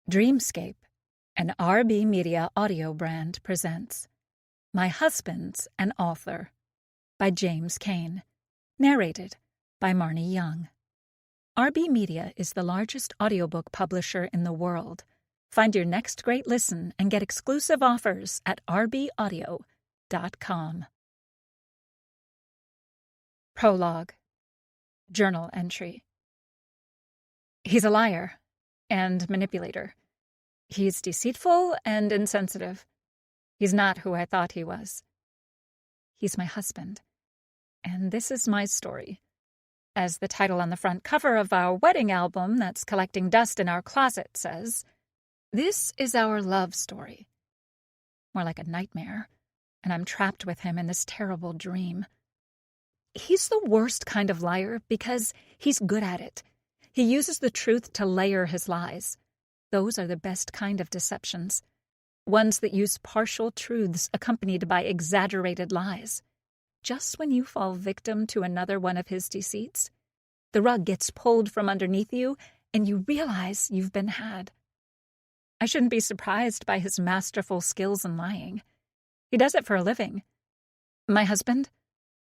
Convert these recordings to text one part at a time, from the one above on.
Dreamscape, an RB Media audio brand, presents My Husband's an Author by James Caine, narrated by Marnie Young. RB Media is the largest audiobook publisher in the world. Find your next great listen and get exclusive offers at rbaudio.com. Prologue. Journal entry. He's a liar and manipulator. He's deceitful and insensitive. He's not who I thought he was. He's my husband, and this is my story. As the title on the front cover of our wedding album that's collecting dust in our closet says, this is our love story. More like a nightmare, and I'm trapped with him in this terrible dream. He's the worst kind of liar because he's good at it. He uses the truth to layer his lies. Those are the best kind of deceptions. Ones that use partial truths accompanied by exaggerated lies. Just when you fall victim to another one of his deceits, the rug gets pulled from underneath you and you realize you've been had. I shouldn't be surprised by his masterful skills in lying. He does it for a living. My husband,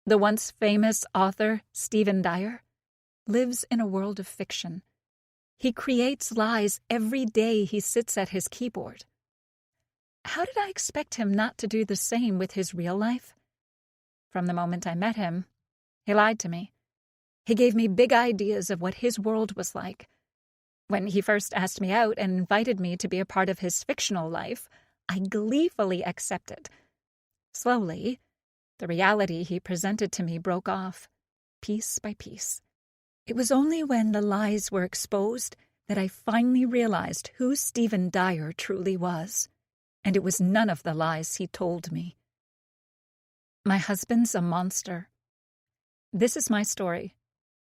the once famous author Stephen Dyer, lives in a world of fiction. He creates lies every day he sits at his keyboard. How did I expect him not to do the same with his real life? From the moment I met him, he lied to me. He gave me big ideas of what his world was like. When he first asked me out and invited me to be a part of his fictional life, I gleefully accepted. Slowly, the reality he presented to me broke off, piece by piece. It was only when the lies were exposed that I finally realized who Stephen Dyer truly was, and it was none of the lies he told me. My husband's a monster. This is my story.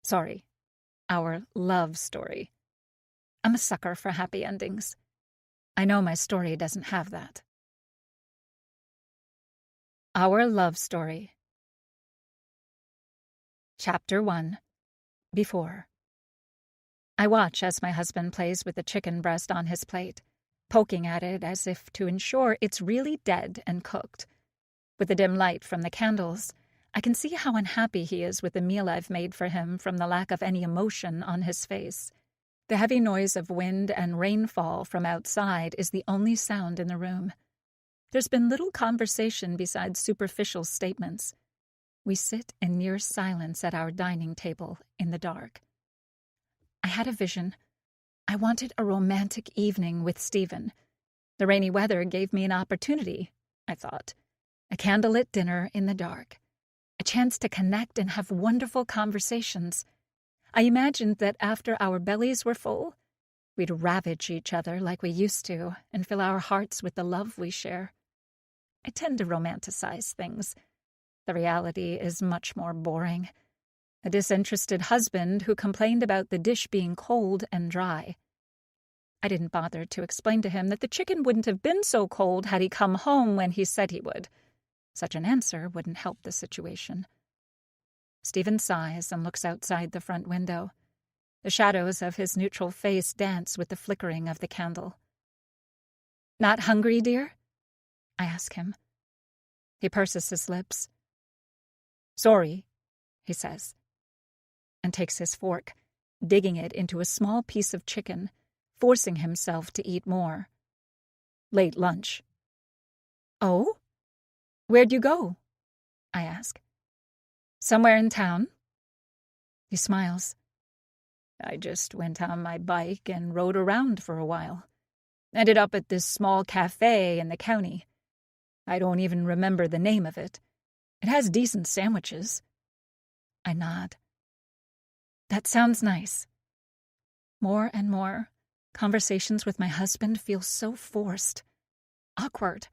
Sorry, our love story. I'm a sucker for happy endings. I know my story doesn't have that. Our love story. Chapter 1. Before. I watch as my husband plays with the chicken breast on his plate, poking at it as if to ensure it's really dead and cooked. With the dim light from the candles, I can see how unhappy he is with the meal I've made for him from the lack of any emotion on his face. The heavy noise of wind and rainfall from outside is the only sound in the room. There's been little conversation besides superficial statements. We sit in near silence at our dining table in the dark. I had a vision. I wanted a romantic evening with Stephen. The rainy weather gave me an opportunity, I thought. A candlelit dinner in the dark. A chance to connect and have wonderful conversations. I imagined that after our bellies were full, we'd ravage each other like we used to and fill our hearts with the love we share. I tend to romanticize things. The reality is much more boring. A disinterested husband who complained about the dish being cold and dry. I didn't bother to explain to him that the chicken wouldn't have been so cold had he come home when he said he would. Such an answer wouldn't help the situation. Stephen sighs and looks outside the front window. The shadows of his neutral face dance with the flickering of the candle. Not hungry, dear? I ask him. He purses his lips. Sorry, he says, and takes his fork, digging it into a small piece of chicken, forcing himself to eat more. Late lunch. Oh? Where'd you go? I ask. Somewhere in town. He smiles. I just went on my bike and rode around for a while. Ended up at this small cafe in the county. I don't even remember the name of it. It has decent sandwiches. I nod. That sounds nice. More and more, conversations with my husband feel so forced. Awkward.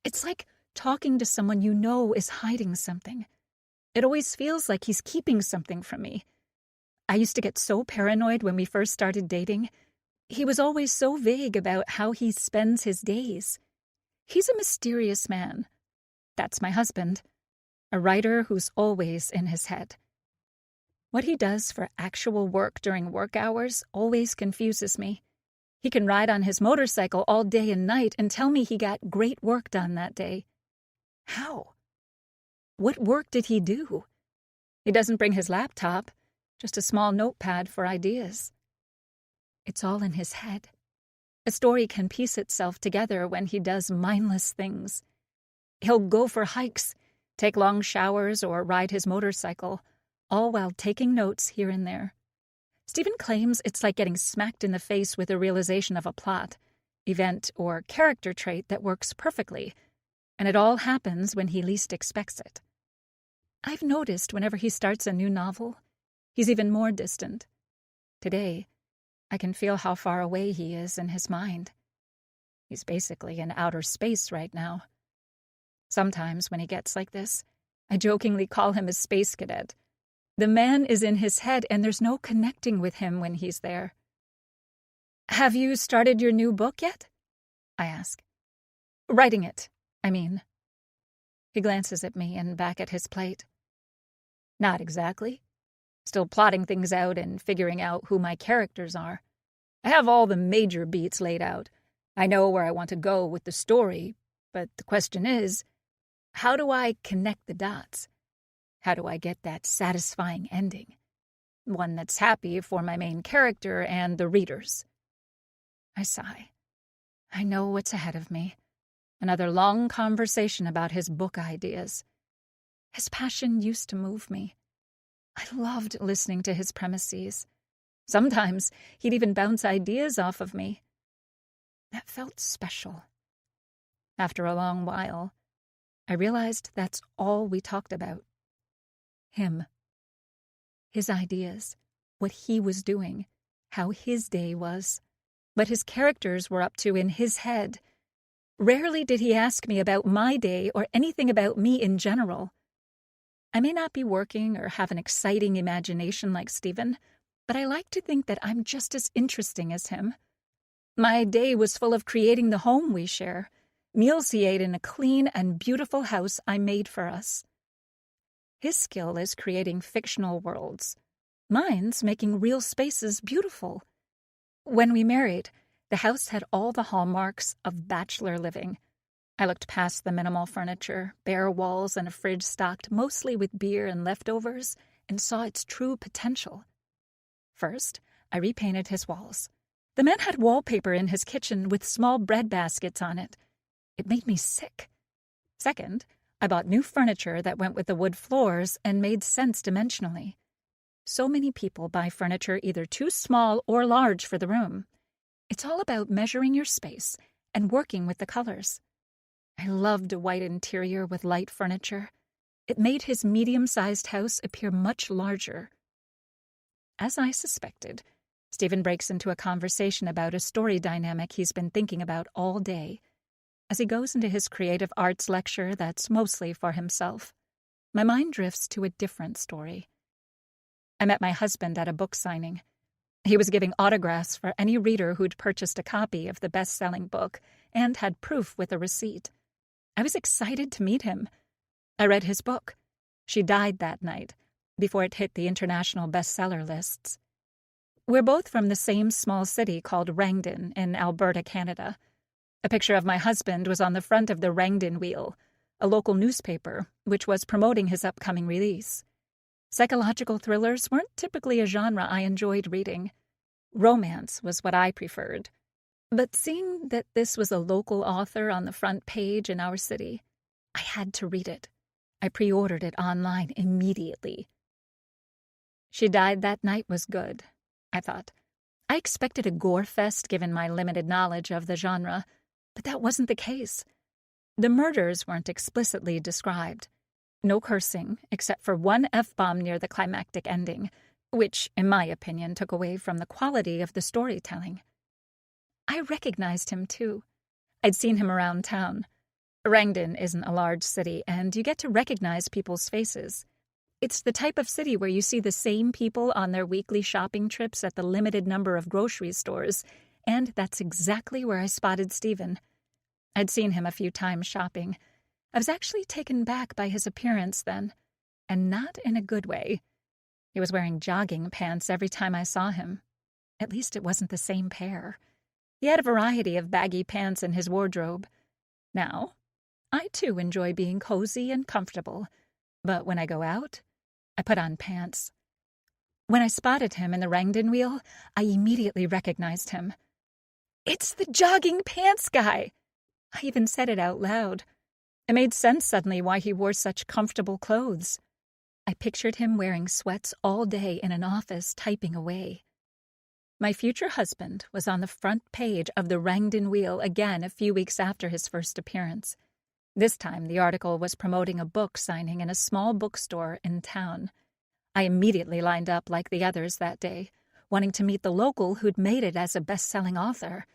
It's like talking to someone you know is hiding something. It always feels like he's keeping something from me. I used to get so paranoid when we first started dating. He was always so vague about how he spends his days. He's a mysterious man. That's my husband. A writer who's always in his head. What he does for actual work during work hours always confuses me. He can ride on his motorcycle all day and night and tell me he got great work done that day. How? What work did he do? He doesn't bring his laptop, just a small notepad for ideas. It's all in his head. A story can piece itself together when he does mindless things. He'll go for hikes, take long showers, or ride his motorcycle, all while taking notes here and there. Stephen claims it's like getting smacked in the face with a realization of a plot, event, or character trait that works perfectly, and it all happens when he least expects it. I've noticed whenever he starts a new novel, he's even more distant. Today, I can feel how far away he is in his mind. He's basically in outer space right now. Sometimes when he gets like this, I jokingly call him a space cadet. The man is in his head, and there's no connecting with him when he's there. Have you started your new book yet? I ask. Writing it, I mean. He glances at me and back at his plate. Not exactly. Still plotting things out and figuring out who my characters are. I have all the major beats laid out. I know where I want to go with the story, but the question is, how do I connect the dots? How do I get that satisfying ending? One that's happy for my main character and the readers. I sigh. I know what's ahead of me. Another long conversation about his book ideas. His passion used to move me. I loved listening to his premises. Sometimes he'd even bounce ideas off of me. That felt special. After a long while, I realized that's all we talked about. Him. His ideas, what he was doing, how his day was, what his characters were up to in his head. Rarely did he ask me about my day or anything about me in general. I may not be working or have an exciting imagination like Stephen, but I like to think that I'm just as interesting as him. My day was full of creating the home we share, meals he ate in a clean and beautiful house I made for us. His skill is creating fictional worlds. Mine's making real spaces beautiful. When we married, the house had all the hallmarks of bachelor living. I looked past the minimal furniture, bare walls, and a fridge stocked mostly with beer and leftovers, and saw its true potential. First, I repainted his walls. The man had wallpaper in his kitchen with small bread baskets on it. It made me sick. Second, I bought new furniture that went with the wood floors and made sense dimensionally. So many people buy furniture either too small or large for the room. It's all about measuring your space and working with the colors. I loved a white interior with light furniture. It made his medium-sized house appear much larger. As I suspected, Stephen breaks into a conversation about a story dynamic he's been thinking about all day. As he goes into his creative arts lecture that's mostly for himself, my mind drifts to a different story. I met my husband at a book signing. He was giving autographs for any reader who'd purchased a copy of the best-selling book and had proof with a receipt. I was excited to meet him. I read his book. She died that night, before it hit the international bestseller lists. We're both from the same small city called Rangdon in Alberta, Canada. A picture of my husband was on the front of the Rangdon Wheel, a local newspaper, which was promoting his upcoming release. Psychological thrillers weren't typically a genre I enjoyed reading. Romance was what I preferred. But seeing that this was a local author on the front page in our city, I had to read it. I pre-ordered it online immediately. She died that night was good, I thought. I expected a gore fest given my limited knowledge of the genre, but that wasn't the case. The murders weren't explicitly described. No cursing, except for one F-bomb near the climactic ending, which, in my opinion, took away from the quality of the storytelling. I recognized him, too. I'd seen him around town. Rangdon isn't a large city, and you get to recognize people's faces. It's the type of city where you see the same people on their weekly shopping trips at the limited number of grocery stores, and that's exactly where I spotted Stephen. I'd seen him a few times shopping. I was actually taken back by his appearance then, and not in a good way. He was wearing jogging pants every time I saw him. At least it wasn't the same pair. He had a variety of baggy pants in his wardrobe. Now, I too enjoy being cozy and comfortable, but when I go out, I put on pants. When I spotted him in the Rangden wheel, I immediately recognized him. It's the jogging pants guy! I even said it out loud. It made sense suddenly why he wore such comfortable clothes. I pictured him wearing sweats all day in an office typing away. My future husband was on the front page of the Rangden Wheel again a few weeks after his first appearance. This time the article was promoting a book signing in a small bookstore in town. I immediately lined up like the others that day, wanting to meet the local who'd made it as a best-selling author.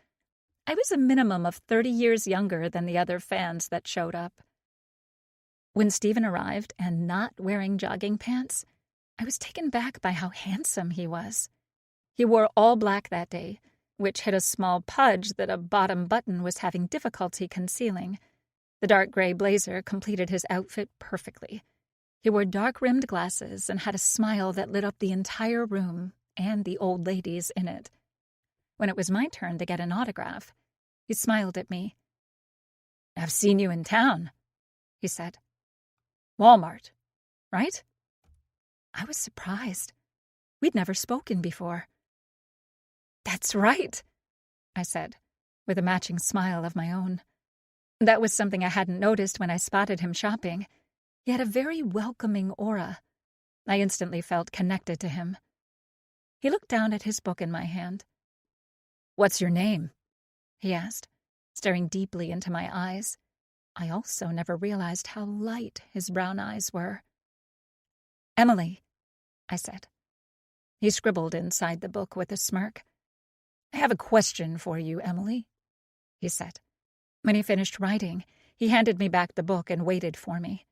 I was a minimum of 30 years younger than the other fans that showed up. When Stephen arrived and not wearing jogging pants, I was taken back by how handsome he was. He wore all black that day, which hid a small pudge that a bottom button was having difficulty concealing. The dark gray blazer completed his outfit perfectly. He wore dark-rimmed glasses and had a smile that lit up the entire room and the old ladies in it. When it was my turn to get an autograph, he smiled at me. "I've seen you in town," he said. "Walmart, right?" I was surprised. We'd never spoken before. "That's right," I said, with a matching smile of my own. That was something I hadn't noticed when I spotted him shopping. He had a very welcoming aura. I instantly felt connected to him. He looked down at his book in my hand. "What's your name?" he asked, staring deeply into my eyes. I also never realized how light his brown eyes were. "Emily," I said. He scribbled inside the book with a smirk. "I have a question for you, Emily," he said. When he finished writing, he handed me back the book and waited for me.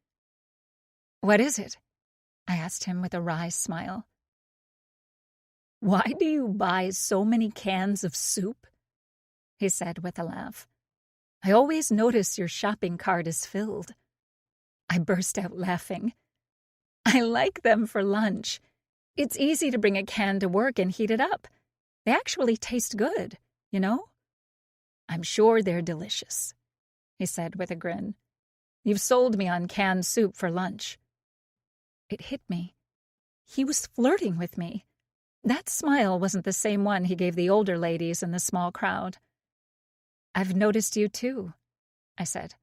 "What is it?" I asked him with a wry smile. "Why do you buy so many cans of soup?" he said with a laugh. "I always notice your shopping cart is filled." I burst out laughing. "I like them for lunch. It's easy to bring a can to work and heat it up. They actually taste good, you know?" "I'm sure they're delicious," he said with a grin. "You've sold me on canned soup for lunch." It hit me. He was flirting with me. That smile wasn't the same one he gave the older ladies in the small crowd. "I've noticed you too," I said.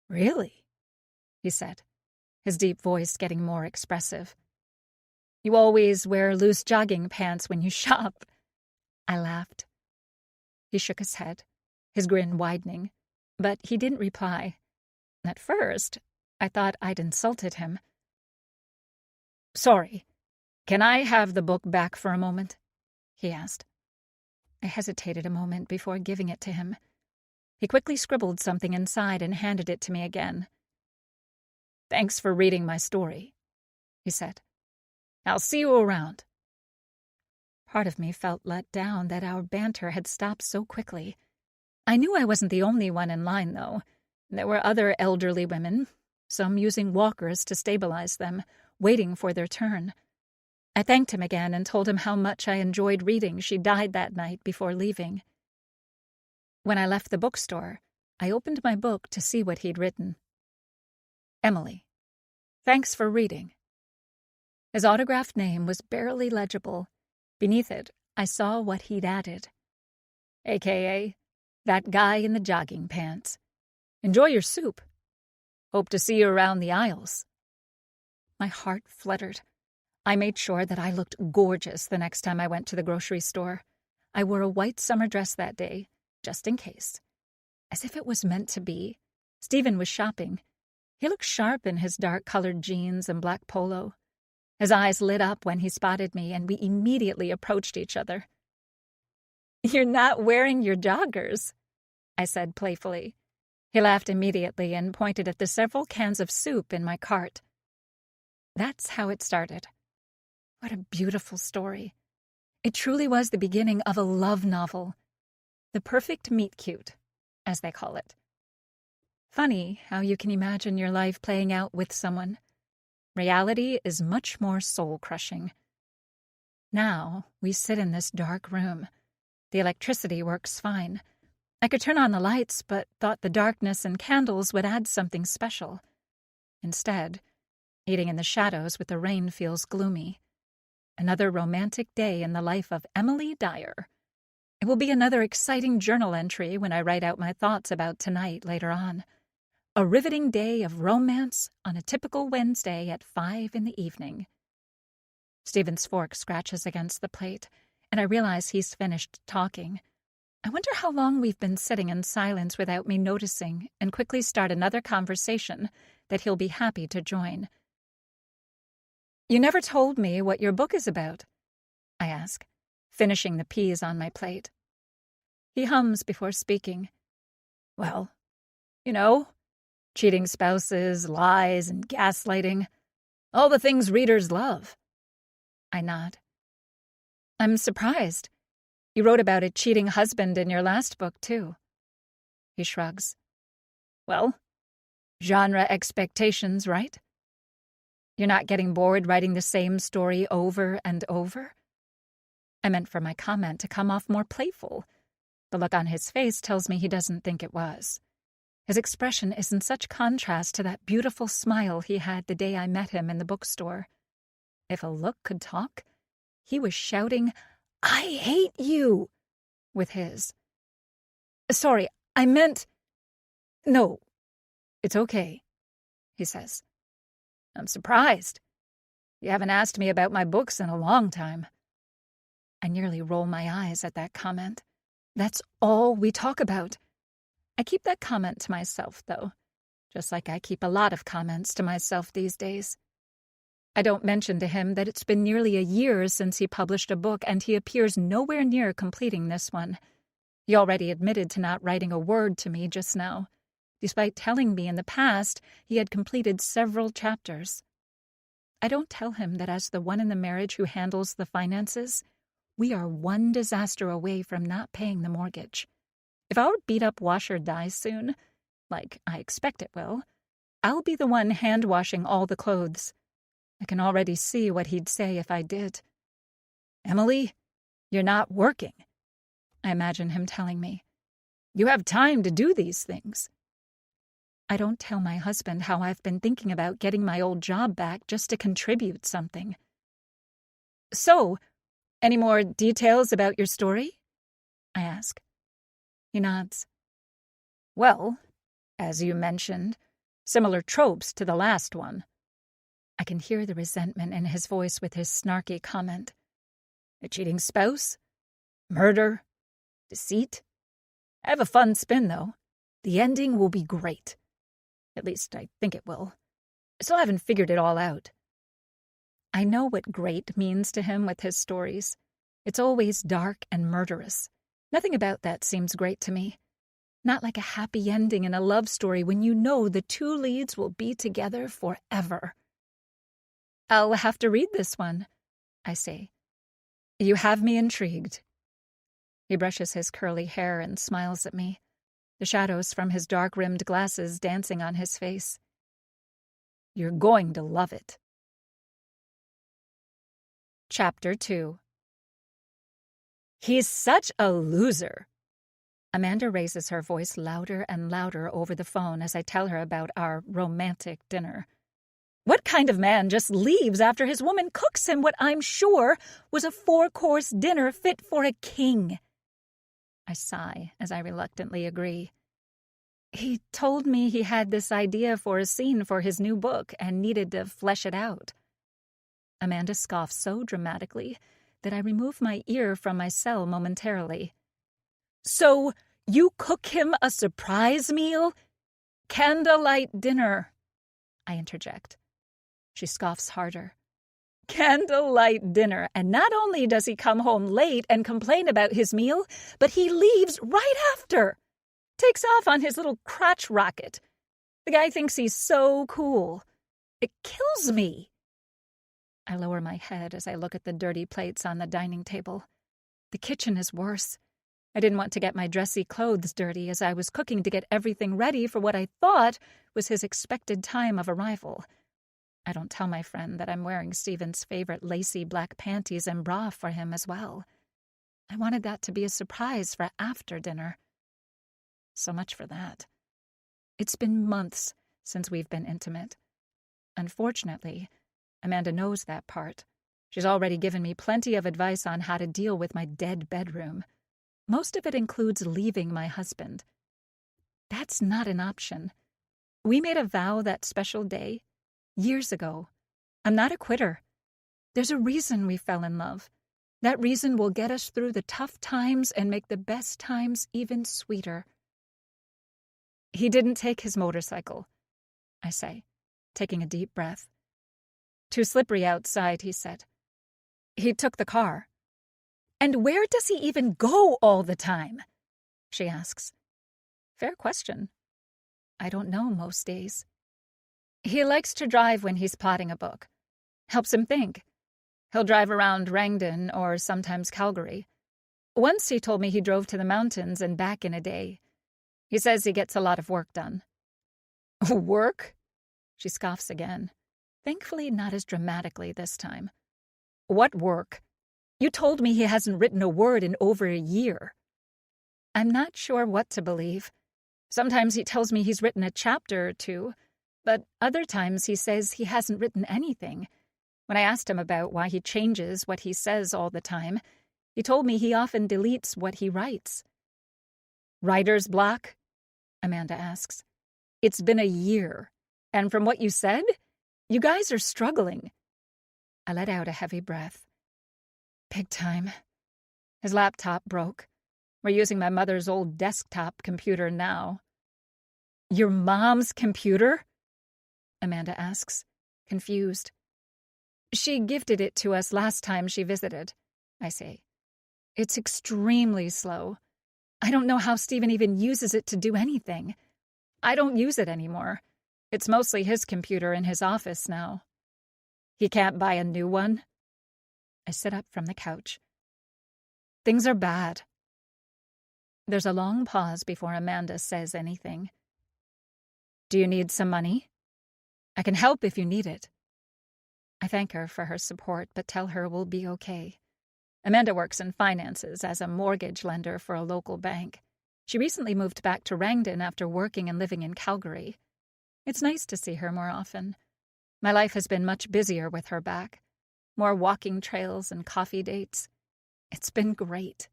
"Really?" he said, his deep voice getting more expressive. "You always wear loose jogging pants when you shop." I laughed. He shook his head, his grin widening, but he didn't reply. At first, I thought I'd insulted him. "Sorry, can I have the book back for a moment?" he asked. I hesitated a moment before giving it to him. He quickly scribbled something inside and handed it to me again. "Thanks for reading my story," he said. "I'll see you around." Part of me felt let down that our banter had stopped so quickly. I knew I wasn't the only one in line, though. There were other elderly women, some using walkers to stabilize them, waiting for their turn. I thanked him again and told him how much I enjoyed reading She Died that night before leaving. When I left the bookstore, I opened my book to see what he'd written. "Emily, thanks for reading." His autographed name was barely legible. Beneath it, I saw what he'd added. AKA, that guy in the jogging pants. Enjoy your soup. Hope to see you around the aisles. My heart fluttered. I made sure that I looked gorgeous the next time I went to the grocery store. I wore a white summer dress that day, just in case. As if it was meant to be. Stephen was shopping. He looked sharp in his dark-colored jeans and black polo. His eyes lit up when he spotted me, and we immediately approached each other. "You're not wearing your joggers," I said playfully. He laughed immediately and pointed at the several cans of soup in my cart. That's how it started. What a beautiful story. It truly was the beginning of a love novel. The perfect meet-cute, as they call it. Funny how you can imagine your life playing out with someone. Reality is much more soul-crushing. Now we sit in this dark room, The electricity works fine. I could turn on the lights, but thought the darkness and candles would add something special. Instead, eating in the shadows with the rain feels gloomy. Another romantic day in the life of Emily Dyer. It will be another exciting journal entry when I write out my thoughts about tonight later on. A riveting day of romance on a typical Wednesday at 5 in the evening. Stephen's fork scratches against the plate, and I realize he's finished talking. I wonder how long we've been sitting in silence without me noticing, and quickly start another conversation that he'll be happy to join. "You never told me what your book is about," I ask, finishing the peas on my plate. He hums before speaking. "Well, you know, cheating spouses, lies, and gaslighting. All the things readers love." I nod. "I'm surprised. You wrote about a cheating husband in your last book, too." He shrugs. "Well, genre expectations, right? You're not getting bored writing the same story over and over?" I meant for my comment to come off more playful. The look on his face tells me he doesn't think it was. His expression is in such contrast to that beautiful smile he had the day I met him in the bookstore. If a look could talk, he was shouting, "I hate you!" with his. "Sorry, I meant—" "No, it's okay," he says. "I'm surprised. You haven't asked me about my books in a long time." I nearly roll my eyes at that comment. That's all we talk about. I keep that comment to myself, though, just like I keep a lot of comments to myself these days. I don't mention to him that it's been nearly a year since he published a book, and he appears nowhere near completing this one. He already admitted to not writing a word to me just now, despite telling me in the past he had completed several chapters. I don't tell him that as the one in the marriage who handles the finances, we are one disaster away from not paying the mortgage. If our beat-up washer dies soon, like I expect it will, I'll be the one hand-washing all the clothes. I can already see what he'd say if I did. "Emily, you're not working," I imagine him telling me. "You have time to do these things." I don't tell my husband how I've been thinking about getting my old job back just to contribute something. "So, any more details about your story?" I ask. He nods. "Well, as you mentioned, similar tropes to the last one." I can hear the resentment in his voice with his snarky comment. "A cheating spouse? Murder? Deceit? I have a fun spin, though. The ending will be great. At least I think it will. I still haven't figured it all out." I know what great means to him with his stories. It's always dark and murderous. Nothing about that seems great to me. Not like a happy ending in a love story when you know the two leads will be together forever. "I'll have to read this one," I say. "You have me intrigued." He brushes his curly hair and smiles at me, the shadows from his dark-rimmed glasses dancing on his face. "You're going to love it." Chapter 2. "He's such a loser." Amanda raises her voice louder and louder over the phone as I tell her about our romantic dinner. "What kind of man just leaves after his woman cooks him what I'm sure was a 4-course dinner fit for a king?" I sigh as I reluctantly agree. "He told me he had this idea for a scene for his new book and needed to flesh it out." Amanda scoffs so dramatically that I remove my ear from my cell momentarily. "So you cook him a surprise meal? Candlelight dinner," I interject. She scoffs harder. "Candlelight dinner, and not only does he come home late and complain about his meal, but he leaves right after. Takes off on his little crotch rocket. The guy thinks he's so cool. It kills me." I lower my head as I look at the dirty plates on the dining table. The kitchen is worse. I didn't want to get my dressy clothes dirty as I was cooking to get everything ready for what I thought was his expected time of arrival. I don't tell my friend that I'm wearing Stephen's favorite lacy black panties and bra for him as well. I wanted that to be a surprise for after dinner. So much for that. It's been months since we've been intimate. Unfortunately, Amanda knows that part. She's already given me plenty of advice on how to deal with my dead bedroom. Most of it includes leaving my husband. That's not an option. We made a vow that special day, years ago. I'm not a quitter. There's a reason we fell in love. That reason will get us through the tough times and make the best times even sweeter. He didn't take his motorcycle, I say, taking a deep breath. Too slippery outside, he said. He took the car. And where does he even go all the time? She asks. Fair question. I don't know most days. He likes to drive when he's plotting a book. Helps him think. He'll drive around Rangdon or sometimes Calgary. Once he told me he drove to the mountains and back in a day. He says he gets a lot of work done. Work? She scoffs again. Thankfully, not as dramatically this time. What work? You told me he hasn't written a word in over a year. I'm not sure what to believe. Sometimes he tells me he's written a chapter or two, but other times he says he hasn't written anything. When I asked him about why he changes what he says all the time, he told me he often deletes what he writes. Writer's block? Amanda asks. It's been a year, and from what you said, you guys are struggling. I let out a heavy breath. Big time. His laptop broke. We're using my mother's old desktop computer now. Your mom's computer? Amanda asks, confused. She gifted it to us last time she visited, I say. It's extremely slow. I don't know how Stephen even uses it to do anything. I don't use it anymore. It's mostly his computer in his office now. He can't buy a new one? I sit up from the couch. Things are bad. There's a long pause before Amanda says anything. Do you need some money? I can help if you need it. I thank her for her support, but tell her we'll be okay. Amanda works in finances as a mortgage lender for a local bank. She recently moved back to Rangdon after working and living in Calgary. It's nice to see her more often. My life has been much busier with her back. More walking trails and coffee dates. It's been great.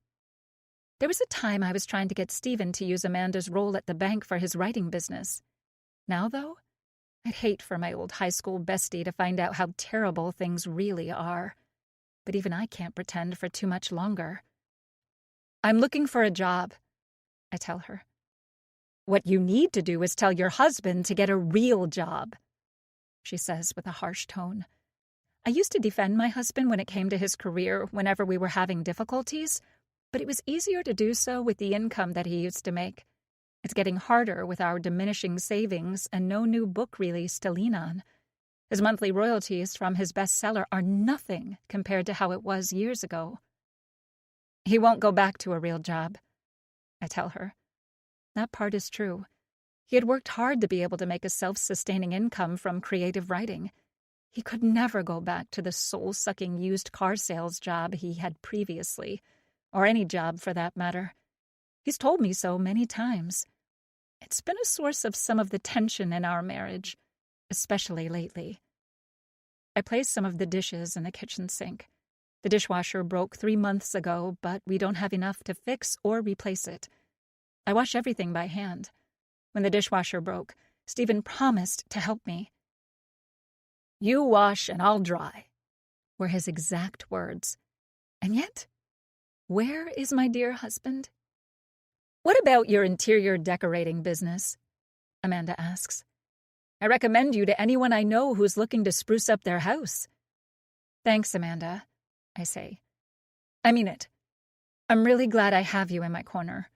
There was a time I was trying to get Stephen to use Amanda's role at the bank for his writing business. Now, though, I'd hate for my old high school bestie to find out how terrible things really are. But even I can't pretend for too much longer. I'm looking for a job, I tell her. What you need to do is tell your husband to get a real job, she says with a harsh tone. I used to defend my husband when it came to his career whenever we were having difficulties, but it was easier to do so with the income that he used to make. It's getting harder with our diminishing savings and no new book release to lean on. His monthly royalties from his bestseller are nothing compared to how it was years ago. He won't go back to a real job, I tell her. That part is true. He had worked hard to be able to make a self-sustaining income from creative writing. He could never go back to the soul-sucking used car sales job he had previously, or any job for that matter. He's told me so many times. It's been a source of some of the tension in our marriage, especially lately. I place some of the dishes in the kitchen sink. The dishwasher broke 3 months ago, but we don't have enough to fix or replace it. I wash everything by hand. When the dishwasher broke, Stephen promised to help me. You wash and I'll dry, were his exact words. And yet, where is my dear husband? What about your interior decorating business? Amanda asks. I recommend you to anyone I know who's looking to spruce up their house. Thanks, Amanda, I say. I mean it. I'm really glad I have you in my corner.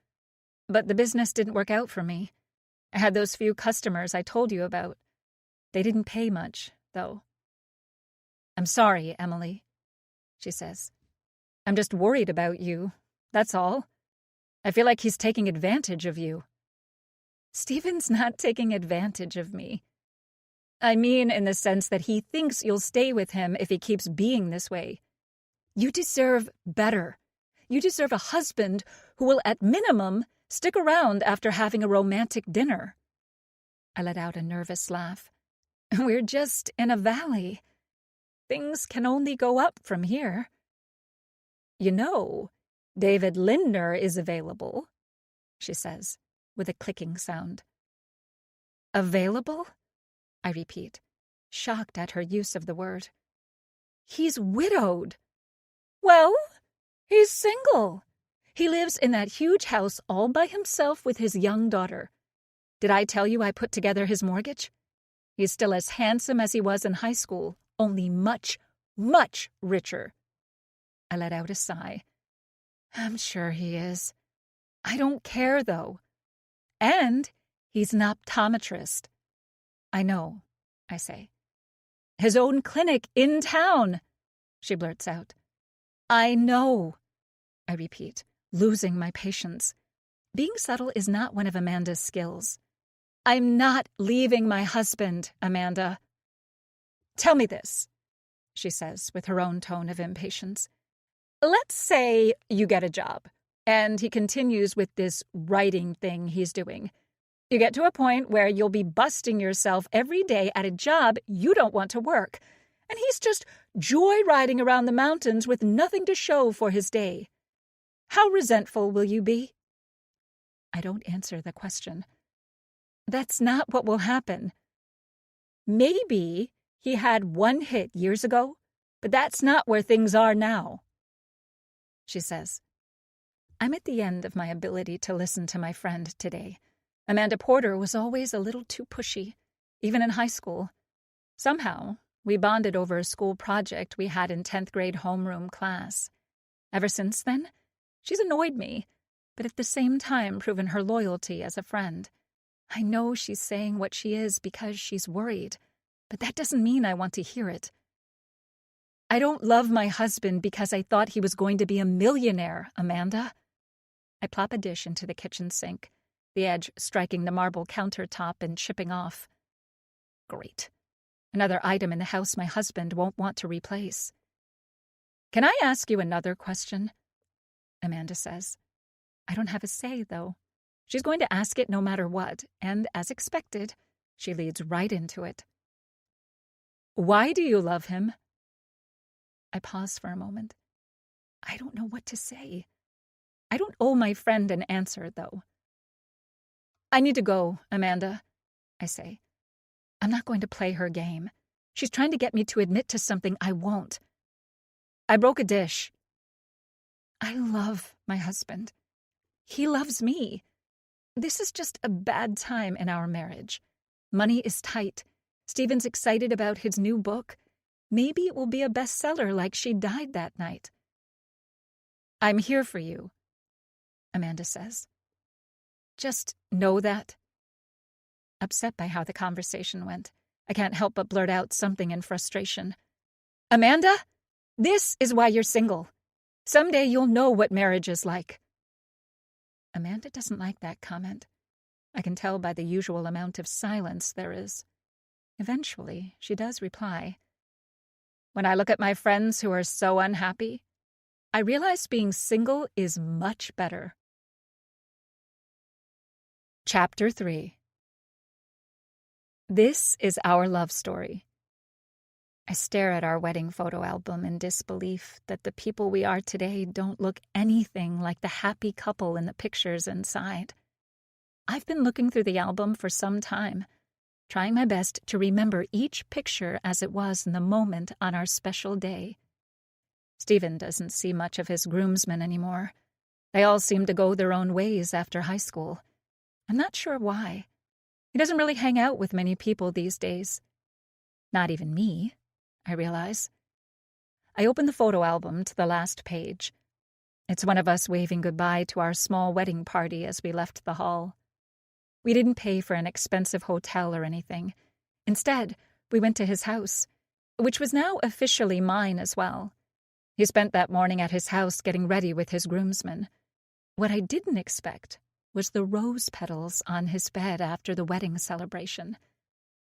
But the business didn't work out for me. I had those few customers I told you about. They didn't pay much, though. I'm sorry, Emily, she says. I'm just worried about you, that's all. I feel like he's taking advantage of you. Stephen's not taking advantage of me. I mean in the sense that he thinks you'll stay with him if he keeps being this way. You deserve better. You deserve a husband who will, at minimum, stick around after having a romantic dinner. I let out a nervous laugh. We're just in a valley. Things can only go up from here. You know, David Lindner is available, she says, with a clicking sound. Available? I repeat, shocked at her use of the word. He's widowed. Well, he's single. He lives in that huge house all by himself with his young daughter. Did I tell you I put together his mortgage? He's still as handsome as he was in high school, only much, much richer. I let out a sigh. I'm sure he is. I don't care, though. And he's an optometrist. I know, I say. His own clinic in town, she blurts out. I know, I repeat, losing my patience. Being subtle is not one of Amanda's skills. I'm not leaving my husband, Amanda. Tell me this, she says with her own tone of impatience. Let's say you get a job, and he continues with this writing thing he's doing. You get to a point where you'll be busting yourself every day at a job you don't want to work, and he's just joyriding around the mountains with nothing to show for his day. How resentful will you be? I don't answer the question. That's not what will happen. Maybe he had one hit years ago, but that's not where things are now. She says, I'm at the end of my ability to listen to my friend today. Amanda Porter was always a little too pushy, even in high school. Somehow, we bonded over a school project we had in 10th grade homeroom class. Ever since then, she's annoyed me, but at the same time proven her loyalty as a friend. I know she's saying what she is because she's worried, but that doesn't mean I want to hear it. I don't love my husband because I thought he was going to be a millionaire, Amanda. I plop a dish into the kitchen sink, the edge striking the marble countertop and chipping off. Great. Another item in the house my husband won't want to replace. Can I ask you another question? Amanda says. I don't have a say, though. She's going to ask it no matter what, and as expected, she leads right into it. Why do you love him? I pause for a moment. I don't know what to say. I don't owe my friend an answer, though. I need to go, Amanda, I say. I'm not going to play her game. She's trying to get me to admit to something I won't. I broke a dish. I love my husband. He loves me. This is just a bad time in our marriage. Money is tight. Stephen's excited about his new book. Maybe it will be a bestseller like She Died That Night. I'm here for you, Amanda says. Just know that. Upset by how the conversation went, I can't help but blurt out something in frustration. Amanda, this is why you're single. Someday you'll know what marriage is like. Amanda doesn't like that comment. I can tell by the usual amount of silence there is. Eventually, she does reply. When I look at my friends who are so unhappy, I realize being single is much better. Chapter 3. This is our love story. I stare at our wedding photo album in disbelief that the people we are today don't look anything like the happy couple in the pictures inside. I've been looking through the album for some time, trying my best to remember each picture as it was in the moment on our special day. Stephen doesn't see much of his groomsmen anymore. They all seem to go their own ways after high school. I'm not sure why. He doesn't really hang out with many people these days. Not even me, I realize. I open the photo album to the last page. It's one of us waving goodbye to our small wedding party as we left the hall. We didn't pay for an expensive hotel or anything. Instead, we went to his house, which was now officially mine as well. He spent that morning at his house getting ready with his groomsmen. What I didn't expect was the rose petals on his bed after the wedding celebration.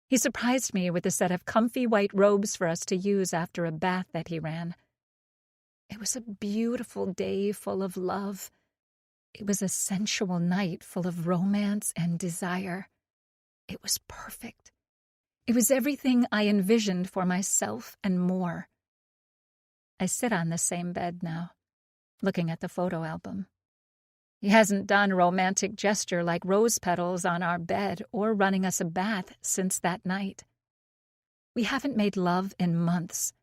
He surprised me with a set of comfy white robes for us to use after a bath that he ran. It was a beautiful day full of love. It was a sensual night full of romance and desire. It was perfect. It was everything I envisioned for myself and more. I sit on the same bed now, looking at the photo album. He hasn't done a romantic gesture like rose petals on our bed or running us a bath since that night. We haven't made love in months.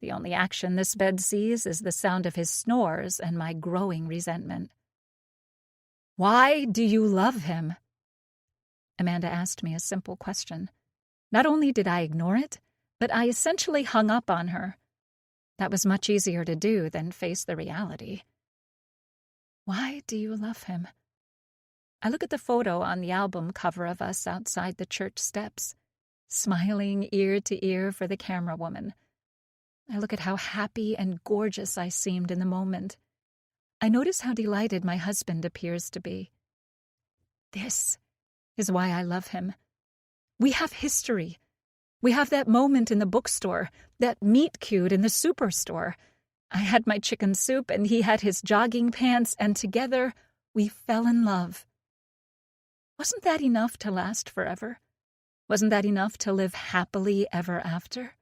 The only action this bed sees is the sound of his snores and my growing resentment. "Why do you love him?" Amanda asked me a simple question. Not only did I ignore it, but I essentially hung up on her. That was much easier to do than face the reality. Why do you love him? I look at the photo on the album cover of us outside the church steps, smiling ear to ear for the camera woman. I look at how happy and gorgeous I seemed in the moment. I notice how delighted my husband appears to be. This is why I love him. We have history. We have that moment in the bookstore, that meet cute in the superstore. I had my chicken soup and he had his jogging pants, and together we fell in love. Wasn't that enough to last forever? Wasn't that enough to live happily ever after?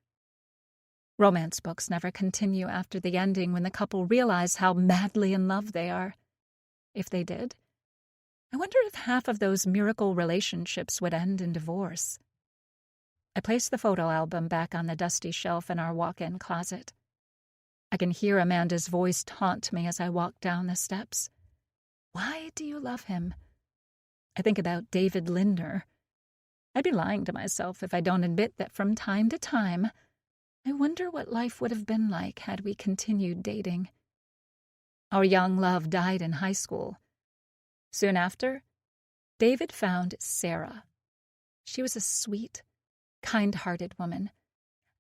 Romance books never continue after the ending when the couple realize how madly in love they are. If they did, I wonder if half of those miracle relationships would end in divorce. I place the photo album back on the dusty shelf in our walk-in closet. I can hear Amanda's voice taunt me as I walk down the steps. Why do you love him? I think about David Lindner. I'd be lying to myself if I don't admit that from time to time, I wonder what life would have been like had we continued dating. Our young love died in high school. Soon after, David found Sarah. She was a sweet, kind-hearted woman.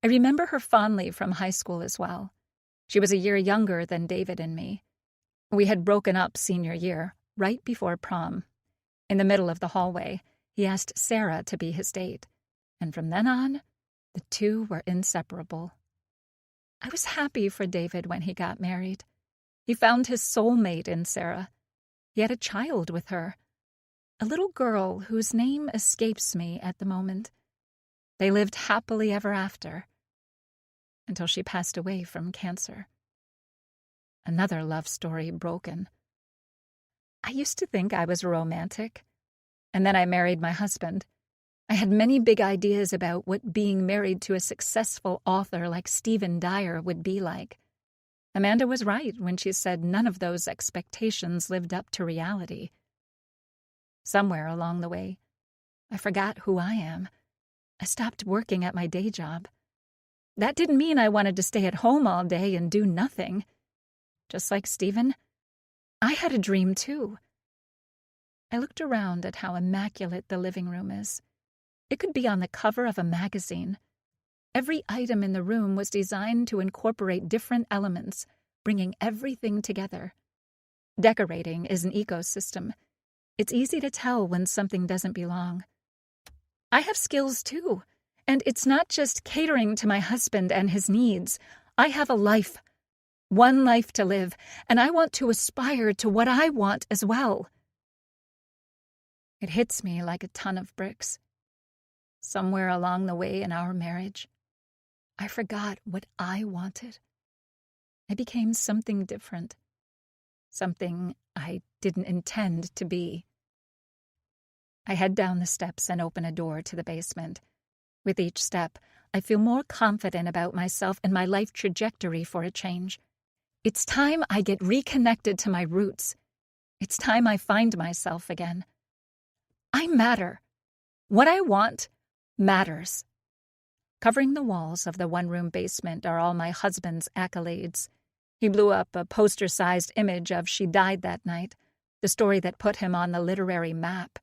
I remember her fondly from high school as well. She was a year younger than David and me. We had broken up senior year, right before prom. In the middle of the hallway, he asked Sarah to be his date, and from then on, the two were inseparable. I was happy for David when he got married. He found his soulmate in Sarah. He had a child with her, a little girl whose name escapes me at the moment. They lived happily ever after, until she passed away from cancer. Another love story broken. I used to think I was romantic, and then I married my husband. I had many big ideas about what being married to a successful author like Stephen Dyer would be like. Amanda was right when she said none of those expectations lived up to reality. Somewhere along the way, I forgot who I am. I stopped working at my day job. That didn't mean I wanted to stay at home all day and do nothing. Just like Stephen, I had a dream too. I looked around at how immaculate the living room is. It could be on the cover of a magazine. Every item in the room was designed to incorporate different elements, bringing everything together. Decorating is an ecosystem. It's easy to tell when something doesn't belong. I have skills too, and it's not just catering to my husband and his needs. I have a life, one life to live, and I want to aspire to what I want as well. It hits me like a ton of bricks. Somewhere along the way in our marriage, I forgot what I wanted. I became something different, something I didn't intend to be. I head down the steps and open a door to the basement. With each step, I feel more confident about myself and my life trajectory for a change. It's time I get reconnected to my roots. It's time I find myself again. I matter. What I want matters. Covering the walls of the one-room basement are all my husband's accolades. He blew up a poster-sized image of She Died That Night, the story that put him on the literary map.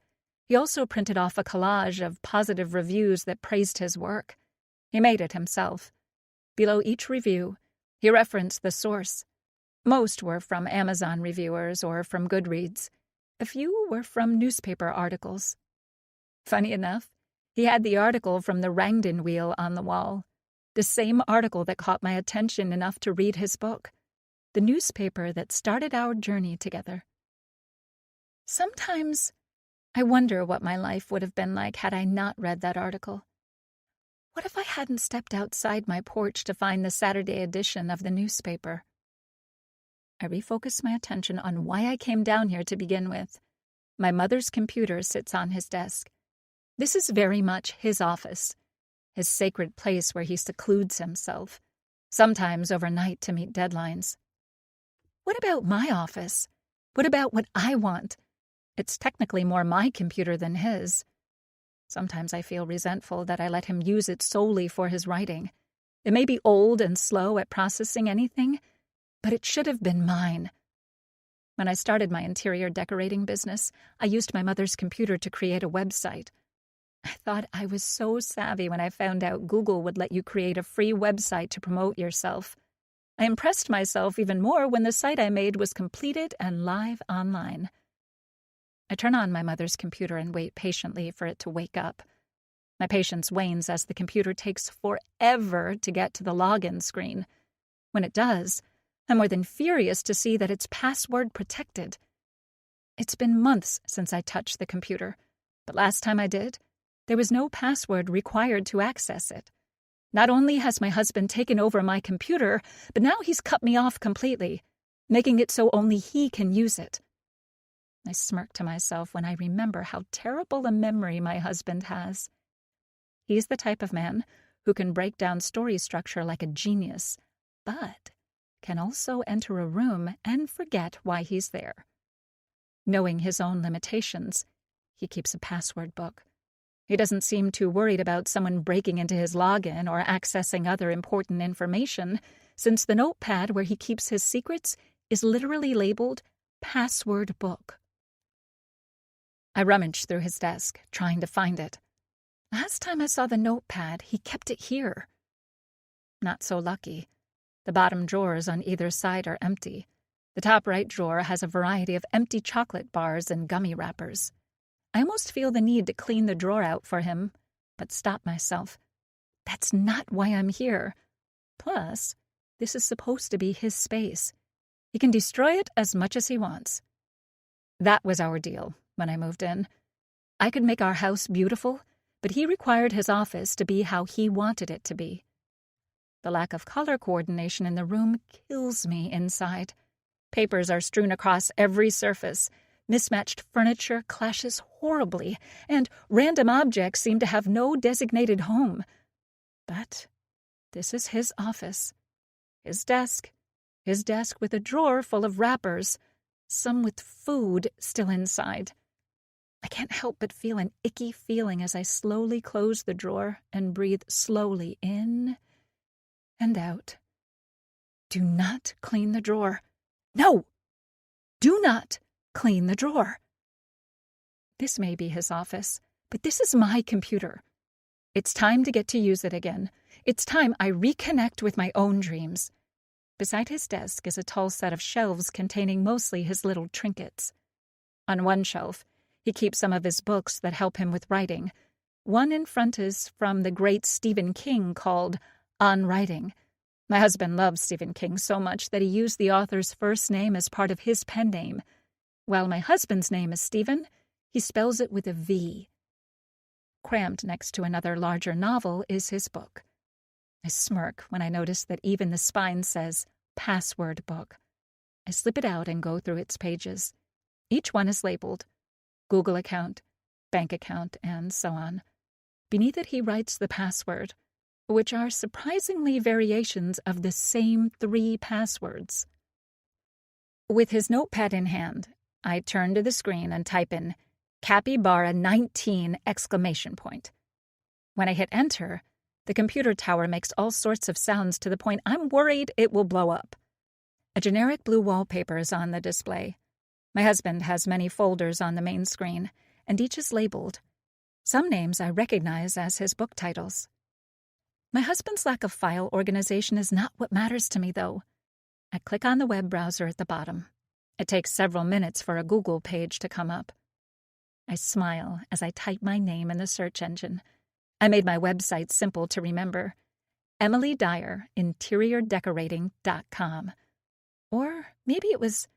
He also printed off a collage of positive reviews that praised his work. He made it himself. Below each review, he referenced the source. Most were from Amazon reviewers or from Goodreads. A few were from newspaper articles. Funny enough, he had the article from the Rangdon Wheel on the wall, the same article that caught my attention enough to read his book. the newspaper that started our journey together. Sometimes I wonder what my life would have been like had I not read that article. What if I hadn't stepped outside my porch to find the Saturday edition of the newspaper? I refocused my attention on why I came down here to begin with. My mother's computer sits on his desk. This is very much his office, his sacred place where he secludes himself, sometimes overnight to meet deadlines. What about my office? What about what I want? It's technically more my computer than his. Sometimes I feel resentful that I let him use it solely for his writing. It may be old and slow at processing anything, but it should have been mine. When I started my interior decorating business, I used my mother's computer to create a website. I thought I was so savvy when I found out Google would let you create a free website to promote yourself. I impressed myself even more when the site I made was completed and live online. I turn on my mother's computer and wait patiently for it to wake up. My patience wanes as the computer takes forever to get to the login screen. When it does, I'm more than furious to see that it's password protected. It's been months since I touched the computer, but last time I did, there was no password required to access it. Not only has my husband taken over my computer, but now he's cut me off completely, making it so only he can use it. I smirk to myself when I remember how terrible a memory my husband has. He's the type of man who can break down story structure like a genius, but can also enter a room and forget why he's there. Knowing his own limitations, he keeps a password book. He doesn't seem too worried about someone breaking into his login or accessing other important information, since the notepad where he keeps his secrets is literally labeled Password Book. I rummaged through his desk, trying to find it. Last time I saw the notepad, he kept it here. Not so lucky. The bottom drawers on either side are empty. The top right drawer has a variety of empty chocolate bars and gummy wrappers. I almost feel the need to clean the drawer out for him, but stop myself. That's not why I'm here. Plus, this is supposed to be his space. He can destroy it as much as he wants. That was our deal when I moved in. I could make our house beautiful, but he required his office to be how he wanted it to be. The lack of color coordination in the room kills me inside. Papers are strewn across every surface. Mismatched furniture clashes horribly, and random objects seem to have no designated home. But this is his office. His desk with a drawer full of wrappers, some with food still inside. I can't help but feel an icky feeling as I slowly close the drawer and breathe slowly in and out. Do not clean the drawer. No! Do not clean the drawer. This may be his office, but this is my computer. It's time to get to use it again. It's time I reconnect with my own dreams. Beside his desk is a tall set of shelves containing mostly his little trinkets. On one shelf, he keeps some of his books that help him with writing. One in front is from the great Stephen King called On Writing. My husband loves Stephen King so much that he used the author's first name as part of his pen name. While my husband's name is Stephen, he spells it with a V. Crammed next to another larger novel is his book. I smirk when I notice that even the spine says Password Book. I slip it out and go through its pages. Each one is labeled Google account, bank account, and so on. Beneath it he writes the password, which are surprisingly variations of the same 3 passwords. With his notepad in hand, I turn to the screen and type in Capybara 19! When I hit enter, the computer tower makes all sorts of sounds to the point I'm worried it will blow up. A generic blue wallpaper is on the display. My husband has many folders on the main screen, and each is labeled. Some names I recognize as his book titles. My husband's lack of file organization is not what matters to me, though. I click on the web browser at the bottom. It takes several minutes for a Google page to come up. I smile as I type my name in the search engine. I made my website simple to remember. EmilyDyerInteriorDecorating.com. Or maybe it was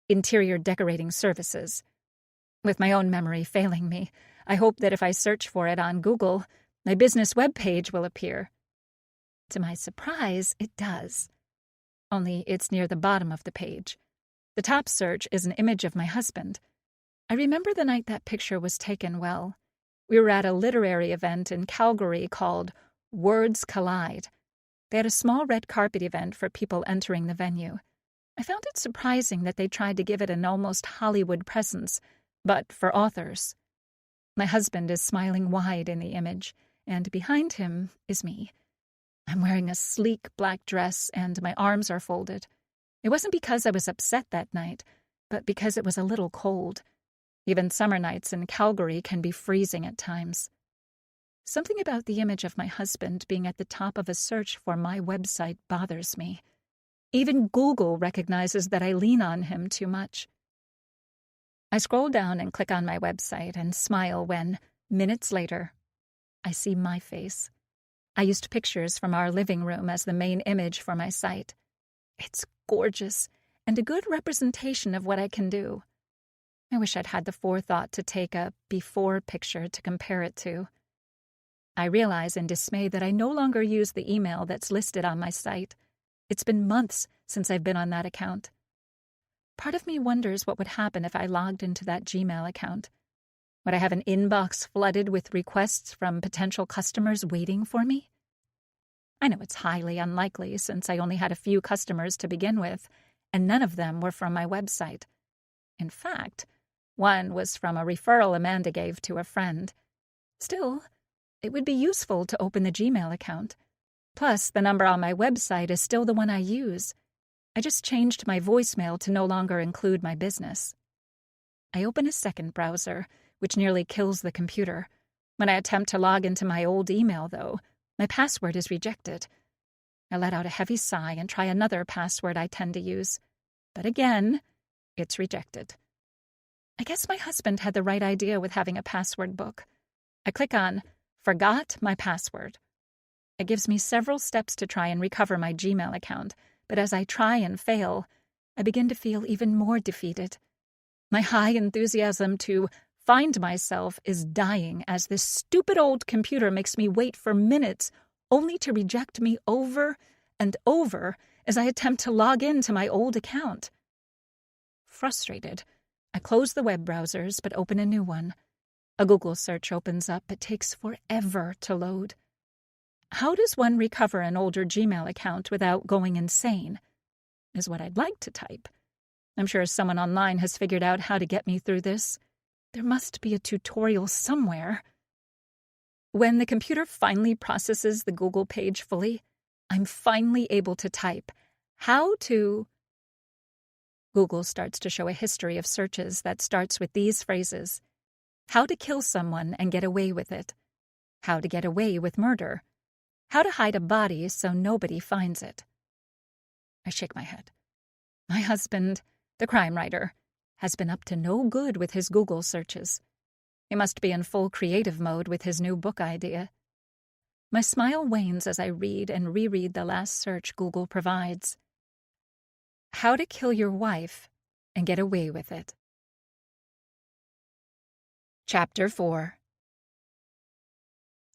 interior decorating services. With my own memory failing me, I hope that if I search for it on Google, my business webpage will appear. To my surprise, it does. Only it's near the bottom of the page. The top search is an image of my husband. I remember the night that picture was taken well. We were at a literary event in Calgary called Words Collide. They had a small red carpet event for people entering the venue. I found it surprising that they tried to give it an almost Hollywood presence, but for authors. My husband is smiling wide in the image, and behind him is me. I'm wearing a sleek black dress, and my arms are folded. It wasn't because I was upset that night, but because it was a little cold. Even summer nights in Calgary can be freezing at times. Something about the image of my husband being at the top of a search for my website bothers me. Even Google recognizes that I lean on him too much. I scroll down and click on my website and smile when, minutes later, I see my face. I used pictures from our living room as the main image for my site. It's gorgeous and a good representation of what I can do. I wish I'd had the forethought to take a before picture to compare it to. I realize in dismay that I no longer use the email that's listed on my site. It's been months since I've been on that account. Part of me wonders what would happen if I logged into that Gmail account. Would I have an inbox flooded with requests from potential customers waiting for me? I know it's highly unlikely since I only had a few customers to begin with, and none of them were from my website. In fact, one was from a referral Amanda gave to a friend. Still, it would be useful to open the Gmail account. Plus, the number on my website is still the one I use. I just changed my voicemail to no longer include my business. I open a second browser, which nearly kills the computer. When I attempt to log into my old email, though, my password is rejected. I let out a heavy sigh and try another password I tend to use. But again, it's rejected. I guess my husband had the right idea with having a password book. I click on Forgot My Password. It gives me several steps to try and recover my Gmail account, but as I try and fail, I begin to feel even more defeated. My high enthusiasm to find myself is dying as this stupid old computer makes me wait for minutes only to reject me over and over as I attempt to log into my old account. Frustrated, I close the web browsers but open a new one. A Google search opens up but takes forever to load. How does one recover an older Gmail account without going insane? Is what I'd like to type. I'm sure someone online has figured out how to get me through this. There must be a tutorial somewhere. When the computer finally processes the Google page fully, I'm finally able to type, how to... Google starts to show a history of searches that starts with these phrases. How to kill someone and get away with it. How to get away with murder. How to hide a body so nobody finds it. I shake my head. My husband, the crime writer, has been up to no good with his Google searches. He must be in full creative mode with his new book idea. My smile wanes as I read and reread the last search Google provides. How to kill your wife and get away with it. Chapter 4.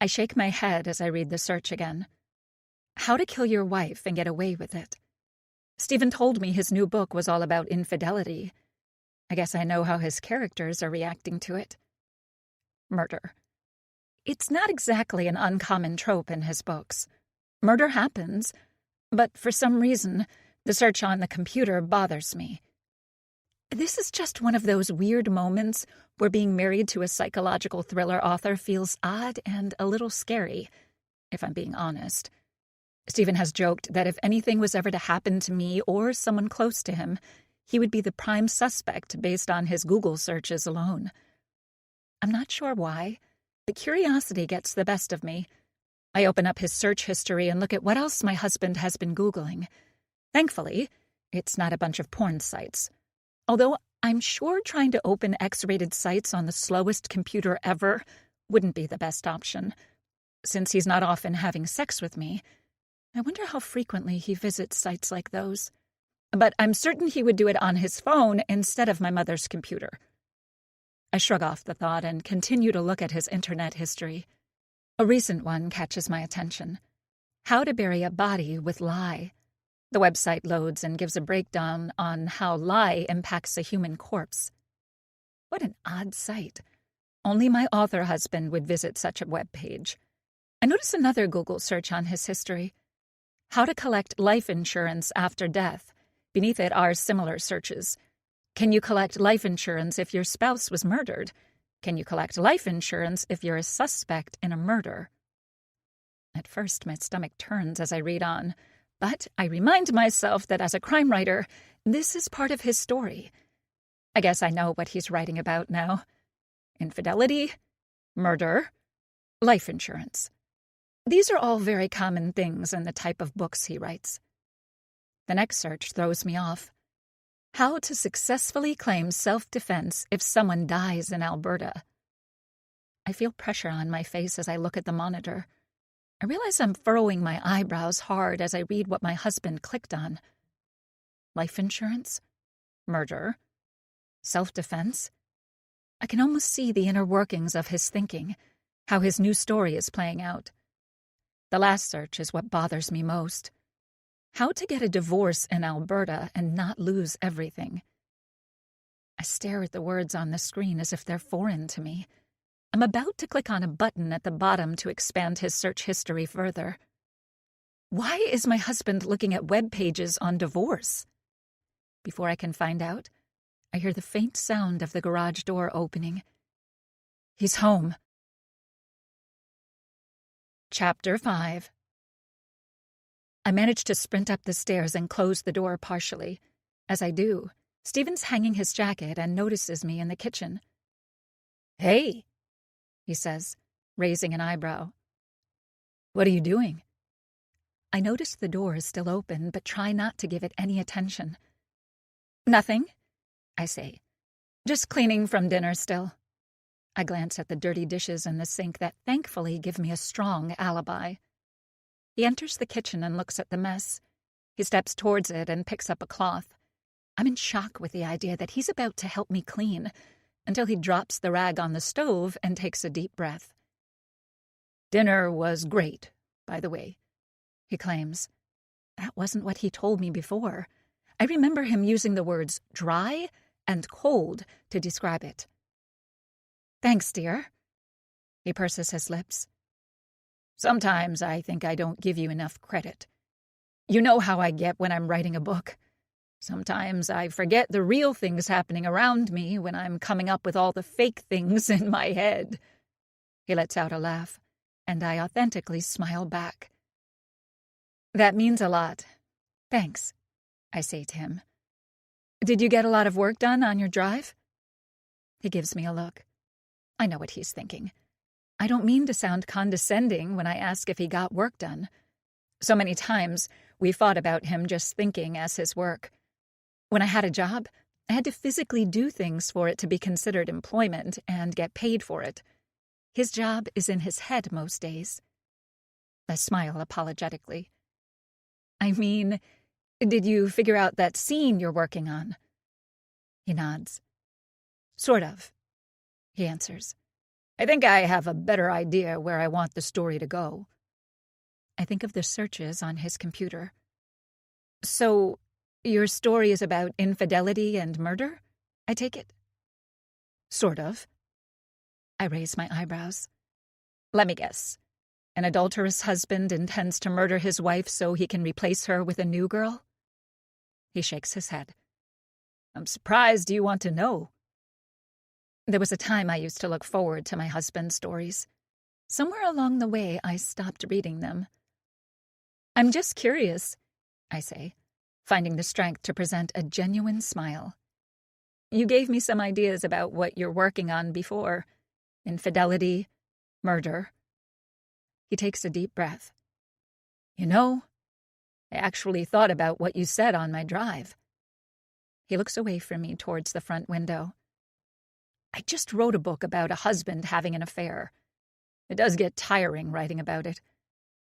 I shake my head as I read the search again. How to kill your wife and get away with it. Stephen told me his new book was all about infidelity. I guess I know how his characters are reacting to it. Murder. It's not exactly an uncommon trope in his books. Murder happens, but for some reason, the search on the computer bothers me. This is just one of those weird moments where being married to a psychological thriller author feels odd and a little scary, if I'm being honest. Stephen has joked that if anything was ever to happen to me or someone close to him, he would be the prime suspect based on his Google searches alone. I'm not sure why, but curiosity gets the best of me. I open up his search history and look at what else my husband has been Googling. Thankfully, it's not a bunch of porn sites. Although I'm sure trying to open X-rated sites on the slowest computer ever wouldn't be the best option. Since he's not often having sex with me, I wonder how frequently he visits sites like those. but I'm certain he would do it on his phone instead of my mother's computer. I shrug off the thought and continue to look at his internet history. A recent one catches my attention. How to bury a body with lye. The website loads and gives a breakdown on how lye impacts a human corpse. What an odd site. Only my author husband would visit such a web page. I notice another Google search on his history. How to collect life insurance after death. Beneath it are similar searches. Can you collect life insurance if your spouse was murdered? Can you collect life insurance if you're a suspect in a murder? At first, my stomach turns as I read on, but I remind myself that as a crime writer, this is part of his story. I guess I know what he's writing about now. Infidelity, murder, life insurance. These are all very common things in the type of books he writes. The next search throws me off. How to successfully claim self-defense if someone dies in Alberta. I feel pressure on my face as I look at the monitor. I realize I'm furrowing my eyebrows hard as I read what my husband clicked on. Life insurance? Murder? Self-defense? I can almost see the inner workings of his thinking, how his new story is playing out. The last search is what bothers me most. How to get a divorce in Alberta and not lose everything. I stare at the words on the screen as if they're foreign to me. I'm about to click on a button at the bottom to expand his search history further. Why is my husband looking at web pages on divorce? Before I can find out, I hear the faint sound of the garage door opening. He's home. Chapter 5. I manage to sprint up the stairs and close the door partially. As I do, Stephen's hanging his jacket and notices me in the kitchen. "Hey," he says, raising an eyebrow. "What are you doing?" I notice the door is still open, but try not to give it any attention. "Nothing," I say. "Just cleaning from dinner still." I glance at the dirty dishes in the sink that thankfully give me a strong alibi. He enters the kitchen and looks at the mess. He steps towards it and picks up a cloth. I'm in shock with the idea that he's about to help me clean, until he drops the rag on the stove and takes a deep breath. "Dinner was great, by the way," he claims. That wasn't what he told me before. I remember him using the words dry and cold to describe it. "Thanks, dear." He purses his lips. "Sometimes I think I don't give you enough credit. You know how I get when I'm writing a book. Sometimes I forget the real things happening around me when I'm coming up with all the fake things in my head." He lets out a laugh, and I authentically smile back. "That means a lot. Thanks," I say to him. "Did you get a lot of work done on your drive?" He gives me a look. I know what he's thinking. I don't mean to sound condescending when I ask if he got work done. So many times we fought about him just thinking as his work. When I had a job, I had to physically do things for it to be considered employment and get paid for it. His job is in his head most days. I smile apologetically. "I mean, did you figure out that scene you're working on?" He nods. "Sort of," he answers. "I think I have a better idea where I want the story to go." I think of the searches on his computer. "So, your story is about infidelity and murder, I take it?" "Sort of." I raise my eyebrows. "Let me guess. An adulterous husband intends to murder his wife so he can replace her with a new girl?" He shakes his head. "I'm surprised you want to know." There was a time I used to look forward to my husband's stories. Somewhere along the way, I stopped reading them. "I'm just curious," I say, finding the strength to present a genuine smile. "You gave me some ideas about what you're working on before. Infidelity, murder." He takes a deep breath. "You know, I actually thought about what you said on my drive." He looks away from me towards the front window. "I just wrote a book about a husband having an affair. It does get tiring writing about it.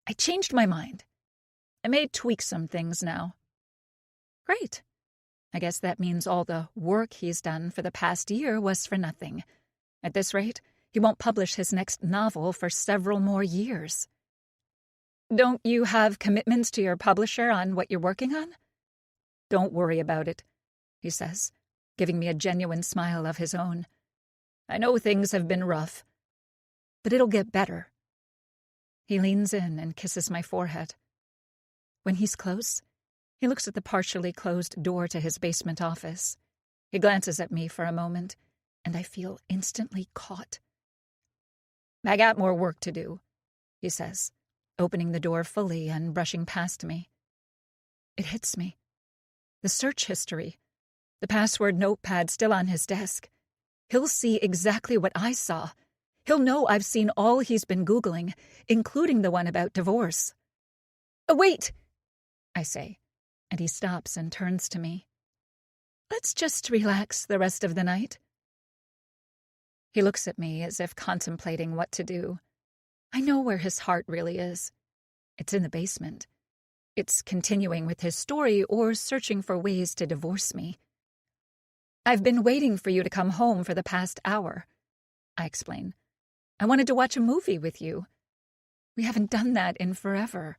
I changed my mind. I may tweak some things now." Great. I guess that means all the work he's done for the past year was for nothing. At this rate, he won't publish his next novel for several more years. Don't you have commitments to your publisher on what you're working on? Don't worry about it, he says, giving me a genuine smile of his own. I know things have been rough, but it'll get better. He leans in and kisses my forehead. When he's close, he looks at the partially closed door to his basement office. He glances at me for a moment, and I feel instantly caught. I got more work to do, he says, opening the door fully and brushing past me. It hits me. The search history, the password notepad still on his desk. He'll see exactly what I saw. He'll know I've seen all he's been Googling, including the one about divorce. Wait, I say, and he stops and turns to me. Let's just relax the rest of the night. He looks at me as if contemplating what to do. I know where his heart really is. It's in the basement. It's continuing with his story or searching for ways to divorce me. I've been waiting for you to come home for the past hour, I explain. I wanted to watch a movie with you. We haven't done that in forever.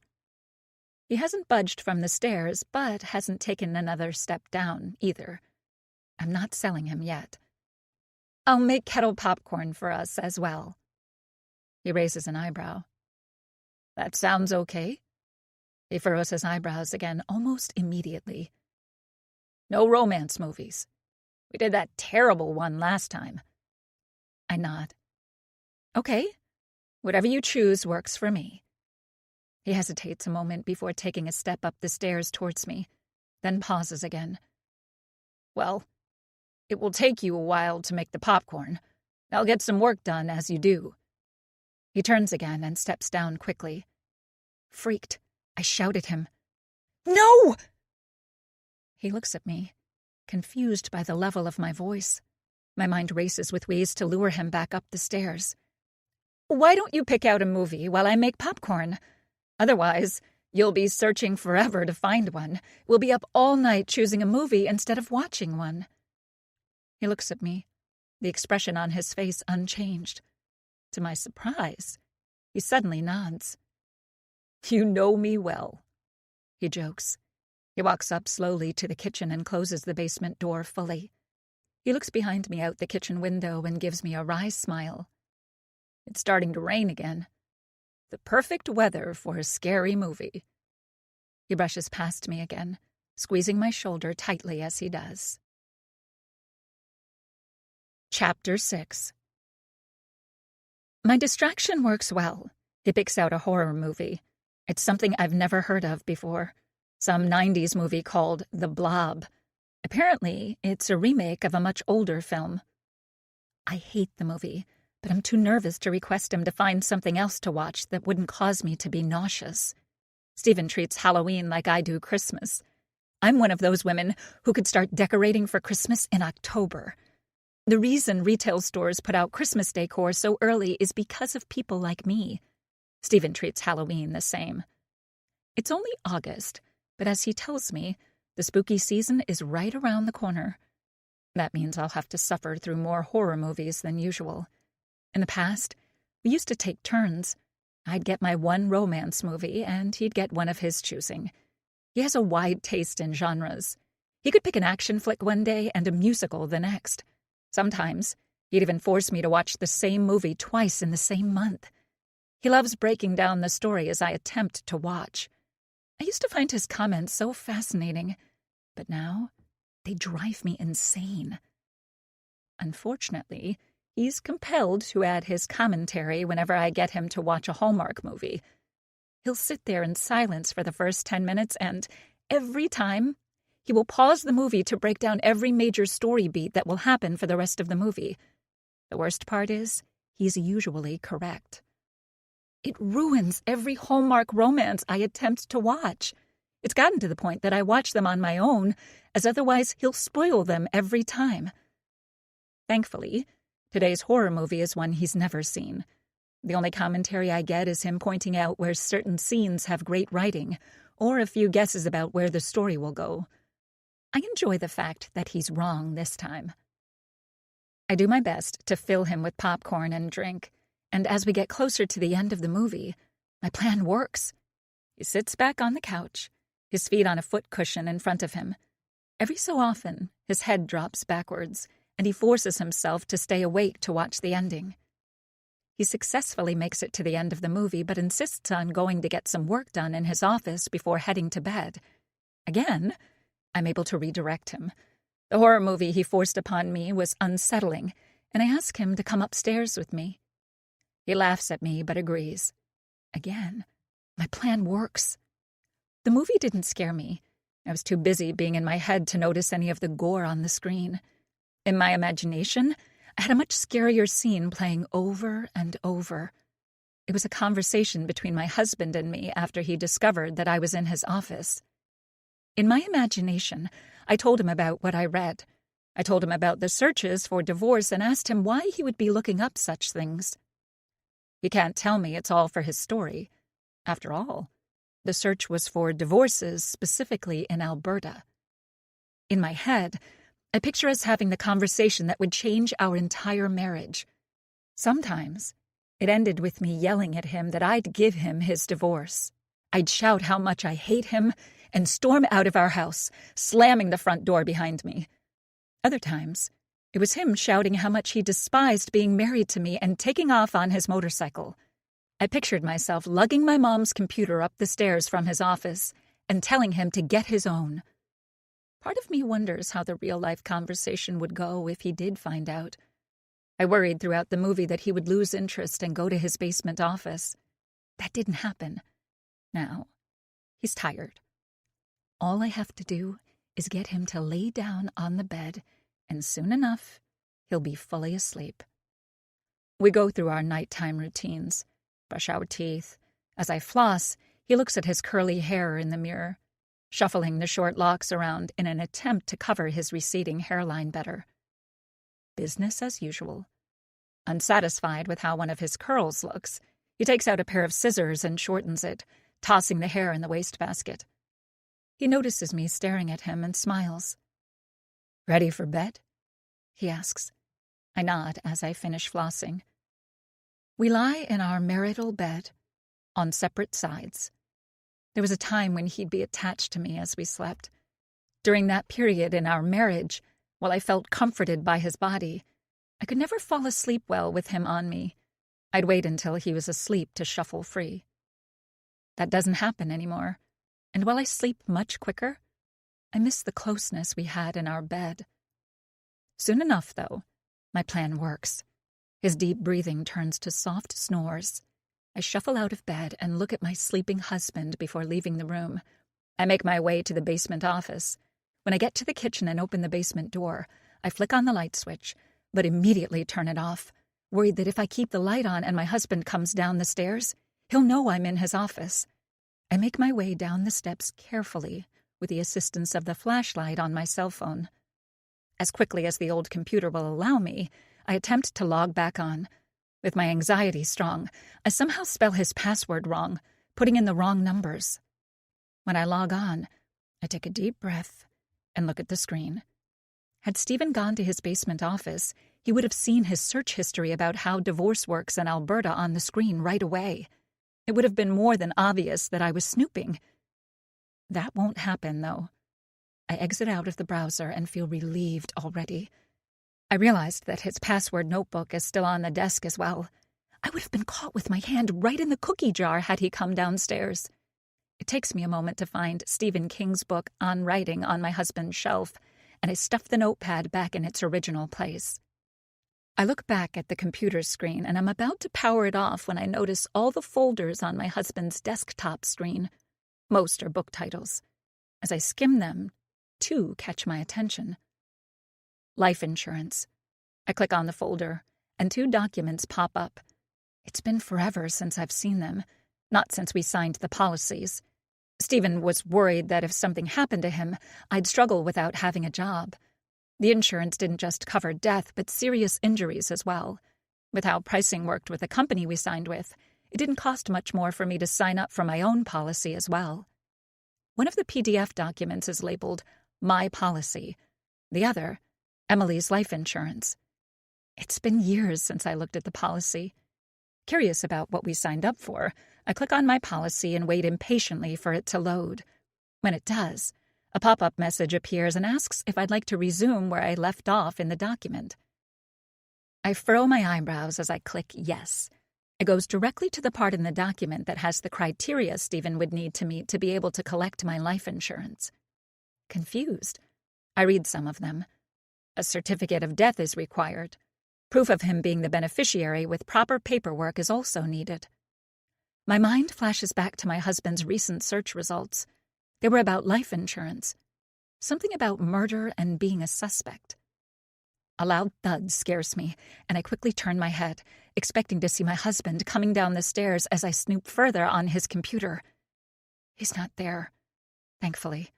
He hasn't budged from the stairs, but hasn't taken another step down either. I'm not selling him yet. I'll make kettle popcorn for us as well. He raises an eyebrow. That sounds okay. He furrows his eyebrows again almost immediately. No romance movies. We did that terrible one last time. I nod. Okay, whatever you choose works for me. He hesitates a moment before taking a step up the stairs towards me, then pauses again. Well, it will take you a while to make the popcorn. I'll get some work done as you do. He turns again and steps down quickly. Freaked, I shout at him. No! He looks at me, confused by the level of my voice. My mind races with ways to lure him back up the stairs. Why don't you pick out a movie while I make popcorn? Otherwise, you'll be searching forever to find one. We'll be up all night choosing a movie instead of watching one. He looks at me, the expression on his face unchanged. To my surprise, he suddenly nods. You know me well, he jokes. He walks up slowly to the kitchen and closes the basement door fully. He looks behind me out the kitchen window and gives me a wry smile. It's starting to rain again. The perfect weather for a scary movie. He brushes past me again, squeezing my shoulder tightly as he does. Chapter 6. My distraction works well. He picks out a horror movie. It's something I've never heard of before. Some 90s movie called The Blob. Apparently, it's a remake of a much older film. I hate the movie, but I'm too nervous to request him to find something else to watch that wouldn't cause me to be nauseous. Stephen treats Halloween like I do Christmas. I'm one of those women who could start decorating for Christmas in October. The reason retail stores put out Christmas decor so early is because of people like me. Stephen treats Halloween the same. It's only August, but as he tells me, the spooky season is right around the corner. That means I'll have to suffer through more horror movies than usual. In the past, we used to take turns. I'd get my one romance movie, and he'd get one of his choosing. He has a wide taste in genres. He could pick an action flick one day and a musical the next. Sometimes, he'd even force me to watch the same movie twice in the same month. He loves breaking down the story as I attempt to watch. I used to find his comments so fascinating, but now they drive me insane. Unfortunately, he's compelled to add his commentary whenever I get him to watch a Hallmark movie. He'll sit there in silence for the first 10 minutes, and every time, he will pause the movie to break down every major story beat that will happen for the rest of the movie. The worst part is, he's usually correct. It ruins every Hallmark romance I attempt to watch. It's gotten to the point that I watch them on my own, as otherwise he'll spoil them every time. Thankfully, today's horror movie is one he's never seen. The only commentary I get is him pointing out where certain scenes have great writing, or a few guesses about where the story will go. I enjoy the fact that he's wrong this time. I do my best to fill him with popcorn and drink, and as we get closer to the end of the movie, my plan works. He sits back on the couch, his feet on a foot cushion in front of him. Every so often, his head drops backwards, and he forces himself to stay awake to watch the ending. He successfully makes it to the end of the movie, but insists on going to get some work done in his office before heading to bed. Again, I'm able to redirect him. The horror movie he forced upon me was unsettling, and I ask him to come upstairs with me. He laughs at me, but agrees. Again, my plan works. The movie didn't scare me. I was too busy being in my head to notice any of the gore on the screen. In my imagination, I had a much scarier scene playing over and over. It was a conversation between my husband and me after he discovered that I was in his office. In my imagination, I told him about what I read. I told him about the searches for divorce and asked him why he would be looking up such things. He can't tell me it's all for his story. After all, the search was for divorces specifically in Alberta. In my head, I picture us having the conversation that would change our entire marriage. Sometimes, it ended with me yelling at him that I'd give him his divorce. I'd shout how much I hate him and storm out of our house, slamming the front door behind me. Other times, it was him shouting how much he despised being married to me and taking off on his motorcycle. I pictured myself lugging my mom's computer up the stairs from his office and telling him to get his own. Part of me wonders how the real-life conversation would go if he did find out. I worried throughout the movie that he would lose interest and go to his basement office. That didn't happen. Now, he's tired. All I have to do is get him to lay down on the bed, and soon enough, he'll be fully asleep. We go through our nighttime routines, brush our teeth. As I floss, he looks at his curly hair in the mirror, shuffling the short locks around in an attempt to cover his receding hairline better. Business as usual. Unsatisfied with how one of his curls looks, he takes out a pair of scissors and shortens it, tossing the hair in the wastebasket. He notices me staring at him and smiles. "Ready for bed?" he asks. I nod as I finish flossing. We lie in our marital bed, on separate sides. There was a time when he'd be attached to me as we slept. During that period in our marriage, while I felt comforted by his body, I could never fall asleep well with him on me. I'd wait until he was asleep to shuffle free. That doesn't happen anymore, and while I sleep much quicker, I miss the closeness we had in our bed. Soon enough, though, my plan works. His deep breathing turns to soft snores. I shuffle out of bed and look at my sleeping husband before leaving the room. I make my way to the basement office. When I get to the kitchen and open the basement door, I flick on the light switch, but immediately turn it off, worried that if I keep the light on and my husband comes down the stairs, he'll know I'm in his office. I make my way down the steps carefully with the assistance of the flashlight on my cell phone. As quickly as the old computer will allow me, I attempt to log back on. With my anxiety strong, I somehow spell his password wrong, putting in the wrong numbers. When I log on, I take a deep breath and look at the screen. Had Stephen gone to his basement office, he would have seen his search history about how divorce works in Alberta on the screen right away. It would have been more than obvious that I was snooping. That won't happen, though. I exit out of the browser and feel relieved already. I realized that his password notebook is still on the desk as well. I would have been caught with my hand right in the cookie jar had he come downstairs. It takes me a moment to find Stephen King's book On Writing on my husband's shelf, and I stuff the notepad back in its original place. I look back at the computer screen, and I'm about to power it off when I notice all the folders on my husband's desktop screen. Most are book titles. As I skim them, two catch my attention. Life insurance. I click on the folder, and two documents pop up. It's been forever since I've seen them, not since we signed the policies. Stephen was worried that if something happened to him, I'd struggle without having a job. The insurance didn't just cover death, but serious injuries as well. With how pricing worked with the company we signed with, it didn't cost much more for me to sign up for my own policy as well. One of the PDF documents is labeled my policy. The other, Emily's life insurance. It's been years since I looked at the policy. Curious about what we signed up for, I click on my policy and wait impatiently for it to load. When it does, a pop-up message appears and asks if I'd like to resume where I left off in the document. I furrow my eyebrows as I click yes. It goes directly to the part in the document that has the criteria Stephen would need to meet to be able to collect my life insurance. Confused, I read some of them. A certificate of death is required. Proof of him being the beneficiary with proper paperwork is also needed. My mind flashes back to my husband's recent search results. They were about life insurance. Something about murder and being a suspect. A loud thud scares me, and I quickly turn my head, expecting to see my husband coming down the stairs as I snoop further on his computer. He's not there, thankfully.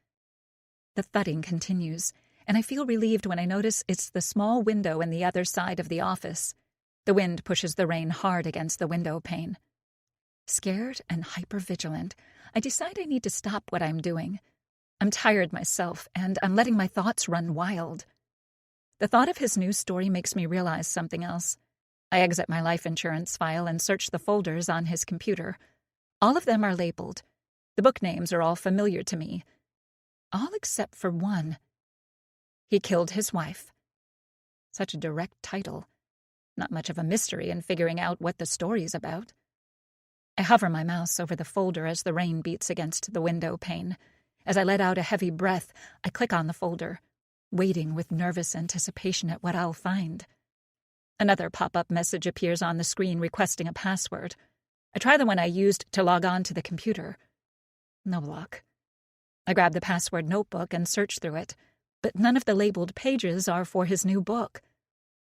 The thudding continues, and I feel relieved when I notice it's the small window in the other side of the office. The wind pushes the rain hard against the window pane. Scared and hyper-vigilant, I decide I need to stop what I'm doing. I'm tired myself, and I'm letting my thoughts run wild. The thought of his new story makes me realize something else. I exit my life insurance file and search the folders on his computer. All of them are labeled. The book names are all familiar to me. All except for one. He Killed His Wife. Such a direct title. Not much of a mystery in figuring out what the story's about. I hover my mouse over the folder as the rain beats against the window pane. As I let out a heavy breath, I click on the folder, waiting with nervous anticipation at what I'll find. Another pop-up message appears on the screen requesting a password. I try the one I used to log on to the computer. No luck. I grab the password notebook and search through it, but none of the labeled pages are for his new book.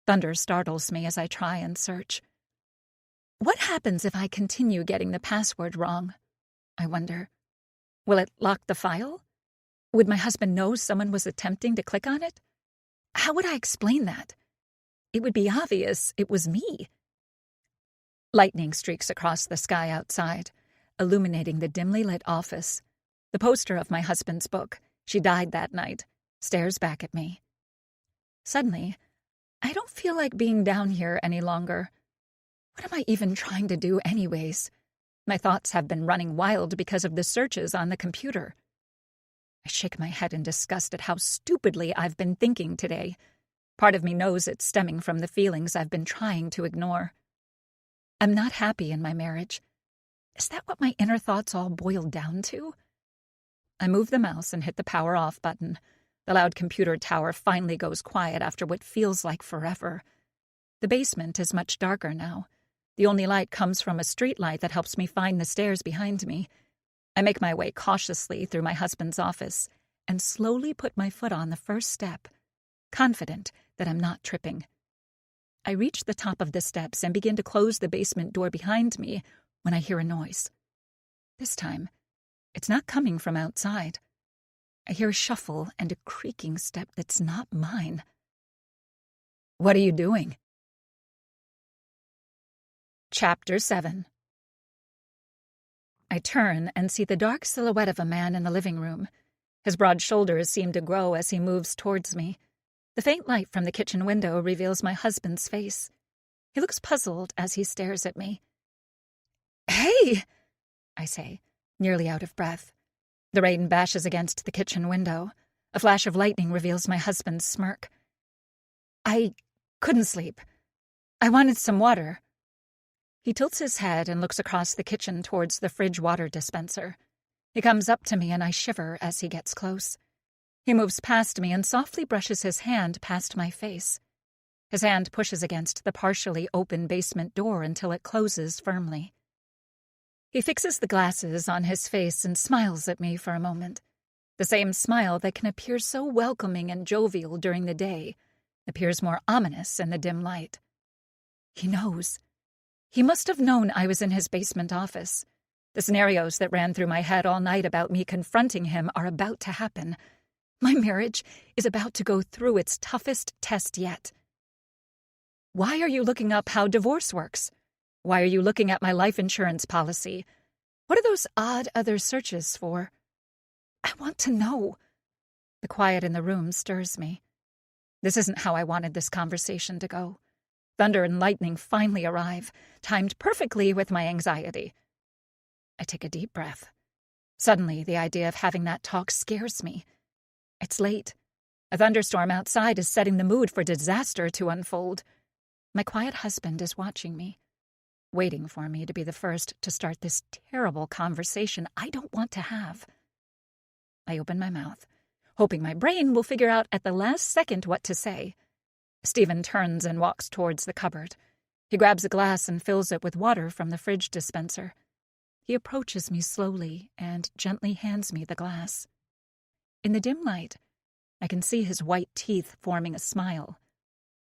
Thunder startles me as I try and search. What happens if I continue getting the password wrong? I wonder. Will it lock the file? Would my husband know someone was attempting to click on it? How would I explain that? It would be obvious it was me. Lightning streaks across the sky outside, illuminating the dimly lit office. The poster of my husband's book, She Died That Night, stares back at me. Suddenly, I don't feel like being down here any longer. What am I even trying to do anyways? My thoughts have been running wild because of the searches on the computer. I shake my head in disgust at how stupidly I've been thinking today. Part of me knows it's stemming from the feelings I've been trying to ignore. I'm not happy in my marriage. Is that what my inner thoughts all boiled down to? I move the mouse and hit the power off button. The loud computer tower finally goes quiet after what feels like forever. The basement is much darker now. The only light comes from a street light that helps me find the stairs behind me. I make my way cautiously through my husband's office and slowly put my foot on the first step, confident that I'm not tripping. I reach the top of the steps and begin to close the basement door behind me when I hear a noise. This time, it's not coming from outside. I hear a shuffle and a creaking step that's not mine. What are you doing? Chapter 7. I turn and see the dark silhouette of a man in the living room. His broad shoulders seem to grow as he moves towards me. The faint light from the kitchen window reveals my husband's face. He looks puzzled as he stares at me. "Hey!" I say, nearly out of breath. The rain bashes against the kitchen window. A flash of lightning reveals my husband's smirk. "I couldn't sleep. I wanted some water." He tilts his head and looks across the kitchen towards the fridge water dispenser. He comes up to me and I shiver as he gets close. He moves past me and softly brushes his hand past my face. His hand pushes against the partially open basement door until it closes firmly. He fixes the glasses on his face and smiles at me for a moment. The same smile that can appear so welcoming and jovial during the day appears more ominous in the dim light. He knows. He must have known I was in his basement office. The scenarios that ran through my head all night about me confronting him are about to happen. My marriage is about to go through its toughest test yet. "Why are you looking up how divorce works? Why are you looking at my life insurance policy? What are those odd other searches for?" I want to know. The quiet in the room stirs me. This isn't how I wanted this conversation to go. Thunder and lightning finally arrive, timed perfectly with my anxiety. I take a deep breath. Suddenly, the idea of having that talk scares me. It's late. A thunderstorm outside is setting the mood for disaster to unfold. My quiet husband is watching me, waiting for me to be the first to start this terrible conversation I don't want to have. I open my mouth, hoping my brain will figure out at the last second what to say. Stephen turns and walks towards the cupboard. He grabs a glass and fills it with water from the fridge dispenser. He approaches me slowly and gently hands me the glass. In the dim light, I can see his white teeth forming a smile,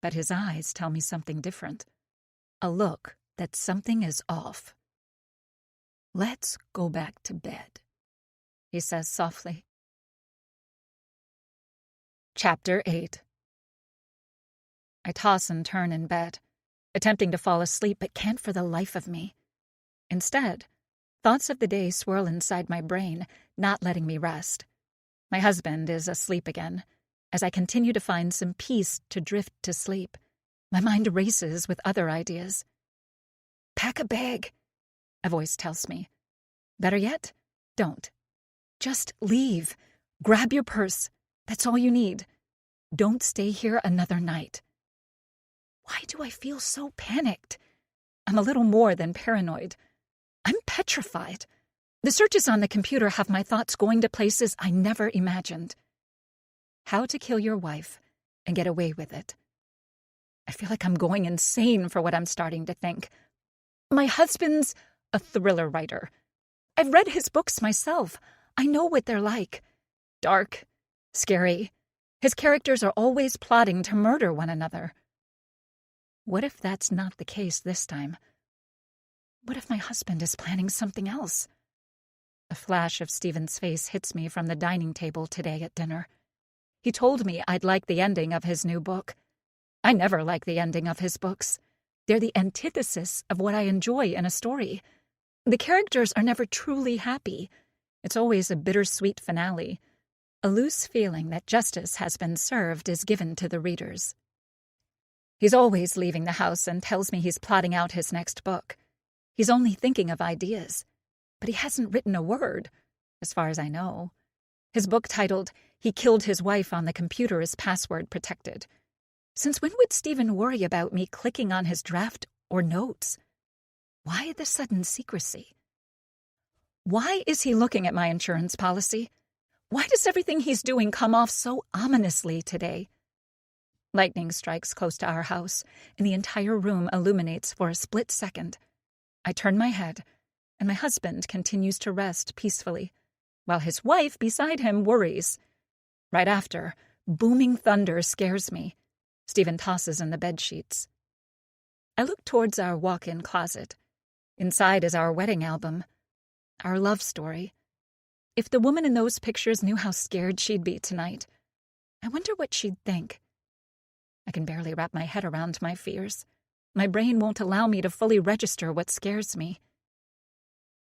but his eyes tell me something different. A look that something is off. "Let's go back to bed," he says softly. Chapter 8. I toss and turn in bed, attempting to fall asleep but can't for the life of me. Instead, thoughts of the day swirl inside my brain, not letting me rest. My husband is asleep again. As I continue to find some peace to drift to sleep, my mind races with other ideas. "Pack a bag," a voice tells me. Better yet, don't. Just leave. Grab your purse. That's all you need. Don't stay here another night. Why do I feel so panicked? I'm a little more than paranoid. I'm petrified. The searches on the computer have my thoughts going to places I never imagined. How to kill your wife and get away with it. I feel like I'm going insane for what I'm starting to think. My husband's a thriller writer. I've read his books myself. I know what they're like. Dark, scary. His characters are always plotting to murder one another. What if that's not the case this time? What if my husband is planning something else? A flash of Stephen's face hits me from the dining table today at dinner. He told me I'd like the ending of his new book. I never like the ending of his books. They're the antithesis of what I enjoy in a story. The characters are never truly happy. It's always a bittersweet finale. A loose feeling that justice has been served is given to the readers. He's always leaving the house and tells me he's plotting out his next book. He's only thinking of ideas, but he hasn't written a word, as far as I know. His book titled, "He Killed His Wife on the Computer" is password protected. Since when would Stephen worry about me clicking on his draft or notes? Why the sudden secrecy? Why is he looking at my insurance policy? Why does everything he's doing come off so ominously today? Lightning strikes close to our house, and the entire room illuminates for a split second. I turn my head, and my husband continues to rest peacefully, while his wife beside him worries. Right after, booming thunder scares me. Stephen tosses in the bedsheets. I look towards our walk-in closet. Inside is our wedding album, our love story. If the woman in those pictures knew how scared she'd be tonight, I wonder what she'd think. I can barely wrap my head around my fears. My brain won't allow me to fully register what scares me.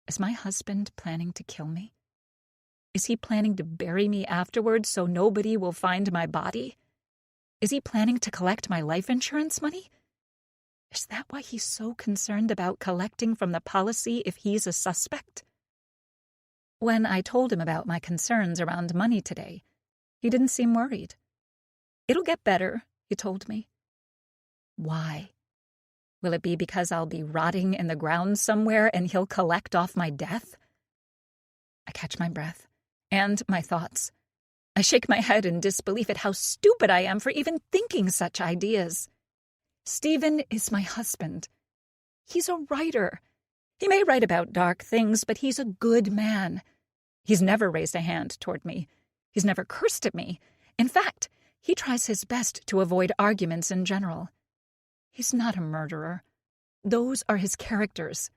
Is my husband planning to kill me? Is he planning to bury me afterwards so nobody will find my body? Is he planning to collect my life insurance money? Is that why he's so concerned about collecting from the policy if he's a suspect? When I told him about my concerns around money today, he didn't seem worried. "It'll get better," he told me. Why? Will it be because I'll be rotting in the ground somewhere and he'll collect off my death? I catch my breath and my thoughts. I shake my head in disbelief at how stupid I am for even thinking such ideas. Stephen is my husband. He's a writer. He may write about dark things, but he's a good man. He's never raised a hand toward me. He's never cursed at me. In fact, he tries his best to avoid arguments in general. He's not a murderer. Those are his characters.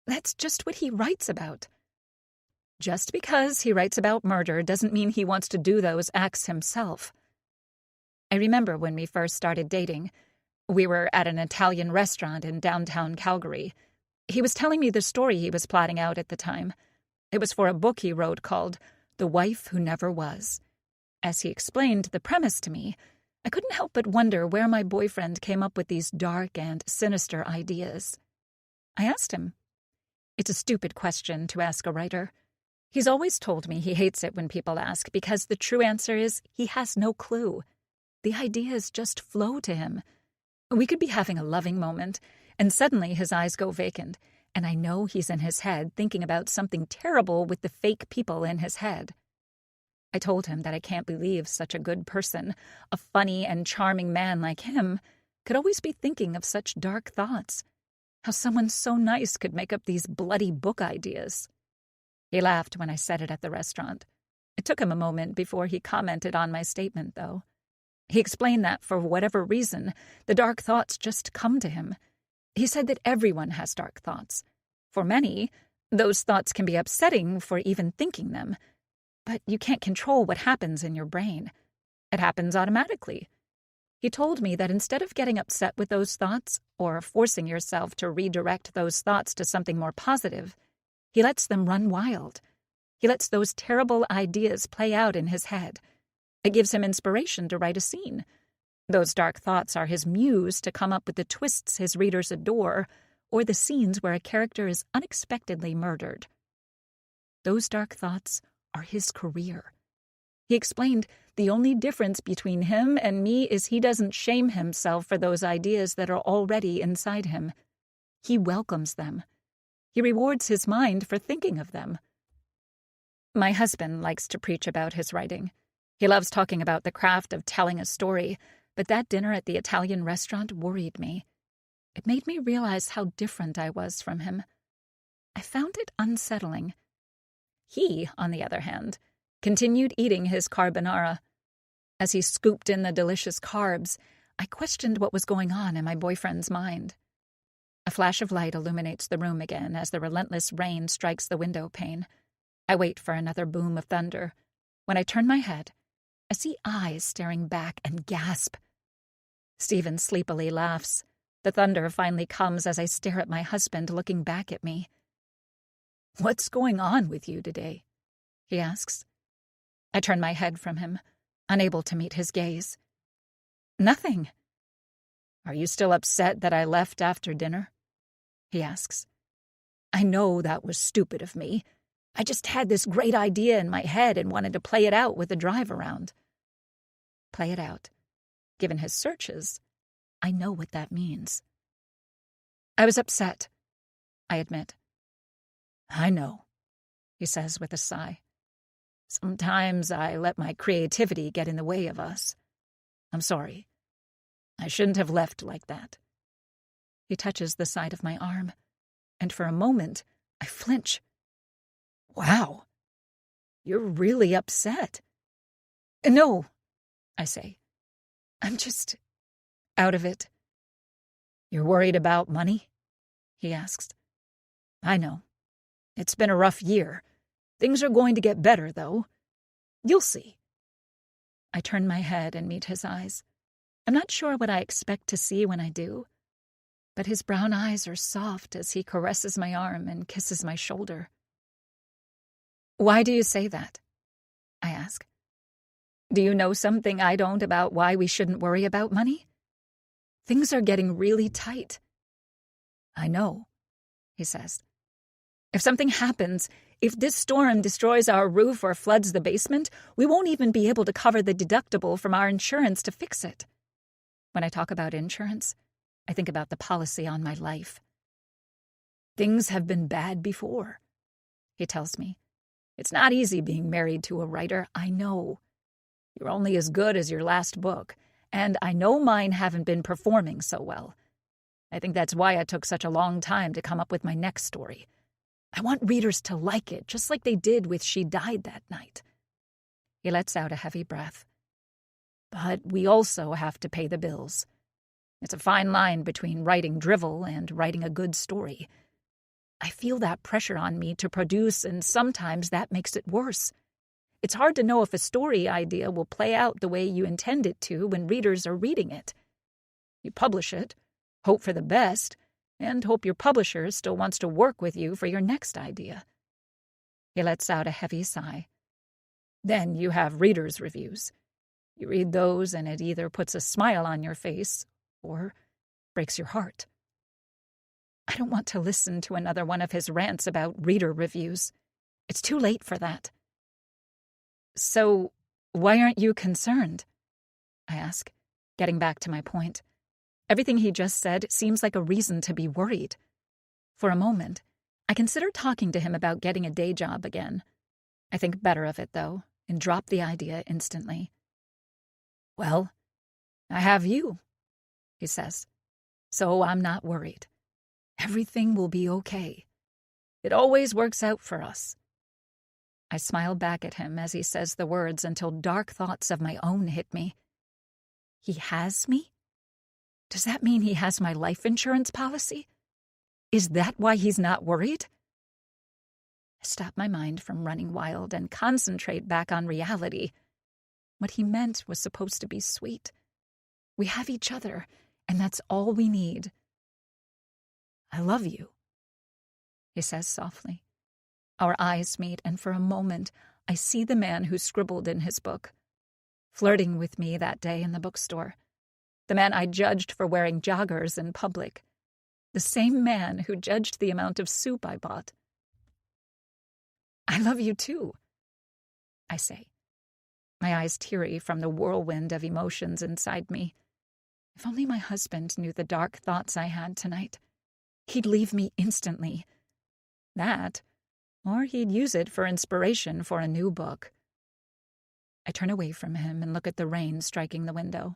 That's just what he writes about. Just because he writes about murder doesn't mean he wants to do those acts himself. I remember when we first started dating. We were at an Italian restaurant in downtown Calgary. He was telling me the story he was plotting out at the time. It was for a book he wrote called The Wife Who Never Was. As he explained the premise to me, I couldn't help but wonder where my boyfriend came up with these dark and sinister ideas. I asked him. It's a stupid question to ask a writer. He's always told me he hates it when people ask because the true answer is he has no clue. The ideas just flow to him. We could be having a loving moment, and suddenly his eyes go vacant, and I know he's in his head thinking about something terrible with the fake people in his head. I told him that I can't believe such a good person, a funny and charming man like him, could always be thinking of such dark thoughts. How someone so nice could make up these bloody book ideas. He laughed when I said it at the restaurant. It took him a moment before he commented on my statement, though. He explained that for whatever reason, the dark thoughts just come to him. He said that everyone has dark thoughts. For many, those thoughts can be upsetting for even thinking them. But you can't control what happens in your brain. It happens automatically. He told me that instead of getting upset with those thoughts, or forcing yourself to redirect those thoughts to something more positive, he lets them run wild. He lets those terrible ideas play out in his head. It gives him inspiration to write a scene. Those dark thoughts are his muse to come up with the twists his readers adore, or the scenes where a character is unexpectedly murdered. Those dark thoughts are his career. He explained the only difference between him and me is he doesn't shame himself for those ideas that are already inside him. He welcomes them. He rewards his mind for thinking of them. My husband likes to preach about his writing. He loves talking about the craft of telling a story, but that dinner at the Italian restaurant worried me. It made me realize how different I was from him. I found it unsettling. He, on the other hand, continued eating his carbonara. As he scooped in the delicious carbs, I questioned what was going on in my boyfriend's mind. A flash of light illuminates the room again as the relentless rain strikes the window pane. I wait for another boom of thunder. When I turn my head, I see eyes staring back and gasp. Stephen sleepily laughs. The thunder finally comes as I stare at my husband looking back at me. "What's going on with you today?" he asks. I turn my head from him, unable to meet his gaze. "Nothing." "Are you still upset that I left after dinner?" he asks. "I know that was stupid of me. I just had this great idea in my head and wanted to play it out with the drive around." Play it out. Given his searches, I know what that means. "I was upset," I admit. "I know," he says with a sigh. "Sometimes I let my creativity get in the way of us. I'm sorry. I shouldn't have left like that." He touches the side of my arm, and for a moment, I flinch. "Wow, you're really upset." "No," I say. "I'm just out of it." "You're worried about money?" he asks. "I know. It's been a rough year. Things are going to get better, though. You'll see." I turn my head and meet his eyes. I'm not sure what I expect to see when I do, but his brown eyes are soft as he caresses my arm and kisses my shoulder. "Why do you say that?" I ask. "Do you know something I don't about why we shouldn't worry about money? Things are getting really tight." "I know," he says. "If something happens, if this storm destroys our roof or floods the basement, we won't even be able to cover the deductible from our insurance to fix it." When I talk about insurance, I think about the policy on my life. "Things have been bad before," he tells me. "It's not easy being married to a writer, I know. You're only as good as your last book, and I know mine haven't been performing so well. I think that's why I took such a long time to come up with my next story. I want readers to like it, just like they did with She Died That Night." He lets out a heavy breath. "But we also have to pay the bills. It's a fine line between writing drivel and writing a good story. I feel that pressure on me to produce, and sometimes that makes it worse. It's hard to know if a story idea will play out the way you intend it to when readers are reading it. You publish it, hope for the best, and hope your publisher still wants to work with you for your next idea." He lets out a heavy sigh. Then you have readers' reviews. You read those and it either puts a smile on your face or breaks your heart. I don't want to listen to another one of his rants about reader reviews. It's too late for that. So, why aren't you concerned? I ask, getting back to my point. Everything he just said seems like a reason to be worried. For a moment, I consider talking to him about getting a day job again. I think better of it, though, and drop the idea instantly. Well, I have you, he says, so I'm not worried. Everything will be okay. It always works out for us. I smile back at him as he says the words until dark thoughts of my own hit me. He has me? Does that mean he has my life insurance policy? Is that why he's not worried? I stop my mind from running wild and concentrate back on reality. What he meant was supposed to be sweet. We have each other, and that's all we need. I love you, he says softly. Our eyes meet, and for a moment, I see the man who scribbled in his book, flirting with me that day in the bookstore. The man I judged for wearing joggers in public. The same man who judged the amount of soup I bought. I love you too, I say, my eyes teary from the whirlwind of emotions inside me. If only my husband knew the dark thoughts I had tonight. He'd leave me instantly. That, or he'd use it for inspiration for a new book. I turn away from him and look at the rain striking the window.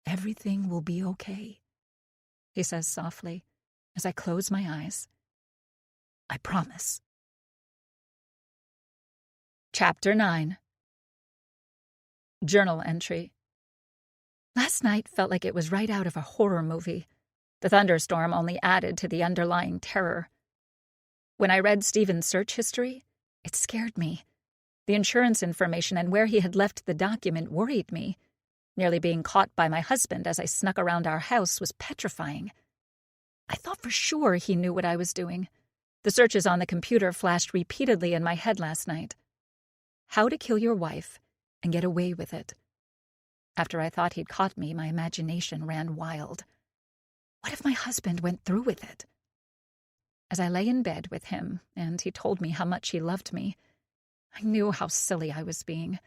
Everything will be okay, he says softly as I close my eyes. I promise. Chapter 9. Journal entry. Last night felt like it was right out of a horror movie. The thunderstorm only added to the underlying terror. When I read Stephen's search history, it scared me. The insurance information and where he had left the document worried me. Nearly being caught by my husband as I snuck around our house was petrifying. I thought for sure he knew what I was doing. The searches on the computer flashed repeatedly in my head last night. How to kill your wife and get away with it. After I thought he'd caught me, my imagination ran wild. What if my husband went through with it? As I lay in bed with him, and he told me how much he loved me, I knew how silly I was being.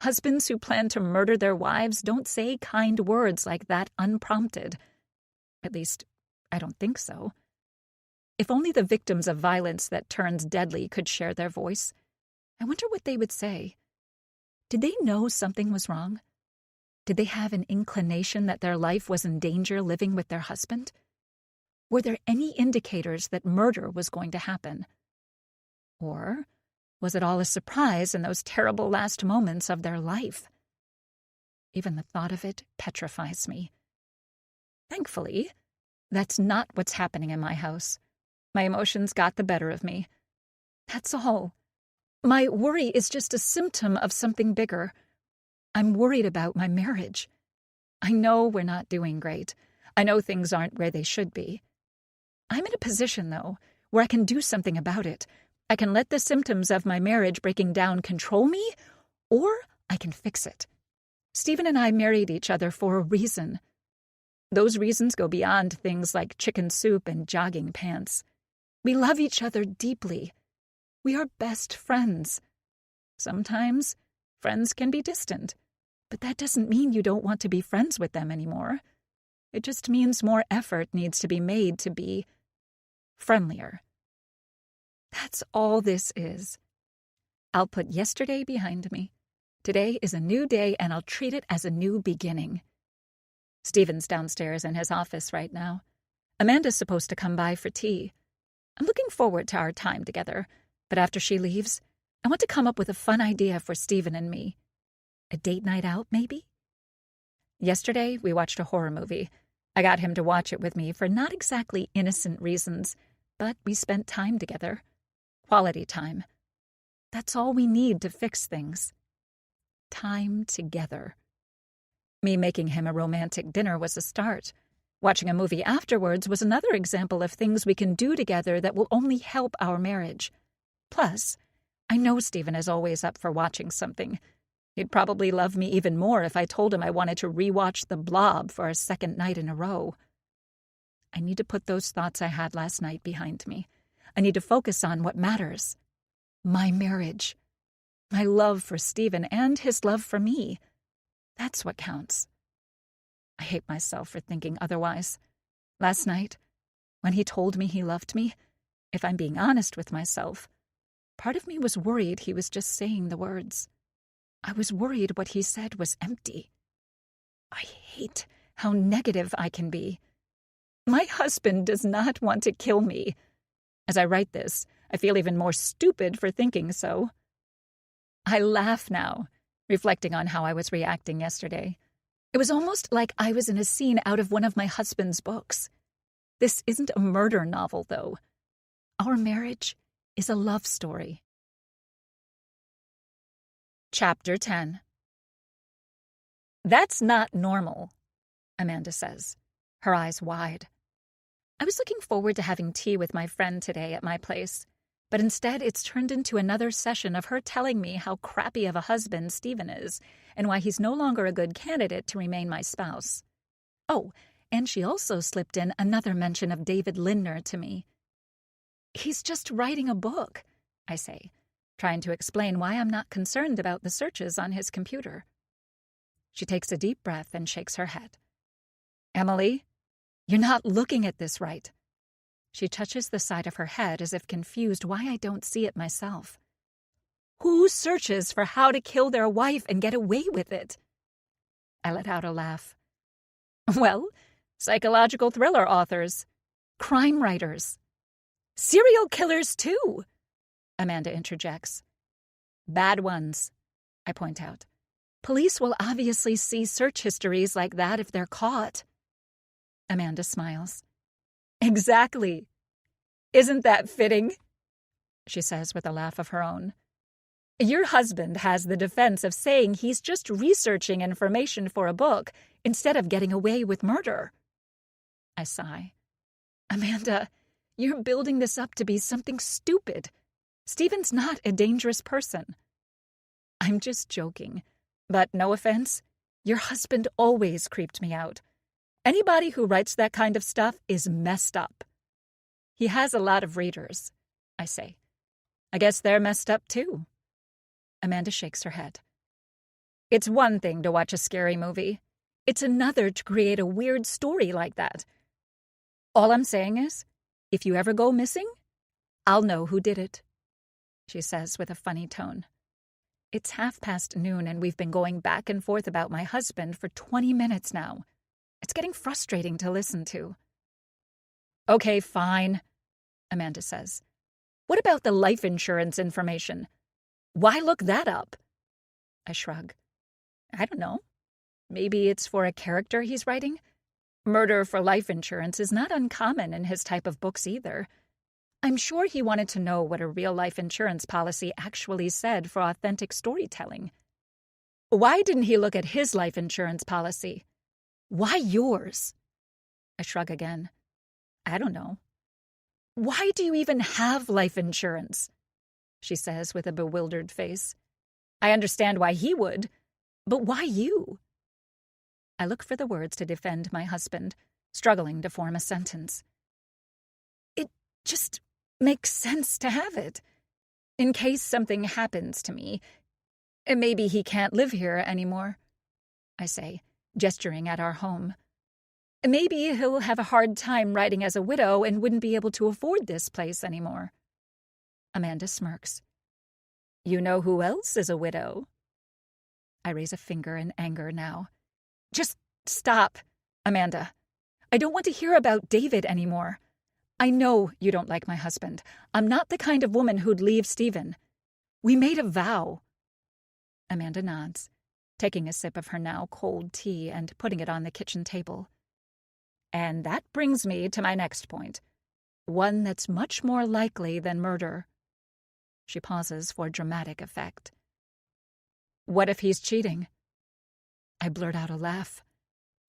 Husbands who plan to murder their wives don't say kind words like that unprompted. At least, I don't think so. If only the victims of violence that turns deadly could share their voice. I wonder what they would say. Did they know something was wrong? Did they have an inclination that their life was in danger living with their husband? Were there any indicators that murder was going to happen? Or was it all a surprise in those terrible last moments of their life? Even the thought of it petrifies me. Thankfully, that's not what's happening in my house. My emotions got the better of me. That's all. My worry is just a symptom of something bigger. I'm worried about my marriage. I know we're not doing great. I know things aren't where they should be. I'm in a position, though, where I can do something about it. I can let the symptoms of my marriage breaking down control me, or I can fix it. Stephen and I married each other for a reason. Those reasons go beyond things like chicken soup and jogging pants. We love each other deeply. We are best friends. Sometimes friends can be distant, but that doesn't mean you don't want to be friends with them anymore. It just means more effort needs to be made to be friendlier. That's all this is. I'll put yesterday behind me. Today is a new day, and I'll treat it as a new beginning. Stephen's downstairs in his office right now. Amanda's supposed to come by for tea. I'm looking forward to our time together, but after she leaves, I want to come up with a fun idea for Stephen and me. A date night out, maybe? Yesterday, we watched a horror movie. I got him to watch it with me for not exactly innocent reasons, but we spent time together. Quality time. That's all we need to fix things. Time together. Me making him a romantic dinner was a start. Watching a movie afterwards was another example of things we can do together that will only help our marriage. Plus, I know Stephen is always up for watching something. He'd probably love me even more if I told him I wanted to rewatch The Blob for a second night in a row. I need to put those thoughts I had last night behind me. I need to focus on what matters. My marriage. My love for Stephen and his love for me. That's what counts. I hate myself for thinking otherwise. Last night, when he told me he loved me, if I'm being honest with myself, part of me was worried he was just saying the words. I was worried what he said was empty. I hate how negative I can be. My husband does not want to kill me. As I write this, I feel even more stupid for thinking so. I laugh now, reflecting on how I was reacting yesterday. It was almost like I was in a scene out of one of my husband's books. This isn't a murder novel, though. Our marriage is a love story. Chapter 10. That's not normal, Amanda says, her eyes wide. I was looking forward to having tea with my friend today at my place, but instead it's turned into another session of her telling me how crappy of a husband Stephen is and why he's no longer a good candidate to remain my spouse. Oh, and she also slipped in another mention of David Lindner to me. He's just writing a book, I say, trying to explain why I'm not concerned about the searches on his computer. She takes a deep breath and shakes her head. Emily, you're not looking at this right. She touches the side of her head as if confused why I don't see it myself. Who searches for how to kill their wife and get away with it? I let out a laugh. Well, psychological thriller authors, crime writers, serial killers too, Amanda interjects. Bad ones, I point out. Police will obviously see search histories like that if they're caught. Amanda smiles. Exactly. Isn't that fitting? She says with a laugh of her own. Your husband has the defense of saying he's just researching information for a book instead of getting away with murder. I sigh. Amanda, you're building this up to be something stupid. Stephen's not a dangerous person. I'm just joking. But no offense, your husband always creeped me out. Anybody who writes that kind of stuff is messed up. He has a lot of readers, I say. I guess they're messed up too. Amanda shakes her head. It's one thing to watch a scary movie. It's another to create a weird story like that. All I'm saying is, if you ever go missing, I'll know who did it, she says with a funny tone. It's noon and we've been going back and forth about my husband for 20 minutes now. It's getting frustrating to listen to. Okay, fine, Amanda says. What about the life insurance information? Why look that up? I shrug. I don't know. Maybe it's for a character he's writing? Murder for life insurance is not uncommon in his type of books either. I'm sure he wanted to know what a real-life insurance policy actually said for authentic storytelling. Why didn't he look at his life insurance policy? Why yours? I shrug again. I don't know. Why do you even have life insurance? She says with a bewildered face. I understand why he would, but why you? I look for the words to defend my husband, struggling to form a sentence. It just makes sense to have it. In case something happens to me, maybe he can't live here anymore, I say, gesturing at our home. Maybe he'll have a hard time writing as a widow and wouldn't be able to afford this place anymore. Amanda smirks. You know who else is a widow? I raise a finger in anger now. Just stop, Amanda. I don't want to hear about David anymore. I know you don't like my husband. I'm not the kind of woman who'd leave Stephen. We made a vow. Amanda nods, taking a sip of her now cold tea and putting it on the kitchen table. And that brings me to my next point, one that's much more likely than murder. She pauses for dramatic effect. What if he's cheating? I blurt out a laugh.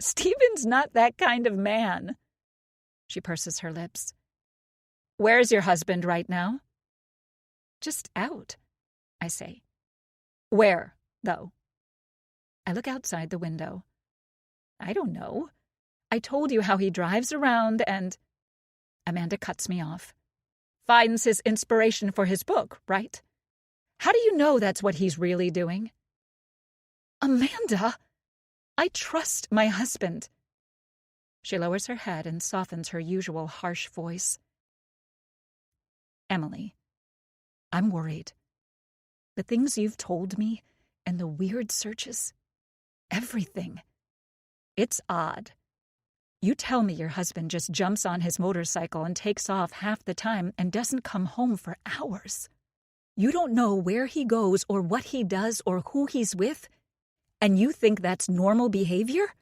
Stephen's not that kind of man. She purses her lips. Where's your husband right now? Just out. I say. Where, though? I look outside the window. I don't know. I told you how he drives around and... Amanda cuts me off. Finds his inspiration for his book, right? How do you know that's what he's really doing? Amanda! I trust my husband. She lowers her head and softens her usual harsh voice. Emily, I'm worried. The things you've told me and the weird searches, everything. It's odd. You tell me your husband just jumps on his motorcycle and takes off half the time and doesn't come home for hours. You don't know where he goes or what he does or who he's with, and you think that's normal behavior?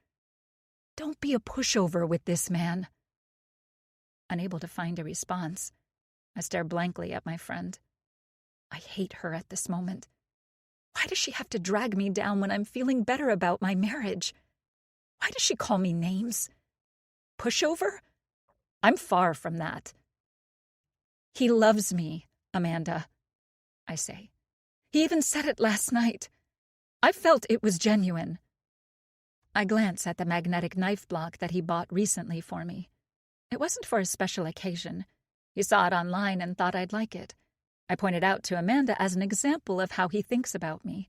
Don't be a pushover with this man. Unable to find a response, I stare blankly at my friend. I hate her at this moment. Why does she have to drag me down when I'm feeling better about my marriage? Why does she call me names? Pushover? I'm far from that. He loves me, Amanda, I say. He even said it last night. I felt it was genuine. I glance at the magnetic knife block that he bought recently for me. It wasn't for a special occasion. He saw it online and thought I'd like it. I pointed out to Amanda as an example of how he thinks about me.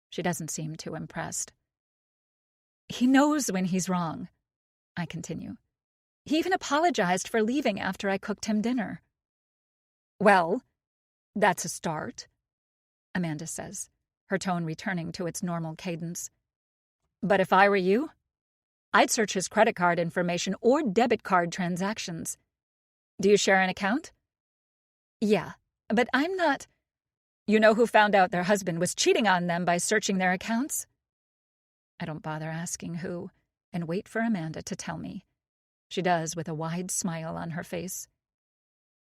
She doesn't seem too impressed. He knows when he's wrong, I continue. He even apologized for leaving after I cooked him dinner. Well, that's a start, Amanda says, her tone returning to its normal cadence. But if I were you, I'd search his credit card information or debit card transactions. Do you share an account? Yeah, but I'm not... You know who found out their husband was cheating on them by searching their accounts? I don't bother asking who, and wait for Amanda to tell me. She does with a wide smile on her face.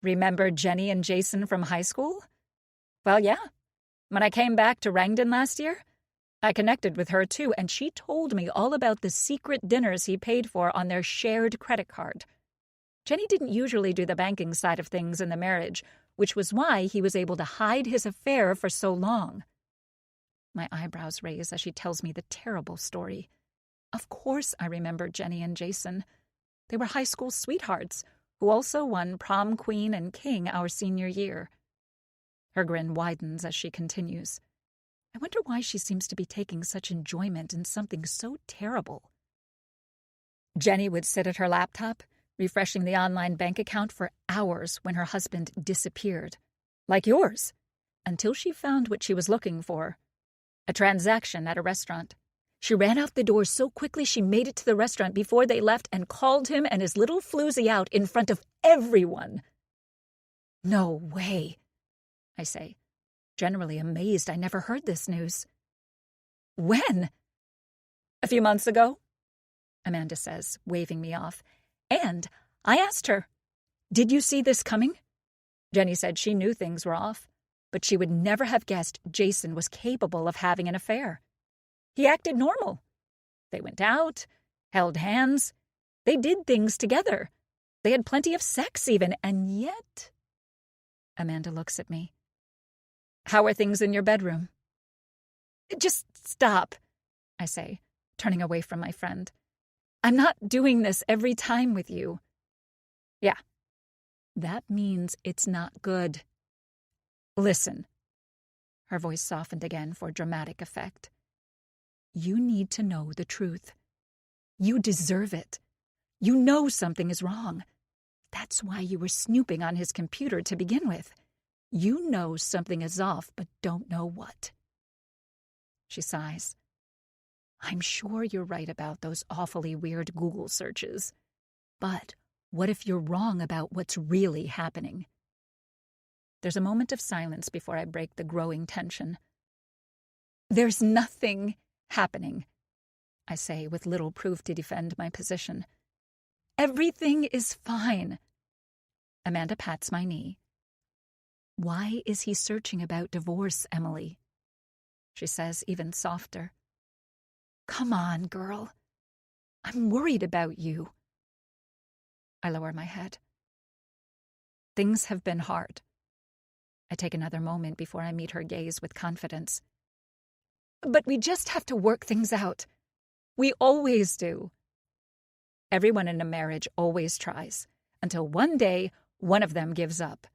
Remember Jenny and Jason from high school? Well, yeah. When I came back to Rangdon last year, I connected with her too, and she told me all about the secret dinners he paid for on their shared credit card. Jenny didn't usually do the banking side of things in the marriage, which was why he was able to hide his affair for so long. My eyebrows raise as she tells me the terrible story. Of course I remember Jenny and Jason. They were high school sweethearts, who also won prom queen and king our senior year. Her grin widens as she continues. I wonder why she seems to be taking such enjoyment in something so terrible. Jenny would sit at her laptop, refreshing the online bank account for hours when her husband disappeared. Like yours. Until she found what she was looking for. A transaction at a restaurant. She ran out the door so quickly she made it to the restaurant before they left and called him and his little floozy out in front of everyone. No way, I say, generally amazed I never heard this news. When? A few months ago, Amanda says, waving me off. And I asked her, did you see this coming? Jenny said she knew things were off, but she would never have guessed Jason was capable of having an affair. He acted normal. They went out, held hands. They did things together. They had plenty of sex even, and yet... Amanda looks at me. How are things in your bedroom? Just stop, I say, turning away from my friend. I'm not doing this every time with you. Yeah, that means it's not good. Listen. Her voice softened again for dramatic effect. You need to know the truth. You deserve it. You know something is wrong. That's why you were snooping on his computer to begin with. You know something is off, but don't know what. She sighs. I'm sure you're right about those awfully weird Google searches. But what if you're wrong about what's really happening? There's a moment of silence before I break the growing tension. There's nothing happening, I say with little proof to defend my position. Everything is fine. Amanda pats my knee. Why is he searching about divorce, Emily? She says even softer. Come on, girl. I'm worried about you. I lower my head. Things have been hard. I take another moment before I meet her gaze with confidence. But we just have to work things out. We always do. Everyone in a marriage always tries, until one day one of them gives up.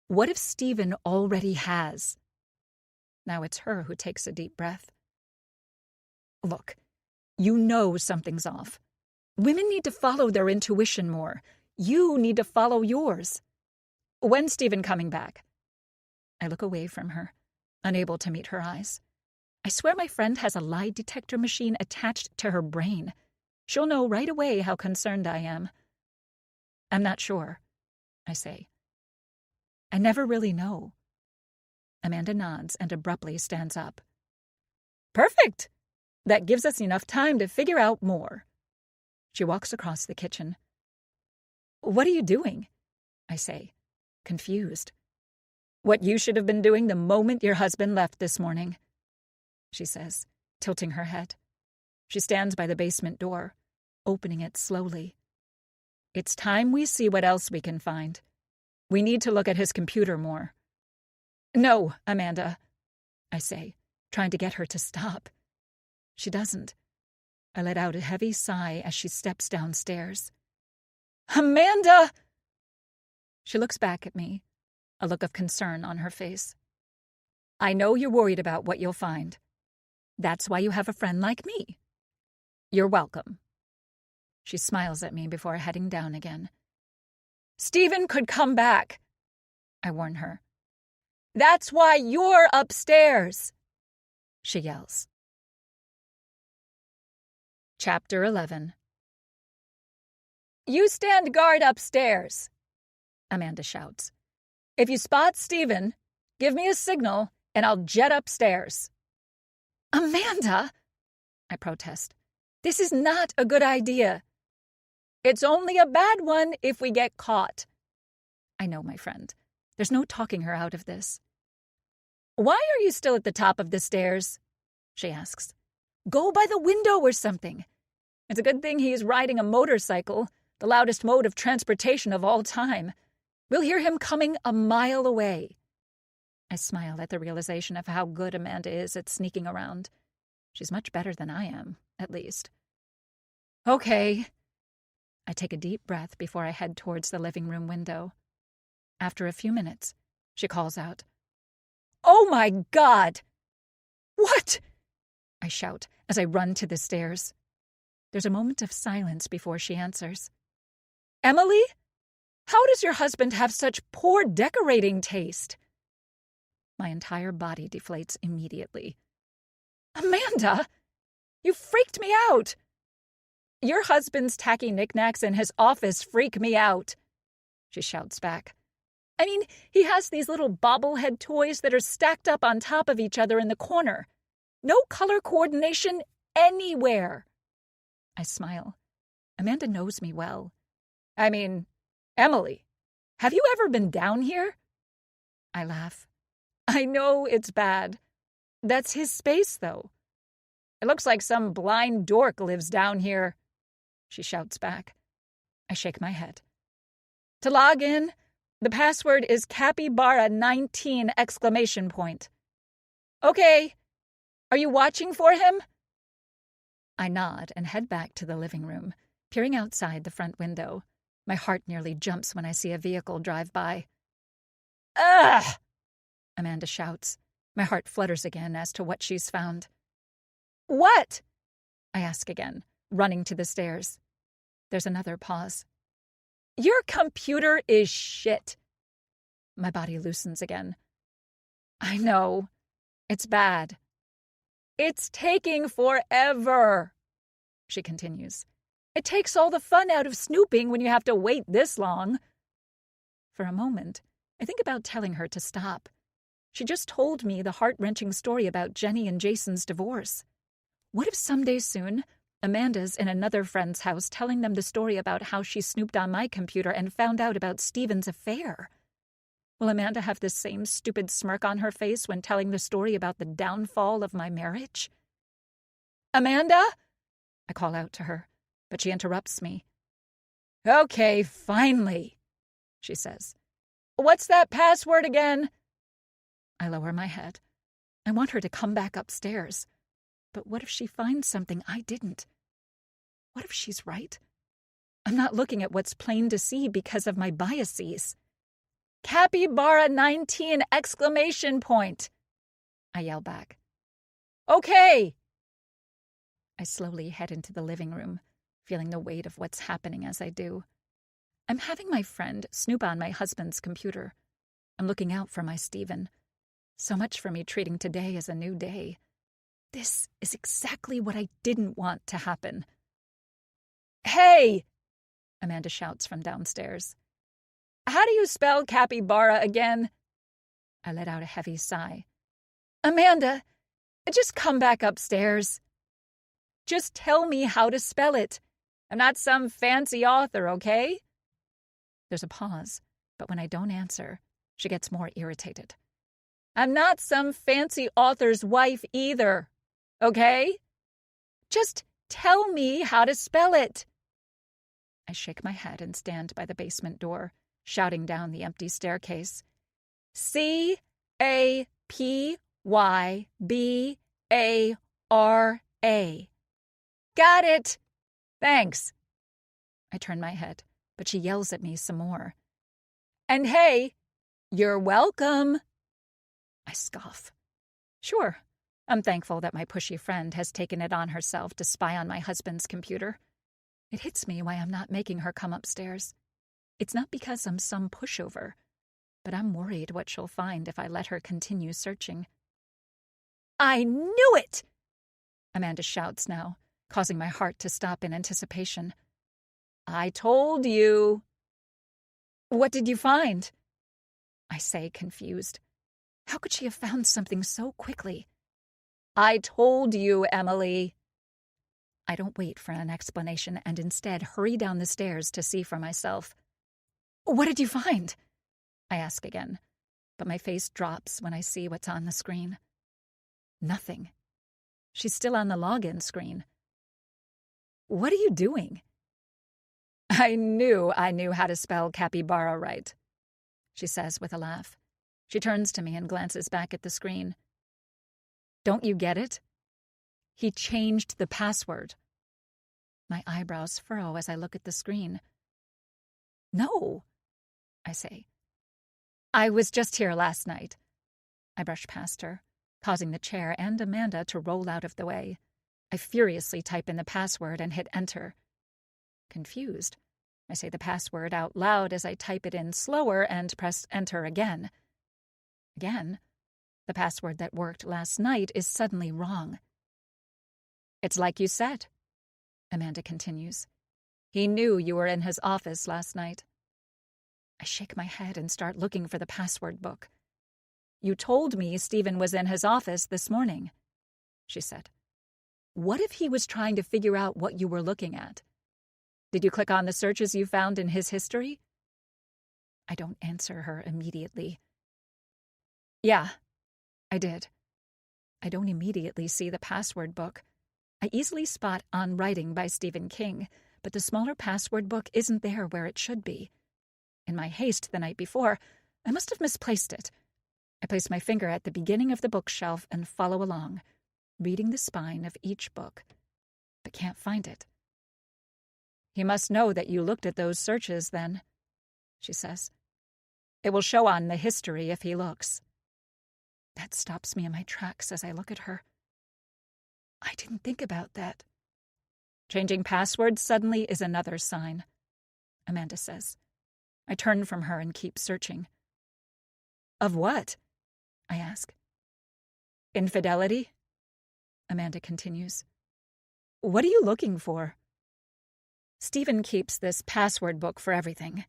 What if Stephen already has? Now it's her who takes a deep breath. Look, you know something's off. Women need to follow their intuition more. You need to follow yours. When's Stephen coming back? I look away from her, unable to meet her eyes. I swear my friend has a lie detector machine attached to her brain. She'll know right away how concerned I am. I'm not sure, I say. I never really know. Amanda nods and abruptly stands up. Perfect! That gives us enough time to figure out more. She walks across the kitchen. What are you doing? I say, confused. What you should have been doing the moment your husband left this morning, she says, tilting her head. She stands by the basement door, opening it slowly. It's time we see what else we can find. We need to look at his computer more. No, Amanda, I say, trying to get her to stop. She doesn't. I let out a heavy sigh as she steps downstairs. Amanda! She looks back at me, a look of concern on her face. I know you're worried about what you'll find. That's why you have a friend like me. You're welcome. She smiles at me before heading down again. Stephen could come back, I warn her. That's why you're upstairs, she yells. Chapter 11. You stand guard upstairs, Amanda shouts. If you spot Stephen, give me a signal and I'll jet upstairs. Amanda, I protest. This is not a good idea. It's only a bad one if we get caught. I know, my friend. There's no talking her out of this. Why are you still at the top of the stairs? She asks. Go by the window or something. It's a good thing he's riding a motorcycle, the loudest mode of transportation of all time. We'll hear him coming a mile away. I smile at the realization of how good Amanda is at sneaking around. She's much better than I am, at least. Okay. I take a deep breath before I head towards the living room window. After a few minutes, she calls out, Oh my God! What? I shout as I run to the stairs. There's a moment of silence before she answers. Emily? How does your husband have such poor decorating taste? My entire body deflates immediately. Amanda! You freaked me out! Your husband's tacky knickknacks in his office freak me out, she shouts back. I mean, he has these little bobblehead toys that are stacked up on top of each other in the corner. No color coordination anywhere. I smile. Amanda knows me well. I mean, Emily, have you ever been down here? I laugh. I know it's bad. That's his space, though. It looks like some blind dork lives down here, she shouts back. I shake my head. To log in, the password is capybara19! Okay. Are you watching for him? I nod and head back to the living room, peering outside the front window. My heart nearly jumps when I see a vehicle drive by. Ugh! Amanda shouts. My heart flutters again as to what she's found. What? I ask again, running to the stairs. There's another pause. Your computer is shit. My body loosens again. I know. It's bad. It's taking forever, she continues. It takes all the fun out of snooping when you have to wait this long. For a moment, I think about telling her to stop. She just told me the heart-wrenching story about Jenny and Jason's divorce. What if someday soon, Amanda's in another friend's house telling them the story about how she snooped on my computer and found out about Stephen's affair? Will Amanda have the same stupid smirk on her face when telling the story about the downfall of my marriage? Amanda? I call out to her, but she interrupts me. Okay, finally, she says. What's that password again? I lower my head. I want her to come back upstairs. But what if she finds something I didn't? What if she's right? I'm not looking at what's plain to see because of my biases. Capybara 19! Exclamation point! I yell back. Okay! I slowly head into the living room, feeling the weight of what's happening as I do. I'm having my friend snoop on my husband's computer. I'm looking out for my Stephen. So much for me treating today as a new day. This is exactly what I didn't want to happen. Hey! Amanda shouts from downstairs. How do you spell capybara again? I let out a heavy sigh. Amanda, just come back upstairs. Just tell me how to spell it. I'm not some fancy author, okay? There's a pause, but when I don't answer, she gets more irritated. I'm not some fancy author's wife either, okay? Just tell me how to spell it. I shake my head and stand by the basement door, shouting down the empty staircase. Capybara. Got it! Thanks. I turn my head, but she yells at me some more. And hey, you're welcome. I scoff. Sure, I'm thankful that my pushy friend has taken it on herself to spy on my husband's computer. It hits me why I'm not making her come upstairs. It's not because I'm some pushover, but I'm worried what she'll find if I let her continue searching. I knew it! Amanda shouts now, causing my heart to stop in anticipation. I told you. What did you find? I say, confused. How could she have found something so quickly? I told you, Emily. I don't wait for an explanation and instead hurry down the stairs to see for myself. What did you find? I ask again, but my face drops when I see what's on the screen. Nothing. She's still on the login screen. What are you doing? I knew how to spell capybara right, she says with a laugh. She turns to me and glances back at the screen. Don't you get it? He changed the password. My eyebrows furrow as I look at the screen. No, I say. I was just here last night. I brush past her, causing the chair and Amanda to roll out of the way. I furiously type in the password and hit enter. Confused, I say the password out loud as I type it in slower and press enter again. Again, the password that worked last night is suddenly wrong. It's like you said, Amanda continues. He knew you were in his office last night. I shake my head and start looking for the password book. You told me Stephen was in his office this morning, she said. What if he was trying to figure out what you were looking at? Did you click on the searches you found in his history? I don't answer her immediately. Yeah, I did. I don't immediately see the password book. I easily spot On Writing by Stephen King, but the smaller password book isn't there where it should be. In my haste the night before, I must have misplaced it. I place my finger at the beginning of the bookshelf and follow along, reading the spine of each book, but can't find it. He must know that you looked at those searches then, she says. It will show on the history if he looks. That stops me in my tracks as I look at her. I didn't think about that. Changing passwords suddenly is another sign, Amanda says. I turn from her and keep searching. Of what? I ask. Infidelity? Amanda continues. What are you looking for? Stephen keeps this password book for everything.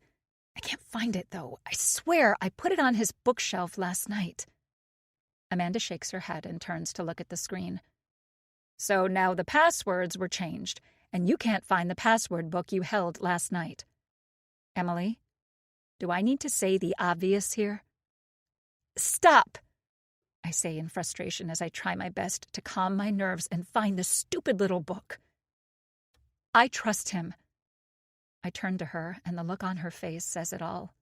I can't find it, though. I swear I put it on his bookshelf last night. Amanda shakes her head and turns to look at the screen. So now the passwords were changed, and you can't find the password book you held last night. Emily, do I need to say the obvious here? Stop, I say in frustration as I try my best to calm my nerves and find the stupid little book. I trust him. I turn to her, and the look on her face says it all.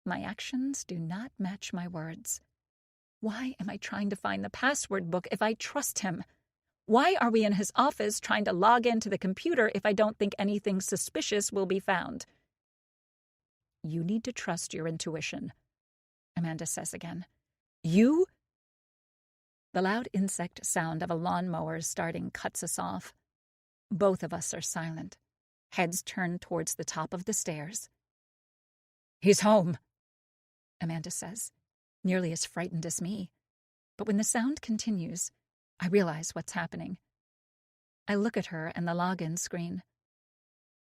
My actions do not match my words. Why am I trying to find the password book if I trust him? Why are we in his office trying to log into the computer if I don't think anything suspicious will be found? You need to trust your intuition, Amanda says again. You? The loud insect sound of a lawnmower starting cuts us off. Both of us are silent, heads turned towards the top of the stairs. He's home, Amanda says, nearly as frightened as me. But when the sound continues, I realize what's happening. I look at her and the login screen.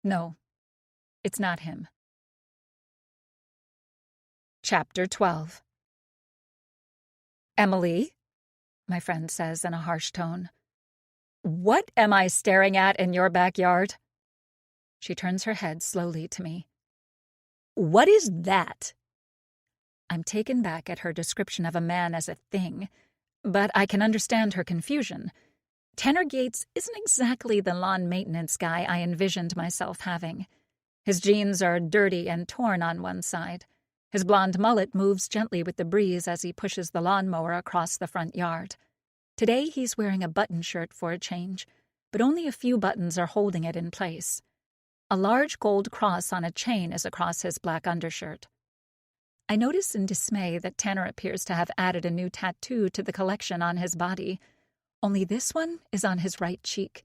No, it's not him. Chapter 12. Emily, my friend says in a harsh tone, what am I staring at in your backyard? She turns her head slowly to me. What is that? I'm taken back at her description of a man as a thing, but I can understand her confusion. Tanner Gates isn't exactly the lawn maintenance guy I envisioned myself having. His jeans are dirty and torn on one side. His blonde mullet moves gently with the breeze as he pushes the lawnmower across the front yard. Today he's wearing a button shirt for a change, but only a few buttons are holding it in place. A large gold cross on a chain is across his black undershirt. I notice in dismay that Tanner appears to have added a new tattoo to the collection on his body, only this one is on his right cheek.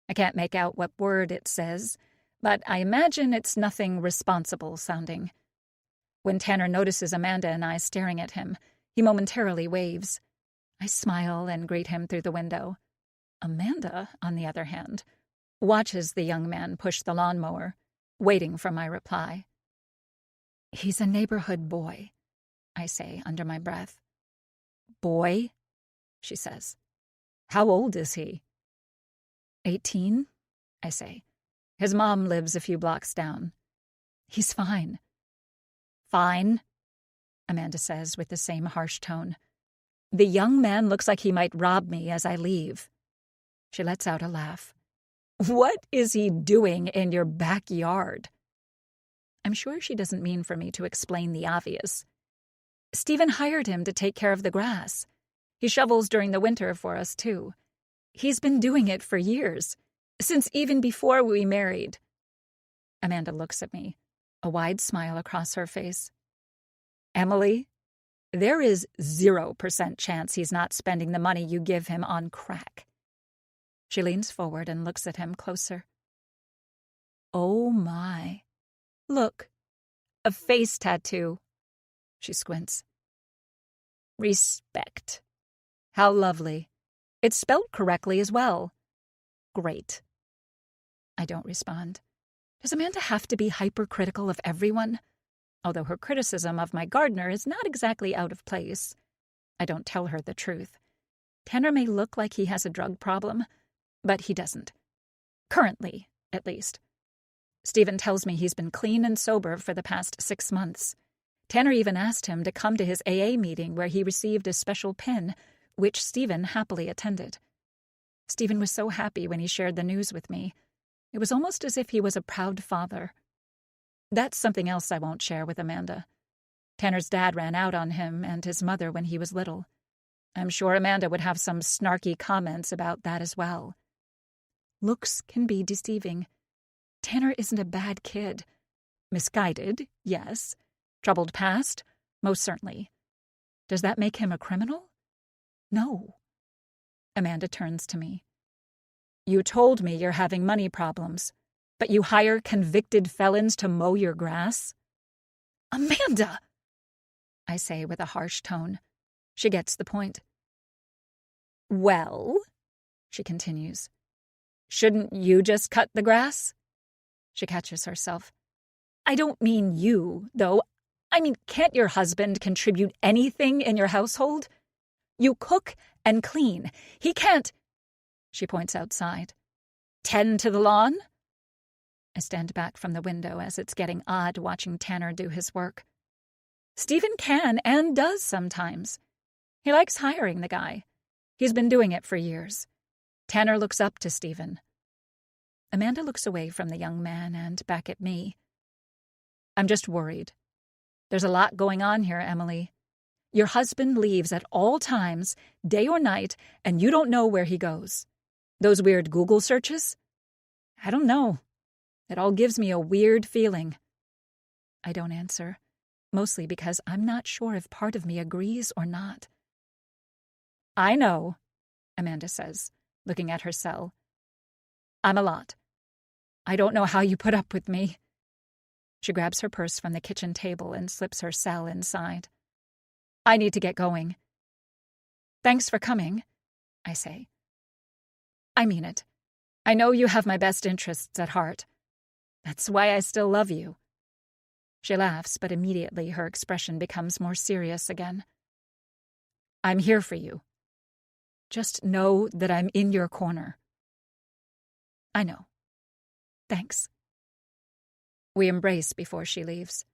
I can't make out what word it says, but I imagine it's nothing responsible sounding. When Tanner notices Amanda and I staring at him, he momentarily waves. I smile and greet him through the window. Amanda, on the other hand, watches the young man push the lawnmower, waiting for my reply. He's a neighborhood boy, I say under my breath. Boy? She says. How old is he? 18, I say. His mom lives a few blocks down. He's fine. Fine, Amanda says with the same harsh tone. The young man looks like he might rob me as I leave. She lets out a laugh. What is he doing in your backyard? I'm sure she doesn't mean for me to explain the obvious. Stephen hired him to take care of the grass. He shovels during the winter for us, too. He's been doing it for years, since even before we married. Amanda looks at me, a wide smile across her face. Emily, there is 0% chance he's not spending the money you give him on crack. She leans forward and looks at him closer. Oh my. Look, a face tattoo. She squints. Respect. How lovely. It's spelled correctly as well. Great. I don't respond. Does Amanda have to be hypercritical of everyone? Although her criticism of my gardener is not exactly out of place. I don't tell her the truth. Tanner may look like he has a drug problem, but he doesn't. Currently, at least. Stephen tells me he's been clean and sober for the past 6 months. Tanner even asked him to come to his AA meeting where he received a special pin, which Stephen happily attended. Stephen was so happy when he shared the news with me. It was almost as if he was a proud father. That's something else I won't share with Amanda. Tanner's dad ran out on him and his mother when he was little. I'm sure Amanda would have some snarky comments about that as well. Looks can be deceiving. Tanner isn't a bad kid. Misguided, yes. Troubled past, most certainly. Does that make him a criminal? No. Amanda turns to me. You told me you're having money problems, but you hire convicted felons to mow your grass? Amanda! I say with a harsh tone. She gets the point. Well, she continues, shouldn't you just cut the grass? She catches herself. I don't mean you, though. I mean, can't your husband contribute anything in your household? You cook and clean. He can't, she points outside, tend to the lawn? I stand back from the window as it's getting odd watching Tanner do his work. Stephen can and does sometimes. He likes hiring the guy. He's been doing it for years. Tanner looks up to Stephen. Amanda looks away from the young man and back at me. I'm just worried. There's a lot going on here, Emily. Your husband leaves at all times, day or night, and you don't know where he goes. Those weird Google searches? I don't know. It all gives me a weird feeling. I don't answer, mostly because I'm not sure if part of me agrees or not. I know, Amanda says, looking at her cell. I'm a lot. I don't know how you put up with me. She grabs her purse from the kitchen table and slips her cell inside. I need to get going. Thanks for coming, I say. I mean it. I know you have my best interests at heart. That's why I still love you. She laughs, but immediately her expression becomes more serious again. I'm here for you. Just know that I'm in your corner. I know. Thanks. We embrace before she leaves.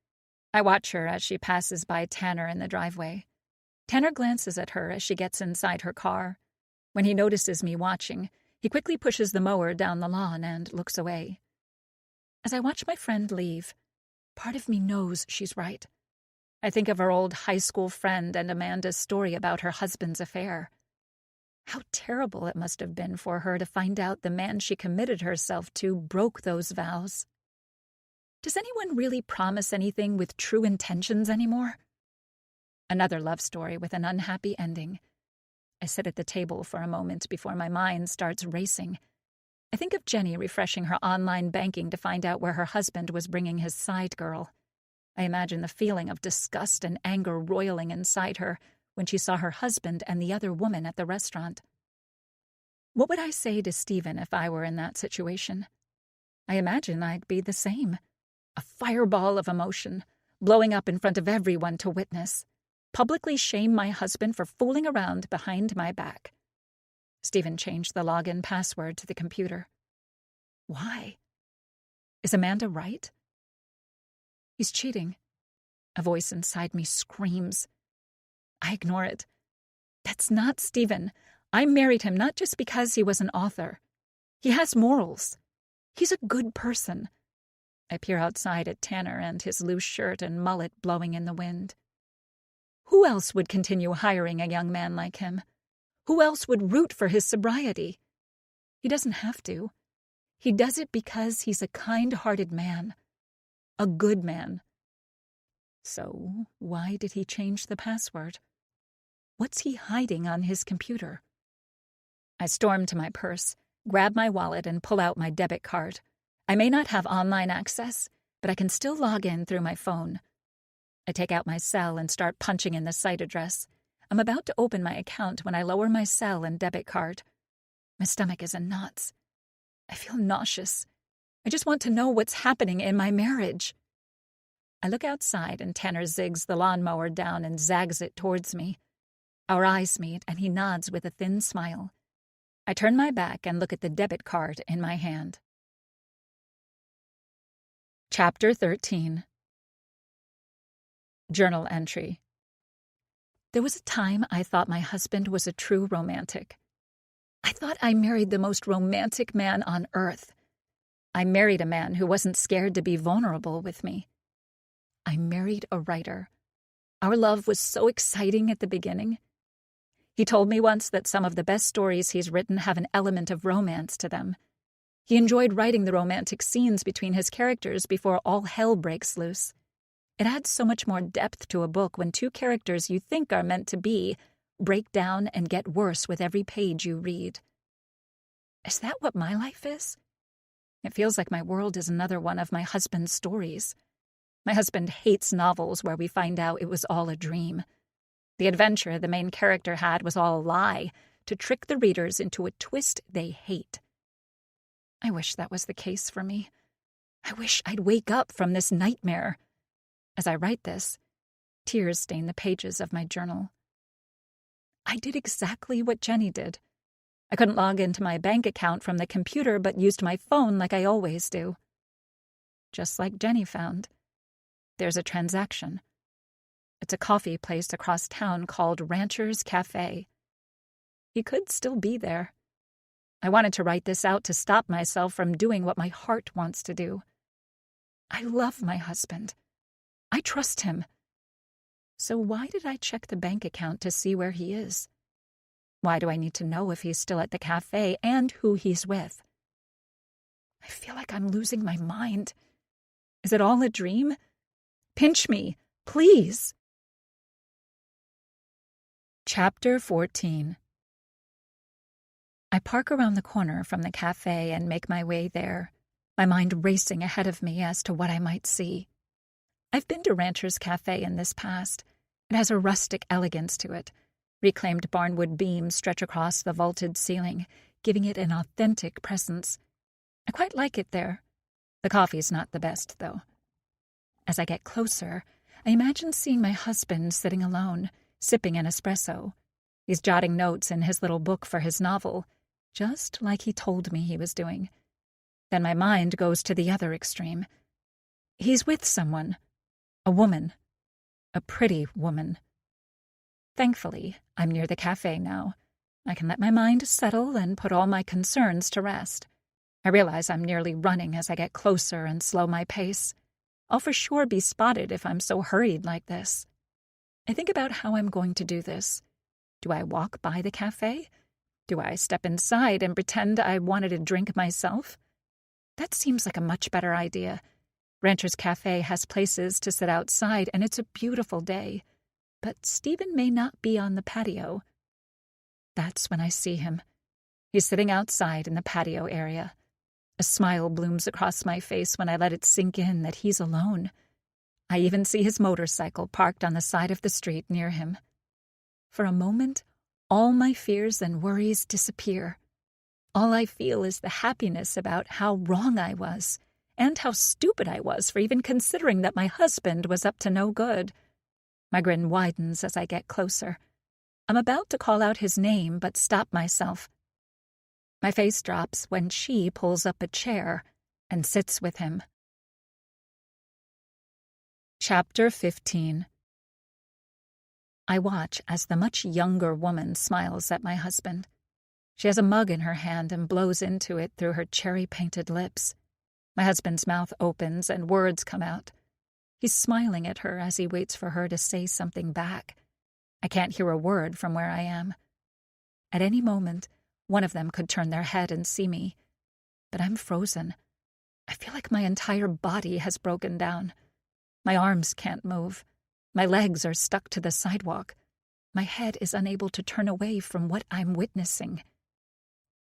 I watch her as she passes by Tanner in the driveway. Tanner glances at her as she gets inside her car. When he notices me watching, he quickly pushes the mower down the lawn and looks away. As I watch my friend leave, part of me knows she's right. I think of our old high school friend and Amanda's story about her husband's affair. How terrible it must have been for her to find out the man she committed herself to broke those vows. Does anyone really promise anything with true intentions anymore? Another love story with an unhappy ending. I sit at the table for a moment before my mind starts racing. I think of Jenny refreshing her online banking to find out where her husband was bringing his side girl. I imagine the feeling of disgust and anger roiling inside her when she saw her husband and the other woman at the restaurant. What would I say to Stephen if I were in that situation? I imagine I'd be the same. A fireball of emotion, blowing up in front of everyone to witness. Publicly shame my husband for fooling around behind my back. Stephen changed the login password to the computer. Why? Is Amanda right? He's cheating. A voice inside me screams. I ignore it. That's not Stephen. I married him not just because he was an author. He has morals. He's a good person. I peer outside at Tanner and his loose shirt and mullet blowing in the wind. Who else would continue hiring a young man like him? Who else would root for his sobriety? He doesn't have to. He does it because he's a kind-hearted man. A good man. So, why did he change the password? What's he hiding on his computer? I storm to my purse, grab my wallet, and pull out my debit card. I may not have online access, but I can still log in through my phone. I take out my cell and start punching in the site address. I'm about to open my account when I lower my cell and debit card. My stomach is in knots. I feel nauseous. I just want to know what's happening in my marriage. I look outside and Tanner zigs the lawnmower down and zags it towards me. Our eyes meet and he nods with a thin smile. I turn my back and look at the debit card in my hand. Chapter 13. Journal entry. There was a time I thought my husband was a true romantic. I thought I married the most romantic man on earth. I married a man who wasn't scared to be vulnerable with me. I married a writer. Our love was so exciting at the beginning. He told me once that some of the best stories he's written have an element of romance to them. He enjoyed writing the romantic scenes between his characters before all hell breaks loose. It adds so much more depth to a book when two characters you think are meant to be break down and get worse with every page you read. Is that what my life is? It feels like my world is another one of my husband's stories. My husband hates novels where we find out it was all a dream. The adventure the main character had was all a lie to trick the readers into a twist they hate. I wish that was the case for me. I wish I'd wake up from this nightmare. As I write this, tears stain the pages of my journal. I did exactly what Jenny did. I couldn't log into my bank account from the computer but used my phone like I always do. Just like Jenny found. There's a transaction. It's a coffee place across town called Rancher's Cafe. He could still be there. I wanted to write this out to stop myself from doing what my heart wants to do. I love my husband. I trust him. So why did I check the bank account to see where he is? Why do I need to know if he's still at the cafe and who he's with? I feel like I'm losing my mind. Is it all a dream? Pinch me, please. Chapter 14. I park around the corner from the cafe and make my way there, my mind racing ahead of me as to what I might see. I've been to Rancher's Cafe in this past. It has a rustic elegance to it. Reclaimed barnwood beams stretch across the vaulted ceiling, giving it an authentic presence. I quite like it there. The coffee's not the best, though. As I get closer, I imagine seeing my husband sitting alone, sipping an espresso. He's jotting notes in his little book for his novel, just like he told me he was doing. Then my mind goes to the other extreme. He's with someone. A woman. A pretty woman. Thankfully, I'm near the cafe now. I can let my mind settle and put all my concerns to rest. I realize I'm nearly running as I get closer and slow my pace. I'll for sure be spotted if I'm so hurried like this. I think about how I'm going to do this. Do I walk by the cafe? Do I step inside and pretend I wanted a drink myself? That seems like a much better idea. Rancher's Cafe has places to sit outside, and it's a beautiful day. But Stephen may not be on the patio. That's when I see him. He's sitting outside in the patio area. A smile blooms across my face when I let it sink in that he's alone. I even see his motorcycle parked on the side of the street near him. For a moment, all my fears and worries disappear. All I feel is the happiness about how wrong I was, and how stupid I was for even considering that my husband was up to no good. My grin widens as I get closer. I'm about to call out his name, but stop myself. My face drops when she pulls up a chair and sits with him. Chapter 15. I watch as the much younger woman smiles at my husband. She has a mug in her hand and blows into it through her cherry-painted lips. My husband's mouth opens and words come out. He's smiling at her as he waits for her to say something back. I can't hear a word from where I am. At any moment, one of them could turn their head and see me. But I'm frozen. I feel like my entire body has broken down. My arms can't move. My legs are stuck to the sidewalk. My head is unable to turn away from what I'm witnessing.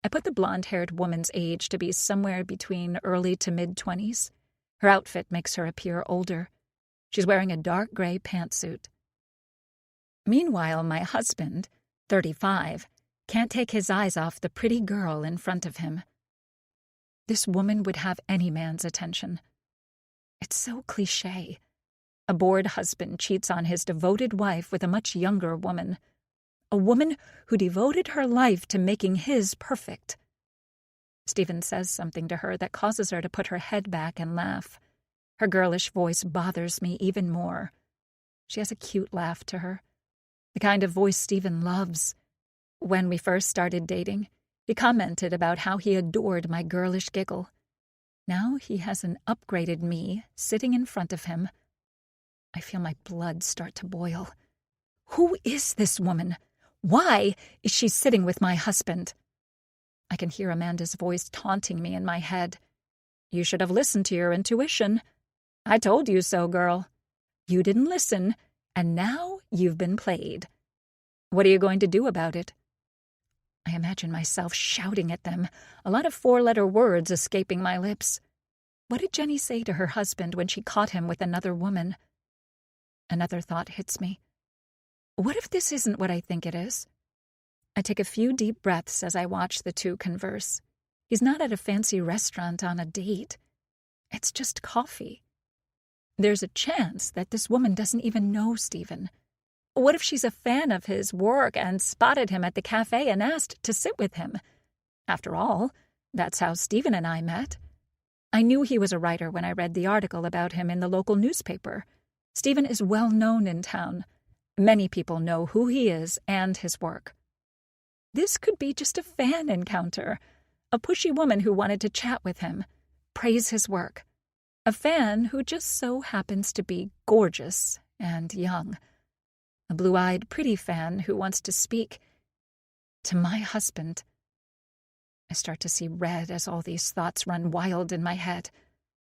I put the blonde-haired woman's age to be somewhere between early to mid-20s. Her outfit makes her appear older. She's wearing a dark gray pantsuit. Meanwhile, my husband, 35, can't take his eyes off the pretty girl in front of him. This woman would have any man's attention. It's so cliché. A bored husband cheats on his devoted wife with a much younger woman. A woman who devoted her life to making his perfect. Stephen says something to her that causes her to put her head back and laugh. Her girlish voice bothers me even more. She has a cute laugh to her. The kind of voice Stephen loves. When we first started dating, he commented about how he adored my girlish giggle. Now he has an upgraded me sitting in front of him. I feel my blood start to boil. Who is this woman? Why is she sitting with my husband? I can hear Amanda's voice taunting me in my head. You should have listened to your intuition. I told you so, girl. You didn't listen, and now you've been played. What are you going to do about it? I imagine myself shouting at them, a lot of four-letter words escaping my lips. What did Jenny say to her husband when she caught him with another woman? Another thought hits me. What if this isn't what I think it is? I take a few deep breaths as I watch the two converse. He's not at a fancy restaurant on a date. It's just coffee. There's a chance that this woman doesn't even know Stephen. What if she's a fan of his work and spotted him at the cafe and asked to sit with him? After all, that's how Stephen and I met. I knew he was a writer when I read the article about him in the local newspaper. Stephen is well known in town. Many people know who he is and his work. This could be just a fan encounter, a pushy woman who wanted to chat with him, praise his work, a fan who just so happens to be gorgeous and young. a blue-eyed, pretty fan who wants to speak to my husband. I start to see red as all these thoughts run wild in my head.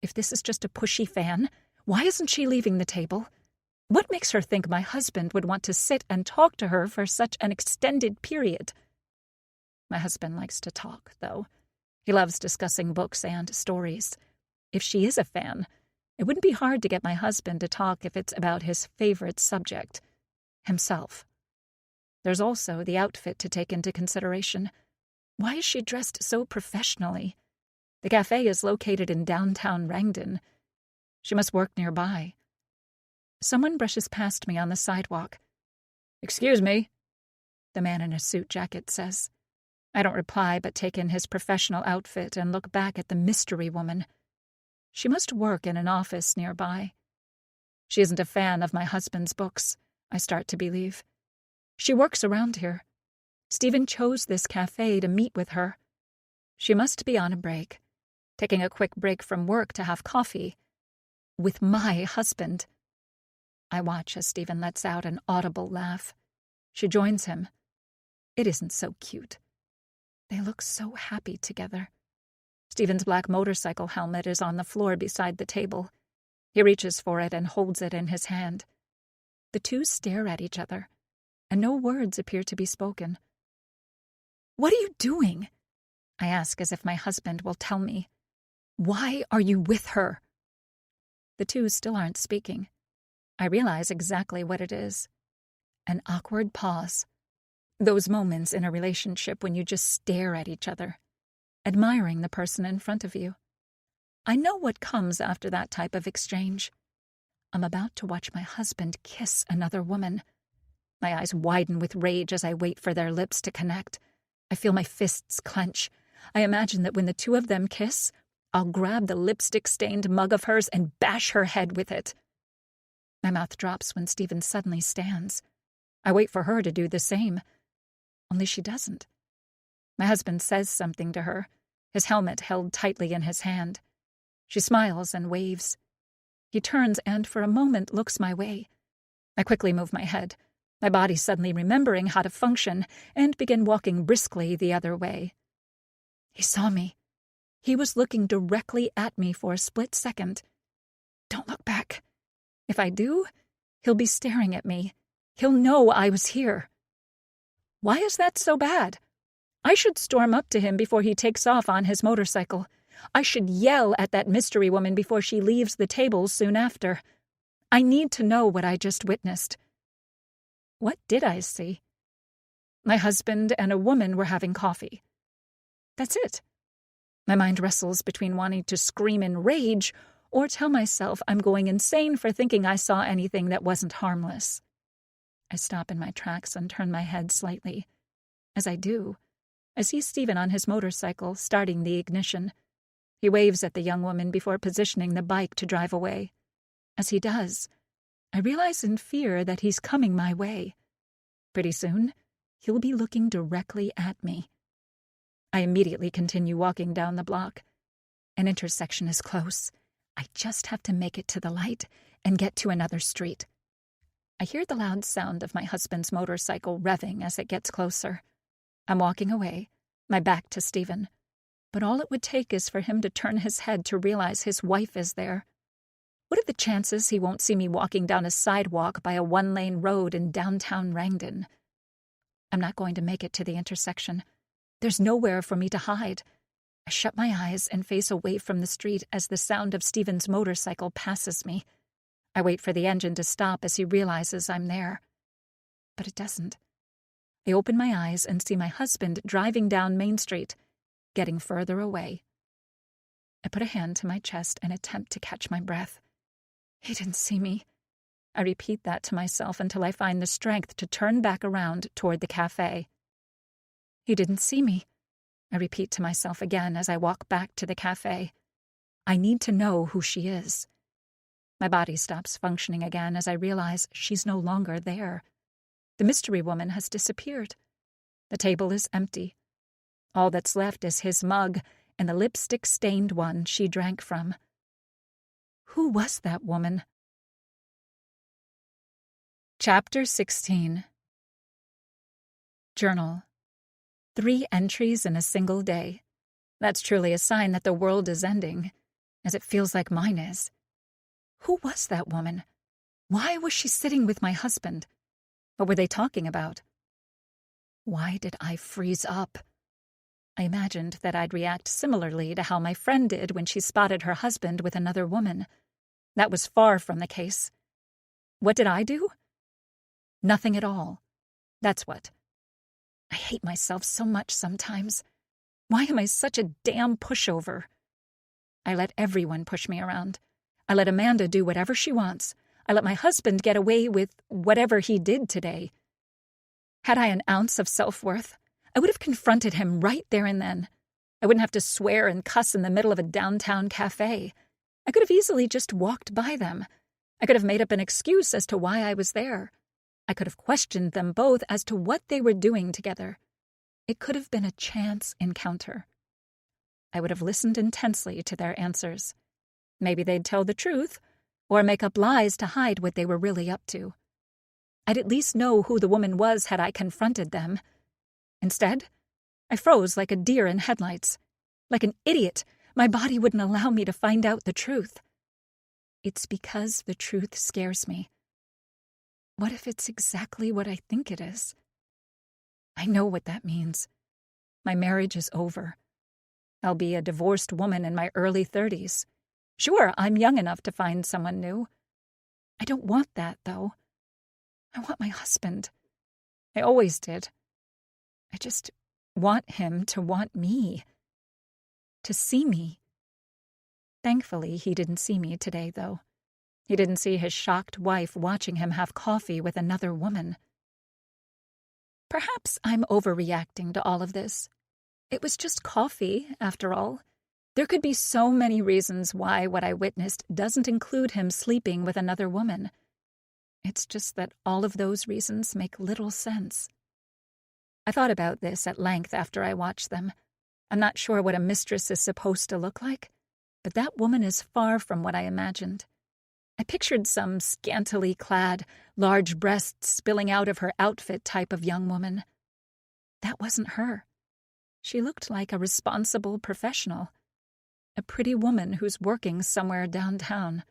If this is just a pushy fan, why isn't she leaving the table? What makes her think my husband would want to sit and talk to her for such an extended period? My husband likes to talk, though. He loves discussing books and stories. If she is a fan, it wouldn't be hard to get my husband to talk if it's about his favorite subject, himself. There's also the outfit to take into consideration. Why is she dressed so professionally? The cafe is located in downtown Rangdon. She must work nearby. Someone brushes past me on the sidewalk. "Excuse me," the man in a suit jacket says. I don't reply, but take in his professional outfit and look back at the mystery woman. She must work in an office nearby. She isn't a fan of my husband's books, I start to believe. She works around here. Stephen chose this cafe to meet with her. She must be on a break, taking a quick break from work to have coffee with my husband. I watch as Stephen lets out an audible laugh. She joins him. It isn't so cute. They look so happy together. Stephen's black motorcycle helmet is on the floor beside the table. He reaches for it and holds it in his hand. The two stare at each other, and no words appear to be spoken. "What are you doing?" I ask as if my husband will tell me. "Why are you with her?" The two still aren't speaking. I realize exactly what it is. An awkward pause. Those moments in a relationship when you just stare at each other, admiring the person in front of you. I know what comes after that type of exchange. I'm about to watch my husband kiss another woman. My eyes widen with rage as I wait for their lips to connect. I feel my fists clench. I imagine that when the two of them kiss, I'll grab the lipstick-stained mug of hers and bash her head with it. My mouth drops when Stephen suddenly stands. I wait for her to do the same. Only she doesn't. My husband says something to her, his helmet held tightly in his hand. She smiles and waves. He turns and for a moment looks my way. I quickly move my head, my body suddenly remembering how to function, and begin walking briskly the other way. He saw me. He was looking directly at me for a split second. Don't look back. If I do, he'll be staring at me. He'll know I was here. Why is that so bad? I should storm up to him before he takes off on his motorcycle. I should yell at that mystery woman before she leaves the table soon after. I need to know what I just witnessed. What did I see? My husband and a woman were having coffee. That's it. My mind wrestles between wanting to scream in rage or tell myself I'm going insane for thinking I saw anything that wasn't harmless. I stop in my tracks and turn my head slightly. As I do, I see Stephen on his motorcycle, starting the ignition. He waves at the young woman before positioning the bike to drive away. As he does, I realize in fear that he's coming my way. Pretty soon, he'll be looking directly at me. I immediately continue walking down the block. An intersection is close. I just have to make it to the light and get to another street. I hear the loud sound of my husband's motorcycle revving as it gets closer. I'm walking away, my back to Stephen. But all it would take is for him to turn his head to realize his wife is there. What are the chances he won't see me walking down a sidewalk by a one-lane road in downtown Rangdon? I'm not going to make it to the intersection. There's nowhere for me to hide. I shut my eyes and face away from the street as the sound of Stephen's motorcycle passes me. I wait for the engine to stop as he realizes I'm there. But it doesn't. I open my eyes and see my husband driving down Main Street, getting further away. I put a hand to my chest and attempt to catch my breath. He didn't see me. I repeat that to myself until I find the strength to turn back around toward the cafe. He didn't see me. I repeat to myself again as I walk back to the cafe. I need to know who she is. My body stops functioning again as I realize she's no longer there. The mystery woman has disappeared. The table is empty. All that's left is his mug and the lipstick-stained one she drank from. Who was that woman? Chapter 16. Journal. 3 entries in a single day. That's truly a sign that the world is ending, as it feels like mine is. Who was that woman? Why was she sitting with my husband? What were they talking about? Why did I freeze up? I imagined that I'd react similarly to how my friend did when she spotted her husband with another woman. That was far from the case. What did I do? Nothing at all. That's what. I hate myself so much sometimes. Why am I such a damn pushover? I let everyone push me around. I let Amanda do whatever she wants. I let my husband get away with whatever he did today. Had I an ounce of self-worth, I would have confronted him right there and then. I wouldn't have to swear and cuss in the middle of a downtown cafe. I could have easily just walked by them. I could have made up an excuse as to why I was there. I could have questioned them both as to what they were doing together. It could have been a chance encounter. I would have listened intensely to their answers. Maybe they'd tell the truth, or make up lies to hide what they were really up to. I'd at least know who the woman was had I confronted them. Instead, I froze like a deer in headlights. Like an idiot, my body wouldn't allow me to find out the truth. It's because the truth scares me. What if it's exactly what I think it is? I know what that means. My marriage is over. I'll be a divorced woman in my early 30s. Sure, I'm young enough to find someone new. I don't want that, though. I want my husband. I always did. I just want him to want me. To see me. Thankfully, he didn't see me today, though. He didn't see his shocked wife watching him have coffee with another woman. Perhaps I'm overreacting to all of this. It was just coffee, after all. There could be so many reasons why what I witnessed doesn't include him sleeping with another woman. It's just that all of those reasons make little sense. I thought about this at length after I watched them. I'm not sure what a mistress is supposed to look like, but that woman is far from what I imagined. I pictured some scantily clad, large breasts spilling out of her outfit type of young woman. That wasn't her. She looked like a responsible professional. A pretty woman who's working somewhere downtown.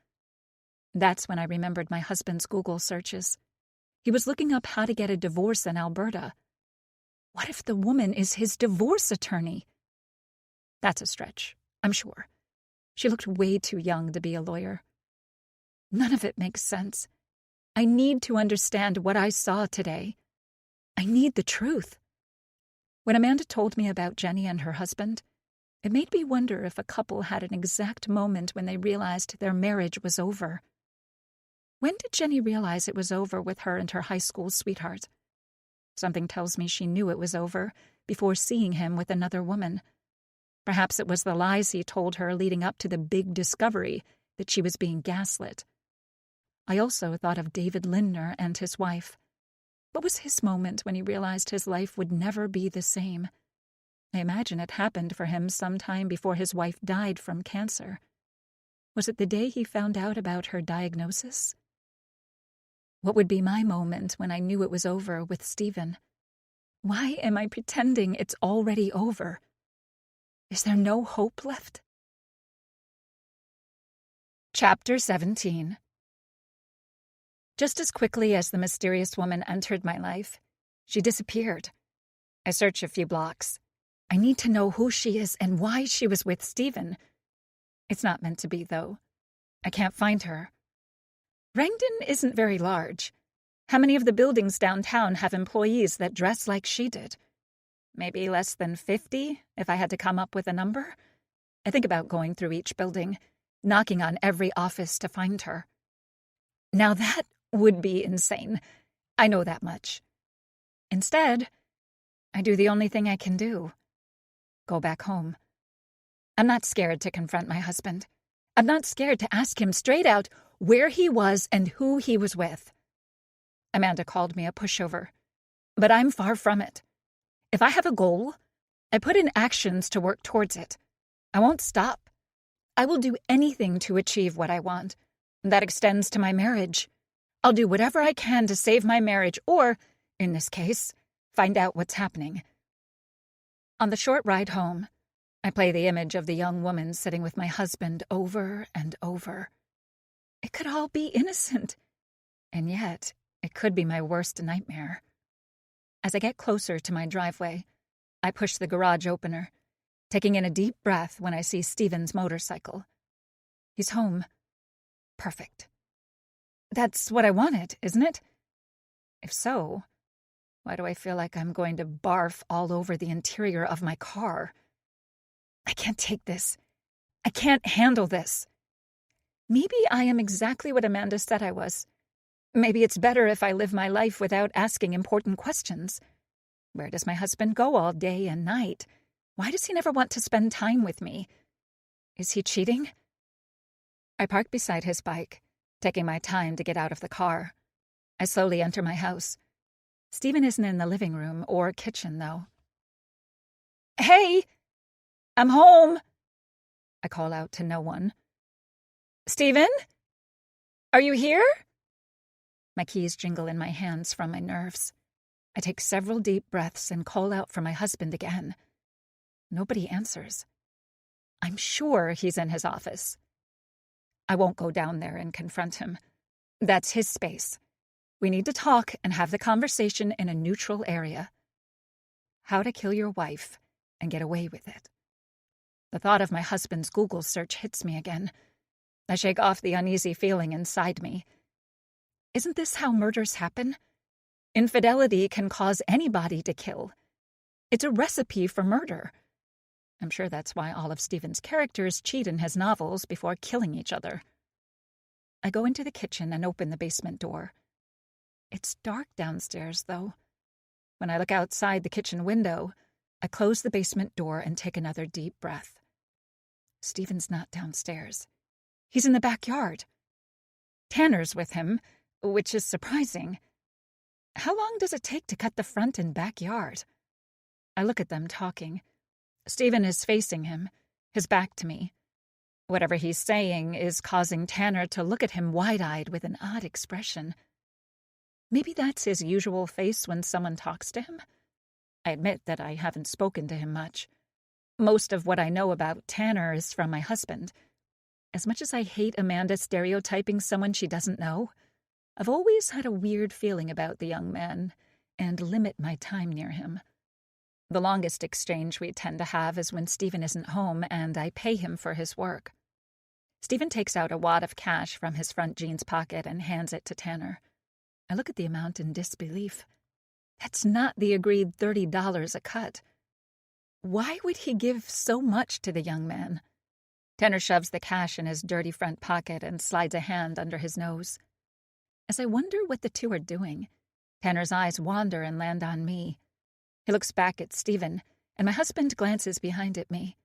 That's when I remembered my husband's Google searches. He was looking up how to get a divorce in Alberta. What if the woman is his divorce attorney? That's a stretch, I'm sure. She looked way too young to be a lawyer. None of it makes sense. I need to understand what I saw today. I need the truth. When Amanda told me about Jenny and her husband, it made me wonder if a couple had an exact moment when they realized their marriage was over. When did Jenny realize it was over with her and her high school sweetheart? Something tells me she knew it was over before seeing him with another woman. Perhaps it was the lies he told her leading up to the big discovery that she was being gaslit. I also thought of David Lindner and his wife. What was his moment when he realized his life would never be the same? I imagine it happened for him sometime before his wife died from cancer. Was it the day he found out about her diagnosis? What would be my moment when I knew it was over with Stephen? Why am I pretending it's already over? Is there no hope left? Chapter 17. Just as quickly as the mysterious woman entered my life, she disappeared. I searched a few blocks. I need to know who she is and why she was with Stephen. It's not meant to be, though. I can't find her. Rangdon isn't very large. How many of the buildings downtown have employees that dress like she did? Maybe less than 50, if I had to come up with a number. I think about going through each building, knocking on every office to find her. Now that would be insane. I know that much. Instead, I do the only thing I can do. Go back home. I'm not scared to confront my husband. I'm not scared to ask him straight out where he was and who he was with. Amanda called me a pushover, but I'm far from it. If I have a goal, I put in actions to work towards it. I won't stop. I will do anything to achieve what I want. That extends to my marriage. I'll do whatever I can to save my marriage or, in this case, find out what's happening. On the short ride home, I play the image of the young woman sitting with my husband over and over. It could all be innocent, and yet it could be my worst nightmare. As I get closer to my driveway, I push the garage opener, taking in a deep breath when I see Stephen's motorcycle. He's home. Perfect. That's what I wanted, isn't it? If so, why do I feel like I'm going to barf all over the interior of my car? I can't take this. I can't handle this. Maybe I am exactly what Amanda said I was. Maybe it's better if I live my life without asking important questions. Where does my husband go all day and night? Why does he never want to spend time with me? Is he cheating? I park beside his bike, taking my time to get out of the car. I slowly enter my house. Stephen isn't in the living room or kitchen, though. Hey! I'm home! I call out to no one. Stephen? Are you here? My keys jingle in my hands from my nerves. I take several deep breaths and call out for my husband again. Nobody answers. I'm sure he's in his office. I won't go down there and confront him. That's his space. We need to talk and have the conversation in a neutral area. How to kill your wife and get away with it. The thought of my husband's Google search hits me again. I shake off the uneasy feeling inside me. Isn't this how murders happen? Infidelity can cause anybody to kill. It's a recipe for murder. I'm sure that's why all of Stephen's characters cheat in his novels before killing each other. I go into the kitchen and open the basement door. It's dark downstairs, though. When I look outside the kitchen window, I close the basement door and take another deep breath. Stephen's not downstairs. He's in the backyard. Tanner's with him, which is surprising. How long does it take to cut the front and backyard? I look at them talking. Stephen is facing him, his back to me. Whatever he's saying is causing Tanner to look at him wide-eyed with an odd expression. Maybe that's his usual face when someone talks to him? I admit that I haven't spoken to him much. Most of what I know about Tanner is from my husband. As much as I hate Amanda stereotyping someone she doesn't know, I've always had a weird feeling about the young man and limit my time near him. The longest exchange we tend to have is when Stephen isn't home and I pay him for his work. Stephen takes out a wad of cash from his front jeans pocket and hands it to Tanner. I look at the amount in disbelief. That's not the agreed $30 a cut. Why would he give so much to the young man? Tanner shoves the cash in his dirty front pocket and slides a hand under his nose. As I wonder what the two are doing, Tanner's eyes wander and land on me. He looks back at Stephen, and my husband glances behind at me.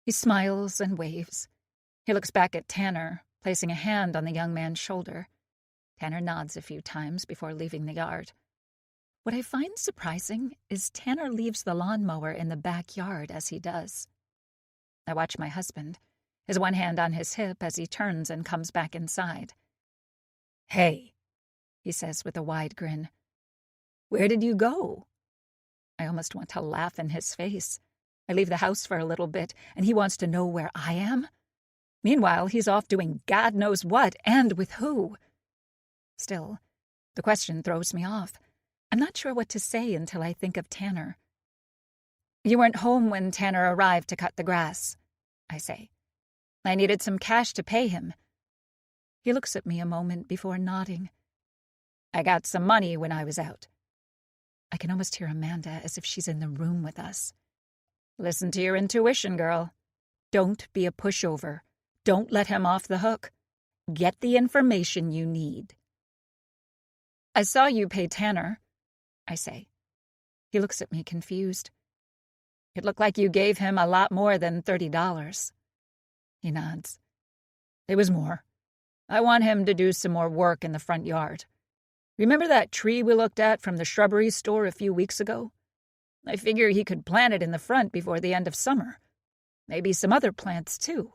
He smiles and waves. He looks back at Tanner, placing a hand on the young man's shoulder. Tanner nods a few times before leaving the yard. What I find surprising is Tanner leaves the lawnmower in the backyard as he does. I watch my husband, his one hand on his hip as he turns and comes back inside. "Hey," he says with a wide grin. "Where did you go?" I almost want to laugh in his face. I leave the house for a little bit, and he wants to know where I am? Meanwhile, he's off doing God knows what, and with who. Still, the question throws me off. I'm not sure what to say until I think of Tanner. "You weren't home when Tanner arrived to cut the grass," I say. "I needed some cash to pay him." He looks at me a moment before nodding. "I got some money when I was out." I can almost hear Amanda as if she's in the room with us. "Listen to your intuition, girl. Don't be a pushover. Don't let him off the hook. Get the information you need." "I saw you pay Tanner," I say. He looks at me confused. "It looked like you gave him a lot more than $30. He nods. "It was more. I want him to do some more work in the front yard. Remember that tree we looked at from the shrubbery store a few weeks ago? I figure he could plant it in the front before the end of summer. Maybe some other plants, too."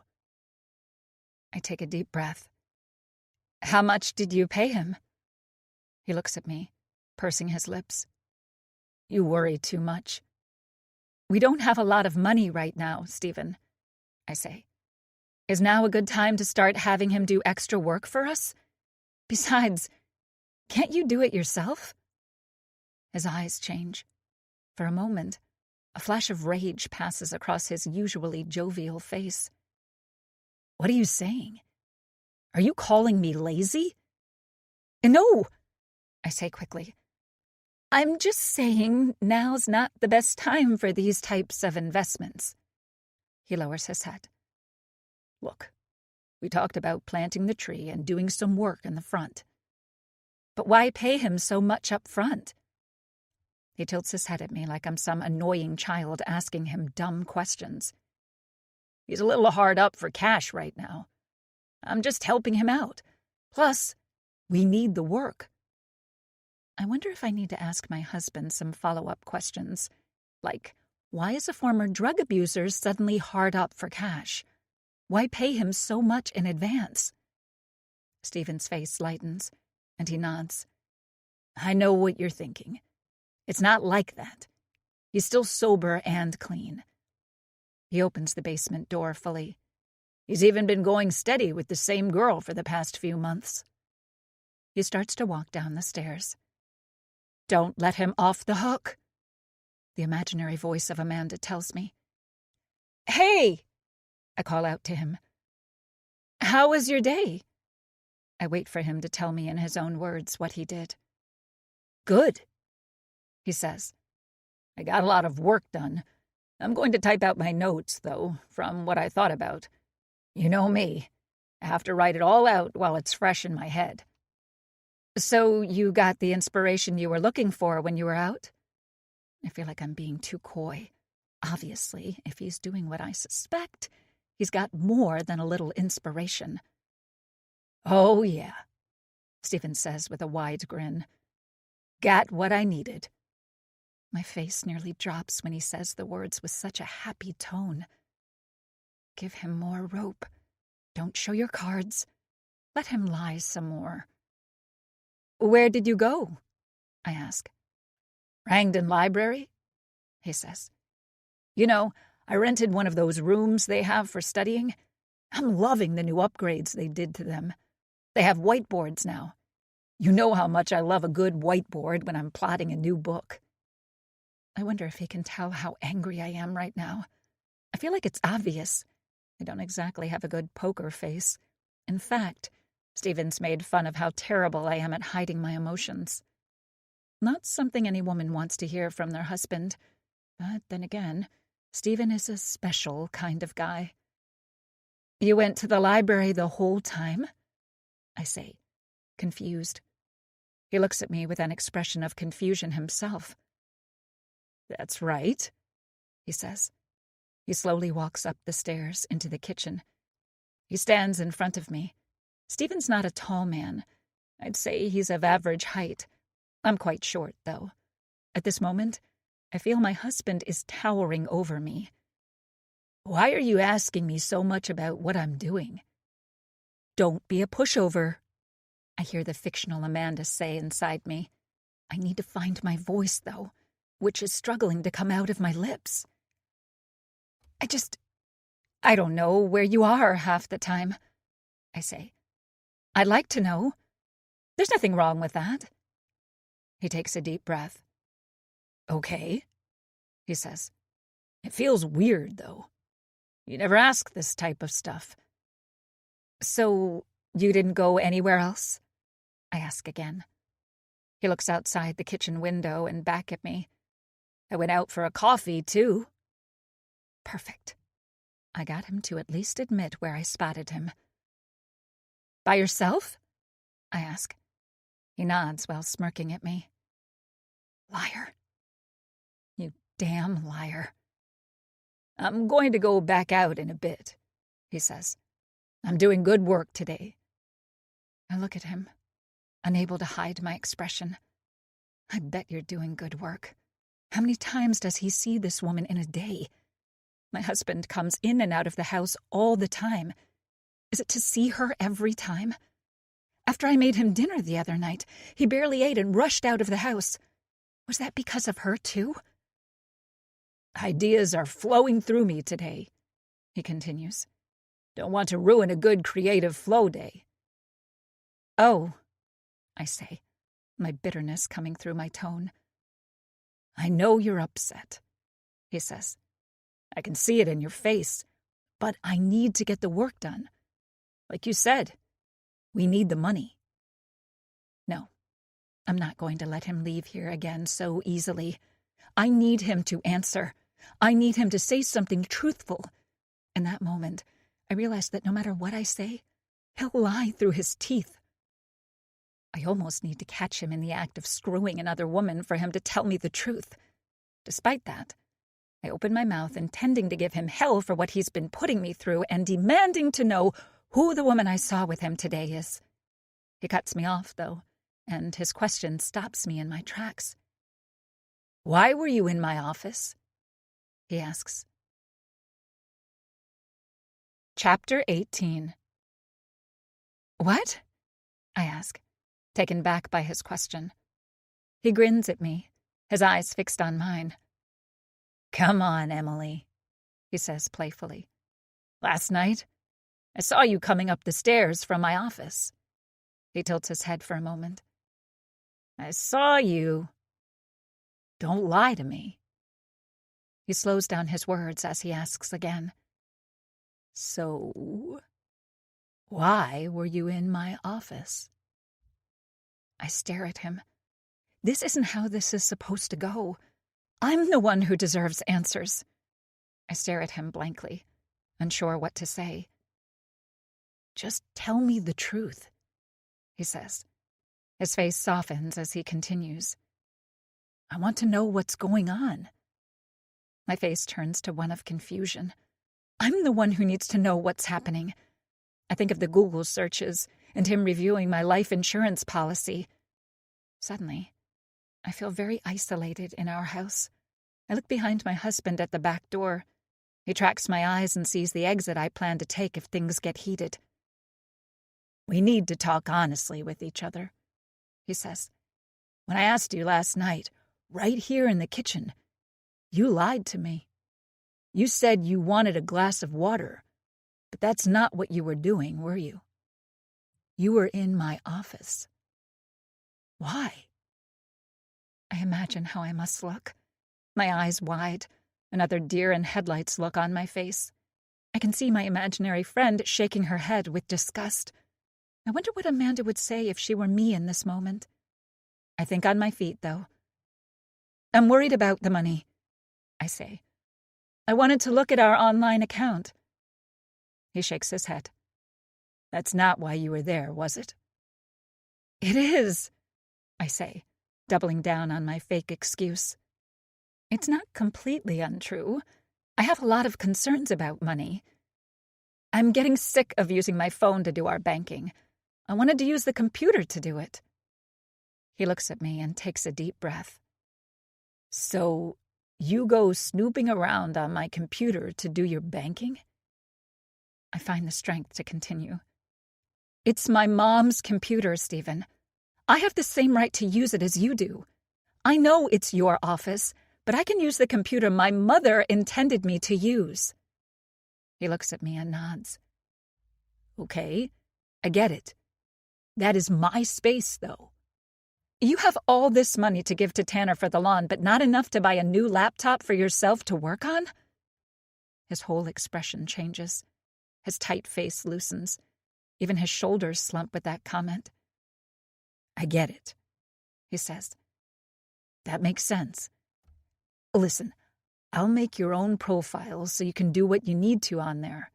I take a deep breath. "How much did you pay him?" He looks at me, pursing his lips. You worry too much. We don't have a lot of money right now, Stephen, I say. Is now a good time to start having him do extra work for us? Besides, can't you do it yourself? His eyes change. For a moment, a flash of rage passes across his usually jovial face. What are you saying? Are you calling me lazy? No, I say quickly. I'm just saying now's not the best time for these types of investments. He lowers his head. Look, we talked about planting the tree and doing some work in the front. But why pay him so much up front? He tilts his head at me like I'm some annoying child asking him dumb questions. He's a little hard up for cash right now. I'm just helping him out. Plus, we need the work. I wonder if I need to ask my husband some follow-up questions, like, why is a former drug abuser suddenly hard up for cash? Why pay him so much in advance? Stephen's face lightens, and he nods. I know what you're thinking. It's not like that. He's still sober and clean. He opens the basement door fully. He's even been going steady with the same girl for the past few months. He starts to walk down the stairs. Don't let him off the hook, the imaginary voice of Amanda tells me. Hey, I call out to him. How was your day? I wait for him to tell me in his own words what he did. Good, he says. I got a lot of work done. I'm going to type out my notes, though, from what I thought about. You know me. I have to write it all out while it's fresh in my head. So you got the inspiration you were looking for when you were out? I feel like I'm being too coy. Obviously, if he's doing what I suspect, he's got more than a little inspiration. Oh, yeah, Stephen says with a wide grin. Got what I needed. My face nearly drops when he says the words with such a happy tone. Give him more rope. Don't show your cards. Let him lie some more. Where did you go? I ask. Rangdon Library, he says. You know, I rented one of those rooms they have for studying. I'm loving the new upgrades they did to them. They have whiteboards now. You know how much I love a good whiteboard when I'm plotting a new book. I wonder if he can tell how angry I am right now. I feel like it's obvious. I don't exactly have a good poker face. In fact, Stephen's made fun of how terrible I am at hiding my emotions. Not something any woman wants to hear from their husband. But then again, Stephen is a special kind of guy. You went to the library the whole time? I say, confused. He looks at me with an expression of confusion himself. That's right, he says. He slowly walks up the stairs into the kitchen. He stands in front of me. Stephen's not a tall man. I'd say he's of average height. I'm quite short, though. At this moment, I feel my husband is towering over me. Why are you asking me so much about what I'm doing? Don't be a pushover, I hear the fictional Amanda say inside me. I need to find my voice, though, which is struggling to come out of my lips. I don't know where you are half the time, I say. I'd like to know. There's nothing wrong with that. He takes a deep breath. Okay, he says. It feels weird, though. You never ask this type of stuff. So, you didn't go anywhere else? I ask again. He looks outside the kitchen window and back at me. I went out for a coffee, too. Perfect. I got him to at least admit where I spotted him. By yourself? I ask. He nods while smirking at me. Liar. You damn liar. I'm going to go back out in a bit, he says. I'm doing good work today. I look at him, unable to hide my expression. I bet you're doing good work. How many times does he see this woman in a day? My husband comes in and out of the house all the time. Is it to see her every time? After I made him dinner the other night, he barely ate and rushed out of the house. Was that because of her, too? Ideas are flowing through me today, he continues. Don't want to ruin a good creative flow day. Oh, I say, my bitterness coming through my tone. I know you're upset, he says. I can see it in your face, but I need to get the work done. Like you said, we need the money. No, I'm not going to let him leave here again so easily. I need him to answer. I need him to say something truthful. In that moment, I realized that no matter what I say, he'll lie through his teeth. I almost need to catch him in the act of screwing another woman for him to tell me the truth. Despite that, I open my mouth intending to give him hell for what he's been putting me through and demanding to know who the woman I saw with him today is. He cuts me off, though, and his question stops me in my tracks. Why were you in my office? He asks. Chapter 18. What? I ask, taken back by his question. He grins at me, his eyes fixed on mine. Come on, Emily, he says playfully. Last night, I saw you coming up the stairs from my office. He tilts his head for a moment. I saw you. Don't lie to me. He slows down his words as he asks again. So, why were you in my office? I stare at him. This isn't how this is supposed to go. I'm the one who deserves answers. I stare at him blankly, unsure what to say. Just tell me the truth, he says. His face softens as he continues. I want to know what's going on. My face turns to one of confusion. I'm the one who needs to know what's happening. I think of the Google searches and him reviewing my life insurance policy. Suddenly, I feel very isolated in our house. I look behind my husband at the back door. He tracks my eyes and sees the exit I plan to take if things get heated. We need to talk honestly with each other, he says. When I asked you last night, right here in the kitchen, you lied to me. You said you wanted a glass of water, but that's not what you were doing, were you? You were in my office. Why? I imagine how I must look. My eyes wide, another deer in headlights look on my face. I can see my imaginary friend shaking her head with disgust. I wonder what Amanda would say if she were me in this moment. I think on my feet, though. I'm worried about the money, I say. I wanted to look at our online account. He shakes his head. That's not why you were there, was it? It is, I say, doubling down on my fake excuse. It's not completely untrue. I have a lot of concerns about money. I'm getting sick of using my phone to do our banking. I wanted to use the computer to do it. He looks at me and takes a deep breath. So, you go snooping around on my computer to do your banking? I find the strength to continue. It's my mom's computer, Stephen. I have the same right to use it as you do. I know it's your office, but I can use the computer my mother intended me to use. He looks at me and nods. Okay, I get it. That is my space, though. You have all this money to give to Tanner for the lawn, but not enough to buy a new laptop for yourself to work on? His whole expression changes. His tight face loosens. Even his shoulders slump with that comment. I get it, he says. That makes sense. Listen, I'll make your own profile so you can do what you need to on there.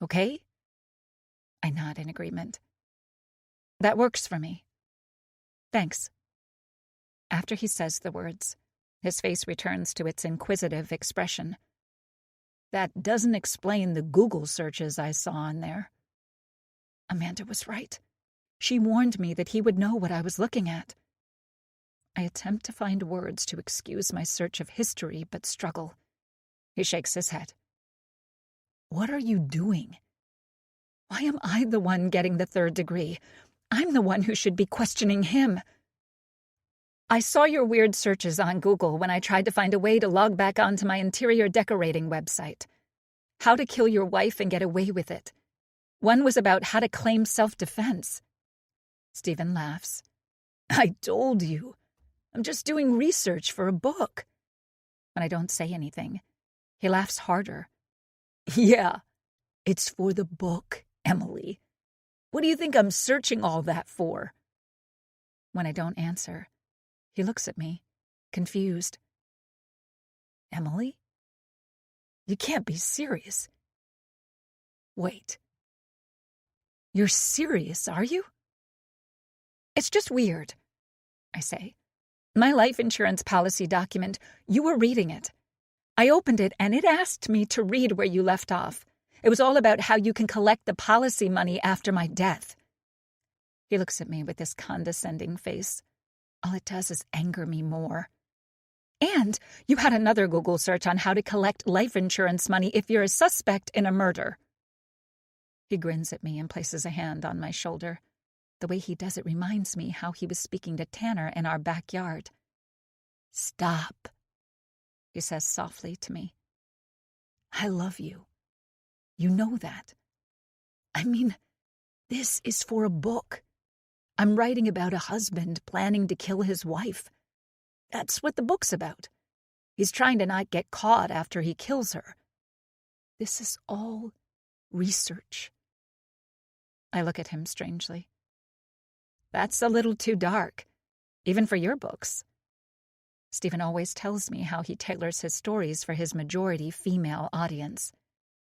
Okay? I nod in agreement. That works for me. Thanks. After he says the words, his face returns to its inquisitive expression. That doesn't explain the Google searches I saw on there. Amanda was right. She warned me that he would know what I was looking at. I attempt to find words to excuse my search of history, but struggle. He shakes his head. What are you doing? Why am I the one getting the 3rd degree? I'm the one who should be questioning him. I saw your weird searches on Google when I tried to find a way to log back onto my interior decorating website. How to kill your wife and get away with it. One was about how to claim self-defense. Stephen laughs. I told you. I'm just doing research for a book. When I don't say anything, he laughs harder. Yeah, it's for the book, Emily. What do you think I'm searching all that for? When I don't answer, he looks at me, confused. Emily? You can't be serious. Wait. You're serious, are you? It's just weird, I say. My life insurance policy document, you were reading it. I opened it and it asked me to read where you left off. It was all about how you can collect the policy money after my death. He looks at me with this condescending face. All it does is anger me more. And you had another Google search on how to collect life insurance money if you're a suspect in a murder. He grins at me and places a hand on my shoulder. The way he does it reminds me how he was speaking to Tanner in our backyard. Stop, he says softly to me. I love you. You know that. I mean, this is for a book. I'm writing about a husband planning to kill his wife. That's what the book's about. He's trying to not get caught after he kills her. This is all research. I look at him strangely. That's a little too dark, even for your books. Stephen always tells me how he tailors his stories for his majority female audience.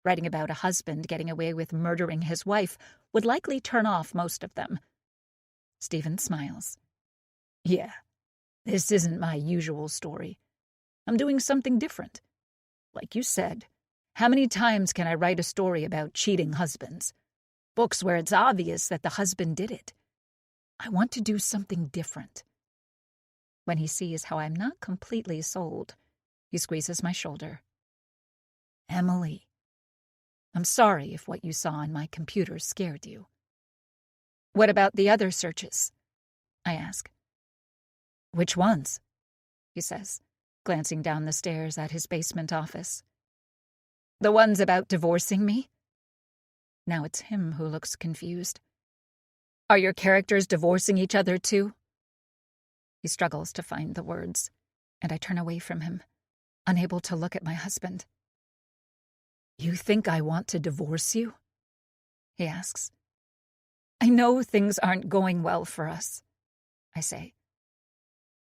Writing about a husband getting away with murdering his wife would likely turn off most of them. Stephen smiles. Yeah, this isn't my usual story. I'm doing something different. Like you said, how many times can I write a story about cheating husbands? Books where it's obvious that the husband did it. I want to do something different. When he sees how I'm not completely sold, he squeezes my shoulder. Emily, I'm sorry if what you saw on my computer scared you. What about the other searches? I ask. Which ones? He says, glancing down the stairs at his basement office. The ones about divorcing me? Now it's him who looks confused. Are your characters divorcing each other too? He struggles to find the words, and I turn away from him, unable to look at my husband. You think I want to divorce you? He asks. I know things aren't going well for us, I say.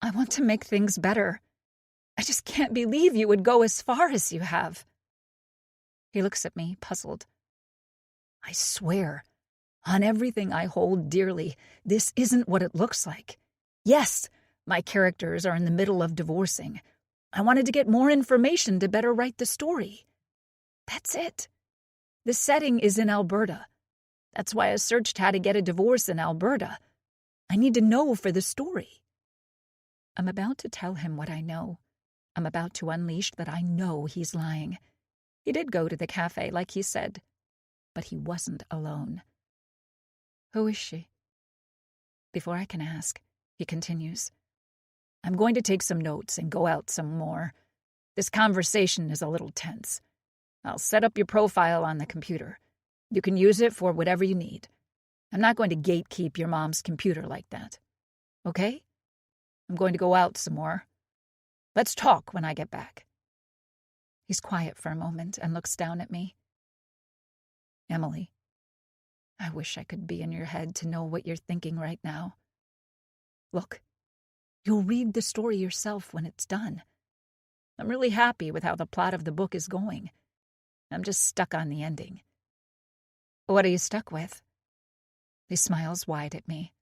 I want to make things better. I just can't believe you would go as far as you have. He looks at me, puzzled. I swear, on everything I hold dearly, this isn't what it looks like. Yes, my characters are in the middle of divorcing. I wanted to get more information to better write the story. That's it. The setting is in Alberta. That's why I searched how to get a divorce in Alberta. I need to know for the story. I'm about to tell him what I know. I'm about to unleash that I know he's lying. He did go to the cafe like he said, but he wasn't alone. Who is she? Before I can ask, he continues. I'm going to take some notes and go out some more. This conversation is a little tense. I'll set up your profile on the computer. You can use it for whatever you need. I'm not going to gatekeep your mom's computer like that. Okay? I'm going to go out some more. Let's talk when I get back. He's quiet for a moment and looks down at me. Emily, I wish I could be in your head to know what you're thinking right now. Look, you'll read the story yourself when it's done. I'm really happy with how the plot of the book is going. I'm just stuck on the ending. What are you stuck with? He smiles wide at me.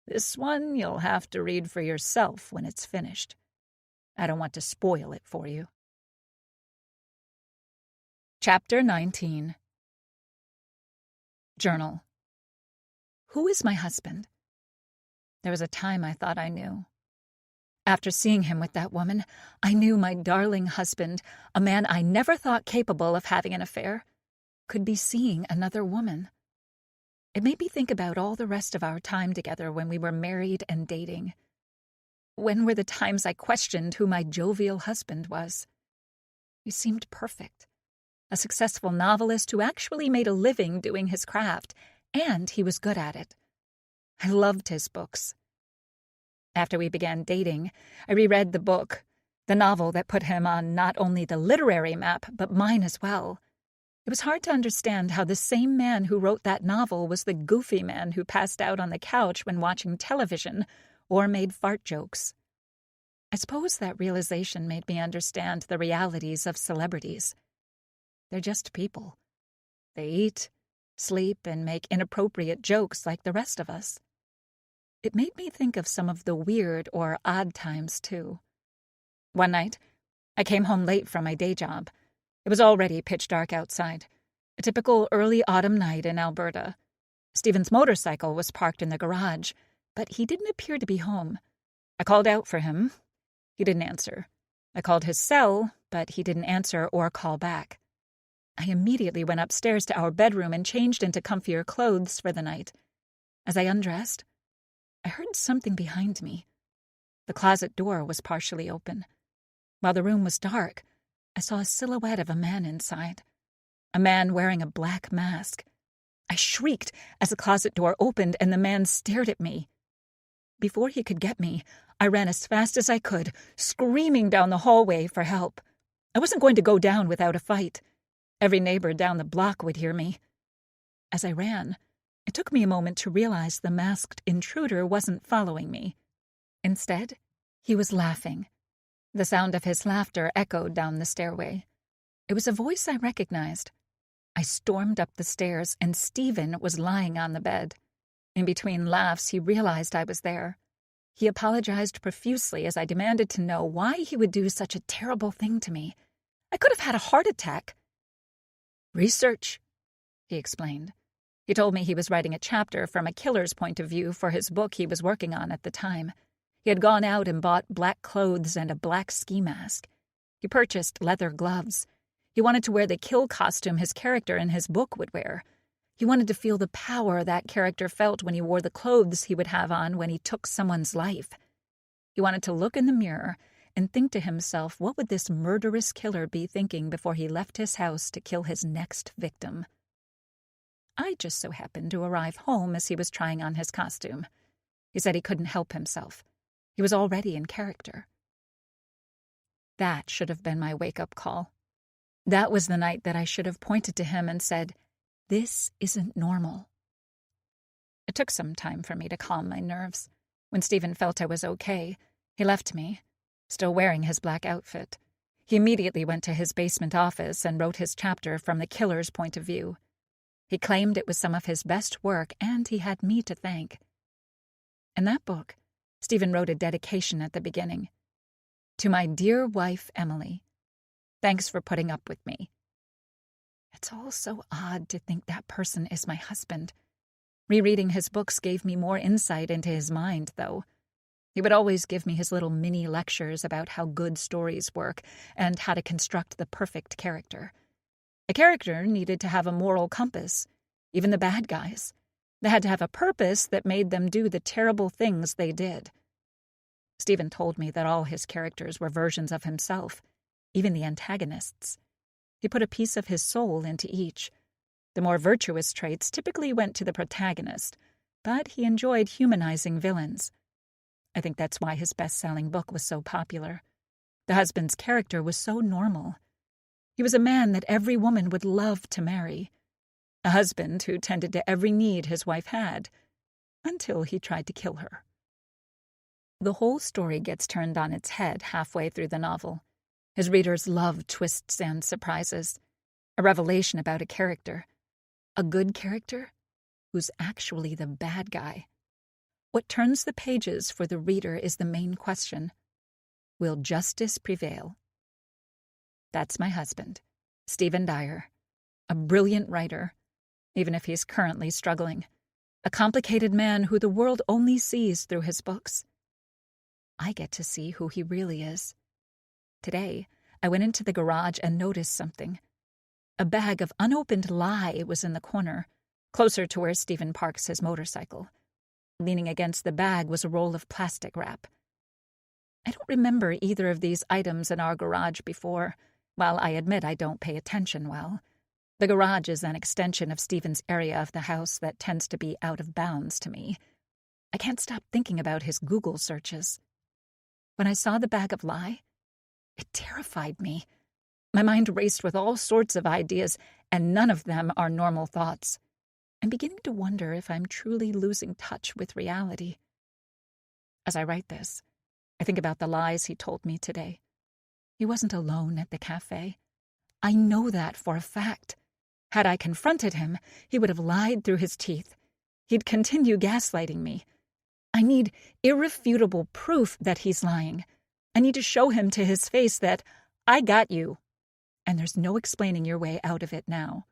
This one you'll have to read for yourself when it's finished. I don't want to spoil it for you. Chapter 19. Journal. Who is my husband? There was a time I thought I knew. After seeing him with that woman, I knew my darling husband, a man I never thought capable of having an affair, could be seeing another woman. It made me think about all the rest of our time together when we were married and dating. When were the times I questioned who my jovial husband was? He seemed perfect. A successful novelist who actually made a living doing his craft, and he was good at it. I loved his books. After we began dating, I reread the book, the novel that put him on not only the literary map, but mine as well. It was hard to understand how the same man who wrote that novel was the goofy man who passed out on the couch when watching television or made fart jokes. I suppose that realization made me understand the realities of celebrities. They're just people. They eat, sleep, and make inappropriate jokes like the rest of us. It made me think of some of the weird or odd times, too. One night, I came home late from my day job. It was already pitch dark outside, a typical early autumn night in Alberta. Stephen's motorcycle was parked in the garage, but he didn't appear to be home. I called out for him. He didn't answer. I called his cell, but he didn't answer or call back. I immediately went upstairs to our bedroom and changed into comfier clothes for the night. As I undressed, I heard something behind me. The closet door was partially open. While the room was dark, I saw a silhouette of a man inside. A man wearing a black mask. I shrieked as the closet door opened and the man stared at me. Before he could get me, I ran as fast as I could, screaming down the hallway for help. I wasn't going to go down without a fight. Every neighbor down the block would hear me. As I ran, it took me a moment to realize the masked intruder wasn't following me. Instead, he was laughing. The sound of his laughter echoed down the stairway. It was a voice I recognized. I stormed up the stairs, and Stephen was lying on the bed. In between laughs, he realized I was there. He apologized profusely as I demanded to know why he would do such a terrible thing to me. I could have had a heart attack. "Research," he explained. He told me he was writing a chapter from a killer's point of view for his book he was working on at the time. He had gone out and bought black clothes and a black ski mask. He purchased leather gloves. He wanted to wear the kill costume his character in his book would wear. He wanted to feel the power that character felt when he wore the clothes he would have on when he took someone's life. He wanted to look in the mirror and think to himself, what would this murderous killer be thinking before he left his house to kill his next victim? I just so happened to arrive home as he was trying on his costume. He said he couldn't help himself. He was already in character. That should have been my wake-up call. That was the night that I should have pointed to him and said, "This isn't normal." It took some time for me to calm my nerves. When Stephen felt I was okay, he left me, still wearing his black outfit. He immediately went to his basement office and wrote his chapter from the killer's point of view. He claimed it was some of his best work, and he had me to thank. In that book, Stephen wrote a dedication at the beginning. "To my dear wife, Emily. Thanks for putting up with me." It's all so odd to think that person is my husband. Rereading his books gave me more insight into his mind, though. He would always give me his little mini lectures about how good stories work and how to construct the perfect character. A character needed to have a moral compass, even the bad guys. They had to have a purpose that made them do the terrible things they did. Stephen told me that all his characters were versions of himself, even the antagonists. He put a piece of his soul into each. The more virtuous traits typically went to the protagonist, but he enjoyed humanizing villains. I think that's why his best-selling book was so popular. The husband's character was so normal. He was a man that every woman would love to marry. A husband who tended to every need his wife had, until he tried to kill her. The whole story gets turned on its head halfway through the novel. His readers love twists and surprises. A revelation about a character. A good character who's actually the bad guy. What turns the pages for the reader is the main question. Will justice prevail? That's my husband, Stephen Dyer. A brilliant writer, even if he's currently struggling. A complicated man who the world only sees through his books. I get to see who he really is. Today, I went into the garage and noticed something. A bag of unopened lye was in the corner. closer to where Stephen parks his motorcycle. Leaning against the bag was a roll of plastic wrap. I don't remember either of these items in our garage before. While I admit I don't pay attention well. The garage is an extension of Stephen's area of the house that tends to be out of bounds to me. I can't stop thinking about his Google searches. When I saw the bag of lye, it terrified me. My mind raced with all sorts of ideas, and none of them are normal thoughts. I'm beginning to wonder if I'm truly losing touch with reality. As I write this, I think about the lies he told me today. He wasn't alone at the cafe. I know that for a fact. Had I confronted him, he would have lied through his teeth. He'd continue gaslighting me. I need irrefutable proof that he's lying. I need to show him to his face that I got you, and there's no explaining your way out of it now.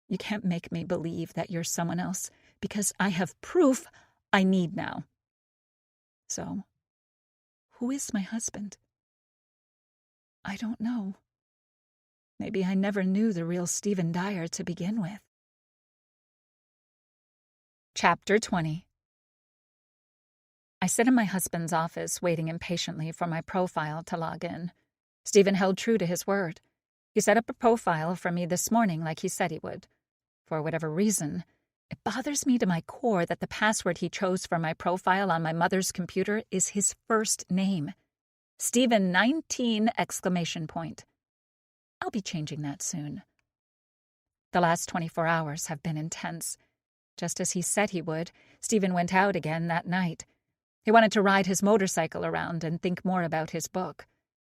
You can't make me believe that you're someone else, because I have proof I need now. So, who is my husband? I don't know. Maybe I never knew the real Stephen Dyer to begin with. Chapter 20. I sit in my husband's office waiting impatiently for my profile to log in. Stephen held true to his word. He set up a profile for me this morning like he said he would. For whatever reason, it bothers me to my core that the password he chose for my profile on my mother's computer is his first name. Stephen 19! I'll be changing that soon. The last 24 hours have been intense. Just as he said he would, Stephen went out again that night. He wanted to ride his motorcycle around and think more about his book.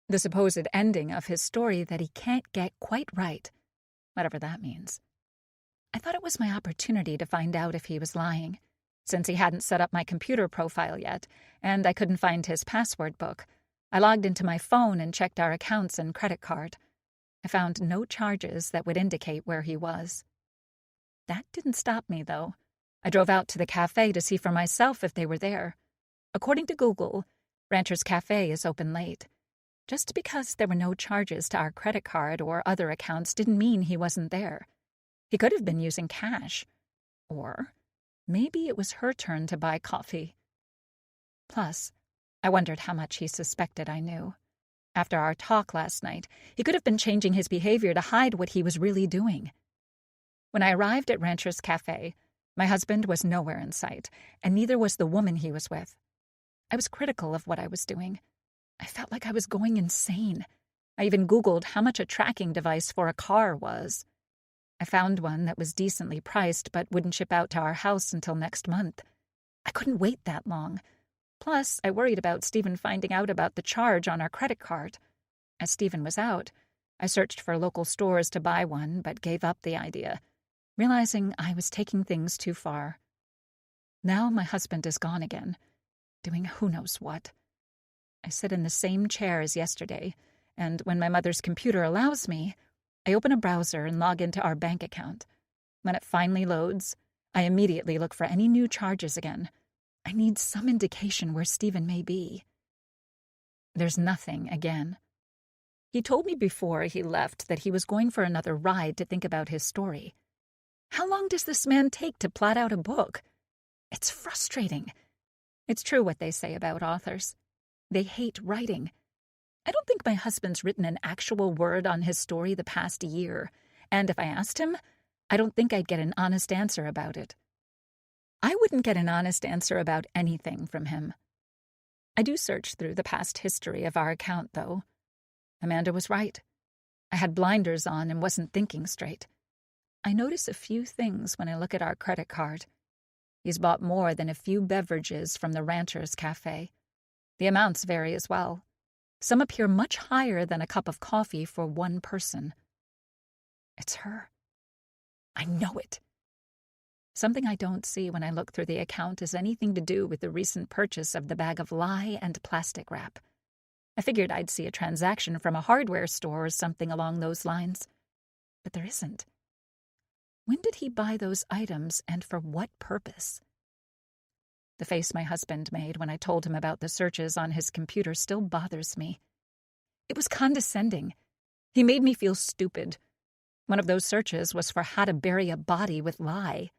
The supposed ending of his story that he can't get quite right, whatever that means. I thought it was my opportunity to find out if he was lying. Since he hadn't set up my computer profile yet, and I couldn't find his password book, I logged into my phone and checked our accounts and credit card. I found no charges that would indicate where he was. That didn't stop me, though. I drove out to the cafe to see for myself if they were there. According to Google, Rancher's Cafe is open late. Just because there were no charges to our credit card or other accounts didn't mean he wasn't there. He could have been using cash. Or maybe it was her turn to buy coffee. Plus, I wondered how much he suspected I knew. After our talk last night, he could have been changing his behavior to hide what he was really doing. When I arrived at Rancher's Cafe, my husband was nowhere in sight, and neither was the woman he was with. I was critical of what I was doing. I felt like I was going insane. I even Googled how much a tracking device for a car was. I found one that was decently priced but wouldn't ship out to our house until next month. I couldn't wait that long. Plus, I worried about Stephen finding out about the charge on our credit card. As Stephen was out, I searched for local stores to buy one but gave up the idea, realizing I was taking things too far. Now my husband is gone again, doing who knows what. I sit in the same chair as yesterday, and when my mother's computer allows me, I open a browser and log into our bank account. When it finally loads, I immediately look for any new charges again. I need some indication where Stephen may be. There's nothing again. He told me before he left that he was going for another ride to think about his story. How long does this man take to plot out a book? It's frustrating. It's true what they say about authors. They hate writing. I don't think my husband's written an actual word on his story the past year, and if I asked him, I don't think I'd get an honest answer about it. I wouldn't get an honest answer about anything from him. I do search through the past history of our account, though. Amanda was right. I had blinders on and wasn't thinking straight. I notice a few things when I look at our credit card. He's bought more than a few beverages from the Rancher's Cafe. The amounts vary as well. Some appear much higher than a cup of coffee for one person. It's her. I know it. Something I don't see when I look through the account has anything to do with the recent purchase of the bag of lye and plastic wrap. I figured I'd see a transaction from a hardware store or something along those lines. But there isn't. When did he buy those items and for what purpose? The face my husband made when I told him about the searches on his computer still bothers me. It was condescending. He made me feel stupid. One of those searches was for how to bury a body with lye.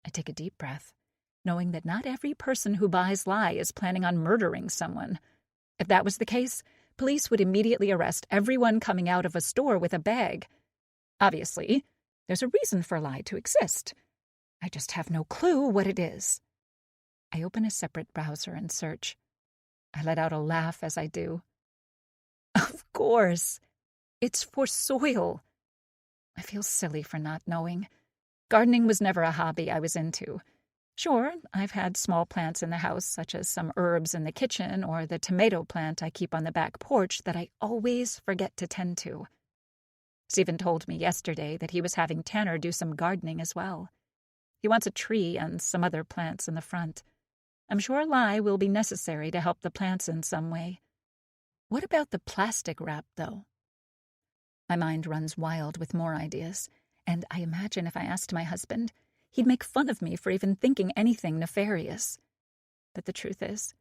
I take a deep breath, knowing that not every person who buys lye is planning on murdering someone. If that was the case, police would immediately arrest everyone coming out of a store with a bag. Obviously, there's a reason for lye to exist. I just have no clue what it is. I open a separate browser and search. I let out a laugh as I do. Of course. It's for soil. I feel silly for not knowing. Gardening was never a hobby I was into. Sure, I've had small plants in the house, such as some herbs in the kitchen or the tomato plant I keep on the back porch that I always forget to tend to. Stephen told me yesterday that he was having Tanner do some gardening as well. He wants a tree and some other plants in the front. I'm sure lye will be necessary to help the plants in some way. What about the plastic wrap, though? My mind runs wild with more ideas, and I imagine if I asked my husband, he'd make fun of me for even thinking anything nefarious. But the truth is,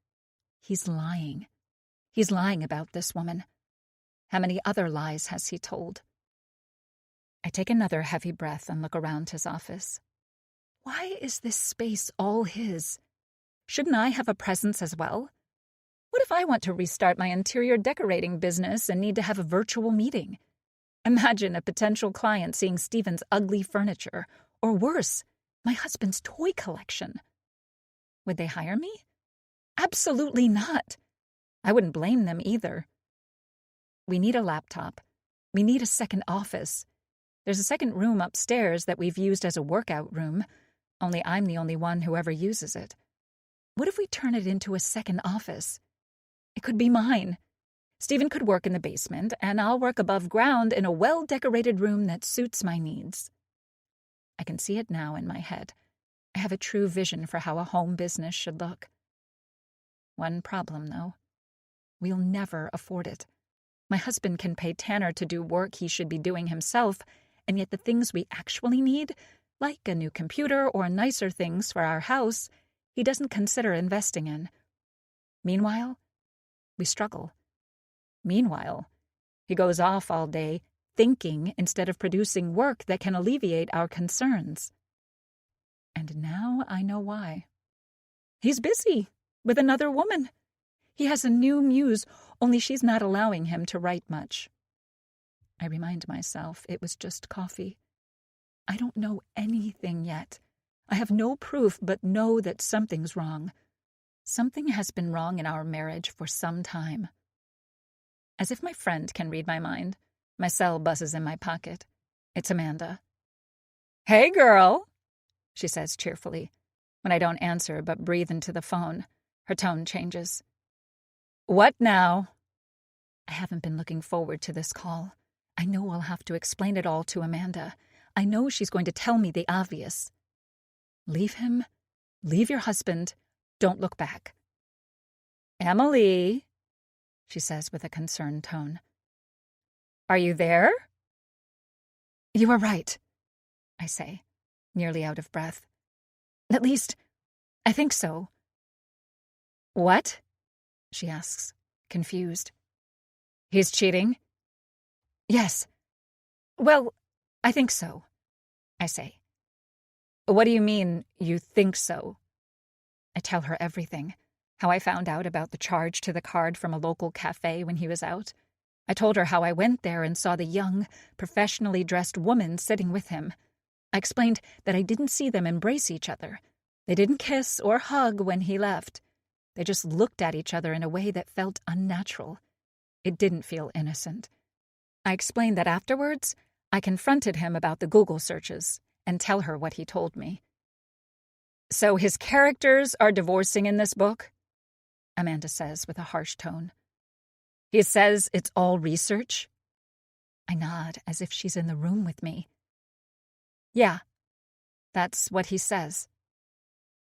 he's lying. He's lying about this woman. How many other lies has he told? I take another heavy breath and look around his office. Why is this space all his? Shouldn't I have a presence as well? What if I want to restart my interior decorating business and need to have a virtual meeting? Imagine a potential client seeing Stephen's ugly furniture, or worse, my husband's toy collection. Would they hire me? Absolutely not. I wouldn't blame them either. We need a laptop. We need a second office. There's a second room upstairs that we've used as a workout room, only I'm the only one who ever uses it. What if we turn it into a second office? It could be mine. Stephen could work in the basement, and I'll work above ground in a well-decorated room that suits my needs. I can see it now in my head. I have a true vision for how a home business should look. One problem, though. We'll never afford it. My husband can pay Tanner to do work he should be doing himself, and yet the things we actually need, like a new computer or nicer things for our house, he doesn't consider investing in. Meanwhile, we struggle. Meanwhile, he goes off all day thinking instead of producing work that can alleviate our concerns. And now I know why. He's busy with another woman. He has a new muse, only she's not allowing him to write much. I remind myself it was just coffee. I don't know anything yet. I have no proof but know that something's wrong. Something has been wrong in our marriage for some time. As if my friend can read my mind, my cell buzzes in my pocket. It's Amanda. "Hey, girl," she says cheerfully. When I don't answer but breathe into the phone, her tone changes. "What now?" I haven't been looking forward to this call. I know I'll have to explain it all to Amanda. I know she's going to tell me the obvious. Leave him. Leave your husband. Don't look back. "Emily," she says with a concerned tone. "Are you there?" "You are right," I say, nearly out of breath. "At least, I think so." "What?" she asks, confused. "He's cheating?" "Yes. Well, I think so," I say. "What do you mean, you think so?" I tell her everything. How I found out about the charge to the card from a local cafe when he was out. I told her how I went there and saw the young, professionally dressed woman sitting with him. I explained that I didn't see them embrace each other. They didn't kiss or hug when he left. They just looked at each other in a way that felt unnatural. It didn't feel innocent. I explained that afterwards, I confronted him about the Google searches and tell her what he told me. "So his characters are divorcing in this book?" Amanda says with a harsh tone. "He says it's all research?" I nod as if she's in the room with me. "Yeah, that's what he says."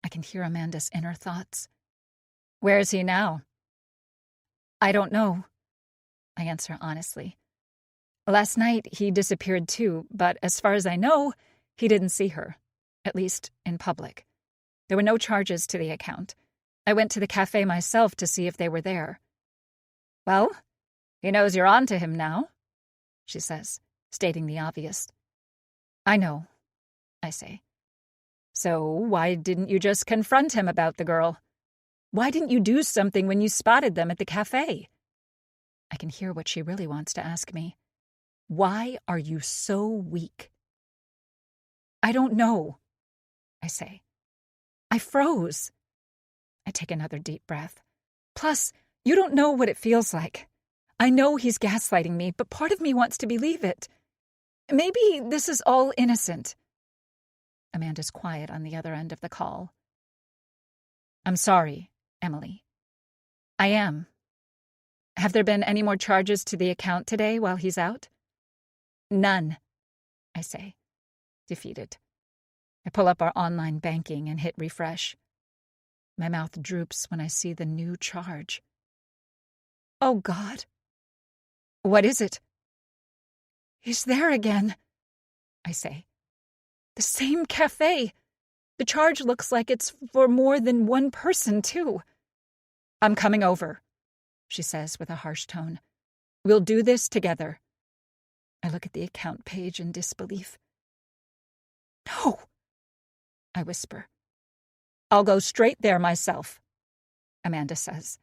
I can hear Amanda's inner thoughts. "Where is he now?" "I don't know," I answer honestly. "Last night he disappeared too, but as far as I know, he didn't see her, at least in public. There were no charges to the account. I went to the cafe myself to see if they were there." "Well, he knows you're on to him now," she says, stating the obvious. I know, I say. So why didn't you just confront him about the girl? Why didn't you do something when you spotted them at the cafe? I can hear what she really wants to ask me. Why are you so weak? I don't know, I say. I froze. I take another deep breath. Plus, you don't know what it feels like. I know he's gaslighting me, but part of me wants to believe it. Maybe this is all innocent. Amanda's quiet on the other end of the call. I'm sorry, Emily. I am. Have there been any more charges to the account today while he's out? None, I say, defeated. I pull up our online banking and hit refresh. My mouth droops when I see the new charge. Oh, God. What is it? He's there again, I say. The same cafe. The charge looks like it's for more than one person, too. I'm coming over, she says with a harsh tone. We'll do this together. I look at the account page in disbelief. No, I whisper. I'll go straight there myself, Amanda says.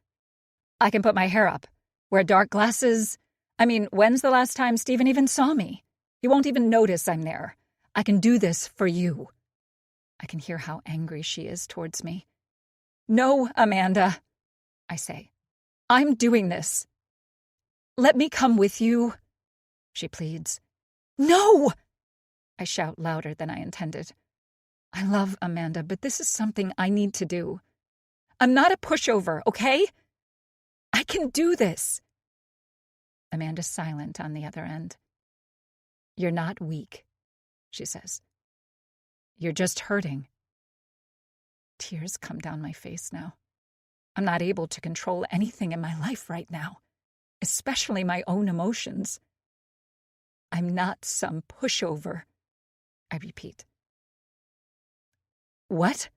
I can put my hair up, wear dark glasses. When's the last time Stephen even saw me? He won't even notice I'm there. I can do this for you. I can hear how angry she is towards me. No, Amanda, I say. I'm doing this. Let me come with you, she pleads. No! I shout louder than I intended. I love Amanda, but this is something I need to do. I'm not a pushover, okay? I can do this. Amanda's silent on the other end. You're not weak, she says. You're just hurting. Tears come down my face now. I'm not able to control anything in my life right now, especially my own emotions. I'm not some pushover, I repeat. What?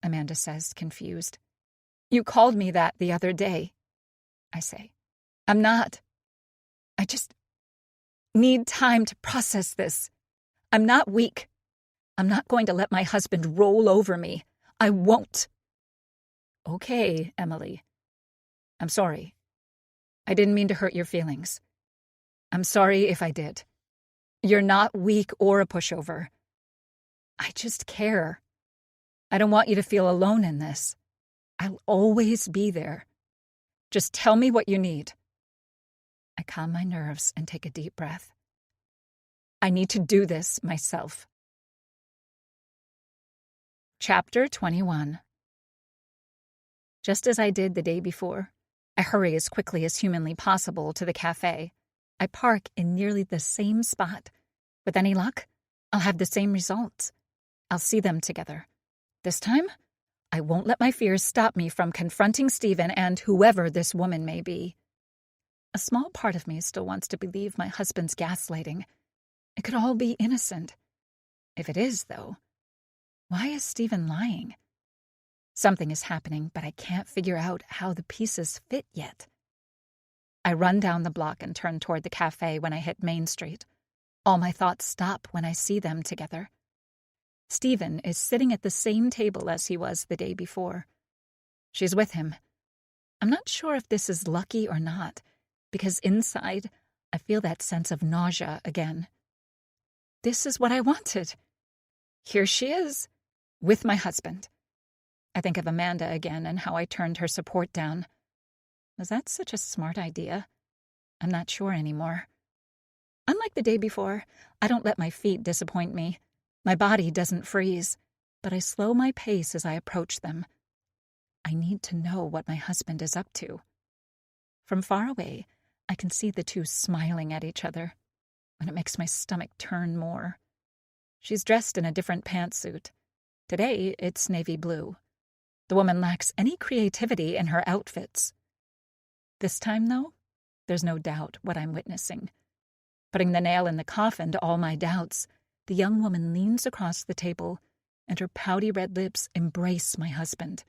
Amanda says, confused. You called me that the other day, I say. I'm not. I just need time to process this. I'm not weak. I'm not going to let my husband roll over me. I won't. Okay, Emily. I'm sorry. I didn't mean to hurt your feelings. I'm sorry if I did. You're not weak or a pushover. I just care. I don't want you to feel alone in this. I'll always be there. Just tell me what you need. I calm my nerves and take a deep breath. I need to do this myself. Chapter 21. Just as I did the day before, I hurry as quickly as humanly possible to the cafe. I park in nearly the same spot. With any luck, I'll have the same results. I'll see them together. This time, I won't let my fears stop me from confronting Stephen and whoever this woman may be. A small part of me still wants to believe my husband's gaslighting. It could all be innocent. If it is, though, why is Stephen lying? Something is happening, but I can't figure out how the pieces fit yet. I run down the block and turn toward the cafe when I hit Main Street. All my thoughts stop when I see them together. Stephen is sitting at the same table as he was the day before. She's with him. I'm not sure if this is lucky or not, because inside, I feel that sense of nausea again. This is what I wanted. Here she is, with my husband. I think of Amanda again and how I turned her support down. Was that such a smart idea? I'm not sure anymore. Unlike the day before, I don't let my feet disappoint me. My body doesn't freeze, but I slow my pace as I approach them. I need to know what my husband is up to. From far away, I can see the two smiling at each other, and it makes my stomach turn more. She's dressed in a different pantsuit. Today, it's navy blue. The woman lacks any creativity in her outfits. This time, though, there's no doubt what I'm witnessing. Putting the nail in the coffin to all my doubts, the young woman leans across the table, and her pouty red lips embrace my husband.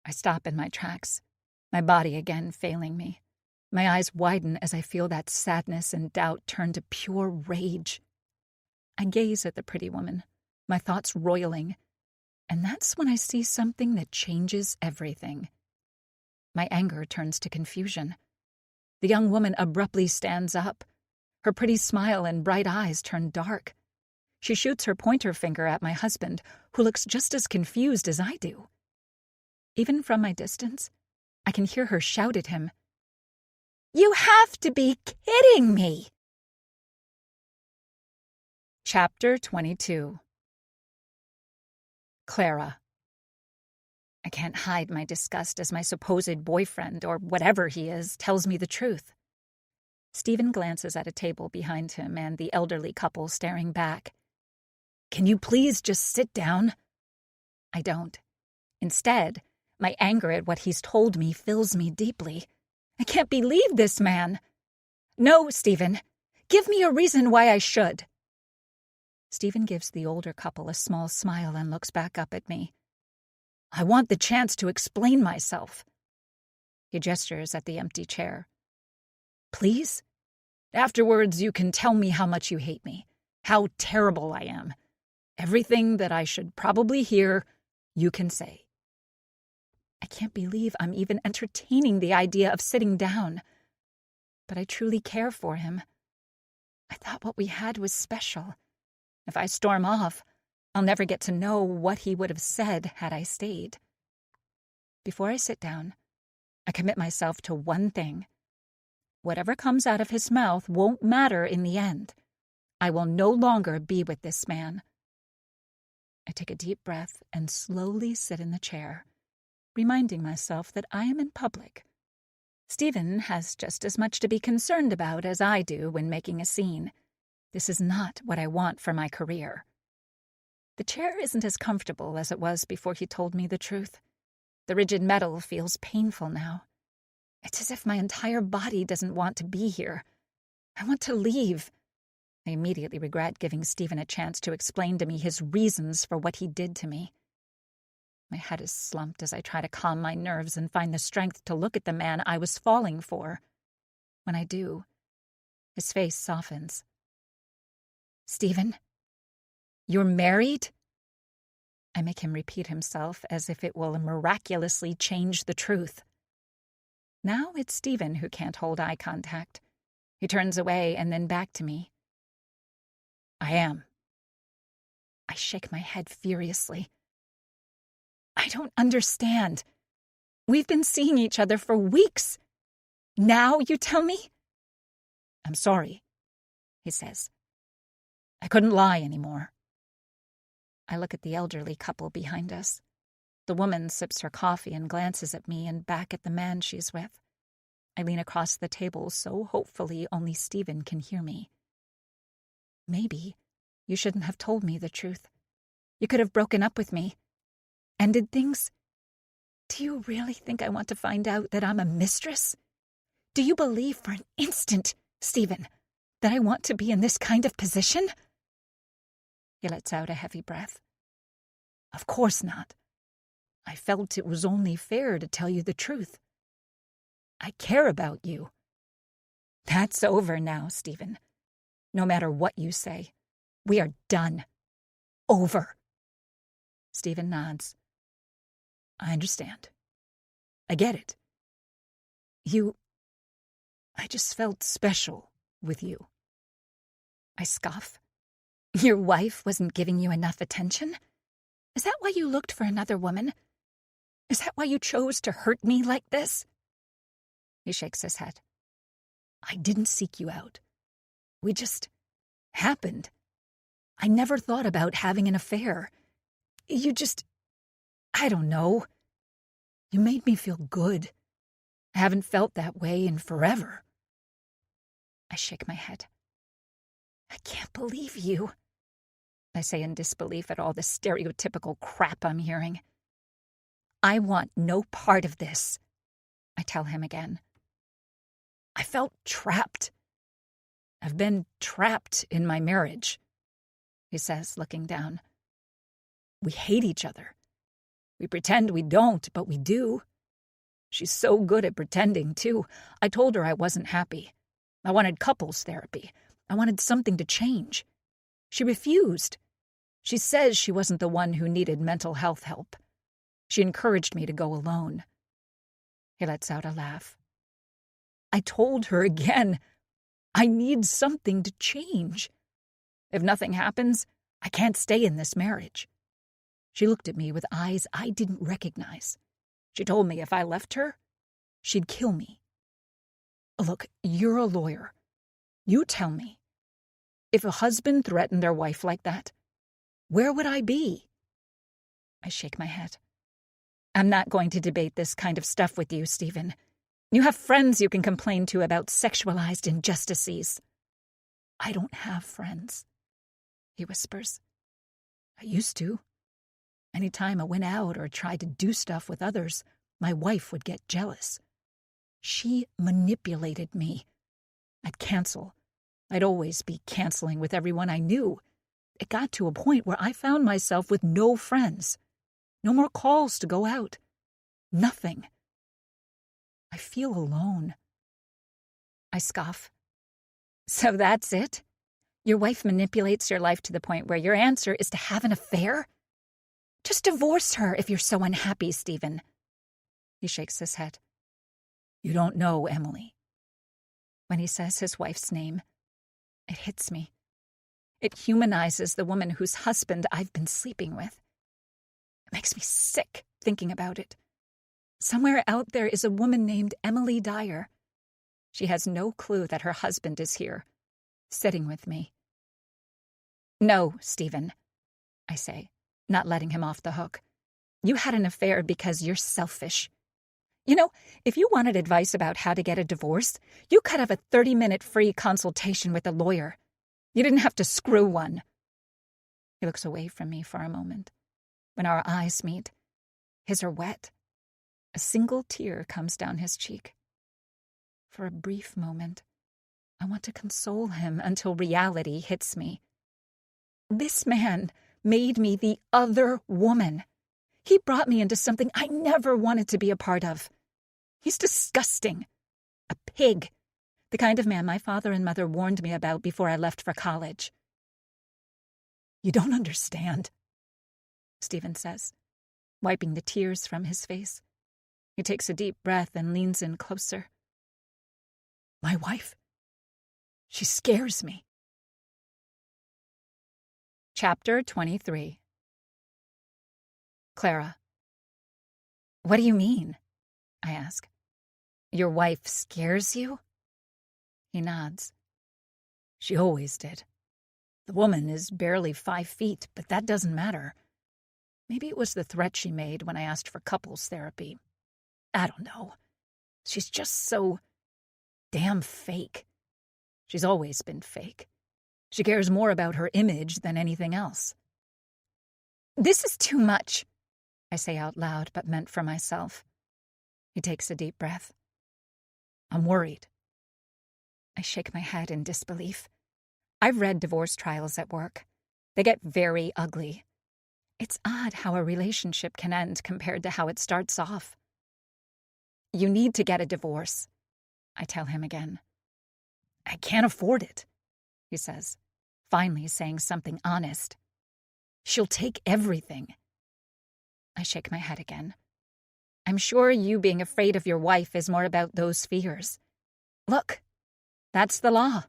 I stop in my tracks, my body again failing me. My eyes widen as I feel that sadness and doubt turn to pure rage. I gaze at the pretty woman, my thoughts roiling, and that's when I see something that changes everything. My anger turns to confusion. The young woman abruptly stands up. Her pretty smile and bright eyes turn dark. She shoots her pointer finger at my husband, who looks just as confused as I do. Even from my distance, I can hear her shout at him, "You have to be kidding me!" Chapter 22. Clara. I can't hide my disgust as my supposed boyfriend, or whatever he is, tells me the truth. Stephen glances at a table behind him and the elderly couple staring back. "Can you please just sit down?" I don't. Instead, my anger at what he's told me fills me deeply. I can't believe this man. "No, Stephen. Give me a reason why I should." Stephen gives the older couple a small smile and looks back up at me. "I want the chance to explain myself." He gestures at the empty chair. "Please? Afterwards, you can tell me how much you hate me, how terrible I am. Everything that I should probably hear, you can say." I can't believe I'm even entertaining the idea of sitting down. But I truly care for him. I thought what we had was special. If I storm off, I'll never get to know what he would have said had I stayed. Before I sit down, I commit myself to one thing. Whatever comes out of his mouth won't matter in the end. I will no longer be with this man. I take a deep breath and slowly sit in the chair, reminding myself that I am in public. Stephen has just as much to be concerned about as I do when making a scene. This is not what I want for my career. The chair isn't as comfortable as it was before he told me the truth. The rigid metal feels painful now. It's as if my entire body doesn't want to be here. I want to leave. I immediately regret giving Stephen a chance to explain to me his reasons for what he did to me. My head is slumped as I try to calm my nerves and find the strength to look at the man I was falling for. When I do, his face softens. "Stephen, you're married?" I make him repeat himself as if it will miraculously change the truth. Now it's Stephen who can't hold eye contact. He turns away and then back to me. "I am." I shake my head furiously. "I don't understand. We've been seeing each other for weeks. Now you tell me?" "I'm sorry," he says. "I couldn't lie anymore." I look at the elderly couple behind us. The woman sips her coffee and glances at me and back at the man she's with. I lean across the table so hopefully only Stephen can hear me. "Maybe you shouldn't have told me the truth. You could have broken up with me. Ended things. Do you really think I want to find out that I'm a mistress? Do you believe for an instant, Stephen, that I want to be in this kind of position?" He lets out a heavy breath. "Of course not. I felt it was only fair to tell you the truth. I care about you." "That's over now, Stephen. No matter what you say, we are done. Over." Stephen nods. "I understand. I get it. I just felt special with you." I scoff. "Your wife wasn't giving you enough attention? Is that why you looked for another woman? Is that why you chose to hurt me like this?" He shakes his head. "I didn't seek you out. We just happened. I never thought about having an affair. I don't know. You made me feel good. I haven't felt that way in forever." I shake my head. "I can't believe you," I say in disbelief at all the stereotypical crap I'm hearing. "I want no part of this," I tell him again. "I felt trapped. I've been trapped in my marriage," he says, looking down. "We hate each other. We pretend we don't, but we do. She's so good at pretending, too. I told her I wasn't happy. I wanted couples therapy. I wanted something to change. She refused. She says she wasn't the one who needed mental health help. She encouraged me to go alone. He lets out a laugh. I told her again, I need something to change. If nothing happens, I can't stay in this marriage. She looked at me with eyes I didn't recognize. She told me if I left her, she'd kill me. Look, you're a lawyer. You tell me. If a husband threatened their wife like that, where would I be? I shake my head. I'm not going to debate this kind of stuff with you, Stephen. You have friends you can complain to about sexualized injustices. I don't have friends, he whispers. I used to. Any time I went out or tried to do stuff with others, my wife would get jealous. She manipulated me. I'd cancel. I'd always be canceling with everyone I knew. It got to a point where I found myself with no friends. No more calls to go out. Nothing. I feel alone. I scoff. So that's it? Your wife manipulates your life to the point where your answer is to have an affair? Just divorce her if you're so unhappy, Stephen. He shakes his head. You don't know Emily. When he says his wife's name, it hits me. It humanizes the woman whose husband I've been sleeping with. It makes me sick thinking about it. Somewhere out there is a woman named Emily Dyer. She has no clue that her husband is here, sitting with me. No, Stephen, I say, not letting him off the hook. You had an affair because you're selfish. You know, if you wanted advice about how to get a divorce, you could have a 30-minute free consultation with a lawyer. You didn't have to screw one. He looks away from me for a moment. When our eyes meet, his are wet. A single tear comes down his cheek. For a brief moment, I want to console him until reality hits me. This man made me the other woman. He brought me into something I never wanted to be a part of. He's disgusting. A pig. The kind of man my father and mother warned me about before I left for college. You don't understand, Stephen says, wiping the tears from his face. He takes a deep breath and leans in closer. My wife, she scares me. Chapter 23. Clara. What do you mean? I ask. Your wife scares you? He nods. She always did. The woman is barely 5 feet, but that doesn't matter. Maybe it was the threat she made when I asked for couples therapy. I don't know. She's just so damn fake. She's always been fake. She cares more about her image than anything else. This is too much, I say out loud, but meant for myself. He takes a deep breath. I'm worried. I shake my head in disbelief. I've read divorce trials at work. They get very ugly. It's odd how a relationship can end compared to how it starts off. You need to get a divorce, I tell him again. I can't afford it, he says, finally saying something honest. She'll take everything. I shake my head again. I'm sure you being afraid of your wife is more about those fears. Look, that's the law.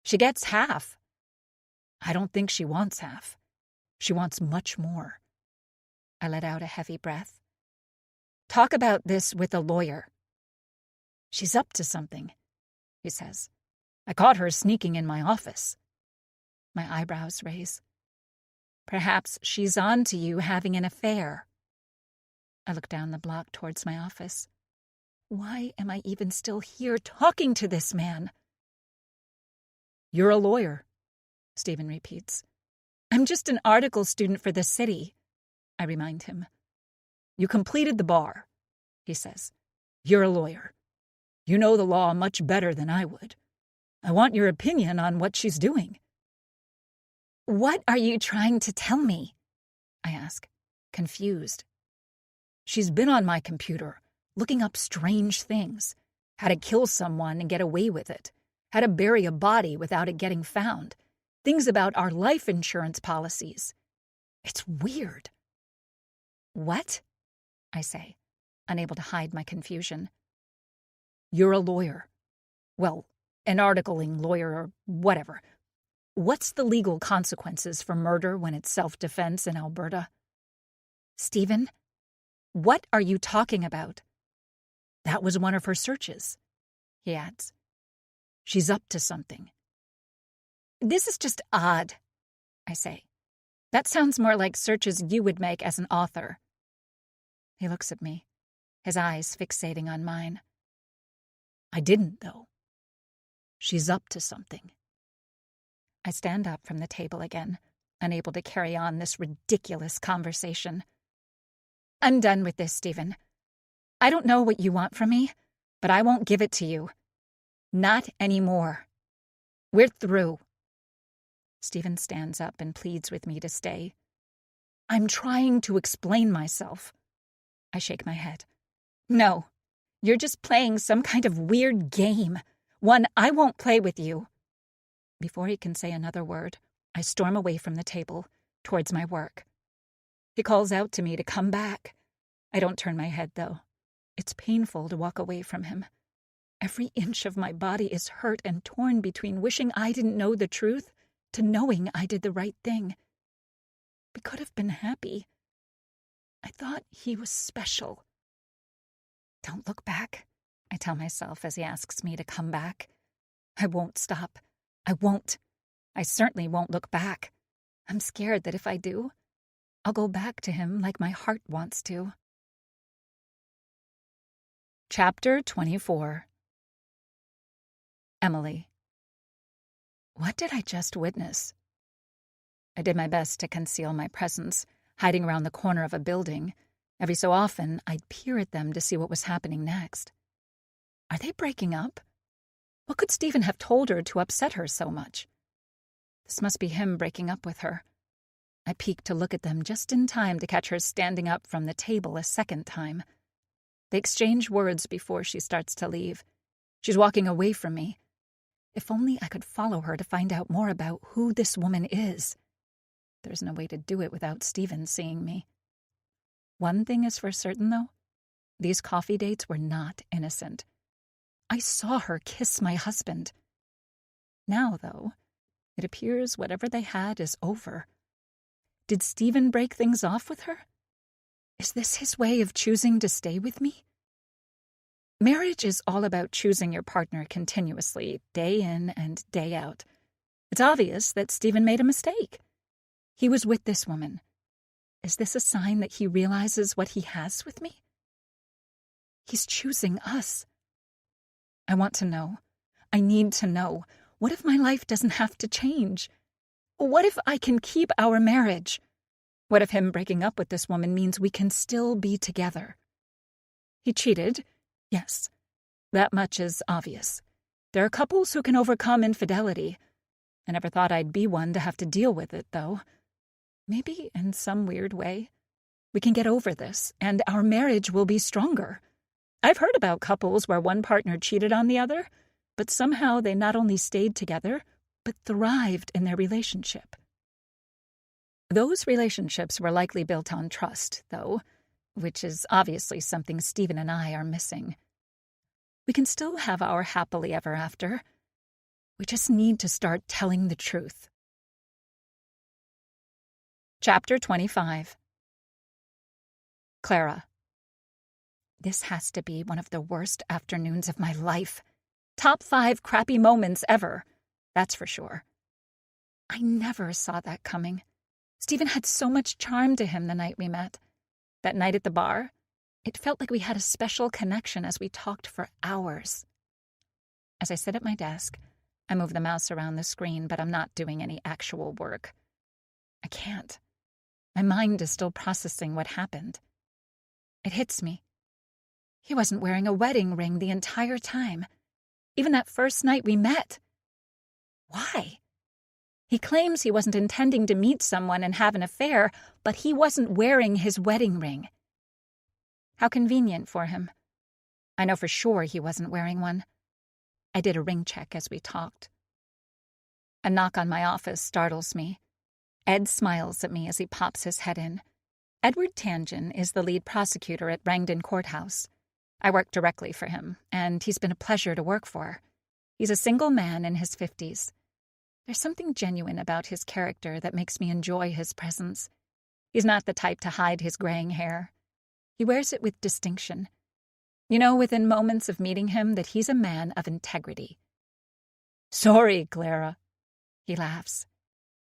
She gets half. I don't think she wants half. She wants much more. I let out a heavy breath. Talk about this with a lawyer. She's up to something, he says. I caught her sneaking in my office. My eyebrows raise. Perhaps she's on to you having an affair. I look down the block towards my office. Why am I even still here talking to this man? You're a lawyer, Stephen repeats. I'm just an article student for the city, I remind him. You completed the bar, he says. You're a lawyer. You know the law much better than I would. I want your opinion on what she's doing. What are you trying to tell me? I ask, confused. She's been on my computer, looking up strange things, how to kill someone and get away with it, how to bury a body without it getting found, things about our life insurance policies. It's weird. What? I say, unable to hide my confusion. You're a lawyer. Well, an articling lawyer or whatever. What's the legal consequences for murder when it's self-defense in Alberta? Stephen, what are you talking about? That was one of her searches, he adds. She's up to something. This is just odd, I say. That sounds more like searches you would make as an author. He looks at me, his eyes fixating on mine. I didn't, though. She's up to something. I stand up from the table again, unable to carry on this ridiculous conversation. I'm done with this, Stephen. I don't know what you want from me, but I won't give it to you. Not anymore. We're through. Stephen stands up and pleads with me to stay. I'm trying to explain myself. I shake my head. No, you're just playing some kind of weird game, one I won't play with you. Before he can say another word, I storm away from the table, towards my work. He calls out to me to come back. I don't turn my head, though. It's painful to walk away from him. Every inch of my body is hurt and torn between wishing I didn't know the truth to knowing I did the right thing. We could have been happy. I thought he was special. Don't look back, I tell myself as he asks me to come back. I won't stop. I won't. I certainly won't look back. I'm scared that if I do, I'll go back to him like my heart wants to. Chapter 24. Emily. What did I just witness? I did my best to conceal my presence, hiding around the corner of a building. Every so often, I'd peer at them to see what was happening next. Are they breaking up? What could Stephen have told her to upset her so much? This must be him breaking up with her. I peeked to look at them just in time to catch her standing up from the table a second time. They exchange words before she starts to leave. She's walking away from me. If only I could follow her to find out more about who this woman is. There's no way to do it without Stephen seeing me. One thing is for certain, though. These coffee dates were not innocent. I saw her kiss my husband. Now, though, it appears whatever they had is over. Did Stephen break things off with her? Is this his way of choosing to stay with me? Marriage is all about choosing your partner continuously, day in and day out. It's obvious that Stephen made a mistake. He was with this woman. Is this a sign that he realizes what he has with me? He's choosing us. I want to know. I need to know. What if my life doesn't have to change? What if I can keep our marriage? What if him breaking up with this woman means we can still be together? He cheated. Yes, that much is obvious. There are couples who can overcome infidelity. I never thought I'd be one to have to deal with it, though. Maybe in some weird way, we can get over this, and our marriage will be stronger. I've heard about couples where one partner cheated on the other, but somehow they not only stayed together, but thrived in their relationship. Those relationships were likely built on trust, though, which is obviously something Stephen and I are missing. We can still have our happily ever after. We just need to start telling the truth. Chapter 25. Clara. This has to be one of the worst afternoons of my life. Top 5 crappy moments ever, that's for sure. I never saw that coming. Stephen had so much charm to him the night we met. That night at the bar, it felt like we had a special connection as we talked for hours. As I sit at my desk, I move the mouse around the screen, but I'm not doing any actual work. I can't. My mind is still processing what happened. It hits me. He wasn't wearing a wedding ring the entire time, even that first night we met. Why? He claims he wasn't intending to meet someone and have an affair, but he wasn't wearing his wedding ring. How convenient for him. I know for sure he wasn't wearing one. I did a ring check as we talked. A knock on my office startles me. Ed smiles at me as he pops his head in. Edward Tangent is the lead prosecutor at Rangdon Courthouse. I work directly for him, and he's been a pleasure to work for. He's a single man in his 50s. There's something genuine about his character that makes me enjoy his presence. He's not the type to hide his graying hair. He wears it with distinction. You know within moments of meeting him that he's a man of integrity. "Sorry, Clara," he laughs.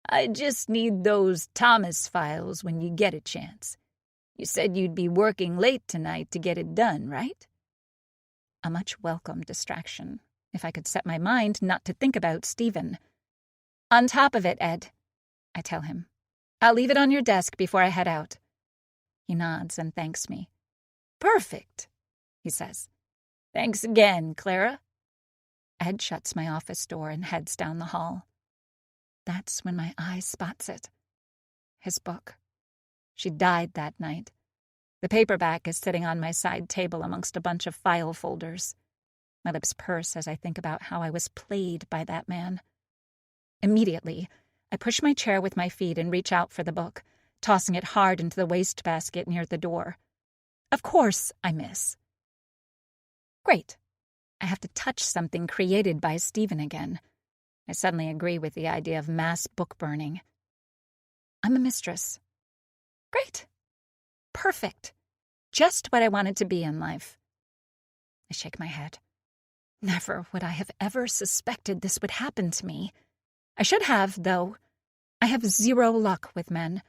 "I just need those Thomas files when you get a chance. You said you'd be working late tonight to get it done, right?" A much welcome distraction, if I could set my mind not to think about Stephen. "On top of it, Ed," I tell him. "I'll leave it on your desk before I head out." He nods and thanks me. "Perfect," he says. "Thanks again, Clara." Ed shuts my office door and heads down the hall. That's when my eye spots it. His book. She died that night. The paperback is sitting on my side table amongst a bunch of file folders. My lips purse as I think about how I was played by that man. Immediately, I push my chair with my feet and reach out for the book, tossing it hard into the wastebasket near the door. Of course, I miss. Great. I have to touch something created by Stephen again. I suddenly agree with the idea of mass book burning. I'm a mistress. Great. Perfect. Just what I wanted to be in life. I shake my head. Never would I have ever suspected this would happen to me. I should have, though. I have zero luck with men.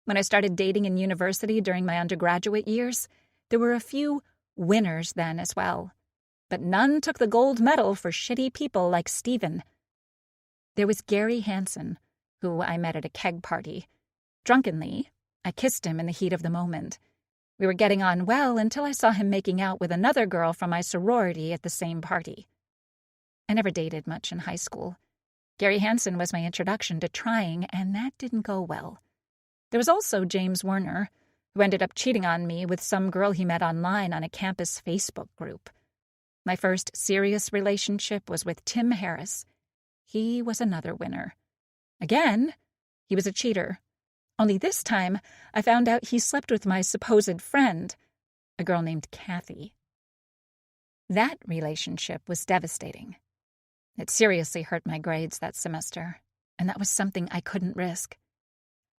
When I started dating in university during my undergraduate years, there were a few winners then as well. But none took the gold medal for shitty people like Stephen. There was Gary Hansen, who I met at a keg party. Drunkenly, I kissed him in the heat of the moment. We were getting on well until I saw him making out with another girl from my sorority at the same party. I never dated much in high school. Gary Hansen was my introduction to trying, and that didn't go well. There was also James Werner, who ended up cheating on me with some girl he met online on a campus Facebook group. My first serious relationship was with Tim Harris. He was another winner. Again, he was a cheater. Only this time, I found out he slept with my supposed friend, a girl named Kathy. That relationship was devastating. It seriously hurt my grades that semester, and that was something I couldn't risk.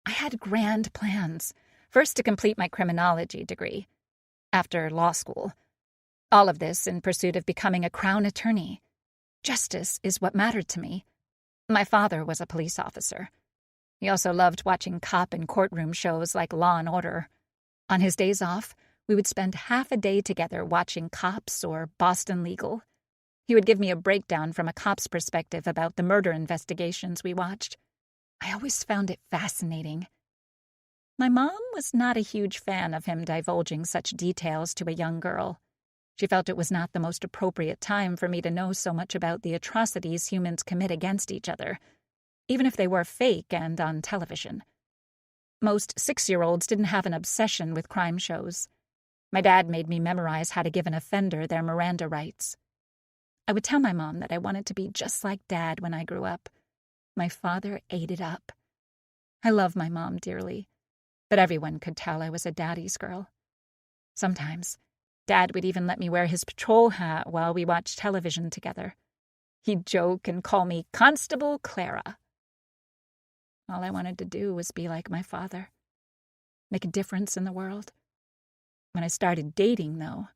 I had grand plans, first to complete my criminology degree, after law school. All of this in pursuit of becoming a crown attorney. Justice is what mattered to me. My father was a police officer. He also loved watching cop and courtroom shows like Law and Order. On his days off, we would spend half a day together watching Cops or Boston Legal. He would give me a breakdown from a cop's perspective about the murder investigations we watched. I always found it fascinating. My mom was not a huge fan of him divulging such details to a young girl. She felt it was not the most appropriate time for me to know so much about the atrocities humans commit against each other, even if they were fake and on television. Most 6-year-olds didn't have an obsession with crime shows. My dad made me memorize how to give an offender their Miranda rights. I would tell my mom that I wanted to be just like Dad when I grew up. My father ate it up. I love my mom dearly, but everyone could tell I was a daddy's girl. Sometimes, Dad would even let me wear his patrol hat while we watched television together. He'd joke and call me Constable Clara. All I wanted to do was be like my father, make a difference in the world. When I started dating, though,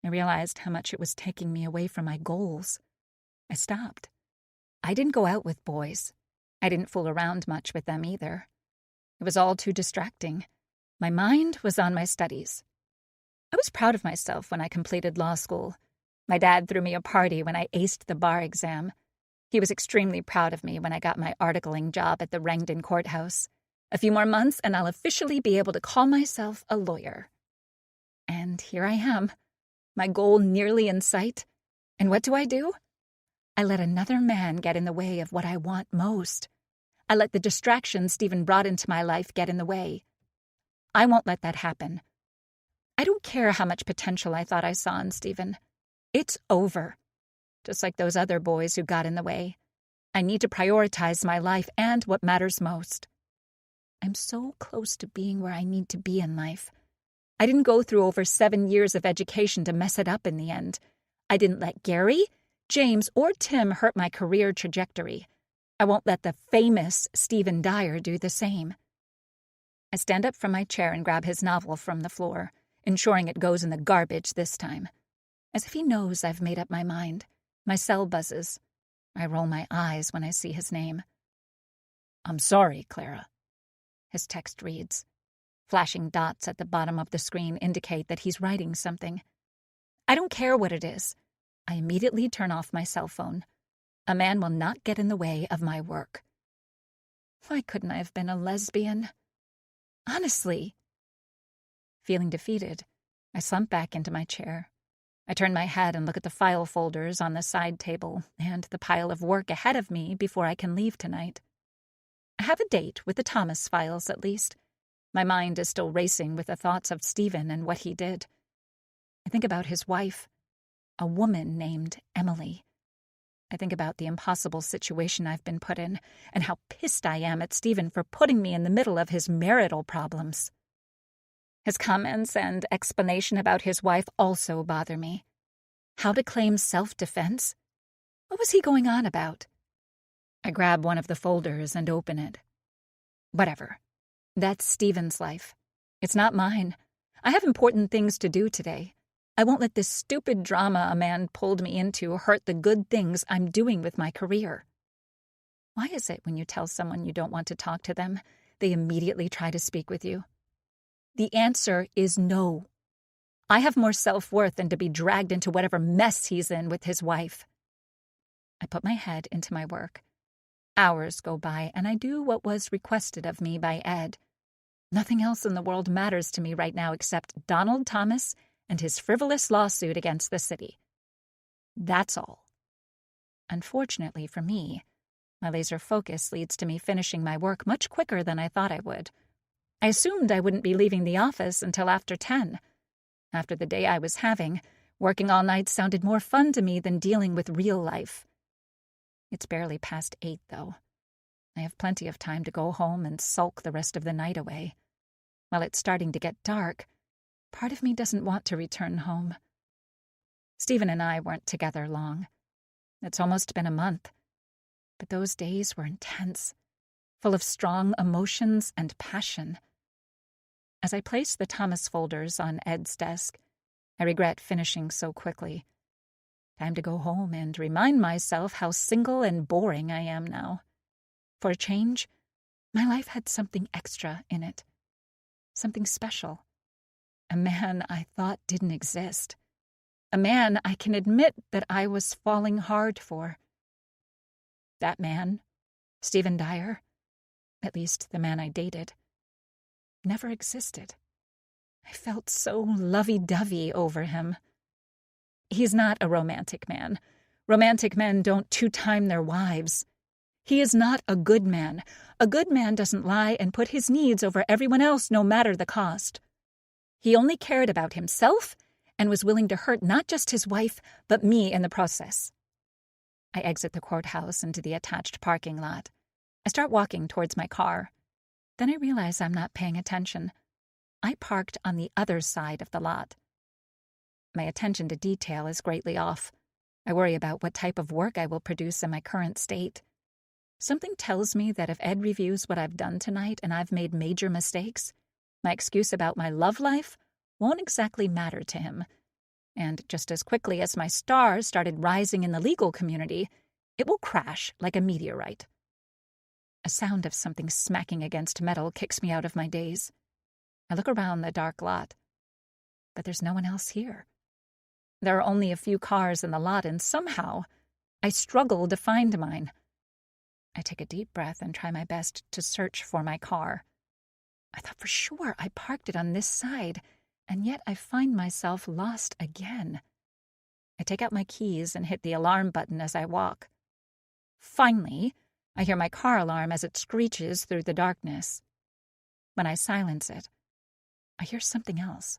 I realized how much it was taking me away from my goals. I stopped. I didn't go out with boys. I didn't fool around much with them either. It was all too distracting. My mind was on my studies. I was proud of myself when I completed law school. My dad threw me a party when I aced the bar exam. He was extremely proud of me when I got my articling job at the Rangdon Courthouse. A few more months and I'll officially be able to call myself a lawyer. And here I am, my goal nearly in sight. And what do? I let another man get in the way of what I want most. I let the distractions Stephen brought into my life get in the way. I won't let that happen. I don't care how much potential I thought I saw in Stephen. It's over. Just like those other boys who got in the way. I need to prioritize my life and what matters most. I'm so close to being where I need to be in life. I didn't go through over 7 years of education to mess it up in the end. I didn't let Gary, James, or Tim hurt my career trajectory. I won't let the famous Stephen Dyer do the same. I stand up from my chair and grab his novel from the floor, ensuring it goes in the garbage this time. As if he knows I've made up my mind. My cell buzzes. I roll my eyes when I see his name. I'm sorry, Clara. His text reads. Flashing dots at the bottom of the screen indicate that he's writing something. I don't care what it is. I immediately turn off my cell phone. A man will not get in the way of my work. Why couldn't I have been a lesbian? Honestly. Feeling defeated, I slump back into my chair. I turn my head and look at the file folders on the side table and the pile of work ahead of me before I can leave tonight. I have a date with the Thomas files, at least. My mind is still racing with the thoughts of Stephen and what he did. I think about his wife, a woman named Emily. I think about the impossible situation I've been put in and how pissed I am at Stephen for putting me in the middle of his marital problems. His comments and explanation about his wife also bother me. How to claim self-defense? What was he going on about? I grab one of the folders and open it. Whatever. That's Stephen's life. It's not mine. I have important things to do today. I won't let this stupid drama a man pulled me into hurt the good things I'm doing with my career. Why is it when you tell someone you don't want to talk to them, they immediately try to speak with you? The answer is no. I have more self-worth than to be dragged into whatever mess he's in with his wife. I put my head into my work. Hours go by, and I do what was requested of me by Ed. Nothing else in the world matters to me right now except Donald Thomas and his frivolous lawsuit against the city. That's all. Unfortunately for me, my laser focus leads to me finishing my work much quicker than I thought I would. I assumed I wouldn't be leaving the office until after 10. After the day I was having, working all night sounded more fun to me than dealing with real life. It's barely past 8, though. I have plenty of time to go home and sulk the rest of the night away. While it's starting to get dark, part of me doesn't want to return home. Stephen and I weren't together long. It's almost been a month. But those days were intense, full of strong emotions and passion. As I place the Thomas folders on Ed's desk, I regret finishing so quickly. Time to go home and remind myself how single and boring I am now. For a change, my life had something extra in it. Something special. A man I thought didn't exist. A man I can admit that I was falling hard for. That man, Stephen Dyer, at least the man I dated, never existed. I felt so lovey-dovey over him. He's not a romantic man. Romantic men don't two-time their wives. He is not a good man. A good man doesn't lie and put his needs over everyone else no matter the cost. He only cared about himself and was willing to hurt not just his wife, but me in the process. I exit the courthouse into the attached parking lot. I start walking towards my car. Then I realize I'm not paying attention. I parked on the other side of the lot. My attention to detail is greatly off. I worry about what type of work I will produce in my current state. Something tells me that if Ed reviews what I've done tonight and I've made major mistakes, my excuse about my love life won't exactly matter to him. And just as quickly as my star started rising in the legal community, it will crash like a meteorite. A sound of something smacking against metal kicks me out of my daze. I look around the dark lot, but there's no one else here. There are only a few cars in the lot, and somehow I struggle to find mine. I take a deep breath and try my best to search for my car. I thought for sure I parked it on this side, and yet I find myself lost again. I take out my keys and hit the alarm button as I walk. Finally, I hear my car alarm as it screeches through the darkness. When I silence it, I hear something else.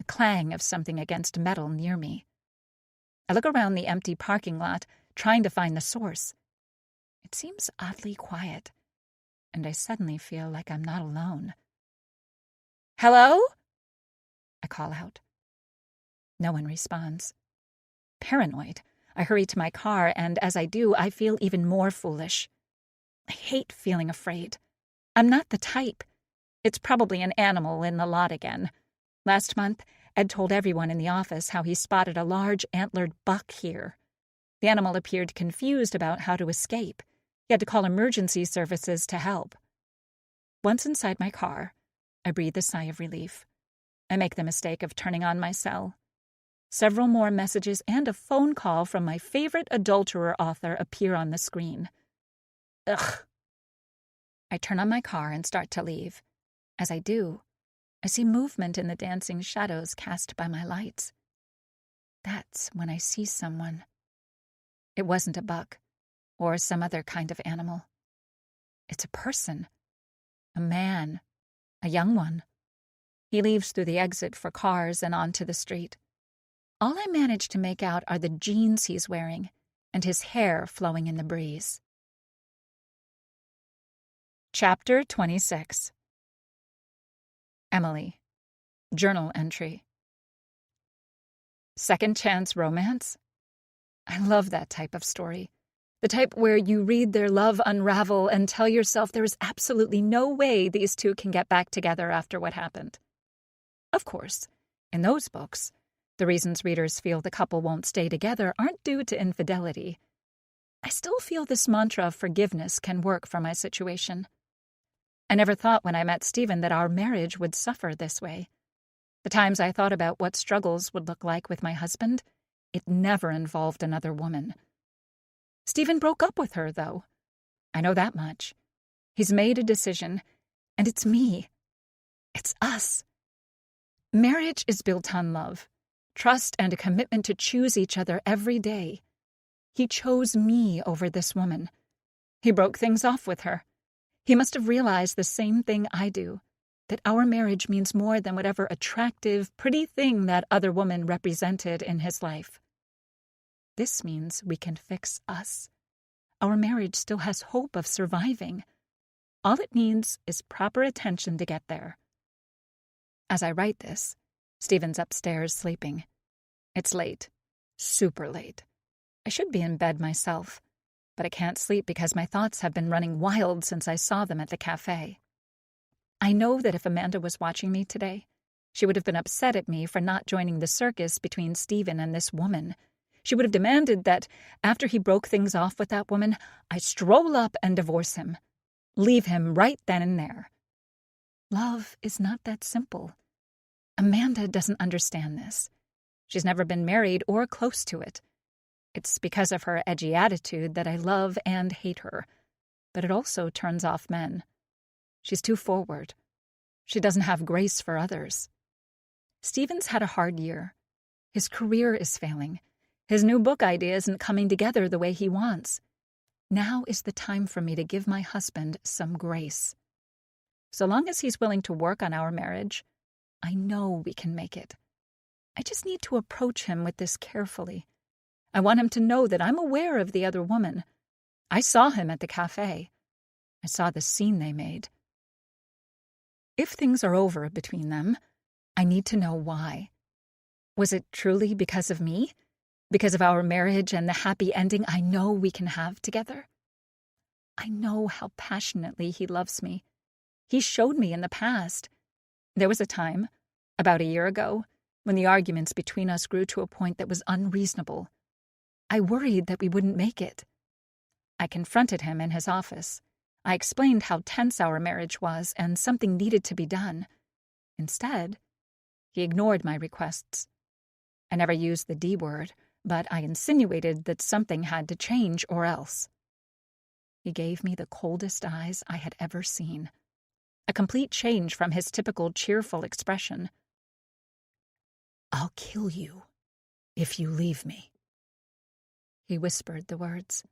the clang of something against metal near me. I look around the empty parking lot, trying to find the source. It seems oddly quiet, and I suddenly feel like I'm not alone. "Hello?" I call out. No one responds. Paranoid, I hurry to my car, and as I do, I feel even more foolish. I hate feeling afraid. I'm not the type. It's probably an animal in the lot again. Last month, Ed told everyone in the office how he spotted a large antlered buck here. The animal appeared confused about how to escape. He had to call emergency services to help. Once inside my car, I breathe a sigh of relief. I make the mistake of turning on my cell. Several more messages and a phone call from my favorite adulterer author appear on the screen. Ugh. I turn on my car and start to leave. As I do, I see movement in the dancing shadows cast by my lights. That's when I see someone. It wasn't a buck or some other kind of animal. It's a person. A man. A young one. He leaves through the exit for cars and onto the street. All I manage to make out are the jeans he's wearing and his hair flowing in the breeze. Chapter 26. Emily. Journal entry. Second chance romance? I love that type of story. The type where you read their love unravel and tell yourself there is absolutely no way these two can get back together after what happened. Of course, in those books, the reasons readers feel the couple won't stay together aren't due to infidelity. I still feel this mantra of forgiveness can work for my situation. I never thought when I met Stephen that our marriage would suffer this way. The times I thought about what struggles would look like with my husband, it never involved another woman. Stephen broke up with her, though. I know that much. He's made a decision, and it's me. It's us. Marriage is built on love, trust, and a commitment to choose each other every day. He chose me over this woman. He broke things off with her. He must have realized the same thing I do, that our marriage means more than whatever attractive, pretty thing that other woman represented in his life. This means we can fix us. Our marriage still has hope of surviving. All it needs is proper attention to get there. As I write this, Stephen's upstairs sleeping. It's late. Super late. I should be in bed myself, but I can't sleep because my thoughts have been running wild since I saw them at the cafe. I know that if Amanda was watching me today, she would have been upset at me for not joining the circus between Stephen and this woman. She would have demanded that, after he broke things off with that woman, I stroll up and divorce him. Leave him right then and there. Love is not that simple. Amanda doesn't understand this. She's never been married or close to it. It's because of her edgy attitude that I love and hate her, but it also turns off men. She's too forward. She doesn't have grace for others. Stephen's had a hard year. His career is failing. His new book idea isn't coming together the way he wants. Now is the time for me to give my husband some grace. So long as he's willing to work on our marriage, I know we can make it. I just need to approach him with this carefully. I want him to know that I'm aware of the other woman. I saw him at the cafe. I saw the scene they made. If things are over between them, I need to know why. Was it truly because of me? Because of our marriage and the happy ending I know we can have together? I know how passionately he loves me. He showed me in the past. There was a time, about a year ago, when the arguments between us grew to a point that was unreasonable. I worried that we wouldn't make it. I confronted him in his office. I explained how tense our marriage was and something needed to be done. Instead, he ignored my requests. I never used the D word, but I insinuated that something had to change or else. He gave me the coldest eyes I had ever seen. A complete change from his typical cheerful expression. "I'll kill you if you leave me." He whispered the words.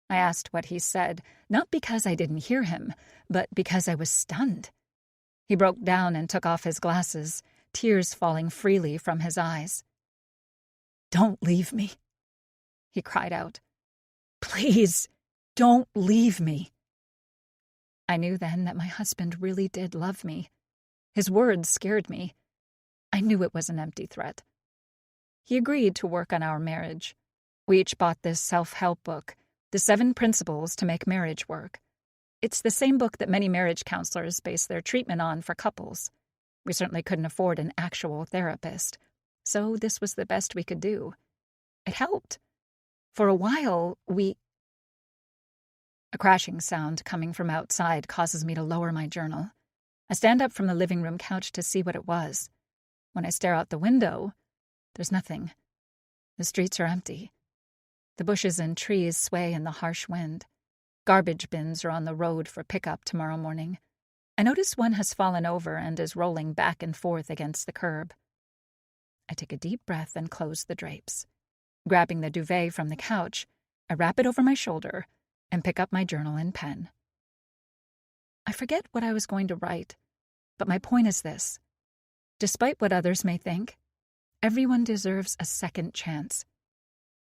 I asked what he said, not because I didn't hear him, but because I was stunned. He broke down and took off his glasses, tears falling freely from his eyes. "Don't leave me," he cried out. "Please, don't leave me." I knew then that my husband really did love me. His words scared me. I knew it was an empty threat. He agreed to work on our marriage. We each bought this self-help book, The 7 Principles to Make Marriage Work. It's the same book that many marriage counselors base their treatment on for couples. We certainly couldn't afford an actual therapist, so this was the best we could do. It helped. For a while, A crashing sound coming from outside causes me to lower my journal. I stand up from the living room couch to see what it was. When I stare out the window, there's nothing. The streets are empty. The bushes and trees sway in the harsh wind. Garbage bins are on the road for pickup tomorrow morning. I notice one has fallen over and is rolling back and forth against the curb. I take a deep breath and close the drapes. Grabbing the duvet from the couch, I wrap it over my shoulder and pick up my journal and pen. I forget what I was going to write, but my point is this. Despite what others may think, everyone deserves a second chance,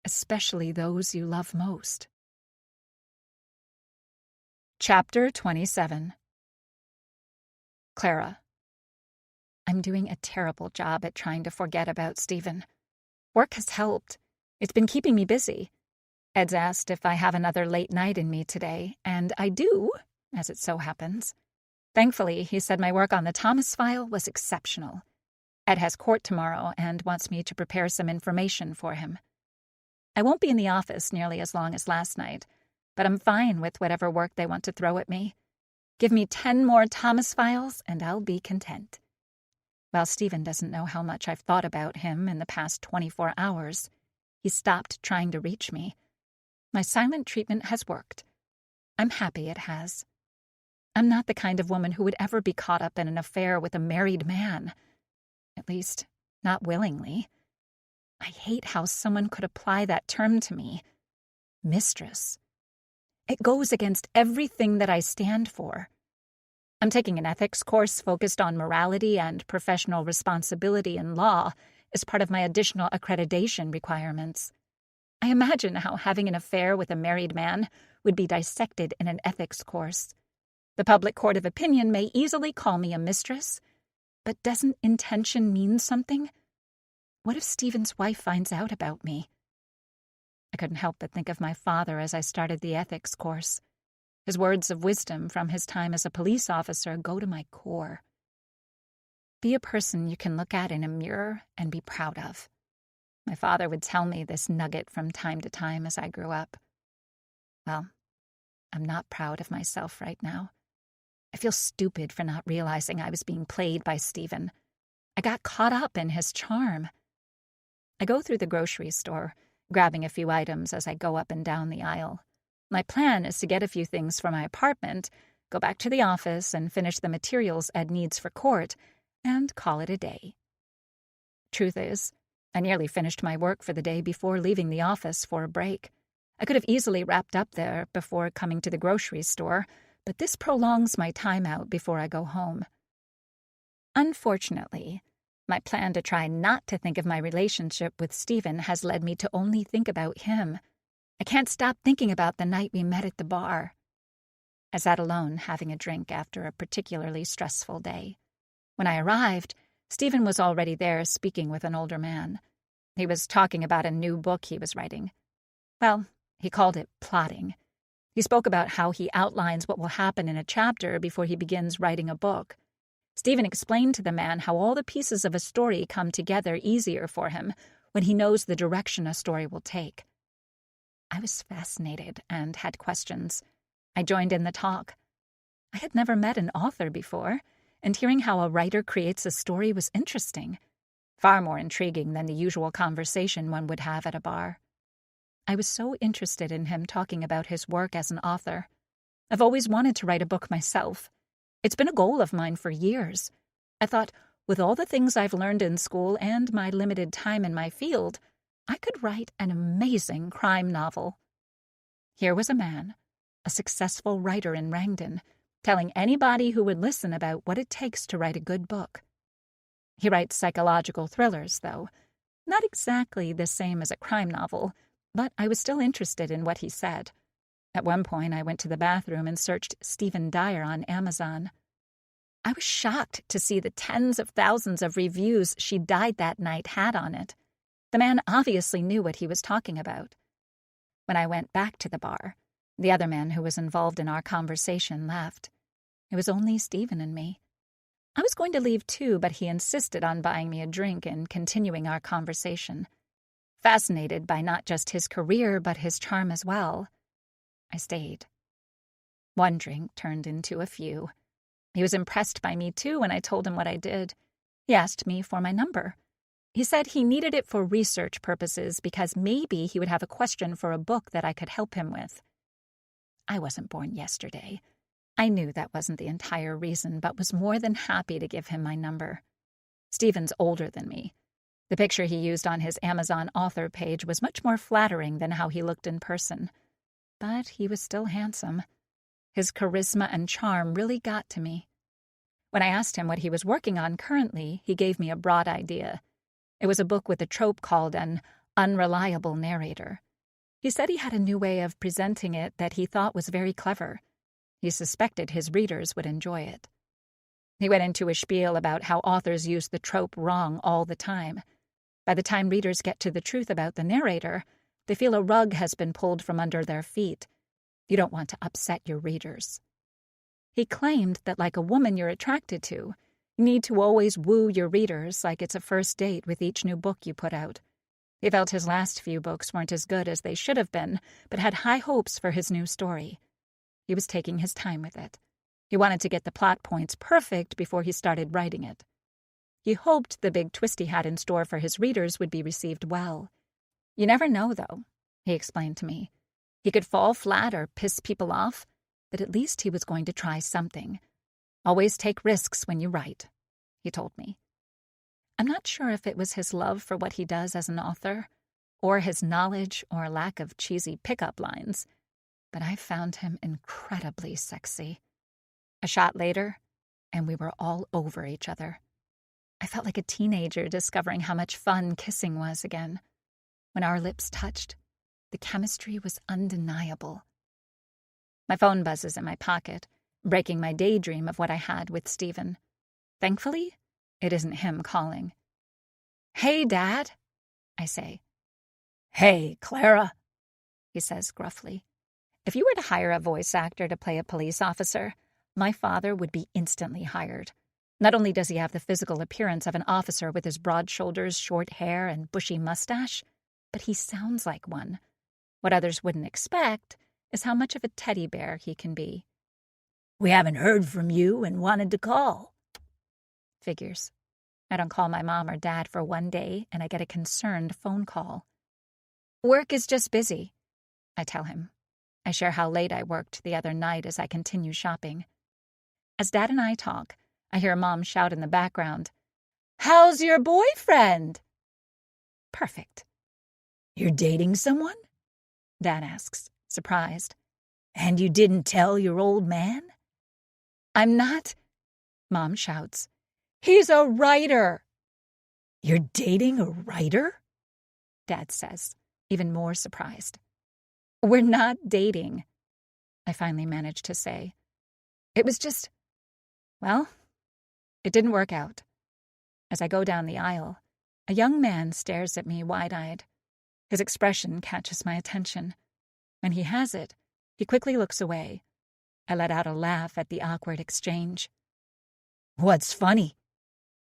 especially those you love most. Chapter 27. Clara. I'm doing a terrible job at trying to forget about Stephen. Work has helped. It's been keeping me busy. Ed's asked if I have another late night in me today, and I do, as it so happens. Thankfully, he said my work on the Thomas file was exceptional. Ed has court tomorrow and wants me to prepare some information for him. I won't be in the office nearly as long as last night, but I'm fine with whatever work they want to throw at me. Give me 10 more Thomas files and I'll be content. While Stephen doesn't know how much I've thought about him in the past 24 hours, he stopped trying to reach me. My silent treatment has worked. I'm happy it has. I'm not the kind of woman who would ever be caught up in an affair with a married man. At least, not willingly. I hate how someone could apply that term to me. Mistress. It goes against everything that I stand for. I'm taking an ethics course focused on morality and professional responsibility in law as part of my additional accreditation requirements. I imagine how having an affair with a married man would be dissected in an ethics course. The public court of opinion may easily call me a mistress, but doesn't intention mean something? What if Stephen's wife finds out about me? I couldn't help but think of my father as I started the ethics course. His words of wisdom from his time as a police officer go to my core. Be a person you can look at in a mirror and be proud of. My father would tell me this nugget from time to time as I grew up. Well, I'm not proud of myself right now. I feel stupid for not realizing I was being played by Stephen. I got caught up in his charm. I go through the grocery store, grabbing a few items as I go up and down the aisle. My plan is to get a few things from my apartment, go back to the office and finish the materials Ed needs for court, and call it a day. Truth is, I nearly finished my work for the day before leaving the office for a break. I could have easily wrapped up there before coming to the grocery store, but this prolongs my time out before I go home. Unfortunately, my plan to try not to think of my relationship with Stephen has led me to only think about him. I can't stop thinking about the night we met at the bar. I sat alone having a drink after a particularly stressful day. When I arrived, Stephen was already there speaking with an older man. He was talking about a new book he was writing. Well, he called it plotting. He spoke about how he outlines what will happen in a chapter before he begins writing a book. Stephen explained to the man how all the pieces of a story come together easier for him when he knows the direction a story will take. I was fascinated and had questions. I joined in the talk. I had never met an author before, and hearing how a writer creates a story was interesting, far more intriguing than the usual conversation one would have at a bar. I was so interested in him talking about his work as an author. I've always wanted to write a book myself. It's been a goal of mine for years. I thought, with all the things I've learned in school and my limited time in my field, I could write an amazing crime novel. Here was a man, a successful writer in Rangdon, telling anybody who would listen about what it takes to write a good book. He writes psychological thrillers, though. Not exactly the same as a crime novel, but I was still interested in what he said. At one point, I went to the bathroom and searched Stephen Dyer on Amazon. I was shocked to see the tens of thousands of reviews She Died That Night had on it. The man obviously knew what he was talking about. When I went back to the bar, the other man who was involved in our conversation left. It was only Stephen and me. I was going to leave too, but he insisted on buying me a drink and continuing our conversation. Fascinated by not just his career, but his charm as well, I stayed. One drink turned into a few. He was impressed by me too when I told him what I did. He asked me for my number. He said he needed it for research purposes because maybe he would have a question for a book that I could help him with. I wasn't born yesterday. I knew that wasn't the entire reason, but was more than happy to give him my number. Stephen's older than me. The picture he used on his Amazon author page was much more flattering than how he looked in person. But he was still handsome. His charisma and charm really got to me. When I asked him what he was working on currently, he gave me a broad idea. It was a book with a trope called an unreliable narrator. He said he had a new way of presenting it that he thought was very clever. He suspected his readers would enjoy it. He went into a spiel about how authors use the trope wrong all the time. By the time readers get to the truth about the narrator, they feel a rug has been pulled from under their feet. You don't want to upset your readers. He claimed that like a woman you're attracted to, you need to always woo your readers like it's a first date with each new book you put out. He felt his last few books weren't as good as they should have been, but had high hopes for his new story. He was taking his time with it. He wanted to get the plot points perfect before he started writing it. He hoped the big twist he had in store for his readers would be received well. You never know, though, he explained to me. He could fall flat or piss people off, but at least he was going to try something. Always take risks when you write, he told me. I'm not sure if it was his love for what he does as an author, or his knowledge or lack of cheesy pickup lines, but I found him incredibly sexy. A shot later, and we were all over each other. I felt like a teenager discovering how much fun kissing was again. When our lips touched, the chemistry was undeniable. My phone buzzes in my pocket, breaking my daydream of what I had with Stephen. Thankfully, it isn't him calling. "Hey, Dad," I say. "Hey, Clara," he says gruffly. If you were to hire a voice actor to play a police officer, my father would be instantly hired. Not only does he have the physical appearance of an officer with his broad shoulders, short hair, and bushy mustache, but he sounds like one. What others wouldn't expect is how much of a teddy bear he can be. "We haven't heard from you and wanted to call." Figures. I don't call my mom or dad for one day, and I get a concerned phone call. "Work is just busy," I tell him. I share how late I worked the other night as I continue shopping. As Dad and I talk, I hear Mom shout in the background, "How's your boyfriend?" Perfect. "You're dating someone?" Dad asks, surprised. "And you didn't tell your old man?" "I'm not," Mom shouts. "He's a writer." "You're dating a writer?" Dad says, even more surprised. "We're not dating," I finally managed to say. It was just, well, it didn't work out. As I go down the aisle, a young man stares at me wide-eyed. His expression catches my attention. When he has it, he quickly looks away. I let out a laugh at the awkward exchange. "What's funny?"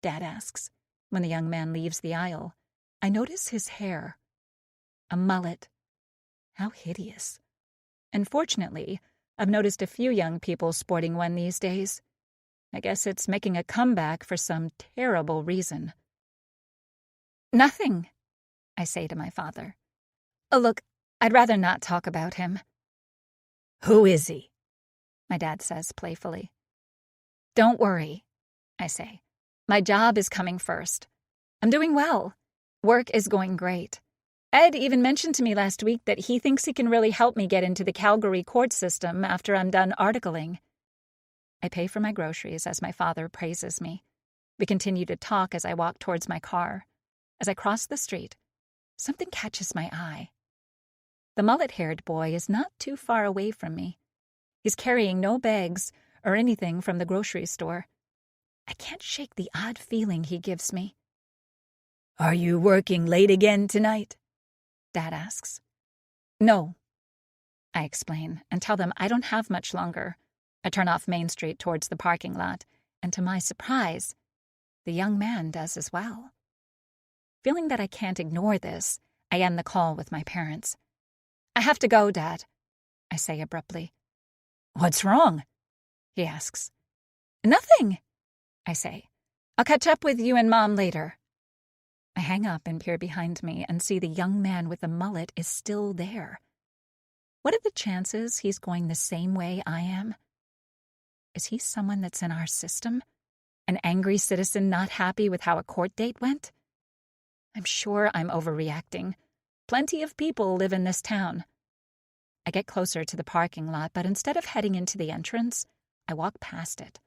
Dad asks. When the young man leaves the aisle, I notice his hair. A mullet. How hideous. Unfortunately, I've noticed a few young people sporting one these days. I guess it's making a comeback for some terrible reason. "Nothing," I say to my father. "Look, I'd rather not talk about him." "Who is he?" my dad says playfully. "Don't worry," I say. "My job is coming first. I'm doing well. Work is going great. Ed even mentioned to me last week that he thinks he can really help me get into the Calgary court system after I'm done articling." I pay for my groceries as my father praises me. We continue to talk as I walk towards my car. As I cross the street, something catches my eye. The mullet-haired boy is not too far away from me. He's carrying no bags or anything from the grocery store. I can't shake the odd feeling he gives me. "Are you working late again tonight?" Dad asks. "No," I explain and tell them I don't have much longer. I turn off Main Street towards the parking lot, and to my surprise, the young man does as well. Feeling that I can't ignore this, I end the call with my parents. "I have to go, Dad," I say abruptly. "What's wrong?" he asks. "Nothing," I say. "I'll catch up with you and Mom later." I hang up and peer behind me and see the young man with the mullet is still there. What are the chances he's going the same way I am? Is he someone that's in our system? An angry citizen not happy with how a court date went? I'm sure I'm overreacting. Plenty of people live in this town. I get closer to the parking lot, but instead of heading into the entrance, I walk past it.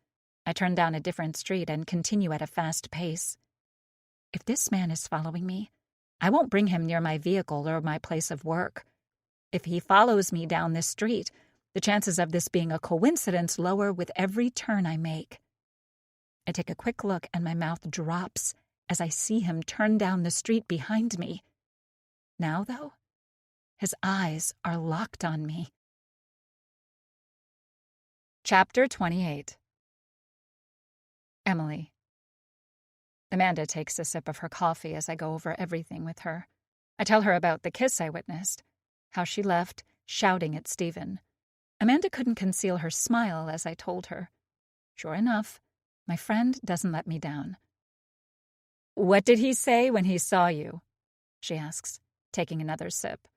I turn down a different street and continue at a fast pace. If this man is following me, I won't bring him near my vehicle or my place of work. If he follows me down this street, the chances of this being a coincidence lower with every turn I make. I take a quick look and my mouth drops as I see him turn down the street behind me. Now, though, his eyes are locked on me. Chapter 28. Emily. Amanda takes a sip of her coffee as I go over everything with her. I tell her about the kiss I witnessed, how she left, shouting at Stephen. Amanda couldn't conceal her smile as I told her. Sure enough, my friend doesn't let me down. "What did he say when he saw you?" she asks, taking another sip.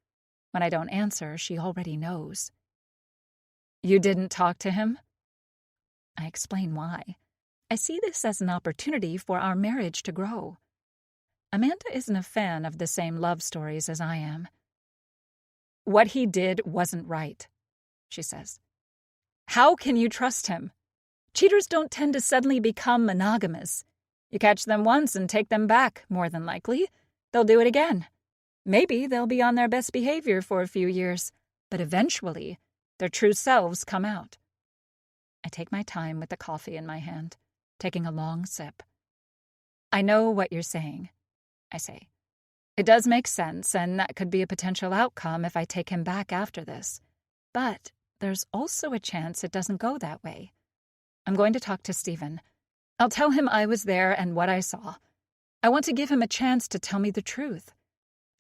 When I don't answer, she already knows. "You didn't talk to him?" I explain why. I see this as an opportunity for our marriage to grow. Amanda isn't a fan of the same love stories as I am. "What he did wasn't right," she says. "How can you trust him? Cheaters don't tend to suddenly become monogamous. You catch them once and take them back, more than likely. They'll do it again. Maybe they'll be on their best behavior for a few years, but eventually their true selves come out." I take my time with the coffee in my hand, taking a long sip. "I know what you're saying," I say. "It does make sense, and that could be a potential outcome if I take him back after this. But there's also a chance it doesn't go that way. I'm going to talk to Stephen. I'll tell him I was there and what I saw. I want to give him a chance to tell me the truth.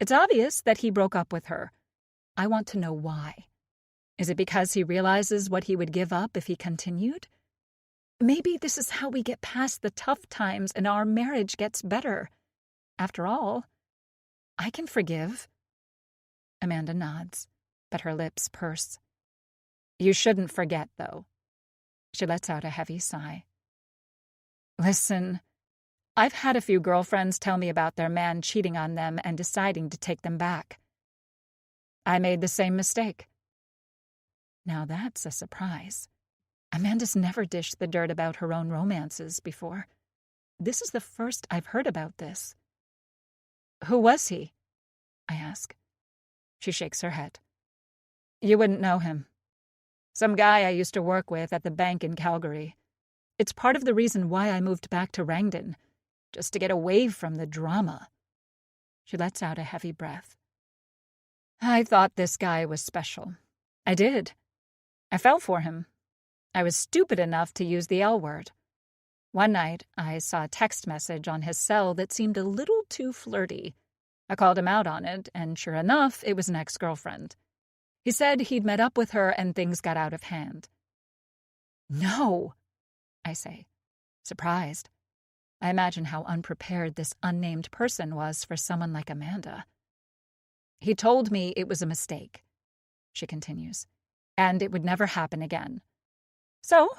It's obvious that he broke up with her. I want to know why. Is it because he realizes what he would give up if he continued? Maybe this is how we get past the tough times and our marriage gets better. After all, I can forgive." Amanda nods, but her lips purse. "You shouldn't forget, though." She lets out a heavy sigh. "Listen, I've had a few girlfriends tell me about their man cheating on them and deciding to take them back. I made the same mistake." Now that's a surprise. Amanda's never dished the dirt about her own romances before. This is the first I've heard about this. "Who was he?" I ask. She shakes her head. "You wouldn't know him. Some guy I used to work with at the bank in Calgary. It's part of the reason why I moved back to Rangdon, just to get away from the drama." She lets out a heavy breath. "I thought this guy was special. I did. I fell for him. I was stupid enough to use the L word. One night, I saw a text message on his cell that seemed a little too flirty. I called him out on it, and sure enough, it was an ex-girlfriend. He said he'd met up with her and things got out of hand." "No," I say, surprised. I imagine how unprepared this unnamed person was for someone like Amanda. "He told me it was a mistake," she continues, "and it would never happen again. So,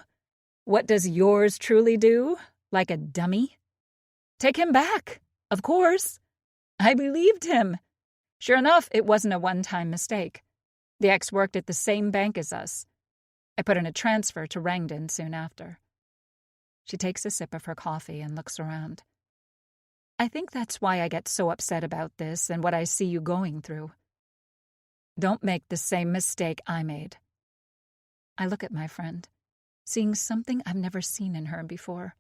what does yours truly do, like a dummy? Take him back, of course. I believed him. Sure enough, it wasn't a one-time mistake. The ex worked at the same bank as us. I put in a transfer to Rangdon soon after." She takes a sip of her coffee and looks around. I think that's why I get so upset about this and what I see you going through. Don't make the same mistake I made. I look at my friend, seeing something I've never seen in her before.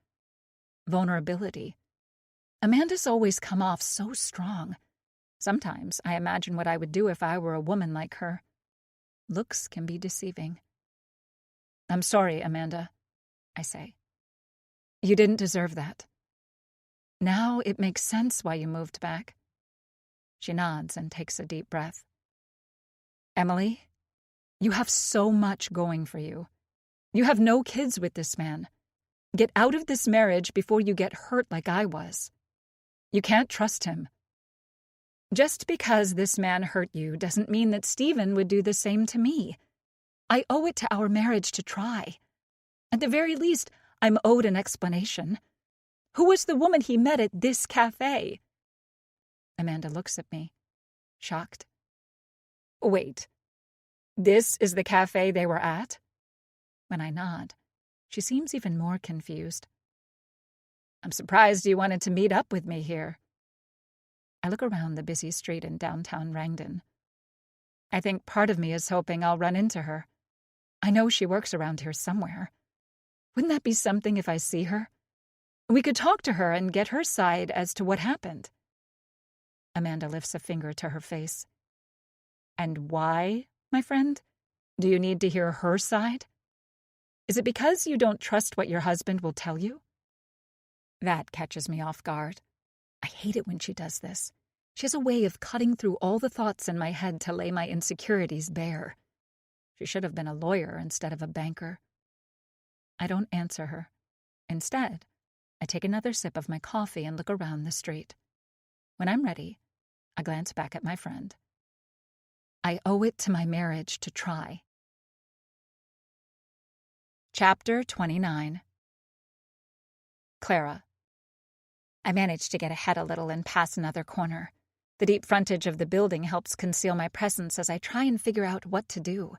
Vulnerability. Amanda's always come off so strong. Sometimes I imagine what I would do if I were a woman like her. Looks can be deceiving. I'm sorry, Amanda, I say. You didn't deserve that. Now it makes sense why you moved back. She nods and takes a deep breath. Emily, you have so much going for you. You have no kids with this man. Get out of this marriage before you get hurt like I was. You can't trust him. Just because this man hurt you doesn't mean that Stephen would do the same to me. I owe it to our marriage to try. At the very least, I'm owed an explanation. Who was the woman he met at this cafe? Amanda looks at me, shocked. Wait, this is the cafe they were at? When I nod, she seems even more confused. I'm surprised you wanted to meet up with me here. I look around the busy street in downtown Rangdon. I think part of me is hoping I'll run into her. I know she works around here somewhere. Wouldn't that be something if I see her? We could talk to her and get her side as to what happened. Amanda lifts a finger to her face. And why, my friend? Do you need to hear her side? Is it because you don't trust what your husband will tell you? That catches me off guard. I hate it when she does this. She has a way of cutting through all the thoughts in my head to lay my insecurities bare. She should have been a lawyer instead of a banker. I don't answer her. Instead, I take another sip of my coffee and look around the street. When I'm ready, I glance back at my friend. I owe it to my marriage to try. Chapter 29. Clara. I manage to get ahead a little and pass another corner. The deep frontage of the building helps conceal my presence as I try and figure out what to do.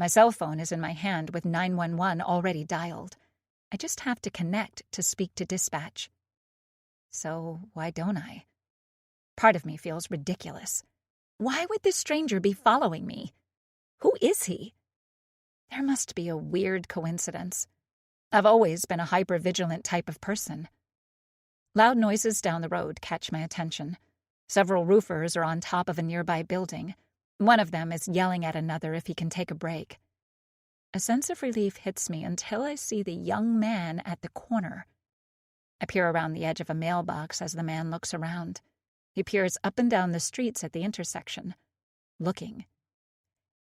My cell phone is in my hand with 911 already dialed. I just have to connect to speak to dispatch. So why don't I? Part of me feels ridiculous. Why would this stranger be following me? Who is he? There must be a weird coincidence. I've always been a hyper-vigilant type of person. Loud noises down the road catch my attention. Several roofers are on top of a nearby building. One of them is yelling at another if he can take a break. A sense of relief hits me until I see the young man at the corner. I peer around the edge of a mailbox as the man looks around. He peers up and down the streets at the intersection, looking.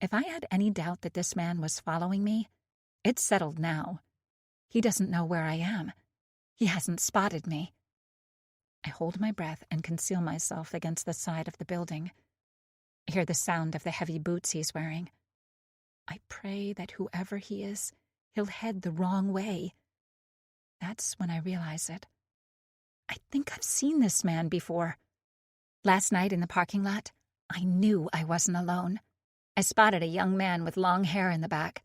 If I had any doubt that this man was following me, it's settled now. He doesn't know where I am. He hasn't spotted me. I hold my breath and conceal myself against the side of the building. I hear the sound of the heavy boots he's wearing. I pray that whoever he is, he'll head the wrong way. That's when I realize it. I think I've seen this man before. Last night in the parking lot, I knew I wasn't alone. I spotted a young man with long hair in the back.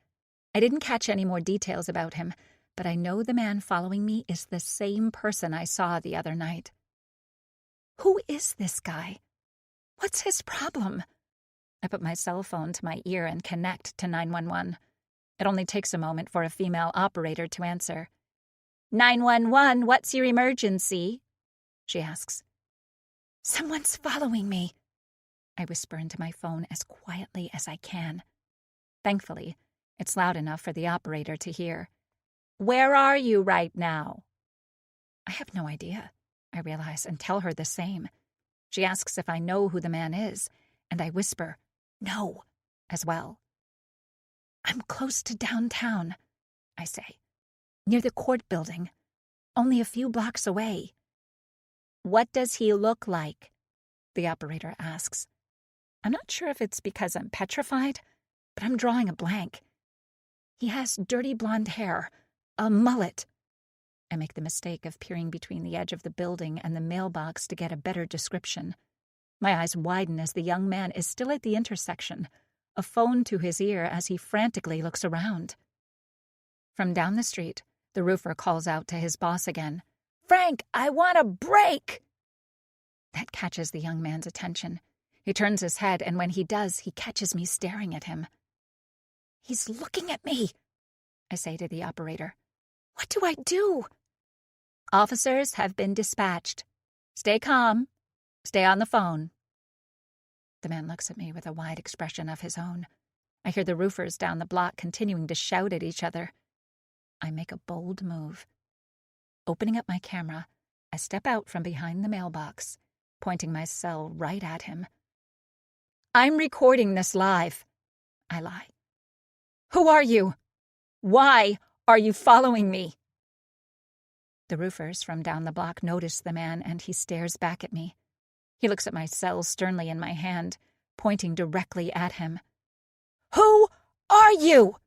I didn't catch any more details about him, but I know the man following me is the same person I saw the other night. Who is this guy? What's his problem? I put my cell phone to my ear and connect to 911. It only takes a moment for a female operator to answer. 911, what's your emergency? She asks. Someone's following me. I whisper into my phone as quietly as I can. Thankfully, it's loud enough for the operator to hear. Where are you right now? I have no idea, I realize, and tell her the same. She asks if I know who the man is, and I whisper, no, as well. I'm close to downtown, I say, near the court building, only a few blocks away. What does he look like? The operator asks. I'm not sure if it's because I'm petrified, but I'm drawing a blank. He has dirty blonde hair, a mullet. I make the mistake of peering between the edge of the building and the mailbox to get a better description. My eyes widen as the young man is still at the intersection, a phone to his ear as he frantically looks around. From down the street, The roofer calls out to his boss again. "Frank, I want a break!" That catches the young man's attention. He turns his head, and when he does, he catches me staring at him. "He's looking at me," I say to the operator. "What do I do?" "Officers have been dispatched. Stay calm. Stay on the phone." The man looks at me with a wide expression of his own. I hear the roofers down the block continuing to shout at each other. I make a bold move. Opening up my camera, I step out from behind the mailbox, pointing my cell right at him. "I'm recording this live," I lie. "Who are you? Why are you following me?" The roofers from down the block notice the man, and he stares back at me. He looks at my cell sternly in my hand, pointing directly at him. "Who are you?"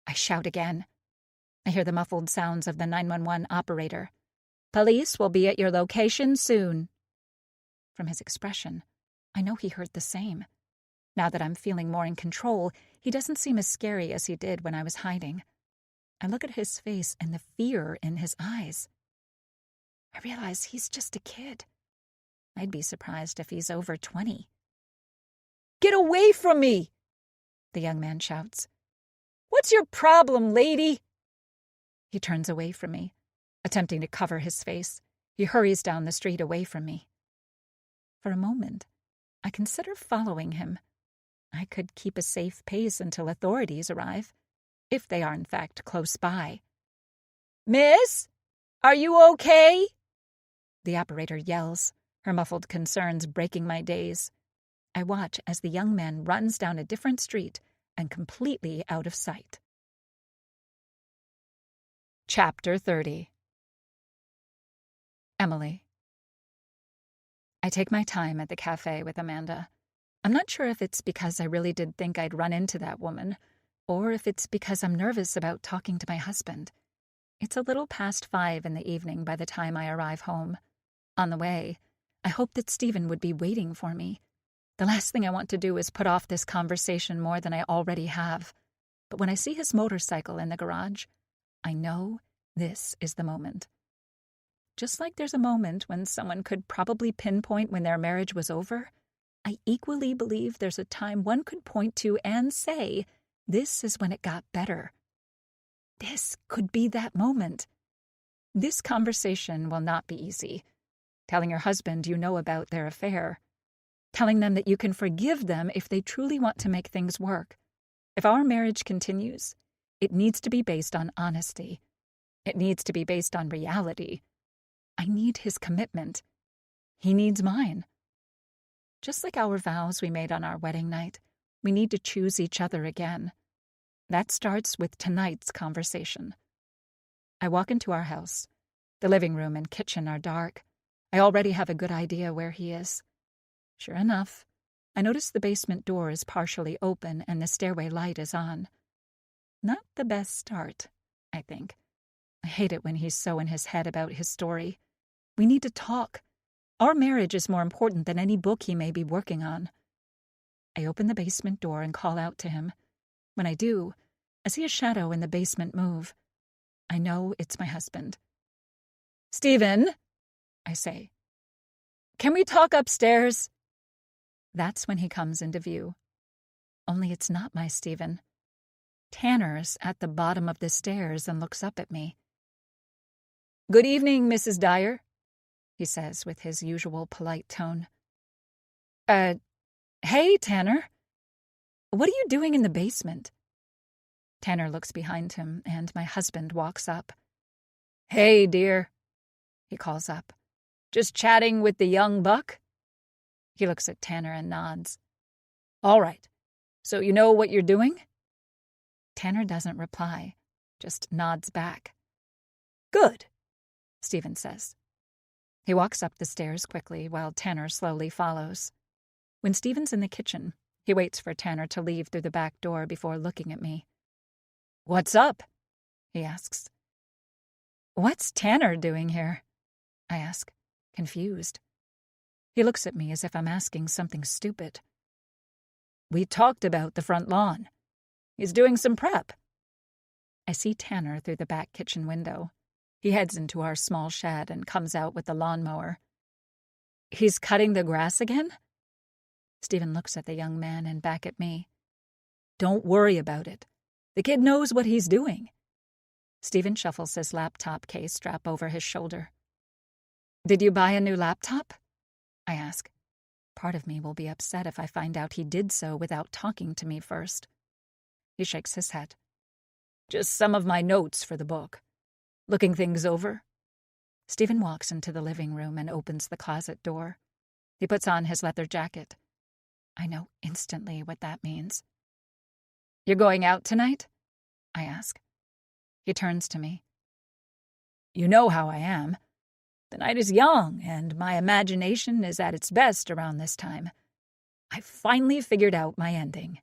I shout again. I hear the muffled sounds of the 911 operator. "Police will be at your location soon." From his expression, I know he heard the same. Now that I'm feeling more in control, he doesn't seem as scary as he did when I was hiding. I look at his face and the fear in his eyes. I realize he's just a kid. I'd be surprised if he's over 20. "Get away from me!" the young man shouts. "What's your problem, lady?" He turns away from me, attempting to cover his face. He hurries down the street away from me. For a moment, I consider following him. I could keep a safe pace until authorities arrive, if they are in fact close by. "Miss, are you okay?" the operator yells, her muffled concerns breaking my daze. I watch as the young man runs down a different street and completely out of sight. Chapter 30. Emily. I take my time at the cafe with Amanda. I'm not sure if it's because I really did think I'd run into that woman, or if it's because I'm nervous about talking to my husband. It's a little past 5 in the evening by the time I arrive home. On the way, I hoped that Stephen would be waiting for me. The last thing I want to do is put off this conversation more than I already have. But when I see his motorcycle in the garage, I know this is the moment. Just like there's a moment when someone could probably pinpoint when their marriage was over, I equally believe there's a time one could point to and say, this is when it got better. This could be that moment. This conversation will not be easy. Telling your husband you know about their affair. Telling them that you can forgive them if they truly want to make things work. If our marriage continues, it needs to be based on honesty. It needs to be based on reality. I need his commitment. He needs mine. Just like our vows we made on our wedding night, we need to choose each other again. That starts with tonight's conversation. I walk into our house. The living room and kitchen are dark. I already have a good idea where he is. Sure enough, I notice the basement door is partially open and the stairway light is on. Not the best start, I think. I hate it when he's so in his head about his story. We need to talk. Our marriage is more important than any book he may be working on. I open the basement door and call out to him. When I do, I see a shadow in the basement move. I know it's my husband. "Stephen," I say. "Can we talk upstairs?" That's when he comes into view. Only it's not my Stephen. Tanner's at the bottom of the stairs and looks up at me. "Good evening, Mrs. Dyer," he says with his usual polite tone. Hey, Tanner. What are you doing in the basement?" Tanner looks behind him, and my husband walks up. "Hey, dear," he calls up. "Just chatting with the young buck?" He looks at Tanner and nods. "All right. So you know what you're doing?" Tanner doesn't reply, just nods back. "Good," Stephen says. He walks up the stairs quickly while Tanner slowly follows. When Stephen's in the kitchen, he waits for Tanner to leave through the back door before looking at me. "What's up?" he asks. "What's Tanner doing here?" I ask, confused. He looks at me as if I'm asking something stupid. "We talked about the front lawn. He's doing some prep." I see Tanner through the back kitchen window. He heads into our small shed and comes out with the lawnmower. He's cutting the grass again? Stephen looks at the young man and back at me. Don't worry about it. The kid knows what he's doing. Stephen shuffles his laptop case strap over his shoulder. Did you buy a new laptop? I ask. Part of me will be upset if I find out he did so without talking to me first. He shakes his head. Just some of my notes for the book. Looking things over? Stephen walks into the living room and opens the closet door. He puts on his leather jacket. I know instantly what that means. You're going out tonight? I ask. He turns to me. You know how I am. The night is young, and my imagination is at its best around this time. I've finally figured out my ending.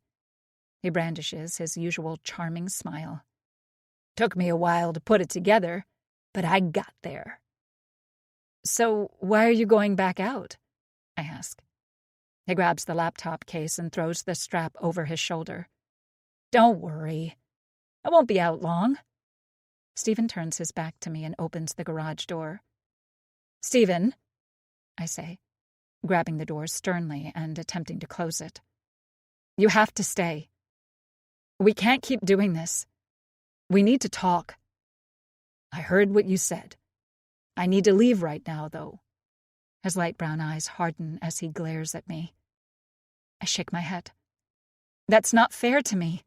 He brandishes his usual charming smile. Took me a while to put it together, but I got there. So why are you going back out? I ask. He grabs the laptop case and throws the strap over his shoulder. Don't worry. I won't be out long. Stephen turns his back to me and opens the garage door. Stephen, I say, grabbing the door sternly and attempting to close it. You have to stay. We can't keep doing this. We need to talk. I heard what you said. I need to leave right now, though. His light brown eyes harden as he glares at me. I shake my head. That's not fair to me.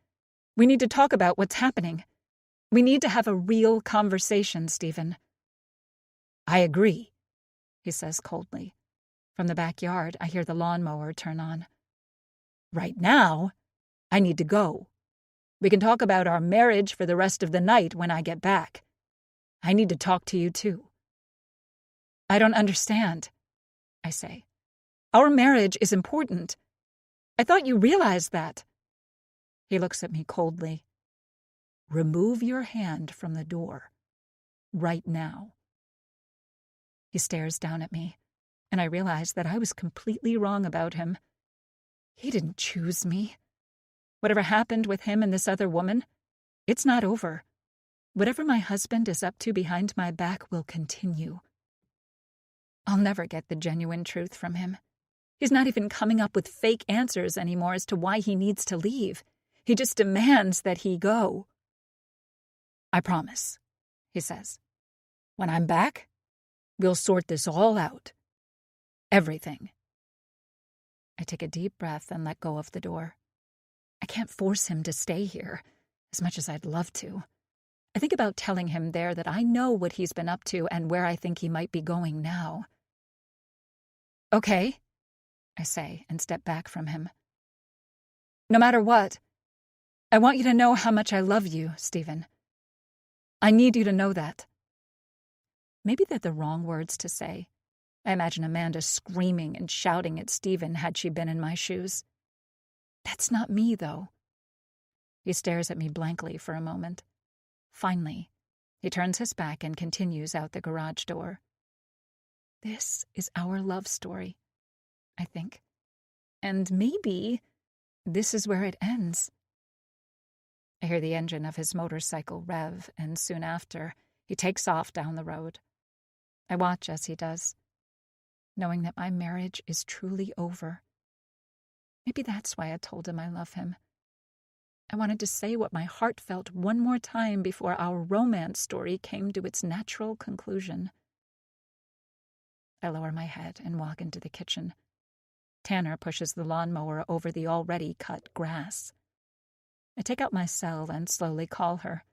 We need to talk about what's happening. We need to have a real conversation, Stephen. I agree, he says coldly. From the backyard, I hear the lawnmower turn on. Right now, I need to go. We can talk about our marriage for the rest of the night when I get back. I need to talk to you, too. I don't understand, I say. Our marriage is important. I thought you realized that. He looks at me coldly. Remove your hand from the door. Right now. He stares down at me, and I realize that I was completely wrong about him. He didn't choose me. Whatever happened with him and this other woman, it's not over. Whatever my husband is up to behind my back will continue. I'll never get the genuine truth from him. He's not even coming up with fake answers anymore as to why he needs to leave. He just demands that he go. I promise, he says. When I'm back, we'll sort this all out. Everything. I take a deep breath and let go of the door. I can't force him to stay here, as much as I'd love to. I think about telling him there that I know what he's been up to and where I think he might be going now. Okay, I say, and step back from him. No matter what, I want you to know how much I love you, Stephen. I need you to know that. Maybe they're the wrong words to say. I imagine Amanda screaming and shouting at Stephen had she been in my shoes. That's not me, though. He stares at me blankly for a moment. Finally, he turns his back and continues out the garage door. This is our love story, I think. And maybe this is where it ends. I hear the engine of his motorcycle rev, and soon after, he takes off down the road. I watch as he does, knowing that my marriage is truly over. Maybe that's why I told him I love him. I wanted to say what my heart felt one more time before our romance story came to its natural conclusion. I lower my head and walk into the kitchen. Tanner pushes the lawnmower over the already cut grass. I take out my cell and slowly call her.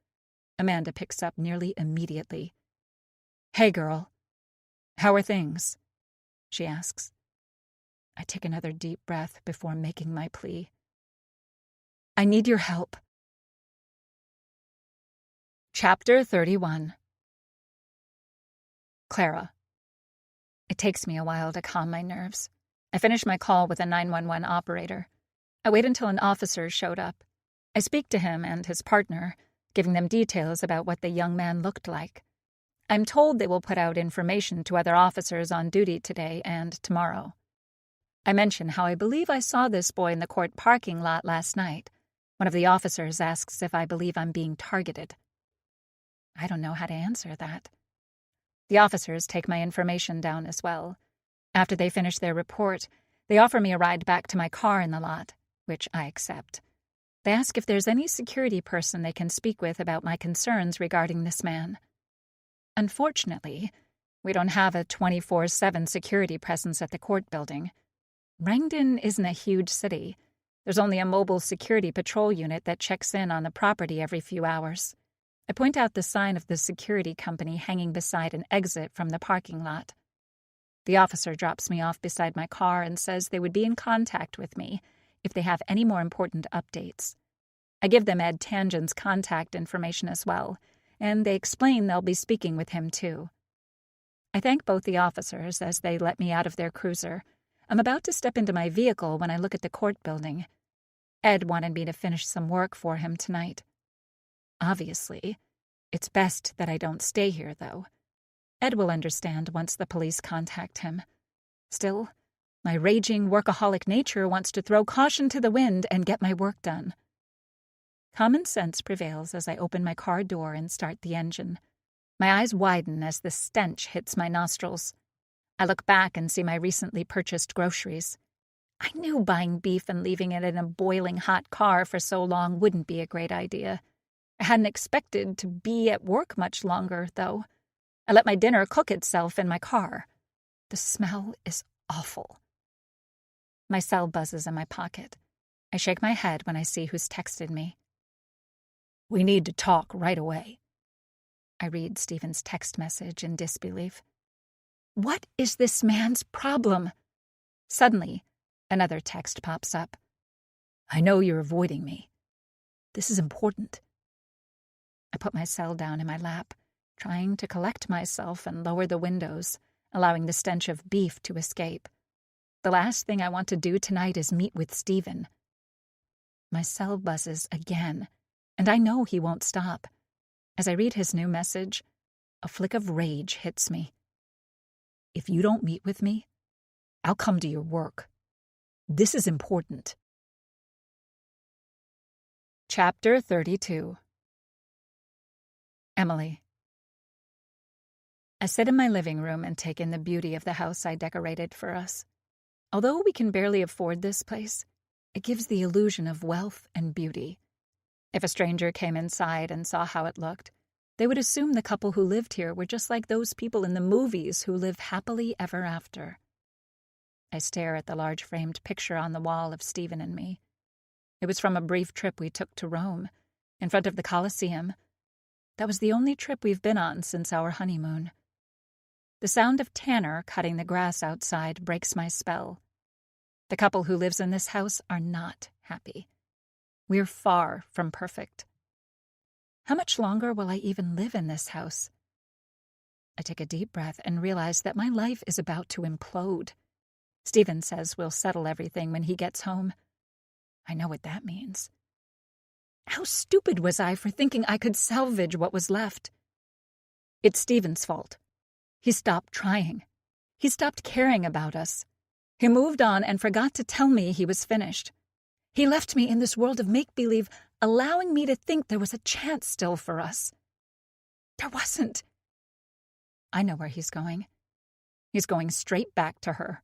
Amanda picks up nearly immediately. Hey, girl. How are things? She asks. I take another deep breath before making my plea. I need your help. Chapter 31. Clara. It takes me a while to calm my nerves. I finish my call with a 911 operator. I wait until an officer showed up. I speak to him and his partner, giving them details about what the young man looked like. I'm told they will put out information to other officers on duty today and tomorrow. I mention how I believe I saw this boy in the court parking lot last night. One of the officers asks if I believe I'm being targeted. I don't know how to answer that. The officers take my information down as well. After they finish their report, they offer me a ride back to my car in the lot, which I accept. They ask if there's any security person they can speak with about my concerns regarding this man. Unfortunately, we don't have a 24/7 security presence at the court building. Wrangden isn't a huge city. There's only a mobile security patrol unit that checks in on the property every few hours. I point out the sign of the security company hanging beside an exit from the parking lot. The officer drops me off beside my car and says they would be in contact with me if they have any more important updates. I give them Ed Tangen's contact information as well, and they explain they'll be speaking with him too. I thank both the officers as they let me out of their cruiser. I'm about to step into my vehicle when I look at the court building. Ed wanted me to finish some work for him tonight. Obviously, it's best that I don't stay here, though. Ed will understand once the police contact him. Still, my raging workaholic nature wants to throw caution to the wind and get my work done. Common sense prevails as I open my car door and start the engine. My eyes widen as the stench hits my nostrils. I look back and see my recently purchased groceries. I knew buying beef and leaving it in a boiling hot car for so long wouldn't be a great idea. I hadn't expected to be at work much longer, though. I let my dinner cook itself in my car. The smell is awful. My cell buzzes in my pocket. I shake my head when I see who's texted me. "We need to talk right away." I read Stephen's text message in disbelief. What is this man's problem? Suddenly, another text pops up. "I know you're avoiding me. This is important." I put my cell down in my lap, trying to collect myself and lower the windows, allowing the stench of beef to escape. The last thing I want to do tonight is meet with Stephen. My cell buzzes again, and I know he won't stop. As I read his new message, a flick of rage hits me. "If you don't meet with me, I'll come to your work. This is important." Chapter 32. Emily. I sit in my living room and take in the beauty of the house I decorated for us. Although we can barely afford this place, it gives the illusion of wealth and beauty. If a stranger came inside and saw how it looked, they would assume the couple who lived here were just like those people in the movies who live happily ever after. I stare at the large framed picture on the wall of Stephen and me. It was from a brief trip we took to Rome, in front of the Colosseum. That was the only trip we've been on since our honeymoon. The sound of Tanner cutting the grass outside breaks my spell. The couple who lives in this house are not happy. We're far from perfect. How much longer will I even live in this house? I take a deep breath and realize that my life is about to implode. Stephen says we'll settle everything when he gets home. I know what that means. How stupid was I for thinking I could salvage what was left? It's Stephen's fault. He stopped trying. He stopped caring about us. He moved on and forgot to tell me he was finished. He left me in this world of make-believe, allowing me to think there was a chance still for us. There wasn't. I know where he's going. He's going straight back to her.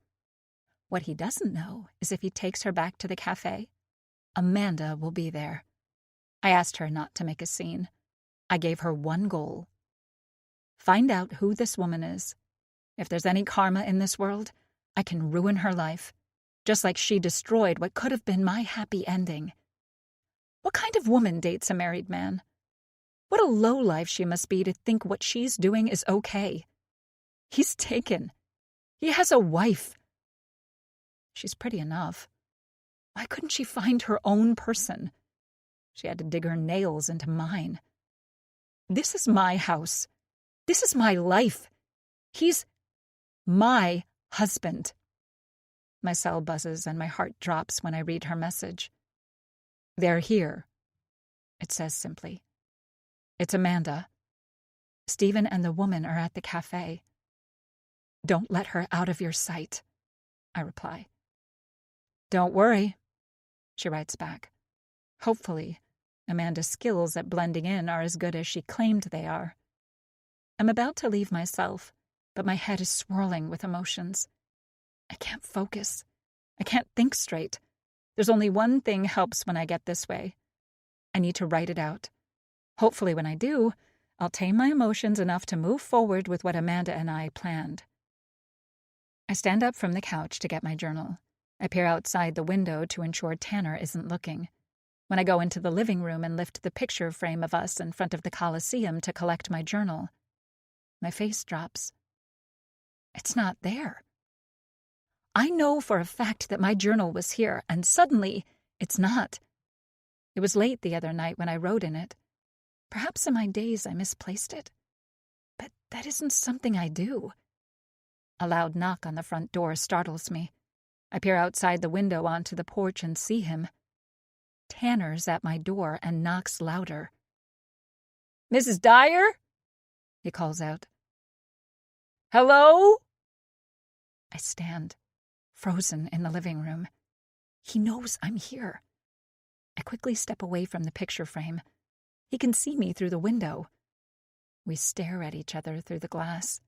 What he doesn't know is if he takes her back to the cafe, Amanda will be there. I asked her not to make a scene. I gave her one goal. Find out who this woman is. If there's any karma in this world, I can ruin her life, just like she destroyed what could have been my happy ending. What kind of woman dates a married man? What a lowlife she must be to think what she's doing is okay. He's taken. He has a wife. She's pretty enough. Why couldn't she find her own person? She had to dig her nails into mine. This is my house. This is my life. He's my husband. My cell buzzes and my heart drops when I read her message. They're here, it says simply. It's Amanda. Stephen and the woman are at the cafe. Don't let her out of your sight, I reply. Don't worry, she writes back. Hopefully, Amanda's skills at blending in are as good as she claimed they are. I'm about to leave myself, but my head is swirling with emotions. I can't focus. I can't think straight. There's only one thing helps when I get this way. I need to write it out. Hopefully when I do, I'll tame my emotions enough to move forward with what Amanda and I planned. I stand up from the couch to get my journal. I peer outside the window to ensure Tanner isn't looking. When I go into the living room and lift the picture frame of us in front of the Coliseum to collect my journal, my face drops. It's not there. I know for a fact that my journal was here, and suddenly, it's not. It was late the other night when I wrote in it. Perhaps in my daze I misplaced it. But that isn't something I do. A loud knock on the front door startles me. I peer outside the window onto the porch and see him. Tanner's at my door and knocks louder. "Mrs. Dyer?" he calls out. "Hello?" I stand, frozen in the living room. He knows I'm here. I quickly step away from the picture frame. He can see me through the window. We stare at each other through the glass.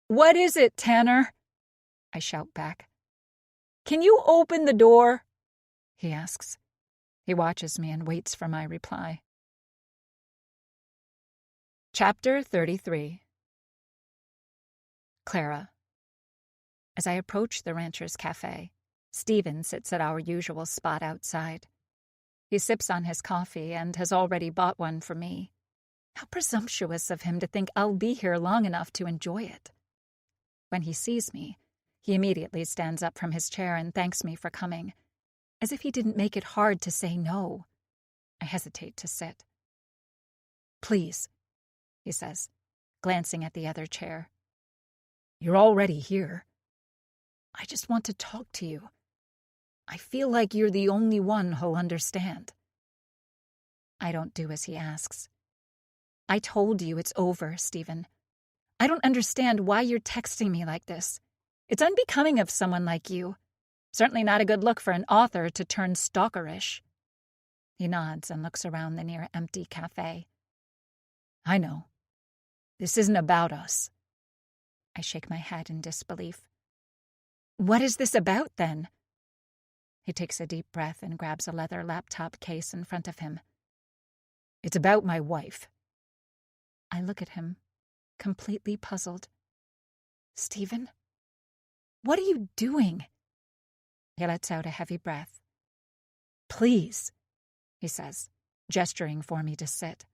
"What is it, Tanner?" I shout back. "Can you open the door?" he asks. He watches me and waits for my reply. Chapter 33. Clara. As I approach the Rancher's Cafe, Stephen sits at our usual spot outside. He sips on his coffee and has already bought one for me. How presumptuous of him to think I'll be here long enough to enjoy it. When he sees me, he immediately stands up from his chair and thanks me for coming, as if he didn't make it hard to say no. I hesitate to sit. "Please," he says, glancing at the other chair. "You're already here. I just want to talk to you. I feel like you're the only one who'll understand." I don't do as he asks. "I told you it's over, Stephen. I don't understand why you're texting me like this. It's unbecoming of someone like you. Certainly not a good look for an author to turn stalkerish." He nods and looks around the near-empty cafe. "I know. This isn't about us." I shake my head in disbelief. "What is this about, then?" He takes a deep breath and grabs a leather laptop case in front of him. "It's about my wife." I look at him, completely puzzled. "Stephen? What are you doing?" He lets out a heavy breath. "Please," he says, gesturing for me to sit.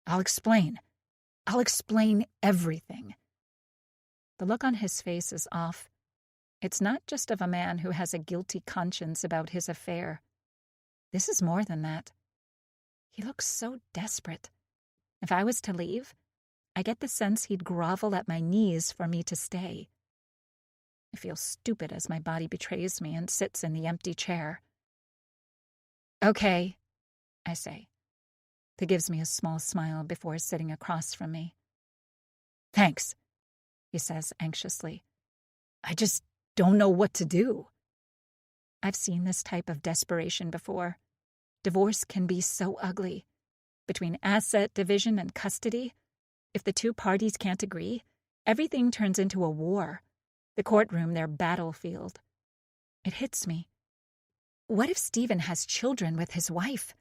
I'll explain everything." The look on his face is off. It's not just of a man who has a guilty conscience about his affair. This is more than that. He looks so desperate. If I was to leave, I get the sense he'd grovel at my knees for me to stay. I feel stupid as my body betrays me and sits in the empty chair. "Okay," I say. He gives me a small smile before sitting across from me. "Thanks," he says anxiously. "I just don't know what to do." I've seen this type of desperation before. Divorce can be so ugly. Between asset division and custody, if the two parties can't agree, everything turns into a war. The courtroom their battlefield. It hits me. What if Stephen has children with his wife?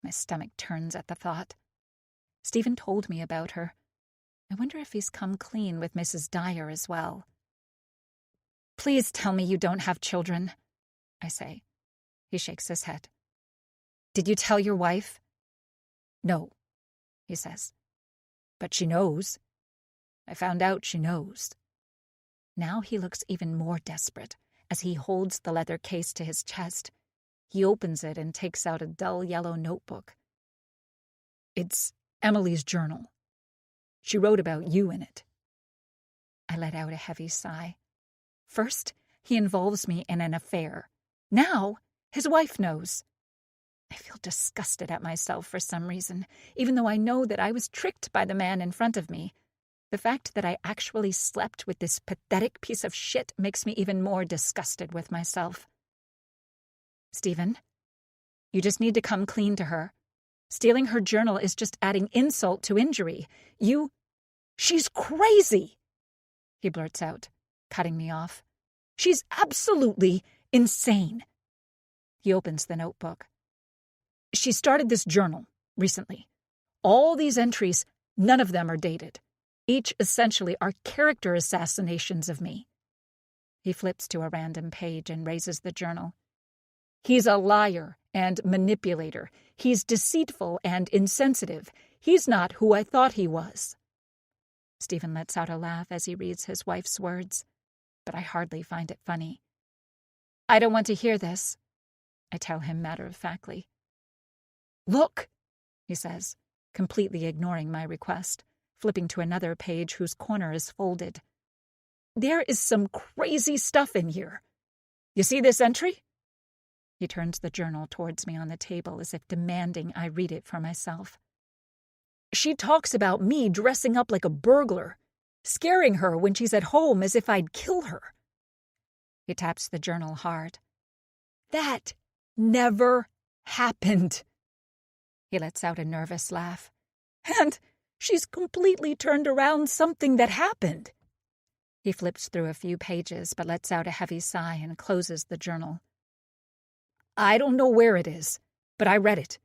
My stomach turns at the thought. Stephen told me about her. I wonder if he's come clean with Mrs. Dyer as well. "Please tell me you don't have children," I say. He shakes his head. "Did you tell your wife?" "No," he says. "But she knows. I found out she knows." Now he looks even more desperate as he holds the leather case to his chest. He opens it and takes out a dull yellow notebook. "It's Emily's journal. She wrote about you in it." I let out a heavy sigh. First, he involves me in an affair. Now, his wife knows. I feel disgusted at myself for some reason, even though I know that I was tricked by the man in front of me. The fact that I actually slept with this pathetic piece of shit makes me even more disgusted with myself. "Stephen, You just need to come clean to her. Stealing her journal is just adding insult to injury. She's crazy, he blurts out, cutting me off. She's absolutely insane. He opens the notebook. She started this journal recently. All these entries, none of them are dated. Each essentially are character assassinations of me. He flips to a random page and raises the journal. He's a liar and manipulator. He's deceitful and insensitive. He's not who I thought he was. Stephen lets out a laugh as he reads his wife's words, but I hardly find it funny. I don't want to hear this, I tell him matter-of-factly. Look, he says, completely ignoring my request, flipping to another page whose corner is folded. There is some crazy stuff in here. You see this entry? He turns the journal towards me on the table as if demanding I read it for myself. She talks about me dressing up like a burglar, scaring her when she's at home as if I'd kill her. He taps the journal hard. That never happened. He lets out a nervous laugh. And she's completely turned around something that happened. He flips through a few pages but lets out a heavy sigh and closes the journal. I don't know where it is, but I read it.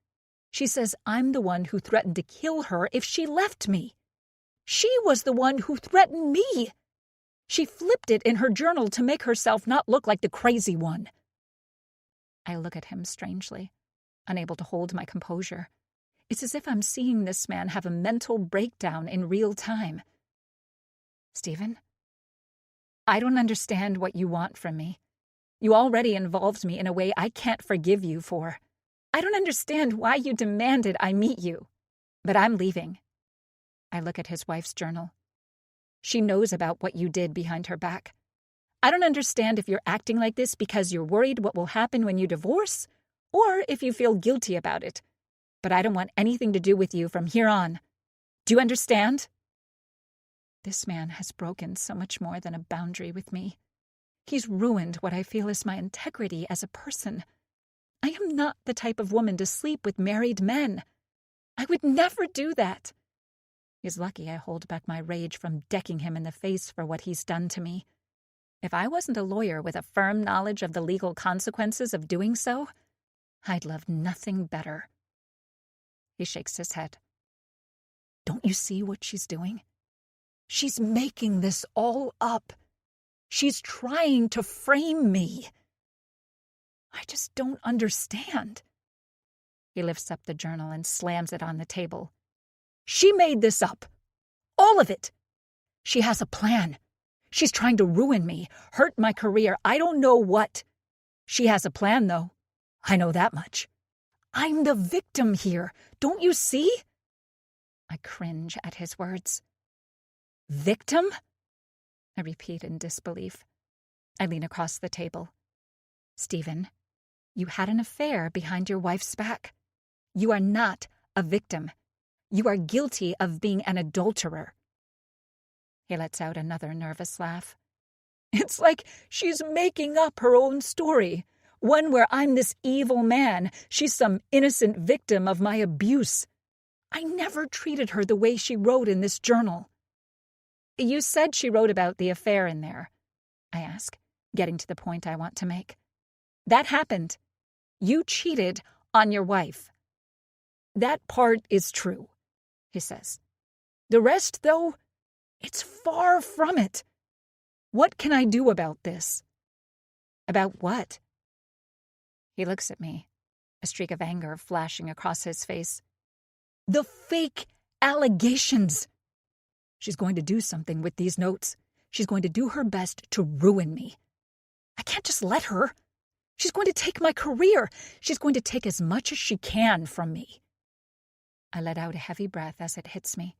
She says I'm the one who threatened to kill her if she left me. She was the one who threatened me. She flipped it in her journal to make herself not look like the crazy one. I look at him strangely, unable to hold my composure. It's as if I'm seeing this man have a mental breakdown in real time. Stephen, I don't understand what you want from me. You already involved me in a way I can't forgive you for. I don't understand why you demanded I meet you. But I'm leaving. I look at his wife's journal. She knows about what you did behind her back. I don't understand if you're acting like this because you're worried what will happen when you divorce, or if you feel guilty about it. But I don't want anything to do with you from here on. Do you understand? This man has broken so much more than a boundary with me. He's ruined what I feel is my integrity as a person. I am not the type of woman to sleep with married men. I would never do that. He's lucky I hold back my rage from decking him in the face for what he's done to me. If I wasn't a lawyer with a firm knowledge of the legal consequences of doing so, I'd love nothing better. He shakes his head. Don't you see what she's doing? She's making this all up. She's trying to frame me. I just don't understand. He lifts up the journal and slams it on the table. She made this up. All of it. She has a plan. She's trying to ruin me, hurt my career. I don't know what. She has a plan, though. I know that much. I'm the victim here. Don't you see? I cringe at his words. Victim? I repeat in disbelief. I lean across the table. Stephen, you had an affair behind your wife's back. You are not a victim. You are guilty of being an adulterer. He lets out another nervous laugh. It's like she's making up her own story. One where I'm this evil man. She's some innocent victim of my abuse. I never treated her the way she wrote in this journal. You said she wrote about the affair in there, I ask, getting to the point I want to make. That happened. You cheated on your wife. That part is true, he says. The rest, though, it's far from it. What can I do about this? About what? He looks at me, a streak of anger flashing across his face. The fake allegations. She's going to do something with these notes. She's going to do her best to ruin me. I can't just let her. She's going to take my career. She's going to take as much as she can from me. I let out a heavy breath as it hits me.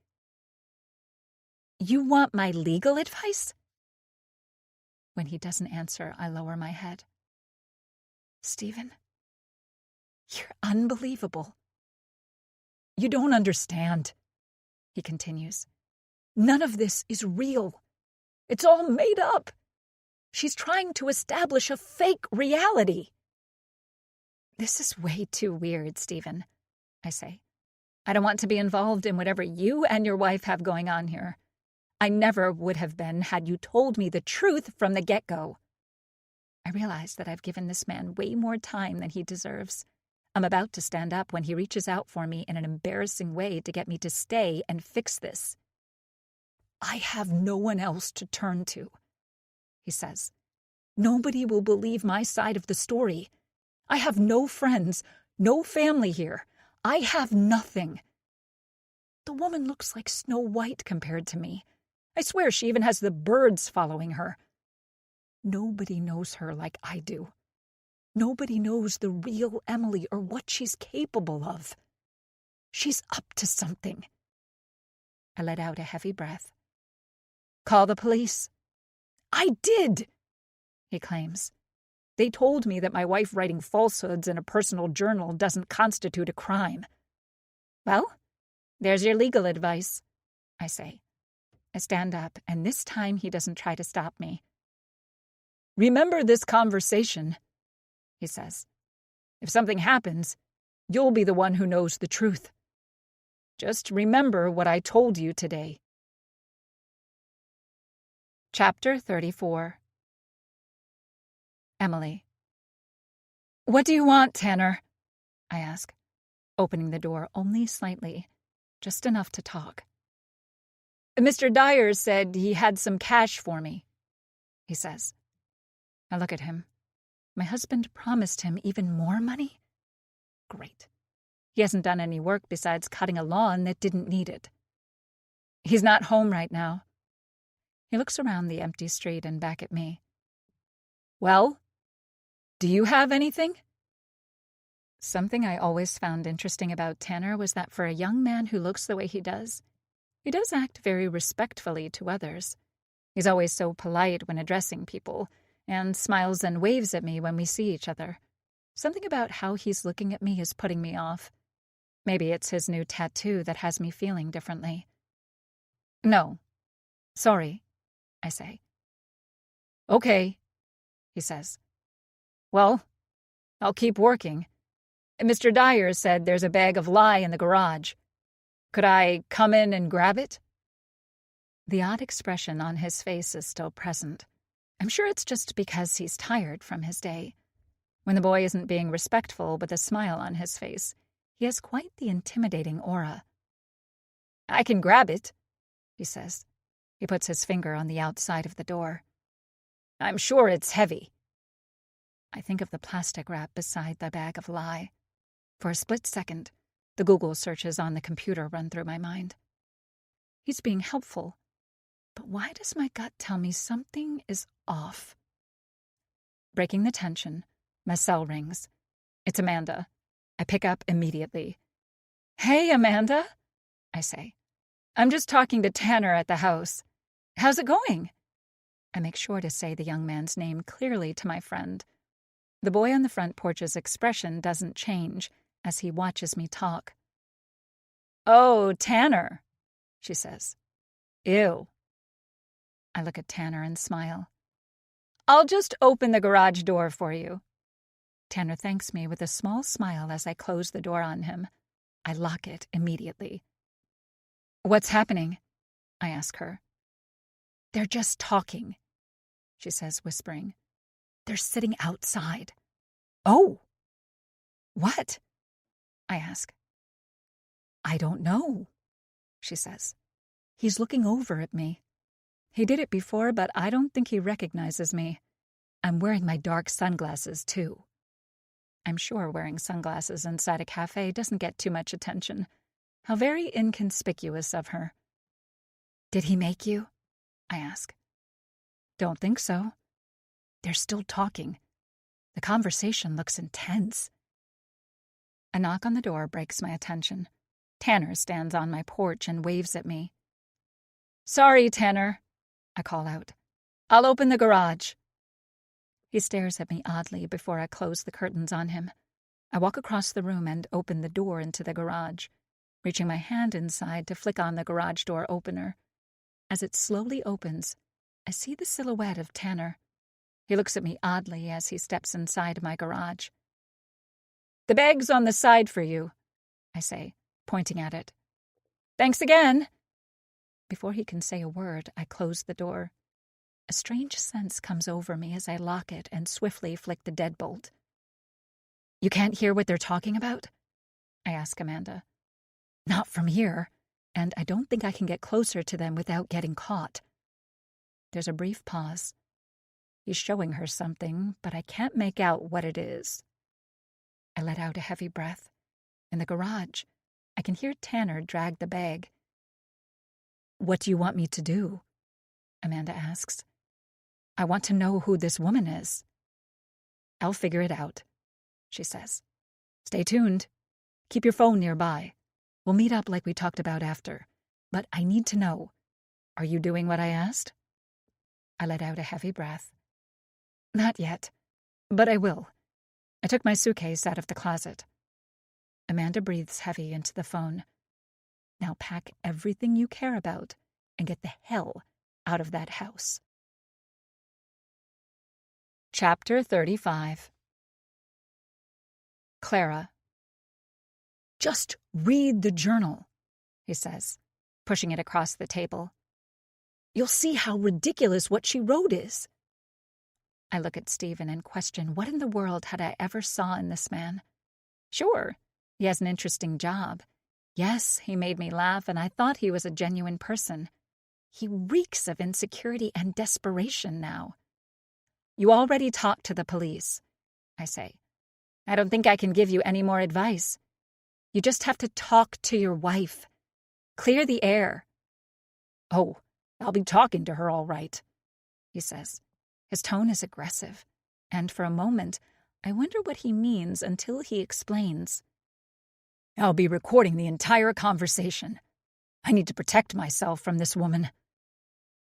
You want my legal advice? When he doesn't answer, I lower my head. Stephen, you're unbelievable. You don't understand, he continues. None of this is real. It's all made up. She's trying to establish a fake reality. This is way too weird, Stephen, I say. I don't want to be involved in whatever you and your wife have going on here. I never would have been had you told me the truth from the get-go. I realize that I've given this man way more time than he deserves. I'm about to stand up when he reaches out for me in an embarrassing way to get me to stay and fix this. I have no one else to turn to, he says. Nobody will believe my side of the story. I have no friends, no family here. I have nothing. The woman looks like Snow White compared to me. I swear she even has the birds following her. Nobody knows her like I do. Nobody knows the real Emily or what she's capable of. She's up to something. I let out a heavy breath. Call the police. I did, he claims. They told me that my wife writing falsehoods in a personal journal doesn't constitute a crime. Well, there's your legal advice, I say. I stand up, and this time he doesn't try to stop me. Remember this conversation, he says. If something happens, you'll be the one who knows the truth. Just remember what I told you today. Chapter 34. Emily. What do you want, Tanner? I ask, opening the door only slightly, just enough to talk. Mr. Dyer said he had some cash for me, he says. I look at him. My husband promised him even more money? Great. He hasn't done any work besides cutting a lawn that didn't need it. He's not home right now. He looks around the empty street and back at me. Well, do you have anything? Something I always found interesting about Tanner was that for a young man who looks the way he does act very respectfully to others. He's always so polite when addressing people, and smiles and waves at me when we see each other. Something about how he's looking at me is putting me off. Maybe it's his new tattoo that has me feeling differently. No. Sorry, I say. Okay, he says. Well, I'll keep working. Mr. Dyer said there's a bag of lye in the garage. Could I come in and grab it? The odd expression on his face is still present. I'm sure it's just because he's tired from his day. When the boy isn't being respectful with a smile on his face, he has quite the intimidating aura. I can grab it, he says. He puts his finger on the outside of the door. I'm sure it's heavy. I think of the plastic wrap beside the bag of lye. For a split second, the Google searches on the computer run through my mind. He's being helpful, but why does my gut tell me something is off? Breaking the tension, my cell rings. It's Amanda. I pick up immediately. Hey, Amanda, I say. I'm just talking to Tanner at the house. How's it going? I make sure to say the young man's name clearly to my friend. The boy on the front porch's expression doesn't change as he watches me talk. Oh, Tanner, she says. Ew. I look at Tanner and smile. I'll just open the garage door for you. Tanner thanks me with a small smile as I close the door on him. I lock it immediately. What's happening? I ask her. They're just talking, she says, whispering. They're sitting outside. Oh! What? I ask. I don't know, she says. He's looking over at me. He did it before, but I don't think he recognizes me. I'm wearing my dark sunglasses, too. I'm sure wearing sunglasses inside a cafe doesn't get too much attention. How very inconspicuous of her. Did he make you? I ask. Don't think so. They're still talking. The conversation looks intense. A knock on the door breaks my attention. Tanner stands on my porch and waves at me. Sorry, Tanner, I call out. I'll open the garage. He stares at me oddly before I close the curtains on him. I walk across the room and open the door into the garage, reaching my hand inside to flick on the garage door opener. As it slowly opens, I see the silhouette of Tanner. He looks at me oddly as he steps inside my garage. The bag's on the side for you, I say, pointing at it. Thanks again. Before he can say a word, I close the door. A strange sense comes over me as I lock it and swiftly flick the deadbolt. You can't hear what they're talking about? I ask Amanda. Not from here, and I don't think I can get closer to them without getting caught. There's a brief pause. He's showing her something, but I can't make out what it is. I let out a heavy breath. In the garage, I can hear Tanner drag the bag. What do you want me to do? Amanda asks. I want to know who this woman is. I'll figure it out, she says. Stay tuned. Keep your phone nearby. We'll meet up like we talked about after. But I need to know. Are you doing what I asked? I let out a heavy breath. Not yet, but I will. I took my suitcase out of the closet. Amanda breathes heavy into the phone. Now pack everything you care about and get the hell out of that house. Chapter 35. Clara. Just read the journal, he says, pushing it across the table. You'll see how ridiculous what she wrote is. I look at Stephen and question what in the world had I ever saw in this man. Sure, he has an interesting job. Yes, he made me laugh, and I thought he was a genuine person. He reeks of insecurity and desperation now. You already talked to the police, I say. I don't think I can give you any more advice. You just have to talk to your wife. Clear the air. Oh, I'll be talking to her all right, he says. His tone is aggressive, and for a moment, I wonder what he means until he explains. I'll be recording the entire conversation. I need to protect myself from this woman.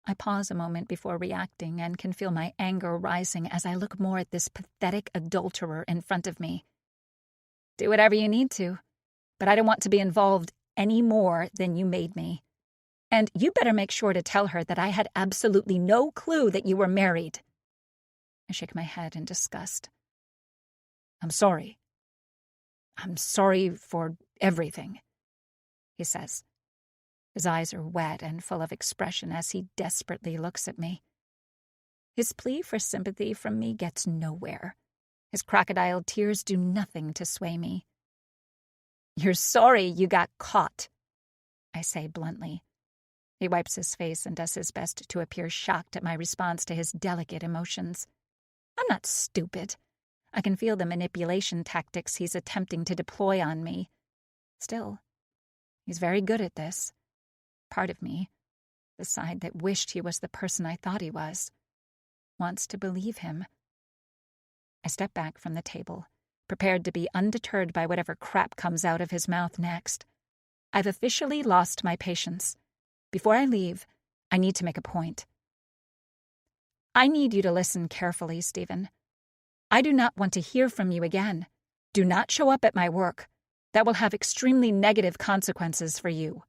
I pause a moment before reacting and can feel my anger rising as I look more at this pathetic adulterer in front of me. Do whatever you need to, but I don't want to be involved any more than you made me. And you better make sure to tell her that I had absolutely no clue that you were married. I shake my head in disgust. I'm sorry. I'm sorry for everything, he says. His eyes are wet and full of expression as he desperately looks at me. His plea for sympathy from me gets nowhere. His crocodile tears do nothing to sway me. You're sorry you got caught, I say bluntly. He wipes his face and does his best to appear shocked at my response to his delicate emotions. I'm not stupid. I can feel the manipulation tactics he's attempting to deploy on me. Still, he's very good at this. Part of me, the side that wished he was the person I thought he was, wants to believe him. I step back from the table, prepared to be undeterred by whatever crap comes out of his mouth next. I've officially lost my patience. Before I leave, I need to make a point. I need you to listen carefully, Stephen. I do not want to hear from you again. Do not show up at my work. That will have extremely negative consequences for you.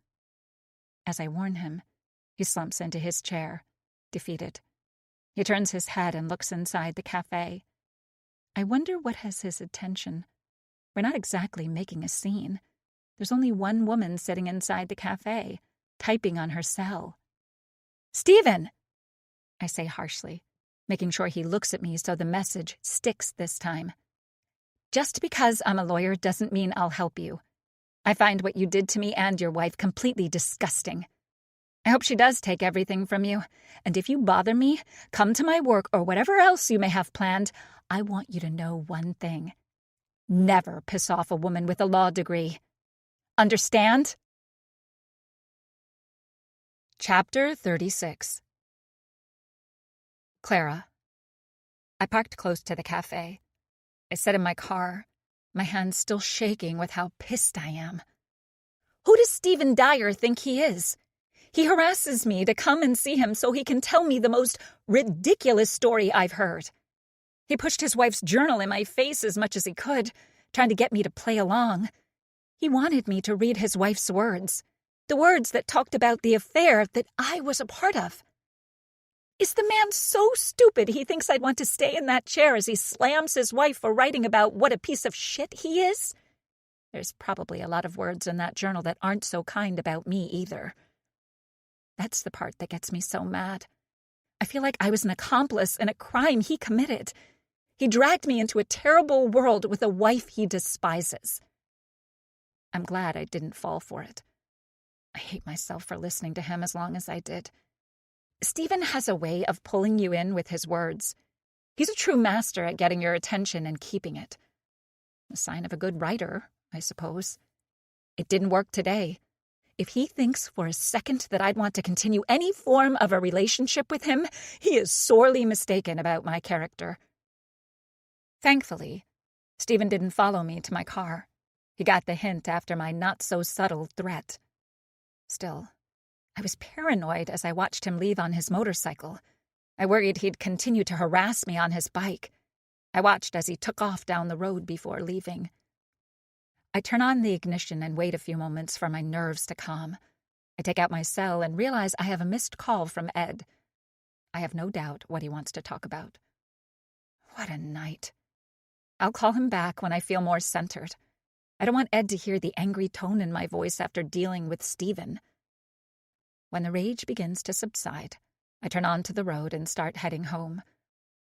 As I warn him, he slumps into his chair, defeated. He turns his head and looks inside the cafe. I wonder what has his attention. We're not exactly making a scene. There's only one woman sitting inside the cafe, typing on her cell. Stephen! I say harshly, making sure he looks at me so the message sticks this time. Just because I'm a lawyer doesn't mean I'll help you. I find what you did to me and your wife completely disgusting. I hope she does take everything from you, and if you bother me, come to my work or whatever else you may have planned, I want you to know one thing. Never piss off a woman with a law degree. Understand? Chapter 36. Clara. I parked close to the cafe. I sat in my car, my hands still shaking with how pissed I am. Who does Stephen Dyer think he is? He harasses me to come and see him so he can tell me the most ridiculous story I've heard. He pushed his wife's journal in my face as much as he could, trying to get me to play along. He wanted me to read his wife's words, the words that talked about the affair that I was a part of. Is the man so stupid he thinks I'd want to stay in that chair as he slams his wife for writing about what a piece of shit he is? There's probably a lot of words in that journal that aren't so kind about me either. That's the part that gets me so mad. I feel like I was an accomplice in a crime he committed. He dragged me into a terrible world with a wife he despises. I'm glad I didn't fall for it. I hate myself for listening to him as long as I did. Stephen has a way of pulling you in with his words. He's a true master at getting your attention and keeping it. A sign of a good writer, I suppose. It didn't work today. If he thinks for a second that I'd want to continue any form of a relationship with him, he is sorely mistaken about my character. Thankfully, Stephen didn't follow me to my car. He got the hint after my not-so-subtle threat. Still, I was paranoid as I watched him leave on his motorcycle. I worried he'd continue to harass me on his bike. I watched as he took off down the road before leaving. I turn on the ignition and wait a few moments for my nerves to calm. I take out my cell and realize I have a missed call from Ed. I have no doubt what he wants to talk about. What a night. I'll call him back when I feel more centered. I don't want Ed to hear the angry tone in my voice after dealing with Stephen. When the rage begins to subside, I turn onto the road and start heading home.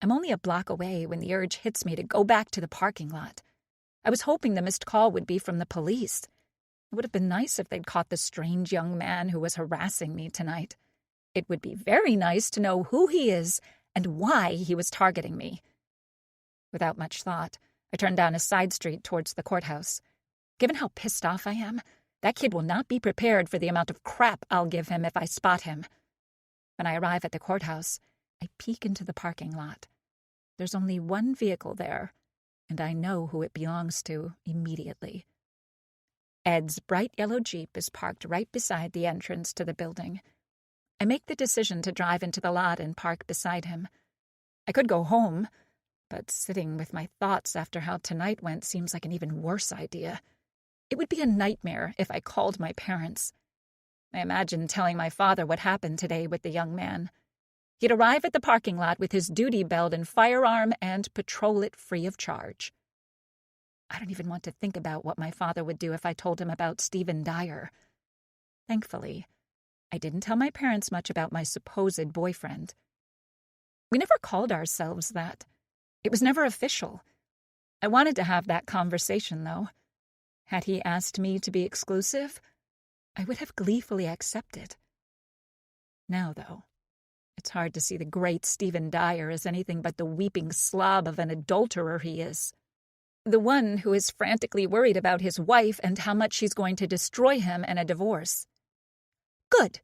I'm only a block away when the urge hits me to go back to the parking lot. I was hoping the missed call would be from the police. It would have been nice if they'd caught the strange young man who was harassing me tonight. It would be very nice to know who he is and why he was targeting me. Without much thought, I turn down a side street towards the courthouse. Given how pissed off I am, that kid will not be prepared for the amount of crap I'll give him if I spot him. When I arrive at the courthouse, I peek into the parking lot. There's only one vehicle there, and I know who it belongs to immediately. Ed's bright yellow Jeep is parked right beside the entrance to the building. I make the decision to drive into the lot and park beside him. I could go home, but sitting with my thoughts after how tonight went seems like an even worse idea. It would be a nightmare if I called my parents. I imagined telling my father what happened today with the young man. He'd arrive at the parking lot with his duty belt and firearm and patrol it free of charge. I don't even want to think about what my father would do if I told him about Stephen Dyer. Thankfully, I didn't tell my parents much about my supposed boyfriend. We never called ourselves that. It was never official. I wanted to have that conversation, though. Had he asked me to be exclusive, I would have gleefully accepted. Now, though, it's hard to see the great Stephen Dyer as anything but the weeping slob of an adulterer he is. The one who is frantically worried about his wife and how much she's going to destroy him in a divorce. Good.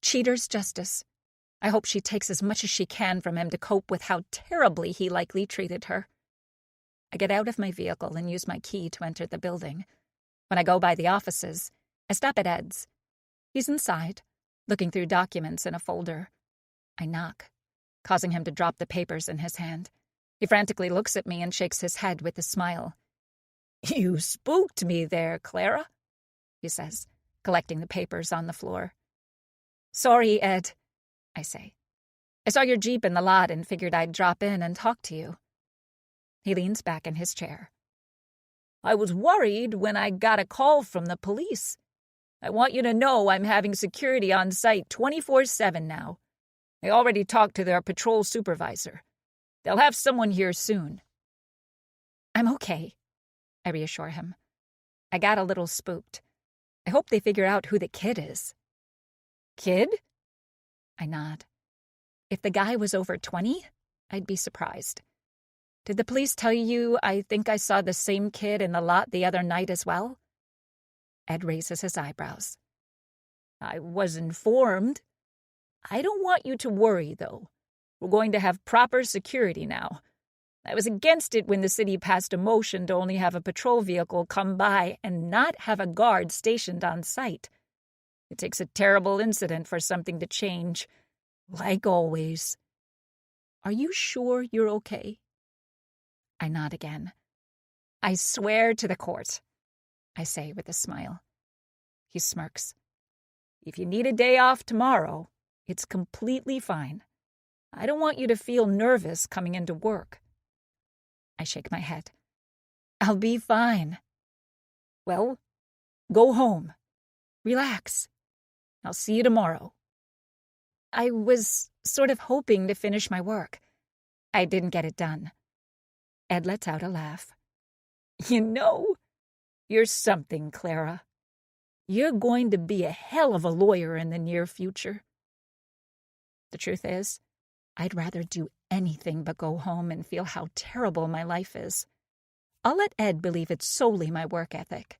Cheater's justice. I hope she takes as much as she can from him to cope with how terribly he likely treated her. I get out of my vehicle and use my key to enter the building. When I go by the offices, I stop at Ed's. He's inside, looking through documents in a folder. I knock, causing him to drop the papers in his hand. He frantically looks at me and shakes his head with a smile. "You spooked me there, Clara," he says, collecting the papers on the floor. "Sorry, Ed," I say. "I saw your Jeep in the lot and figured I'd drop in and talk to you." He leans back in his chair. "I was worried when I got a call from the police. I want you to know I'm having security on site 24/7 now. I already talked to their patrol supervisor. They'll have someone here soon." "I'm okay," I reassure him. I got a little spooked. I hope they figure out who the kid is. "Kid?" I nod. If the guy was over 20, I'd be surprised. "Did the police tell you I think I saw the same kid in the lot the other night as well?" Ed raises his eyebrows. "I was informed. I don't want you to worry, though. We're going to have proper security now. I was against it when the city passed a motion to only have a patrol vehicle come by and not have a guard stationed on site. It takes a terrible incident for something to change, like always. Are you sure you're okay?" I nod again. "I swear to the court," I say with a smile. He smirks. "If you need a day off tomorrow, it's completely fine. I don't want you to feel nervous coming into work." I shake my head. "I'll be fine." "Well, go home. Relax. I'll see you tomorrow." I was sort of hoping to finish my work. I didn't get it done. Ed lets out a laugh. "You know, you're something, Clara. You're going to be a hell of a lawyer in the near future." The truth is, I'd rather do anything but go home and feel how terrible my life is. I'll let Ed believe it's solely my work ethic.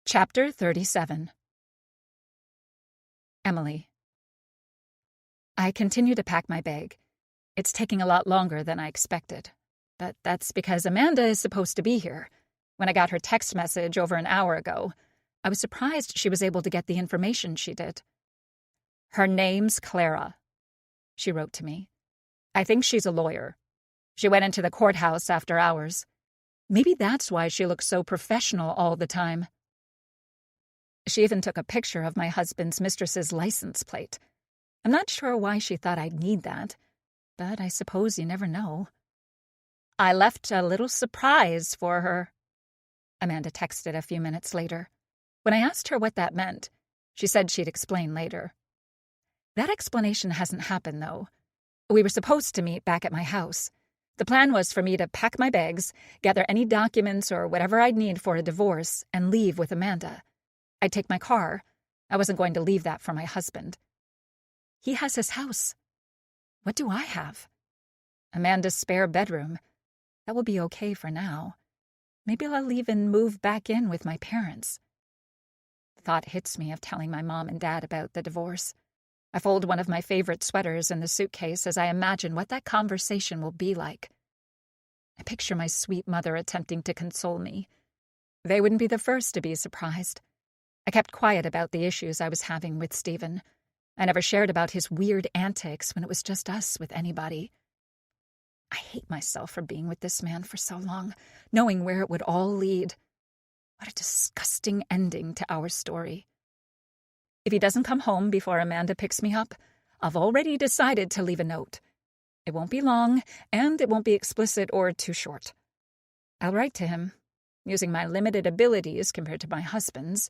Chapter 37. Emily. I continue to pack my bag. It's taking a lot longer than I expected, but that's because Amanda is supposed to be here. When I got her text message over an hour ago, I was surprised she was able to get the information she did. "Her name's Clara," she wrote to me. "I think she's a lawyer. She went into the courthouse after hours. Maybe that's why she looks so professional all the time." She even took a picture of my husband's mistress's license plate. I'm not sure why she thought I'd need that, but I suppose you never know. "I left a little surprise for her," Amanda texted a few minutes later. When I asked her what that meant, she said she'd explain later. That explanation hasn't happened, though. We were supposed to meet back at my house. The plan was for me to pack my bags, gather any documents or whatever I'd need for a divorce, and leave with Amanda. I'd take my car. I wasn't going to leave that for my husband. He has his house. What do I have? Amanda's spare bedroom. That will be okay for now. Maybe I'll even move back in with my parents. The thought hits me of telling my mom and dad about the divorce. I fold one of my favorite sweaters in the suitcase as I imagine what that conversation will be like. I picture my sweet mother attempting to console me. They wouldn't be the first to be surprised. I kept quiet about the issues I was having with Stephen. I never shared about his weird antics when it was just us with anybody. I hate myself for being with this man for so long, knowing where it would all lead. What a disgusting ending to our story. If he doesn't come home before Amanda picks me up, I've already decided to leave a note. It won't be long, and it won't be explicit or too short. I'll write to him, using my limited abilities compared to my husband's,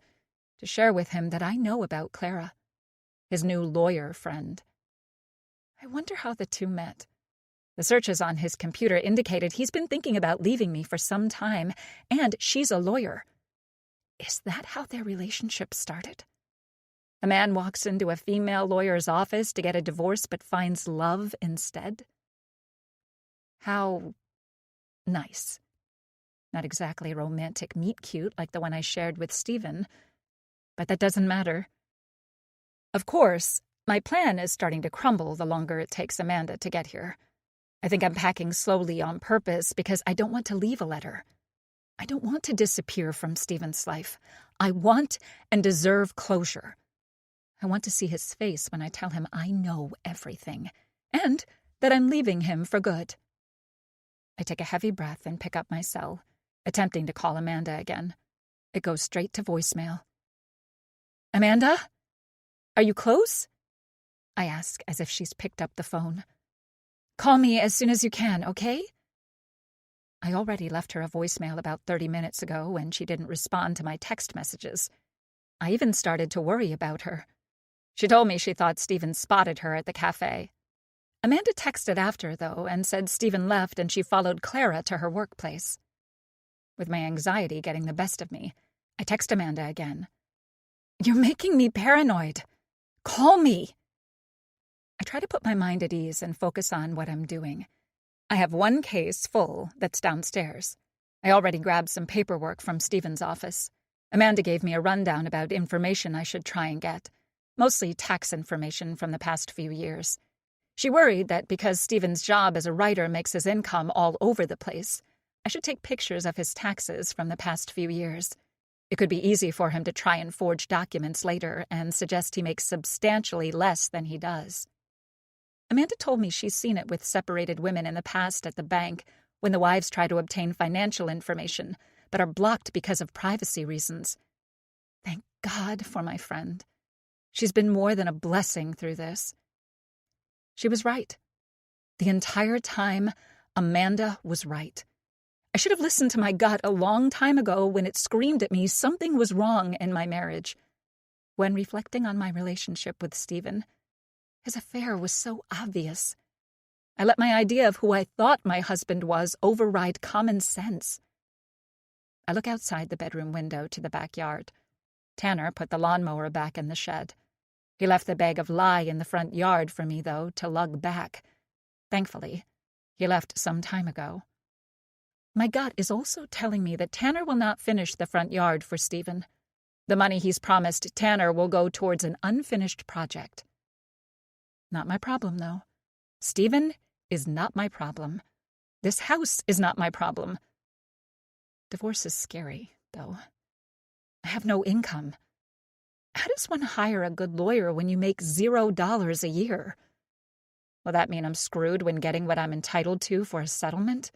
to share with him that I know about Clara, his new lawyer friend. I wonder how the two met. The searches on his computer indicated he's been thinking about leaving me for some time, and she's a lawyer. Is that how their relationship started? A man walks into a female lawyer's office to get a divorce but finds love instead? How nice. Not exactly romantic meet-cute like the one I shared with Stephen, but that doesn't matter. Of course, my plan is starting to crumble the longer it takes Amanda to get here. I think I'm packing slowly on purpose because I don't want to leave a letter. I don't want to disappear from Stephen's life. I want and deserve closure. I want to see his face when I tell him I know everything, and that I'm leaving him for good. I take a heavy breath and pick up my cell, attempting to call Amanda again. It goes straight to voicemail. "Amanda? Are you close?" I ask as if she's picked up the phone. "Call me as soon as you can, okay?" I already left her a voicemail about 30 minutes ago when she didn't respond to my text messages. I even started to worry about her. She told me she thought Stephen spotted her at the cafe. Amanda texted after, though, and said Stephen left and she followed Clara to her workplace. With my anxiety getting the best of me, I text Amanda again. "You're making me paranoid. Call me." I try to put my mind at ease and focus on what I'm doing. I have one case full that's downstairs. I already grabbed some paperwork from Stephen's office. Amanda gave me a rundown about information I should try and get, mostly tax information from the past few years. She worried that because Stephen's job as a writer makes his income all over the place, I should take pictures of his taxes from the past few years. It could be easy for him to try and forge documents later and suggest he makes substantially less than he does. Amanda told me she's seen it with separated women in the past at the bank when the wives try to obtain financial information but are blocked because of privacy reasons. Thank God for my friend. She's been more than a blessing through this. She was right. The entire time, Amanda was right. I should have listened to my gut a long time ago when it screamed at me something was wrong in my marriage. When reflecting on my relationship with Stephen, his affair was so obvious. I let my idea of who I thought my husband was override common sense. I look outside the bedroom window to the backyard. Tanner put the lawnmower back in the shed. He left the bag of lye in the front yard for me, though, to lug back. Thankfully, he left some time ago. My gut is also telling me that Tanner will not finish the front yard for Stephen. The money he's promised Tanner will go towards an unfinished project. Not my problem, though. Stephen is not my problem. This house is not my problem. Divorce is scary, though. I have no income. How does one hire a good lawyer when you make $0 a year? Will that mean I'm screwed when getting what I'm entitled to for a settlement?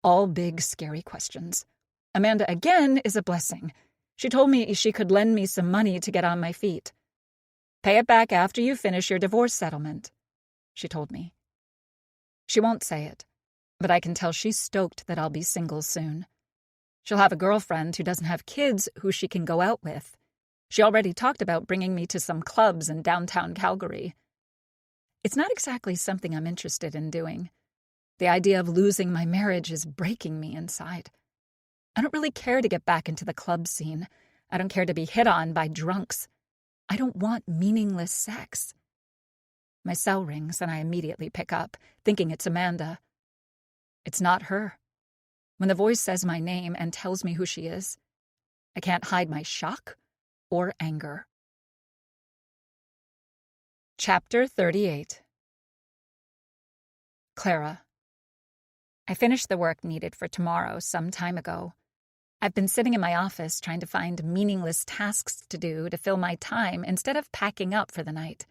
All big, scary questions. Amanda, again, is a blessing. She told me she could lend me some money to get on my feet. Pay it back after you finish your divorce settlement, she told me. She won't say it, but I can tell she's stoked that I'll be single soon. She'll have a girlfriend who doesn't have kids who she can go out with. She already talked about bringing me to some clubs in downtown Calgary. It's not exactly something I'm interested in doing. The idea of losing my marriage is breaking me inside. I don't really care to get back into the club scene. I don't care to be hit on by drunks. I don't want meaningless sex. My cell rings and I immediately pick up, thinking it's Amanda. It's not her. When the voice says my name and tells me who she is, I can't hide my shock or anger. Chapter 38. Clara. I finished the work needed for tomorrow some time ago. I've been sitting in my office trying to find meaningless tasks to do to fill my time instead of packing up for the night.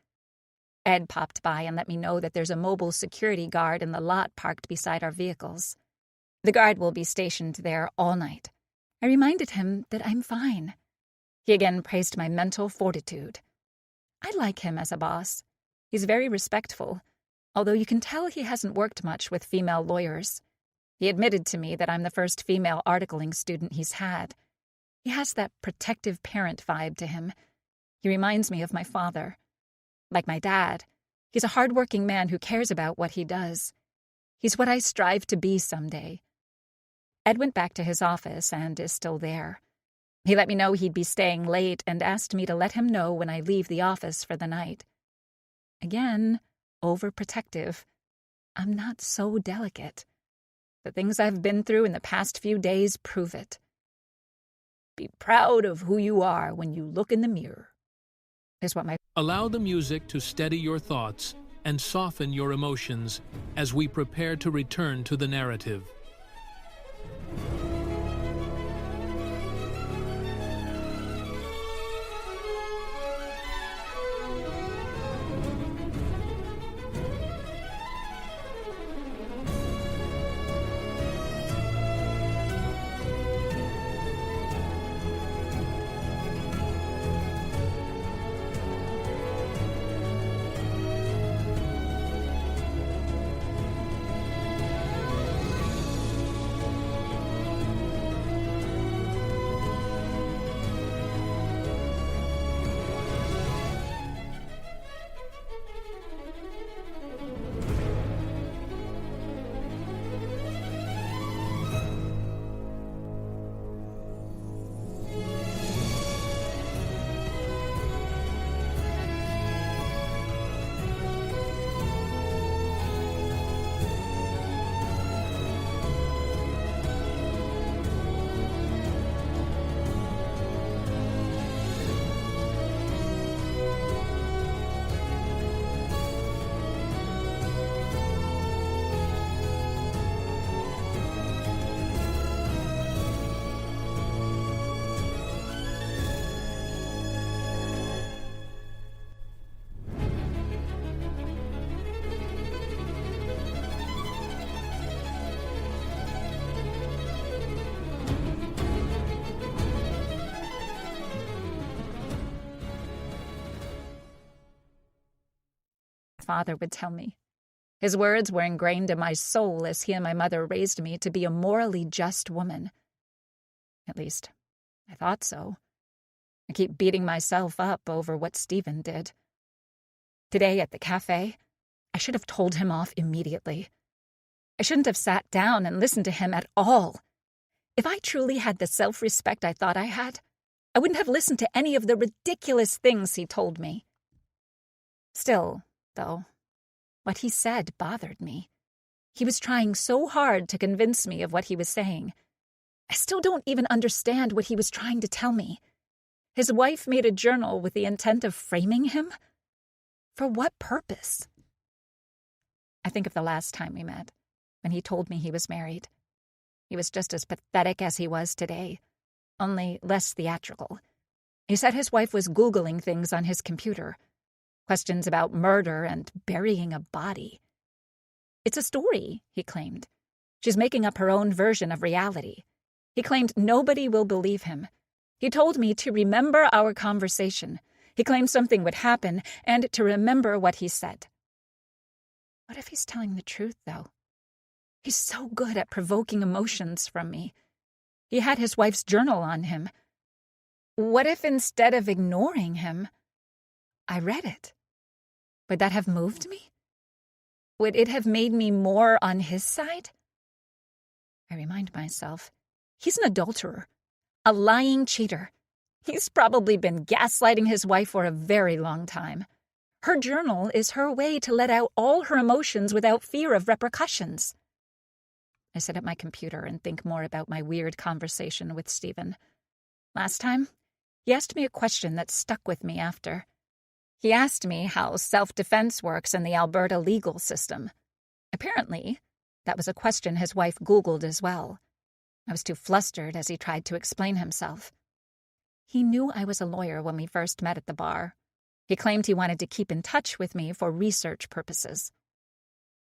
Ed popped by and let me know that there's a mobile security guard in the lot parked beside our vehicles. The guard will be stationed there all night. I reminded him that I'm fine. He again praised my mental fortitude. I like him as a boss. He's very respectful, although you can tell he hasn't worked much with female lawyers. He admitted to me that I'm the first female articling student he's had. He has that protective parent vibe to him. He reminds me of my father. Like my dad, he's a hard-working man who cares about what he does. He's what I strive to be someday. Ed went back to his office and is still there. He let me know he'd be staying late and asked me to let him know when I leave the office for the night. Again, overprotective. I'm not so delicate. The things I've been through in the past few days prove it. Be proud of who you are when you look in the mirror, is what my... Allow the music to steady your thoughts and soften your emotions as we prepare to return to the narrative. father would tell me. His words were ingrained in my soul as he and my mother raised me to be a morally just woman. At least, I thought so. I keep beating myself up over what Stephen did. Today at the cafe, I should have told him off immediately. I shouldn't have sat down and listened to him at all. If I truly had the self-respect I thought I had, I wouldn't have listened to any of the ridiculous things he told me. Still, though, what he said bothered me. He was trying so hard to convince me of what he was saying. I still don't even understand what he was trying to tell me. His wife made a journal with the intent of framing him? For what purpose? I think of the last time we met, when he told me he was married. He was just as pathetic as he was today, only less theatrical. He said his wife was Googling things on his computer. Questions about murder and burying a body. It's a story, he claimed. She's making up her own version of reality. He claimed nobody will believe him. He told me to remember our conversation. He claimed something would happen, and to remember what he said. What if he's telling the truth, though? He's so good at provoking emotions from me. He had his wife's journal on him. What if instead of ignoring him, I read it? Would that have moved me? Would it have made me more on his side? I remind myself, he's an adulterer, a lying cheater. He's probably been gaslighting his wife for a very long time. Her journal is her way to let out all her emotions without fear of repercussions. I sit at my computer and think more about my weird conversation with Stephen. Last time, he asked me a question that stuck with me after. He asked me how self-defense works in the Alberta legal system. Apparently, that was a question his wife Googled as well. I was too flustered as he tried to explain himself. He knew I was a lawyer when we first met at the bar. He claimed he wanted to keep in touch with me for research purposes.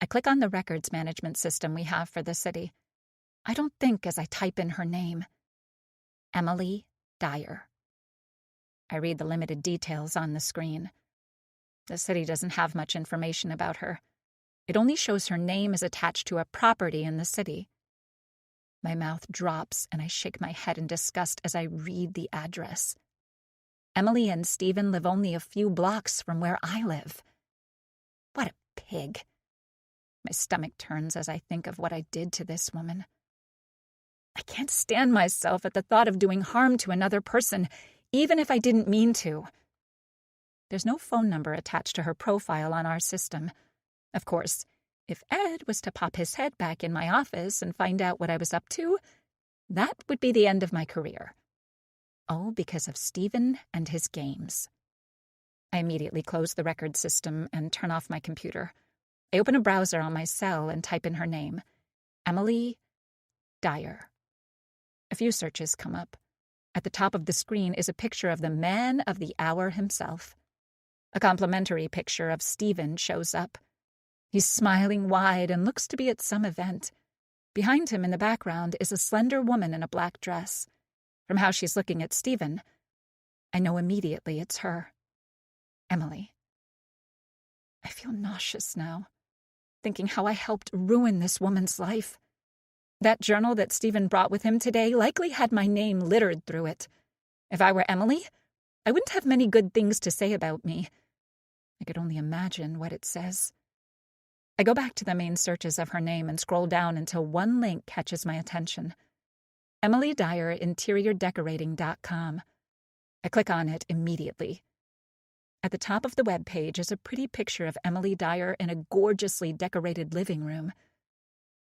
I click on the records management system we have for the city. I don't think as I type in her name. Emily Dyer. I read the limited details on the screen. The city doesn't have much information about her. It only shows her name is attached to a property in the city. My mouth drops and I shake my head in disgust as I read the address. Emily and Stephen live only a few blocks from where I live. What a pig. My stomach turns as I think of what I did to this woman. I can't stand myself at the thought of doing harm to another person, even if I didn't mean to. There's no phone number attached to her profile on our system. Of course, if Ed was to pop his head back in my office and find out what I was up to, that would be the end of my career. All because of Stephen and his games. I immediately close the record system and turn off my computer. I open a browser on my cell and type in her name, Emily Dyer. A few searches come up. At the top of the screen is a picture of the man of the hour himself. A complimentary picture of Stephen shows up. He's smiling wide and looks to be at some event. Behind him in the background is a slender woman in a black dress. From how she's looking at Stephen, I know immediately it's her. Emily. I feel nauseous now, thinking how I helped ruin this woman's life. That journal that Stephen brought with him today likely had my name littered through it. If I were Emily, I wouldn't have many good things to say about me. I could only imagine what it says. I go back to the main searches of her name and scroll down until one link catches my attention. Emily Dyer, interiordecorating.com. I click on it immediately. At the top of the web page is a pretty picture of Emily Dyer in a gorgeously decorated living room.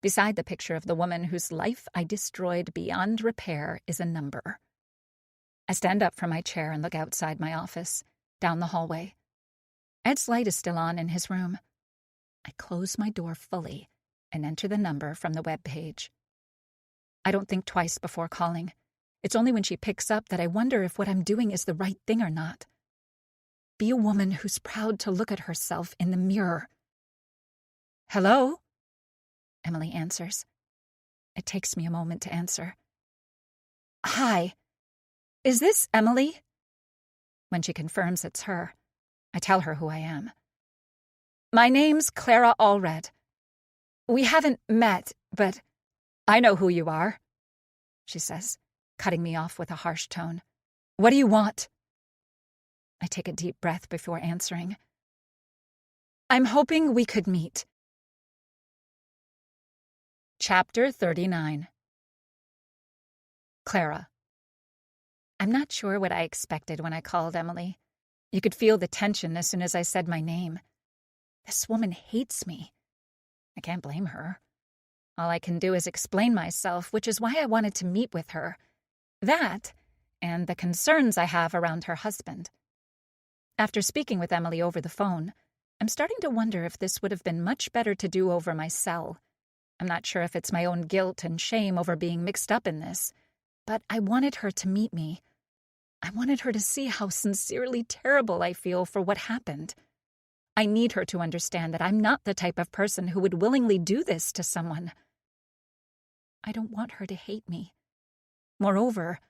Beside the picture of the woman whose life I destroyed beyond repair is a number. I stand up from my chair and look outside my office, down the hallway. Ed's light is still on in his room. I close my door fully and enter the number from the web page. I don't think twice before calling. It's only when she picks up that I wonder if what I'm doing is the right thing or not. Be a woman who's proud to look at herself in the mirror. Hello? Emily answers. It takes me a moment to answer. Hi. Is this Emily? When she confirms it's her, I tell her who I am. My name's Clara Allred. We haven't met, but I know who you are, she says, cutting me off with a harsh tone. What do you want? I take a deep breath before answering. I'm hoping we could meet. Chapter 39. Clara. I'm not sure what I expected when I called Emily. You could feel the tension as soon as I said my name. This woman hates me. I can't blame her. All I can do is explain myself, which is why I wanted to meet with her. That, and the concerns I have around her husband. After speaking with Emily over the phone, I'm starting to wonder if this would have been much better to do over my cell. I'm not sure if it's my own guilt and shame over being mixed up in this, but I wanted her to meet me. I wanted her to see how sincerely terrible I feel for what happened. I need her to understand that I'm not the type of person who would willingly do this to someone. I don't want her to hate me. Moreover,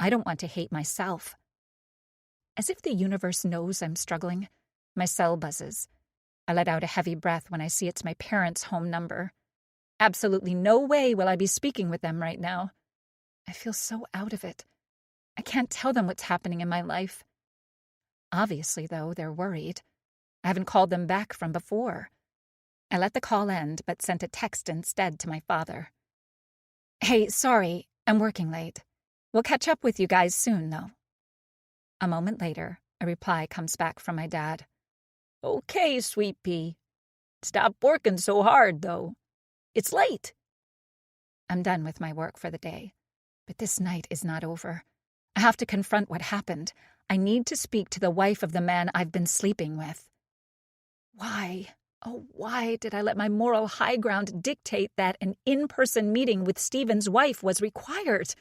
I don't want to hate myself. As if the universe knows I'm struggling, my cell buzzes. I let out a heavy breath when I see it's my parents' home number. Absolutely no way will I be speaking with them right now. I feel so out of it. I can't tell them what's happening in my life. Obviously, though, they're worried. I haven't called them back from before. I let the call end, but sent a text instead to my father. Hey, sorry, I'm working late. We'll catch up with you guys soon, though. A moment later, a reply comes back from my dad. Okay, sweet pea. Stop working so hard, though. It's late. I'm done with my work for the day, but this night is not over. I have to confront what happened. I need to speak to the wife of the man I've been sleeping with. Why, oh, why did I let my moral high ground dictate that an in-person meeting with Stephen's wife was required?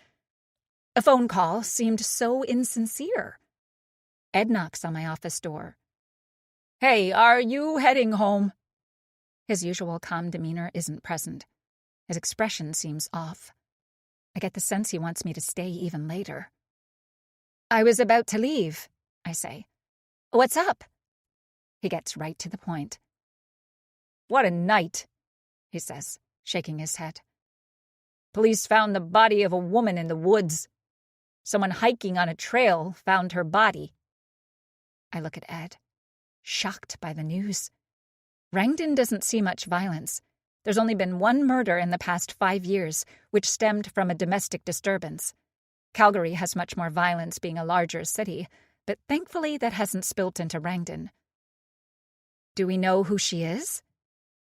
A phone call seemed so insincere. Ed knocks on my office door. Hey, are you heading home? His usual calm demeanor isn't present. His expression seems off. I get the sense he wants me to stay even later. I was about to leave, I say. What's up? He gets right to the point. What a night, he says, shaking his head. Police found the body of a woman in the woods. Someone hiking on a trail found her body. I look at Ed, shocked by the news. Rangdon doesn't see much violence. There's only been one murder in the past 5 years, which stemmed from a domestic disturbance. Calgary has much more violence, being a larger city, but thankfully that hasn't spilt into Rangdon. Do we know who she is?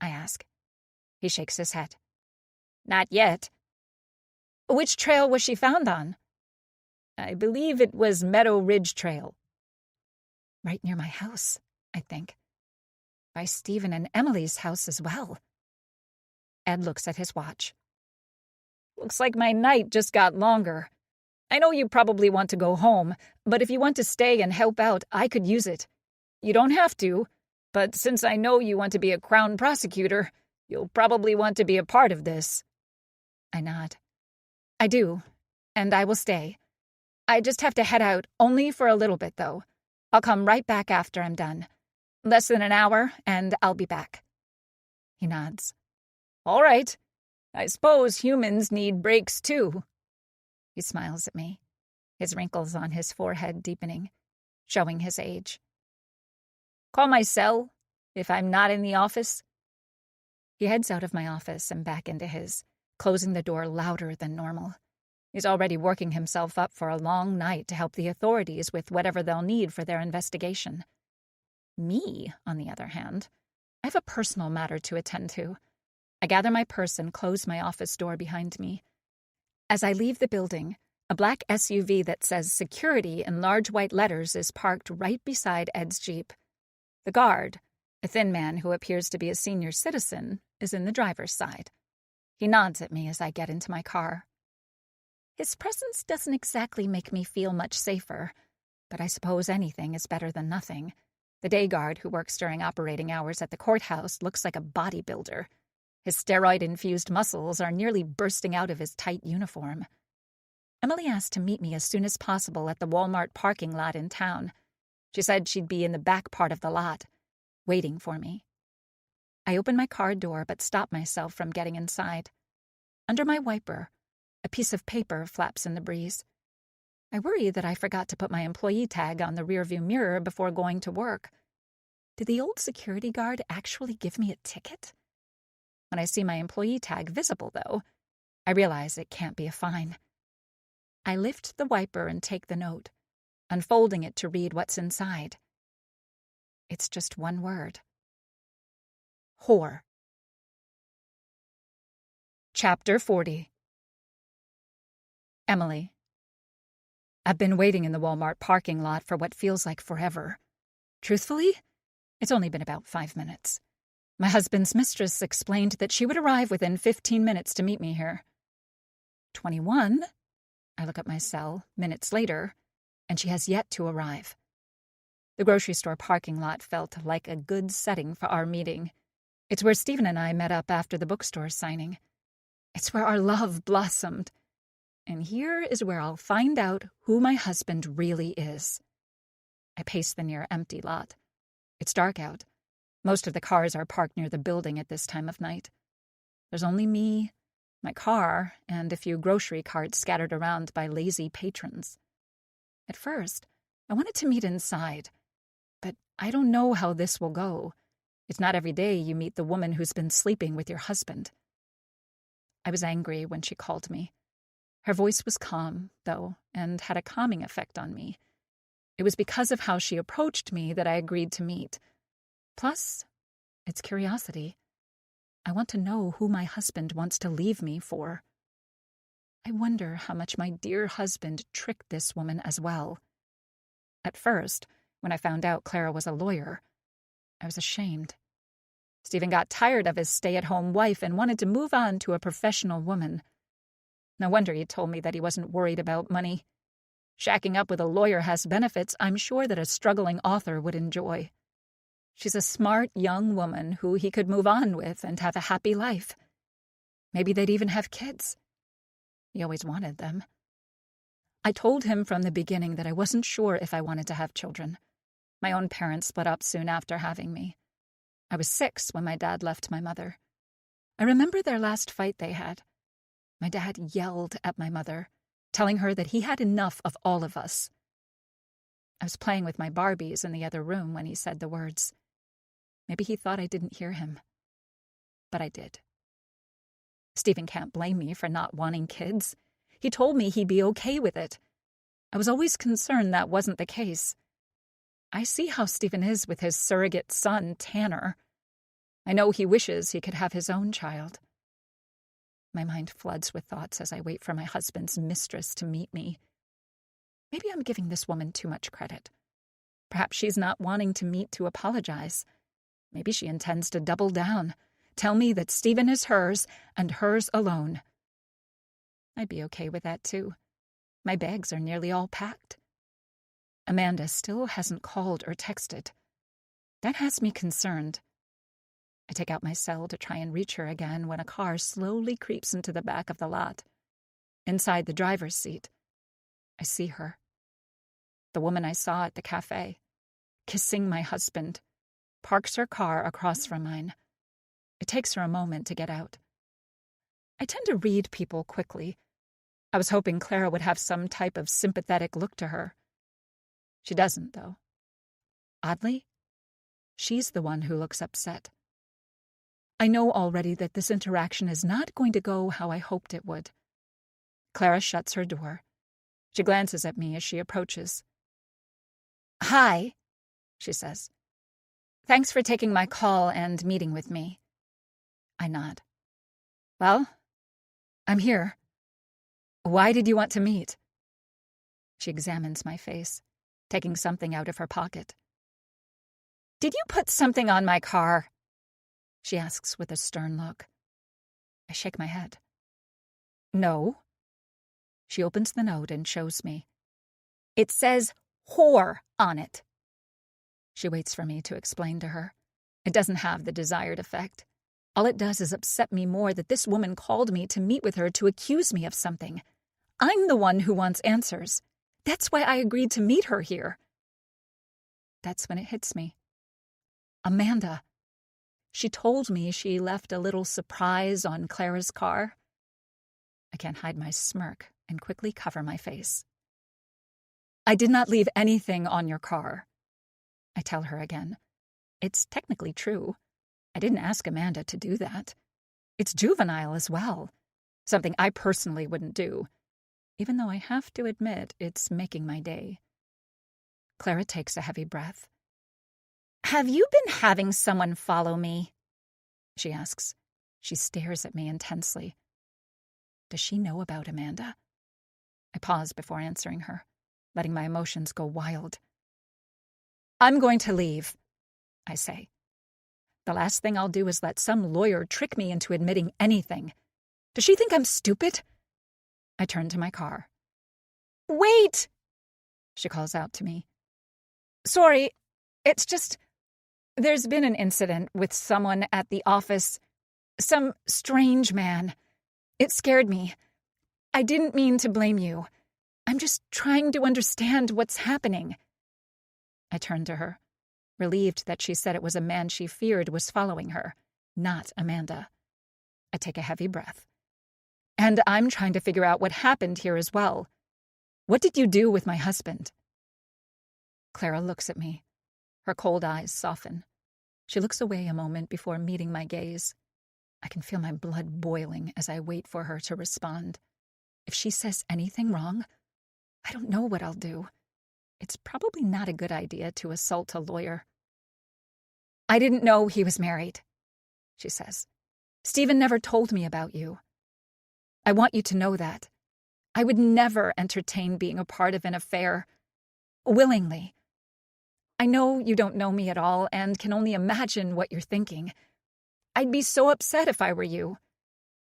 I ask. He shakes his head. Not yet. Which trail was she found on? I believe it was Meadow Ridge Trail. Right near my house, I think. By Stephen and Emily's house as well. Ed looks at his watch. Looks like my night just got longer. I know you probably want to go home, but if you want to stay and help out, I could use it. You don't have to, but since I know you want to be a Crown prosecutor, you'll probably want to be a part of this. I nod. I do, and I will stay. I just have to head out, only for a little bit, though. I'll come right back after I'm done. Less than an hour, and I'll be back. He nods. All right. I suppose humans need breaks, too. He smiles at me, his wrinkles on his forehead deepening, showing his age. Call my cell, if I'm not in the office. He heads out of my office and back into his, closing the door louder than normal. He's already working himself up for a long night to help the authorities with whatever they'll need for their investigation. Me, on the other hand, I have a personal matter to attend to. I gather my purse and close my office door behind me. As I leave the building, a black SUV that says security in large white letters is parked right beside Ed's Jeep. The guard, a thin man who appears to be a senior citizen, is in the driver's side. He nods at me as I get into my car. His presence doesn't exactly make me feel much safer, but I suppose anything is better than nothing. The day guard who works during operating hours at the courthouse looks like a bodybuilder. His steroid-infused muscles are nearly bursting out of his tight uniform. Emily asked to meet me as soon as possible at the Walmart parking lot in town. She said she'd be in the back part of the lot, waiting for me. I open my car door but stop myself from getting inside. Under my wiper, a piece of paper flaps in the breeze. I worry that I forgot to put my employee tag on the rearview mirror before going to work. Did the old security guard actually give me a ticket? When I see my employee tag visible, though, I realize it can't be a fine. I lift the wiper and take the note, unfolding it to read what's inside. It's just one word. Whore. Chapter 40. Emily. I've been waiting in the Walmart parking lot for what feels like forever. Truthfully, it's only been about 5 minutes. My husband's mistress explained that she would arrive within 15 minutes to meet me here. 21? I look at my cell minutes later, and she has yet to arrive. The grocery store parking lot felt like a good setting for our meeting. It's where Stephen and I met up after the bookstore signing. It's where our love blossomed. And here is where I'll find out who my husband really is. I pace the near-empty lot. It's dark out. Most of the cars are parked near the building at this time of night. There's only me, my car, and a few grocery carts scattered around by lazy patrons. At first, I wanted to meet inside, but I don't know how this will go. It's not every day you meet the woman who's been sleeping with your husband. I was angry when she called me. Her voice was calm, though, and had a calming effect on me. It was because of how she approached me that I agreed to meet. Plus, it's curiosity. I want to know who my husband wants to leave me for. I wonder how much my dear husband tricked this woman as well. At first, when I found out Clara was a lawyer, I was ashamed. Stephen got tired of his stay-at-home wife and wanted to move on to a professional woman. No wonder he told me that he wasn't worried about money. Shacking up with a lawyer has benefits I'm sure that a struggling author would enjoy. She's a smart young woman who he could move on with and have a happy life. Maybe they'd even have kids. He always wanted them. I told him from the beginning that I wasn't sure if I wanted to have children. My own parents split up soon after having me. I was 6 when my dad left my mother. I remember their last fight they had. My dad yelled at my mother, telling her that he had enough of all of us. I was playing with my Barbies in the other room when he said the words. Maybe he thought I didn't hear him. But I did. Stephen can't blame me for not wanting kids. He told me he'd be okay with it. I was always concerned that wasn't the case. I see how Stephen is with his surrogate son, Tanner. I know he wishes he could have his own child. My mind floods with thoughts as I wait for my husband's mistress to meet me. Maybe I'm giving this woman too much credit. Perhaps she's not wanting to meet to apologize. Maybe she intends to double down, tell me that Stephen is hers and hers alone. I'd be okay with that, too. My bags are nearly all packed. Amanda still hasn't called or texted. That has me concerned. I take out my cell to try and reach her again when a car slowly creeps into the back of the lot. Inside the driver's seat, I see her. The woman I saw at the cafe, kissing my husband, parks her car across from mine. It takes her a moment to get out. I tend to read people quickly. I was hoping Clara would have some type of sympathetic look to her. She doesn't, though. Oddly, she's the one who looks upset. I know already that this interaction is not going to go how I hoped it would. Clara shuts her door. She glances at me as she approaches. "Hi," she says. "Thanks for taking my call and meeting with me." I nod. "Well, I'm here. Why did you want to meet?" She examines my face, taking something out of her pocket. "Did you put something on my car?" she asks with a stern look. I shake my head. "No." She opens the note and shows me. "It says whore on it." She waits for me to explain to her. It doesn't have the desired effect. All it does is upset me more that this woman called me to meet with her to accuse me of something. I'm the one who wants answers. That's why I agreed to meet her here. That's when it hits me. Amanda. She told me she left a little surprise on Clara's car. I can't hide my smirk and quickly cover my face. I did not leave anything on your car. I tell her again. It's technically true. I didn't ask Amanda to do that. It's juvenile as well. Something I personally wouldn't do, even though I have to admit it's making my day. Clara takes a heavy breath. Have you been having someone follow me? She asks. She stares at me intensely. Does she know about Amanda? I pause before answering her, letting my emotions go wild. I'm going to leave, I say. The last thing I'll do is let some lawyer trick me into admitting anything. Does she think I'm stupid? I turn to my car. Wait! She calls out to me. Sorry, it's just... There's been an incident with someone at the office. Some strange man. It scared me. I didn't mean to blame you. I'm just trying to understand what's happening. I turn to her, relieved that she said it was a man she feared was following her, not Amanda. I take a heavy breath. And I'm trying to figure out what happened here as well. What did you do with my husband? Clara looks at me. Her cold eyes soften. She looks away a moment before meeting my gaze. I can feel my blood boiling as I wait for her to respond. If she says anything wrong, I don't know what I'll do. It's probably not a good idea to assault a lawyer. I didn't know he was married, she says. Stephen never told me about you. I want you to know that. I would never entertain being a part of an affair. Willingly. I know you don't know me at all and can only imagine what you're thinking. I'd be so upset if I were you.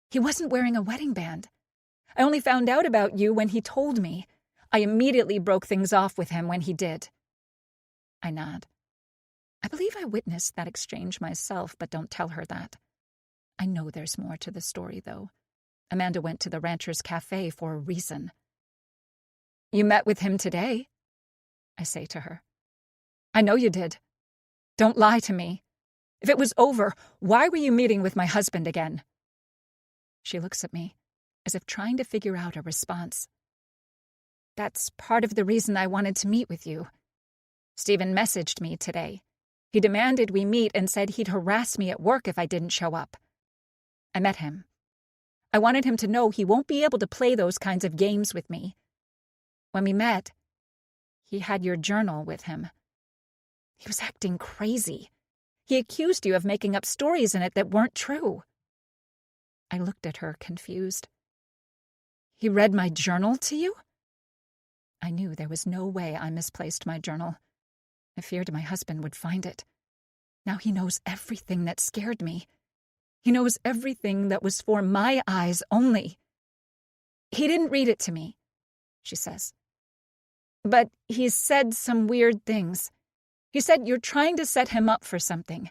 He wasn't wearing a wedding band. I only found out about you when he told me. I immediately broke things off with him when he did. I nod. I believe I witnessed that exchange myself, but don't tell her that. I know there's more to the story, though. Amanda went to the Rancher's Cafe for a reason. You met with him today, I say to her. I know you did. Don't lie to me. If it was over, why were you meeting with my husband again? She looks at me, as if trying to figure out a response. That's part of the reason I wanted to meet with you. Stephen messaged me today. He demanded we meet and said he'd harass me at work if I didn't show up. I met him. I wanted him to know he won't be able to play those kinds of games with me. When we met, he had your journal with him. He was acting crazy. He accused you of making up stories in it that weren't true. I looked at her, confused. He read my journal to you? I knew there was no way I misplaced my journal. I feared my husband would find it. Now he knows everything that scared me. He knows everything that was for my eyes only. He didn't read it to me, she says. But he said some weird things. He said you're trying to set him up for something.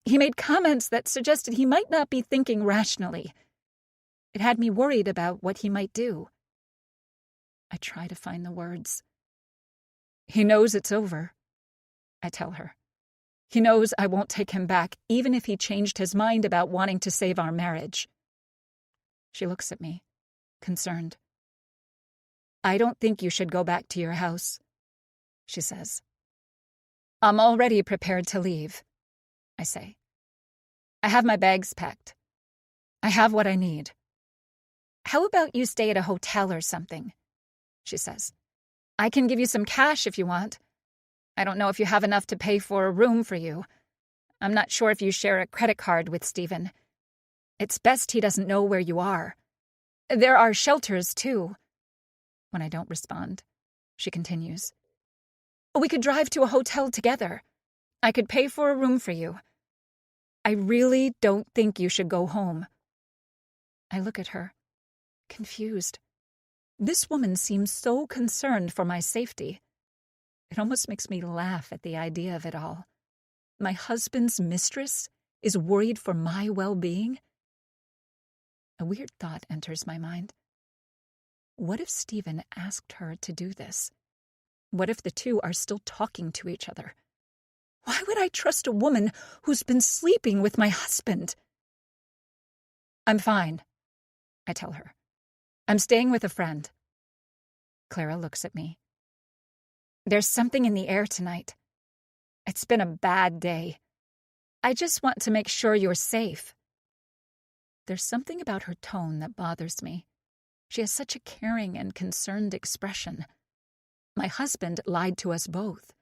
He made comments that suggested he might not be thinking rationally. It had me worried about what he might do. I try to find the words. He knows it's over, I tell her. He knows I won't take him back, even if he changed his mind about wanting to save our marriage. She looks at me, concerned. I don't think you should go back to your house, she says. I'm already prepared to leave, I say. I have my bags packed. I have what I need. How about you stay at a hotel or something? She says. I can give you some cash if you want. I don't know if you have enough to pay for a room for you. I'm not sure if you share a credit card with Stephen. It's best he doesn't know where you are. There are shelters, too. When I don't respond, she continues. We could drive to a hotel together. I could pay for a room for you. I really don't think you should go home. I look at her, confused. This woman seems so concerned for my safety. It almost makes me laugh at the idea of it all. My husband's mistress is worried for my well-being? A weird thought enters my mind. What if Stephen asked her to do this? What if the two are still talking to each other? Why would I trust a woman who's been sleeping with my husband? I'm fine, I tell her. I'm staying with a friend. Clara looks at me. There's something in the air tonight. It's been a bad day. I just want to make sure you're safe. There's something about her tone that bothers me. She has such a caring and concerned expression. My husband lied to us both.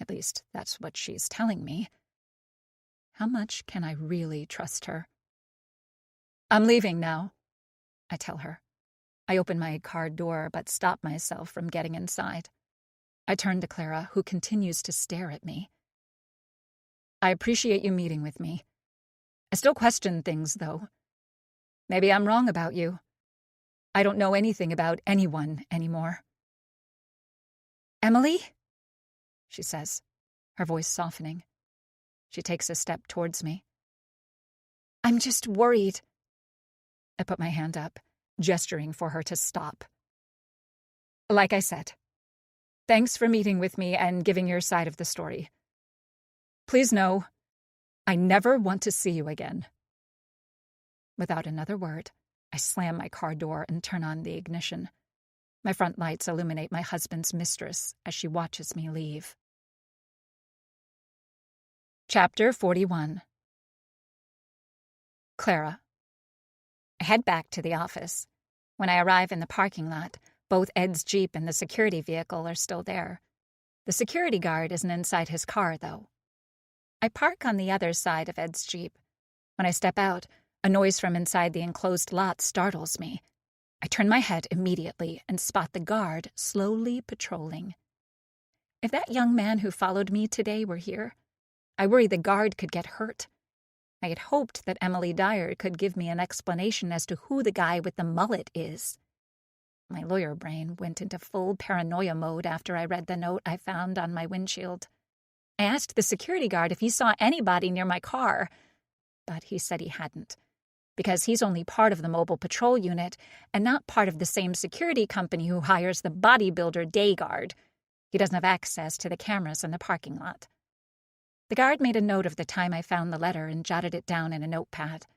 At least, that's what she's telling me. How much can I really trust her? I'm leaving now, I tell her. I open my car door, but stop myself from getting inside. I turn to Clara, who continues to stare at me. I appreciate you meeting with me. I still question things, though. Maybe I'm wrong about you. I don't know anything about anyone anymore. Emily? She says, her voice softening. She takes a step towards me. I'm just worried. I put my hand up, gesturing for her to stop. Like I said, thanks for meeting with me and giving your side of the story. Please know, I never want to see you again. Without another word, I slam my car door and turn on the ignition. My front lights illuminate my husband's mistress as she watches me leave. Chapter 41. Clara. I head back to the office. When I arrive in the parking lot, both Ed's Jeep and the security vehicle are still there. The security guard isn't inside his car, though. I park on the other side of Ed's Jeep. When I step out, a noise from inside the enclosed lot startles me. I turn my head immediately and spot the guard slowly patrolling. If that young man who followed me today were here, I worry the guard could get hurt. I had hoped that Emily Dyer could give me an explanation as to who the guy with the mullet is. My lawyer brain went into full paranoia mode after I read the note I found on my windshield. I asked the security guard if he saw anybody near my car, but he said he hadn't, because he's only part of the mobile patrol unit and not part of the same security company who hires the bodybuilder day guard. He doesn't have access to the cameras in the parking lot. The guard made a note of the time I found the letter and jotted it down in a notepad.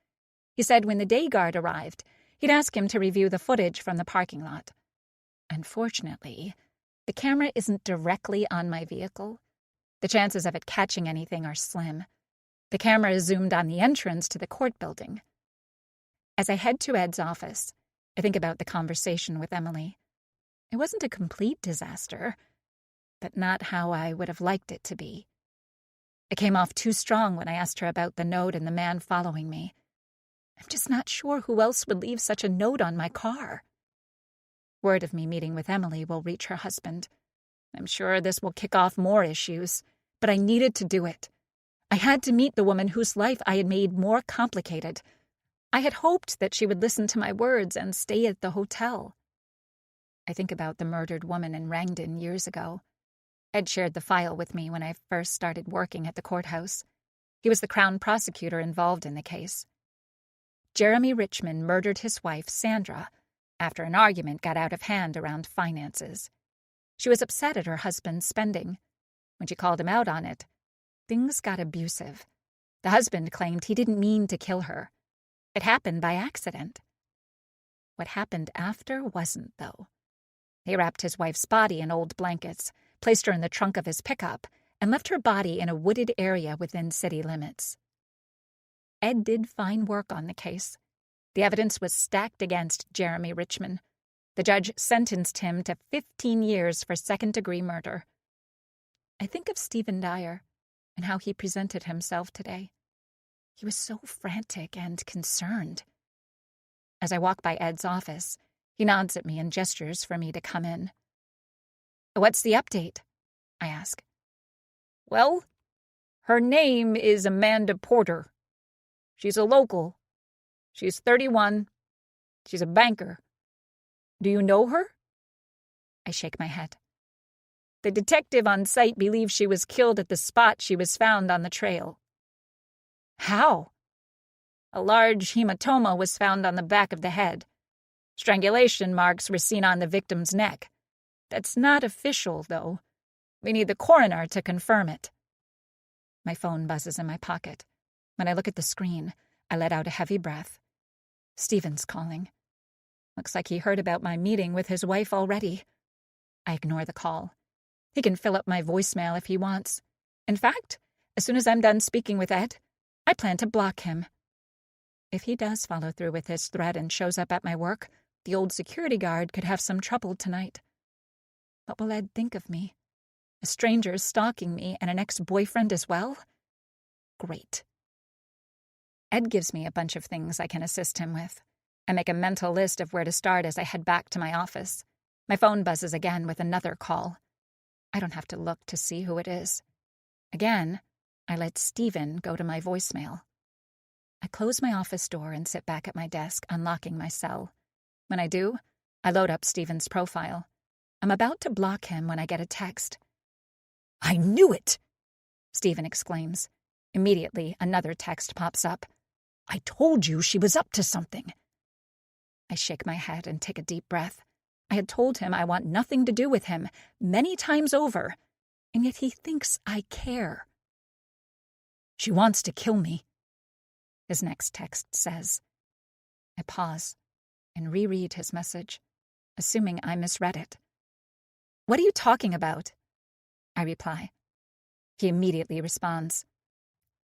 He said when the day guard arrived, he'd ask him to review the footage from the parking lot. Unfortunately, the camera isn't directly on my vehicle. The chances of it catching anything are slim. The camera is zoomed on the entrance to the court building. As I head to Ed's office, I think about the conversation with Emily. It wasn't a complete disaster, but not how I would have liked it to be. I came off too strong when I asked her about the note and the man following me. I'm just not sure who else would leave such a note on my car. Word of me meeting with Emily will reach her husband. I'm sure this will kick off more issues, but I needed to do it. I had to meet the woman whose life I had made more complicated. I had hoped that she would listen to my words and stay at the hotel. I think about the murdered woman in Rangdon years ago. Ed shared the file with me when I first started working at the courthouse. He was the Crown prosecutor involved in the case. Jeremy Richmond murdered his wife, Sandra, after an argument got out of hand around finances. She was upset at her husband's spending. When she called him out on it, things got abusive. The husband claimed he didn't mean to kill her. It happened by accident. What happened after wasn't, though. He wrapped his wife's body in old blankets, placed her in the trunk of his pickup, and left her body in a wooded area within city limits. Ed did fine work on the case. The evidence was stacked against Jeremy Richmond. The judge sentenced him to 15 years for second-degree murder. I think of Stephen Dyer and how he presented himself today. He was so frantic and concerned. As I walk by Ed's office, he nods at me and gestures for me to come in. "What's the update?" I ask. "Well, her name is Amanda Porter. She's a local. She's 31. She's a banker. Do you know her?" I shake my head. "The detective on site believes she was killed at the spot she was found on the trail." "How?" "A large hematoma was found on the back of the head. Strangulation marks were seen on the victim's neck. That's not official, though. We need the coroner to confirm it." My phone buzzes in my pocket. When I look at the screen, I let out a heavy breath. Stephen's calling. Looks like he heard about my meeting with his wife already. I ignore the call. He can fill up my voicemail if he wants. In fact, as soon as I'm done speaking with Ed, I plan to block him. If he does follow through with his threat and shows up at my work, the old security guard could have some trouble tonight. What will Ed think of me? A stranger stalking me and an ex-boyfriend as well? Great. Ed gives me a bunch of things I can assist him with. I make a mental list of where to start as I head back to my office. My phone buzzes again with another call. I don't have to look to see who it is. Again, I let Stephen go to my voicemail. I close my office door and sit back at my desk, unlocking my cell. When I do, I load up Stephen's profile. I'm about to block him when I get a text. "I knew it!" Stephen exclaims. Immediately, another text pops up. "I told you she was up to something." I shake my head and take a deep breath. I had told him I want nothing to do with him many times over, and yet he thinks I care. "She wants to kill me," his next text says. I pause and reread his message, assuming I misread it. "What are you talking about?" I reply. He immediately responds.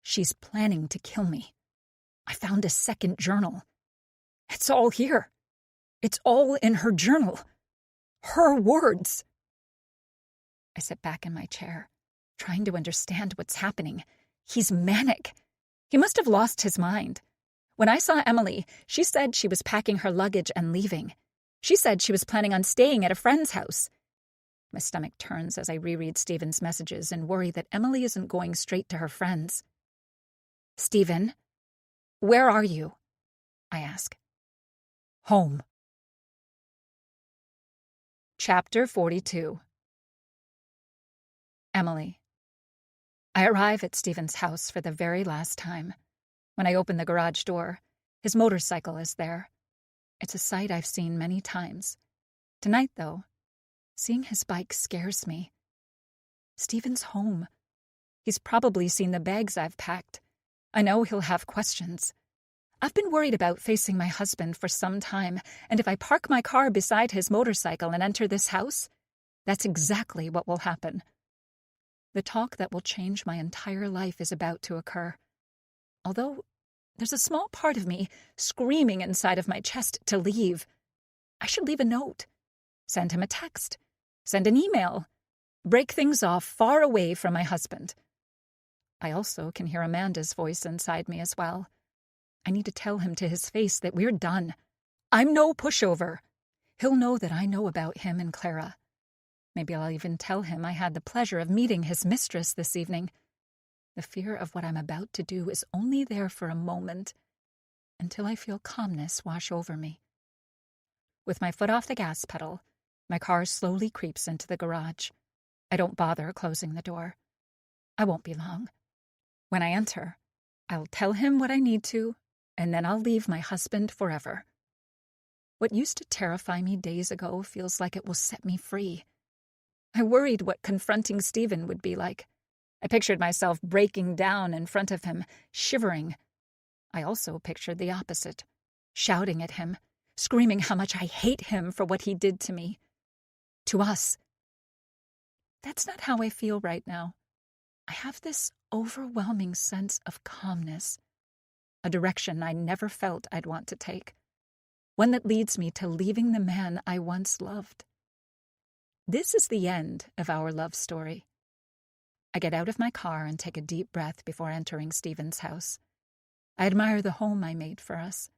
"She's planning to kill me. I found a second journal. It's all here. It's all in her journal. Her words." I sit back in my chair, trying to understand what's happening. He's manic. He must have lost his mind. When I saw Emily, she said she was packing her luggage and leaving. She said she was planning on staying at a friend's house. My stomach turns as I reread Stephen's messages and worry that Emily isn't going straight to her friends. "Stephen, where are you?" I ask. "Home." Chapter 42. Emily. I arrive at Stephen's house for the very last time. When I open the garage door, his motorcycle is there. It's a sight I've seen many times. Tonight, though, seeing his bike scares me. Stephen's home. He's probably seen the bags I've packed. I know he'll have questions. I've been worried about facing my husband for some time, and if I park my car beside his motorcycle and enter this house, that's exactly what will happen. The talk that will change my entire life is about to occur. Although there's a small part of me screaming inside of my chest to leave. I should leave a note. Send him a text. Send an email. Break things off far away from my husband. I also can hear Amanda's voice inside me as well. I need to tell him to his face that we're done. I'm no pushover. He'll know that I know about him and Clara. Maybe I'll even tell him I had the pleasure of meeting his mistress this evening. The fear of what I'm about to do is only there for a moment, until I feel calmness wash over me. With my foot off the gas pedal, my car slowly creeps into the garage. I don't bother closing the door. I won't be long. When I enter, I'll tell him what I need to, and then I'll leave my husband forever. What used to terrify me days ago feels like it will set me free. I worried what confronting Stephen would be like. I pictured myself breaking down in front of him, shivering. I also pictured the opposite, shouting at him, screaming how much I hate him for what he did to me. To us. That's not how I feel right now. I have this overwhelming sense of calmness, a direction I never felt I'd want to take, one that leads me to leaving the man I once loved. This is the end of our love story. I get out of my car and take a deep breath before entering Stephen's house. I admire the home I made for us.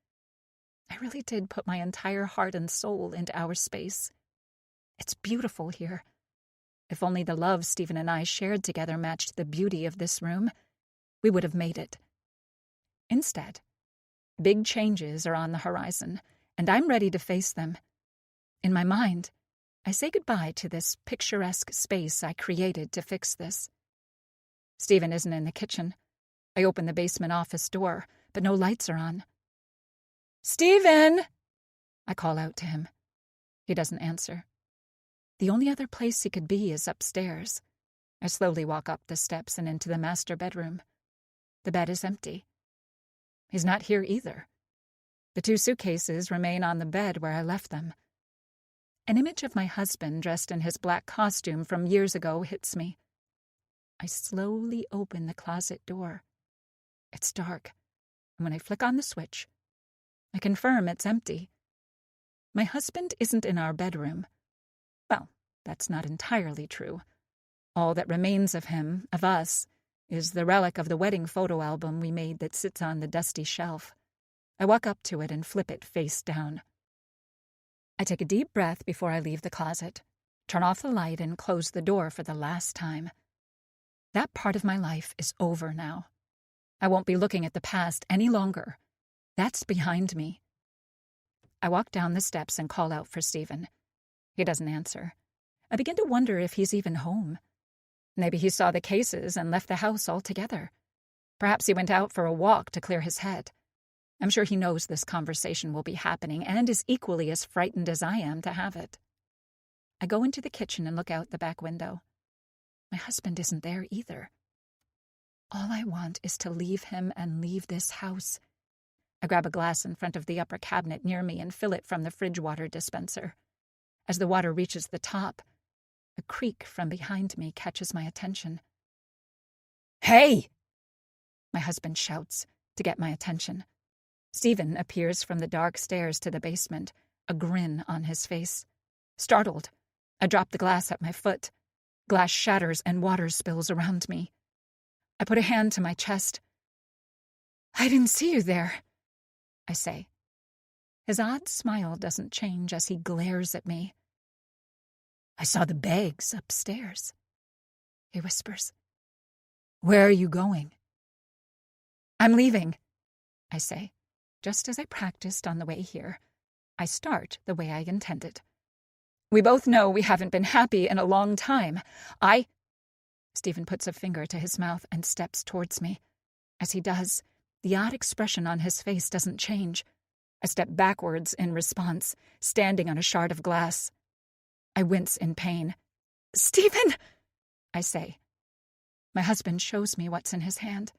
I really did put my entire heart and soul into our space. It's beautiful here. If only the love Stephen and I shared together matched the beauty of this room, we would have made it. Instead, big changes are on the horizon, and I'm ready to face them. In my mind, I say goodbye to this picturesque space I created to fix this. Stephen isn't in the kitchen. I open the basement office door, but no lights are on. "Stephen!" I call out to him. He doesn't answer. The only other place he could be is upstairs. I slowly walk up the steps and into the master bedroom. The bed is empty. He's not here either. The 2 suitcases remain on the bed where I left them. An image of my husband dressed in his black costume from years ago hits me. I slowly open the closet door. It's dark, and when I flick on the switch, I confirm it's empty. My husband isn't in our bedroom. Well, that's not entirely true. All that remains of him, of us, is the relic of the wedding photo album we made that sits on the dusty shelf. I walk up to it and flip it face down. I take a deep breath before I leave the closet, turn off the light, and close the door for the last time. That part of my life is over now. I won't be looking at the past any longer. That's behind me. I walk down the steps and call out for Stephen. He doesn't answer. I begin to wonder if he's even home. Maybe he saw the cases and left the house altogether. Perhaps he went out for a walk to clear his head. I'm sure he knows this conversation will be happening and is equally as frightened as I am to have it. I go into the kitchen and look out the back window. My husband isn't there either. All I want is to leave him and leave this house. I grab a glass in front of the upper cabinet near me and fill it from the fridge water dispenser. As the water reaches the top, a creak from behind me catches my attention. "Hey!" my husband shouts to get my attention. Stephen appears from the dark stairs to the basement, a grin on his face. Startled, I drop the glass at my foot. Glass shatters and water spills around me. I put a hand to my chest. "I didn't see you there," I say. His odd smile doesn't change as he glares at me. "I saw the bags upstairs," he whispers. "Where are you going?" "I'm leaving," I say. Just as I practiced on the way here, I start the way I intended. "We both know we haven't been happy in a long time. Stephen puts a finger to his mouth and steps towards me. As he does, the odd expression on his face doesn't change. I step backwards in response, standing on a shard of glass. I wince in pain. "Stephen!" I say. My husband shows me what's in his hand.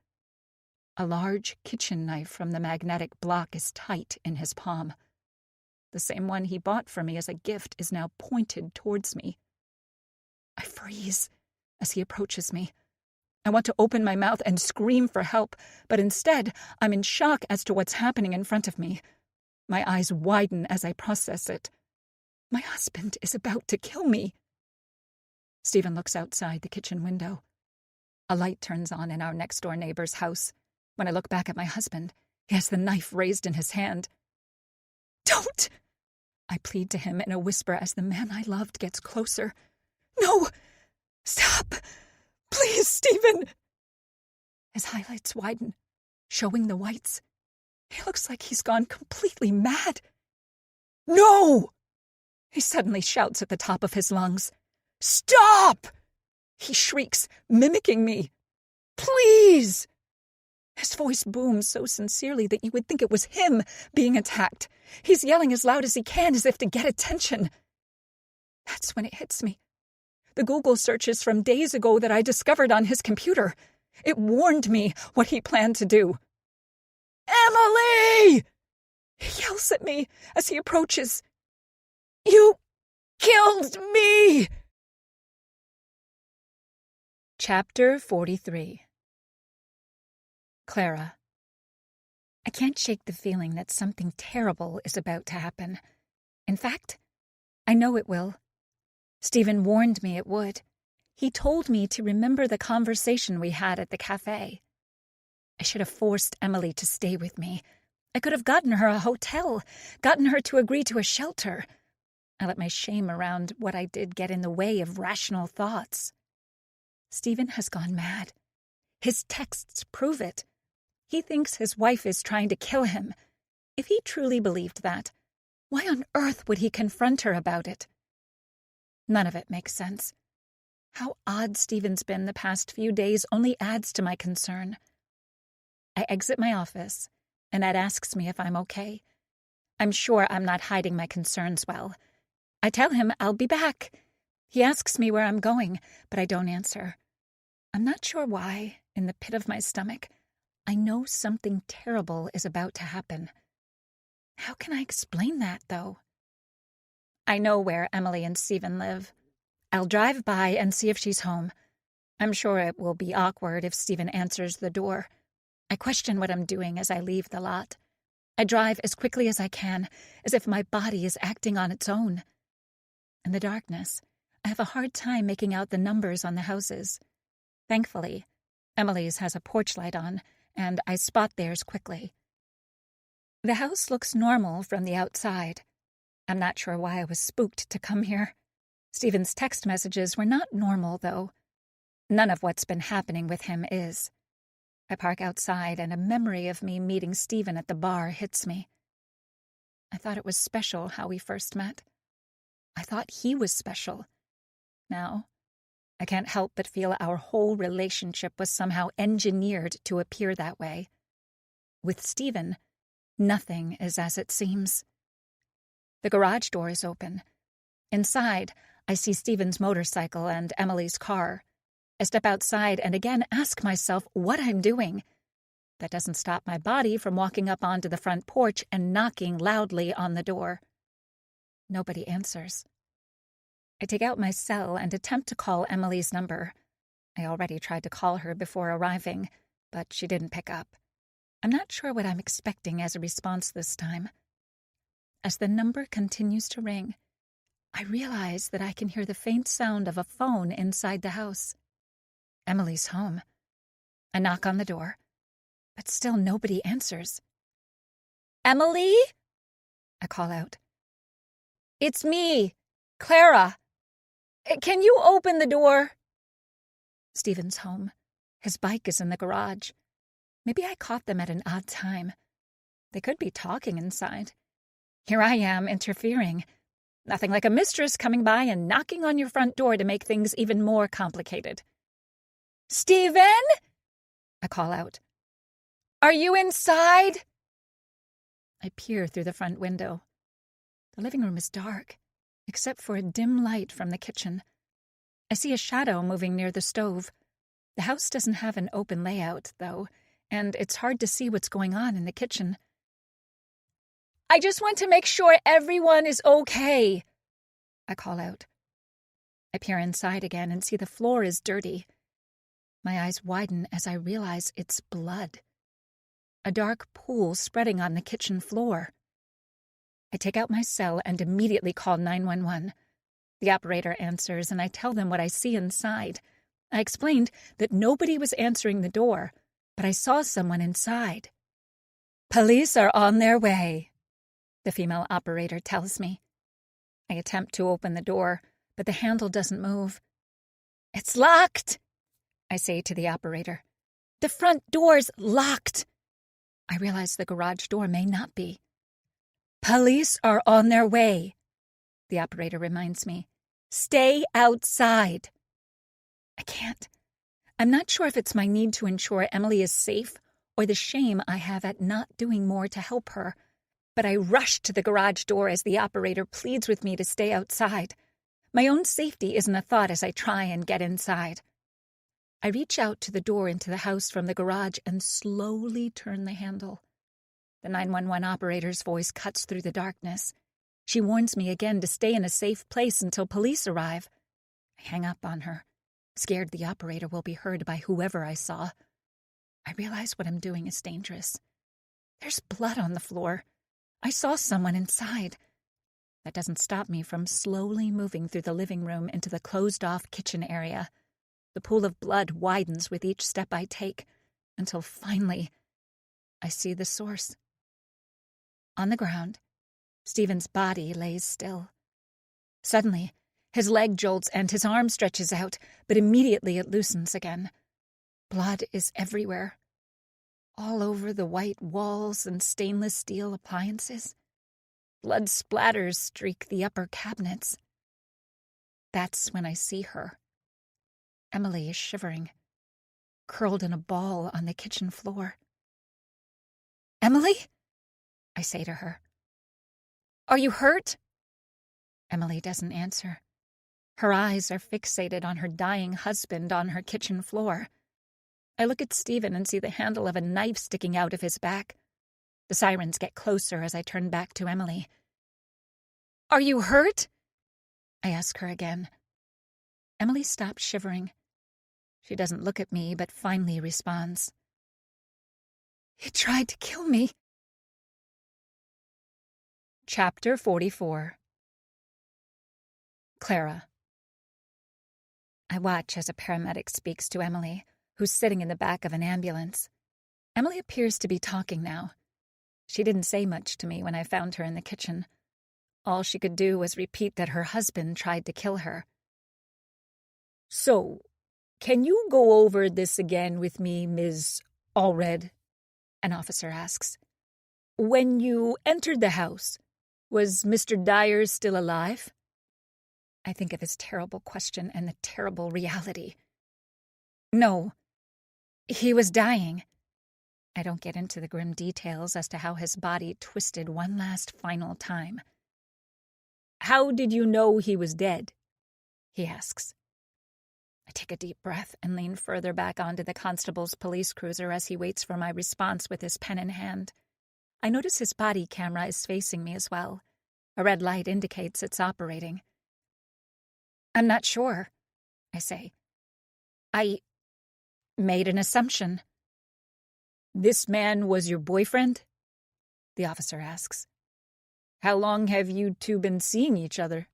A large kitchen knife from the magnetic block is tight in his palm. The same one he bought for me as a gift is now pointed towards me. I freeze as he approaches me. I want to open my mouth and scream for help, but instead I'm in shock as to what's happening in front of me. My eyes widen as I process it. My husband is about to kill me. Stephen looks outside the kitchen window. A light turns on in our next-door neighbor's house. When I look back at my husband, he has the knife raised in his hand. "Don't!" I plead to him in a whisper as the man I loved gets closer. "No! Stop! Please, Stephen!" His highlights widen, showing the whites. He looks like he's gone completely mad. "No!" he suddenly shouts at the top of his lungs. "Stop!" he shrieks, mimicking me. "Please!" His voice booms so sincerely that you would think it was him being attacked. He's yelling as loud as he can, as if to get attention. That's when it hits me. The Google searches from days ago that I discovered on his computer. It warned me what he planned to do. "Emily!" he yells at me as he approaches. "You killed me!" Chapter 43. Clara. I can't shake the feeling that something terrible is about to happen. In fact, I know it will. Stephen warned me it would. He told me to remember the conversation we had at the cafe. I should have forced Emily to stay with me. I could have gotten her a hotel, gotten her to agree to a shelter. I let my shame around what I did get in the way of rational thoughts. Stephen has gone mad. His texts prove it. He thinks his wife is trying to kill him. If he truly believed that, why on earth would he confront her about it? None of it makes sense. How odd Stephen's been the past few days only adds to my concern. I exit my office, and Ed asks me if I'm okay. I'm sure I'm not hiding my concerns well. I tell him I'll be back. He asks me where I'm going, but I don't answer. I'm not sure why, in the pit of my stomach, I know something terrible is about to happen. How can I explain that, though? I know where Emily and Stephen live. I'll drive by and see if she's home. I'm sure it will be awkward if Stephen answers the door. I question what I'm doing as I leave the lot. I drive as quickly as I can, as if my body is acting on its own. In the darkness, I have a hard time making out the numbers on the houses. Thankfully, Emily's has a porch light on, and I spot theirs quickly. The house looks normal from the outside. I'm not sure why I was spooked to come here. Stephen's text messages were not normal, though. None of what's been happening with him is. I park outside, and a memory of me meeting Stephen at the bar hits me. I thought it was special how we first met. I thought he was special. Now, I can't help but feel our whole relationship was somehow engineered to appear that way. With Stephen, nothing is as it seems. The garage door is open. Inside, I see Stephen's motorcycle and Emily's car. I step outside and again ask myself what I'm doing. That doesn't stop my body from walking up onto the front porch and knocking loudly on the door. Nobody answers. I take out my cell and attempt to call Emily's number. I already tried to call her before arriving, but she didn't pick up. I'm not sure what I'm expecting as a response this time. As the number continues to ring, I realize that I can hear the faint sound of a phone inside the house. Emily's home. I knock on the door, but still nobody answers. "Emily?" I call out. "It's me, Clara. Can you open the door?" Stephen's home. His bike is in the garage. Maybe I caught them at an odd time. They could be talking inside. Here I am interfering. Nothing like a mistress coming by and knocking on your front door to make things even more complicated. "Stephen?" I call out. "Are you inside?" I peer through the front window. The living room is dark, except for a dim light from the kitchen. I see a shadow moving near the stove. The house doesn't have an open layout, though, and it's hard to see what's going on in the kitchen. "I just want to make sure everyone is okay," I call out. I peer inside again and see the floor is dirty. My eyes widen as I realize it's blood. A dark pool spreading on the kitchen floor. I take out my cell and immediately call 911. The operator answers, and I tell them what I see inside. I explained that nobody was answering the door, but I saw someone inside. "Police are on their way," the female operator tells me. I attempt to open the door, but the handle doesn't move. "It's locked," I say to the operator. "The front door's locked." I realize the garage door may not be. "Police are on their way," the operator reminds me. "Stay outside." I can't. I'm not sure if it's my need to ensure Emily is safe or the shame I have at not doing more to help her, but I rush to the garage door as the operator pleads with me to stay outside. My own safety isn't a thought as I try and get inside. I reach out to the door into the house from the garage and slowly turn the handle. The 911 operator's voice cuts through the darkness. She warns me again to stay in a safe place until police arrive. I hang up on her, scared the operator will be heard by whoever I saw. I realize what I'm doing is dangerous. There's blood on the floor. I saw someone inside. That doesn't stop me from slowly moving through the living room into the closed-off kitchen area. The pool of blood widens with each step I take, until finally I see the source. On the ground, Stephen's body lays still. Suddenly, his leg jolts and his arm stretches out, but immediately it loosens again. Blood is everywhere, all over the white walls and stainless steel appliances. Blood splatters streak the upper cabinets. That's when I see her. Emily is shivering, curled in a ball on the kitchen floor. "Emily?" I say to her. "Are you hurt?" Emily doesn't answer. Her eyes are fixated on her dying husband on her kitchen floor. I look at Stephen and see the handle of a knife sticking out of his back. The sirens get closer as I turn back to Emily. "Are you hurt?" I ask her again. Emily stops shivering. She doesn't look at me, but finally responds. "He tried to kill me." Chapter 44. Clara. I watch as a paramedic speaks to Emily, who's sitting in the back of an ambulance. Emily appears to be talking now. She didn't say much to me when I found her in the kitchen. All she could do was repeat that her husband tried to kill her. "So, can you go over this again with me, Ms. Allred?" an officer asks. "When you entered the house, was Mr. Dyer still alive?" I think of his terrible question and the terrible reality. "No, he was dying." I don't get into the grim details as to how his body twisted one last final time. "How did you know he was dead?" he asks. I take a deep breath and lean further back onto the constable's police cruiser as he waits for my response with his pen in hand. I notice his body camera is facing me as well. A red light indicates it's operating. "I'm not sure," I say. "I made an assumption." "This man was your boyfriend?" the officer asks. "How long have you two been seeing each other?"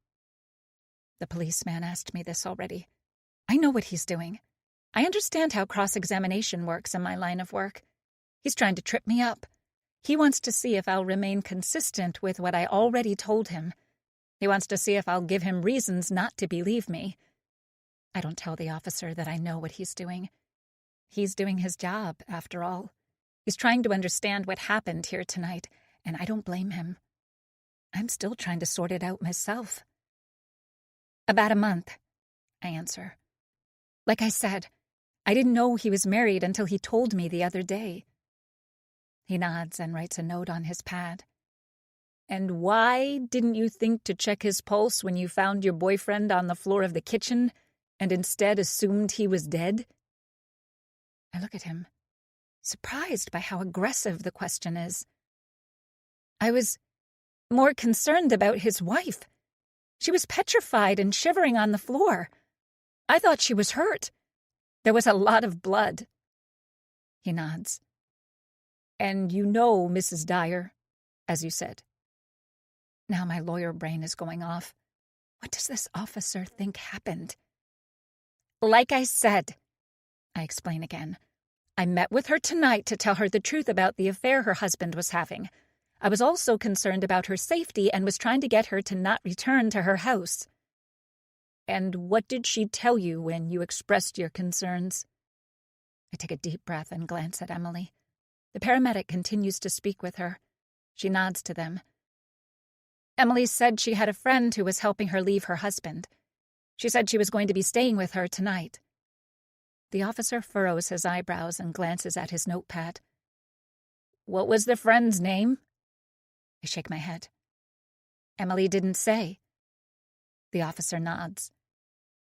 The policeman asked me this already. I know what he's doing. I understand how cross-examination works in my line of work. He's trying to trip me up. He wants to see if I'll remain consistent with what I already told him. He wants to see if I'll give him reasons not to believe me. I don't tell the officer that I know what he's doing. He's doing his job, after all. He's trying to understand what happened here tonight, and I don't blame him. I'm still trying to sort it out myself. "About a month," I answer. "Like I said, I didn't know he was married until he told me the other day." He nods and writes a note on his pad. "And why didn't you think to check his pulse when you found your boyfriend on the floor of the kitchen and instead assumed he was dead?" I look at him, surprised by how aggressive the question is. "I was more concerned about his wife. She was petrified and shivering on the floor. I thought she was hurt. There was a lot of blood." He nods. "And you know Mrs. Dyer, as you said." Now my lawyer brain is going off. What does this officer think happened? "Like I said," I explain again, "I met with her tonight to tell her the truth about the affair her husband was having. I was also concerned about her safety and was trying to get her to not return to her house." "And what did she tell you when you expressed your concerns?" I take a deep breath and glance at Emily. The paramedic continues to speak with her. She nods to them. "Emily said she had a friend who was helping her leave her husband. She said she was going to be staying with her tonight." The officer furrows his eyebrows and glances at his notepad. "What was the friend's name?" I shake my head. "Emily didn't say." The officer nods.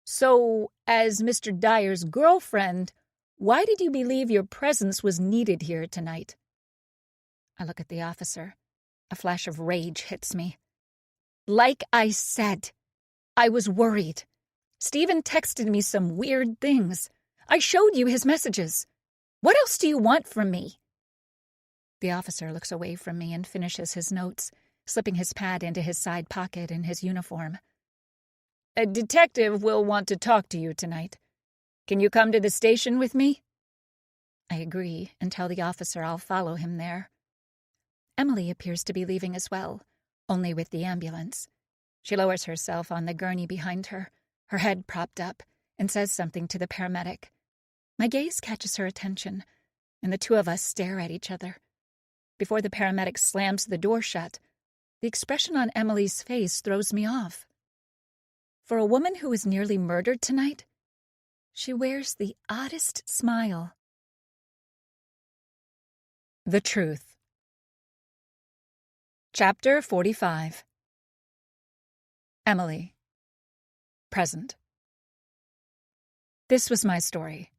"So, as Mr. Dyer's girlfriend, why did you believe your presence was needed here tonight?" I look at the officer. A flash of rage hits me. "Like I said, I was worried. Stephen texted me some weird things. I showed you his messages. What else do you want from me?" The officer looks away from me and finishes his notes, slipping his pad into his side pocket in his uniform. "A detective will want to talk to you tonight. Can you come to the station with me?" I agree and tell the officer I'll follow him there. Emily appears to be leaving as well, only with the ambulance. She lowers herself on the gurney behind her, her head propped up, and says something to the paramedic. My gaze catches her attention, and the two of us stare at each other. Before the paramedic slams the door shut, the expression on Emily's face throws me off. For a woman who was nearly murdered tonight, she wears the oddest smile. The Truth. Chapter 45. Emily. Present. This was my story.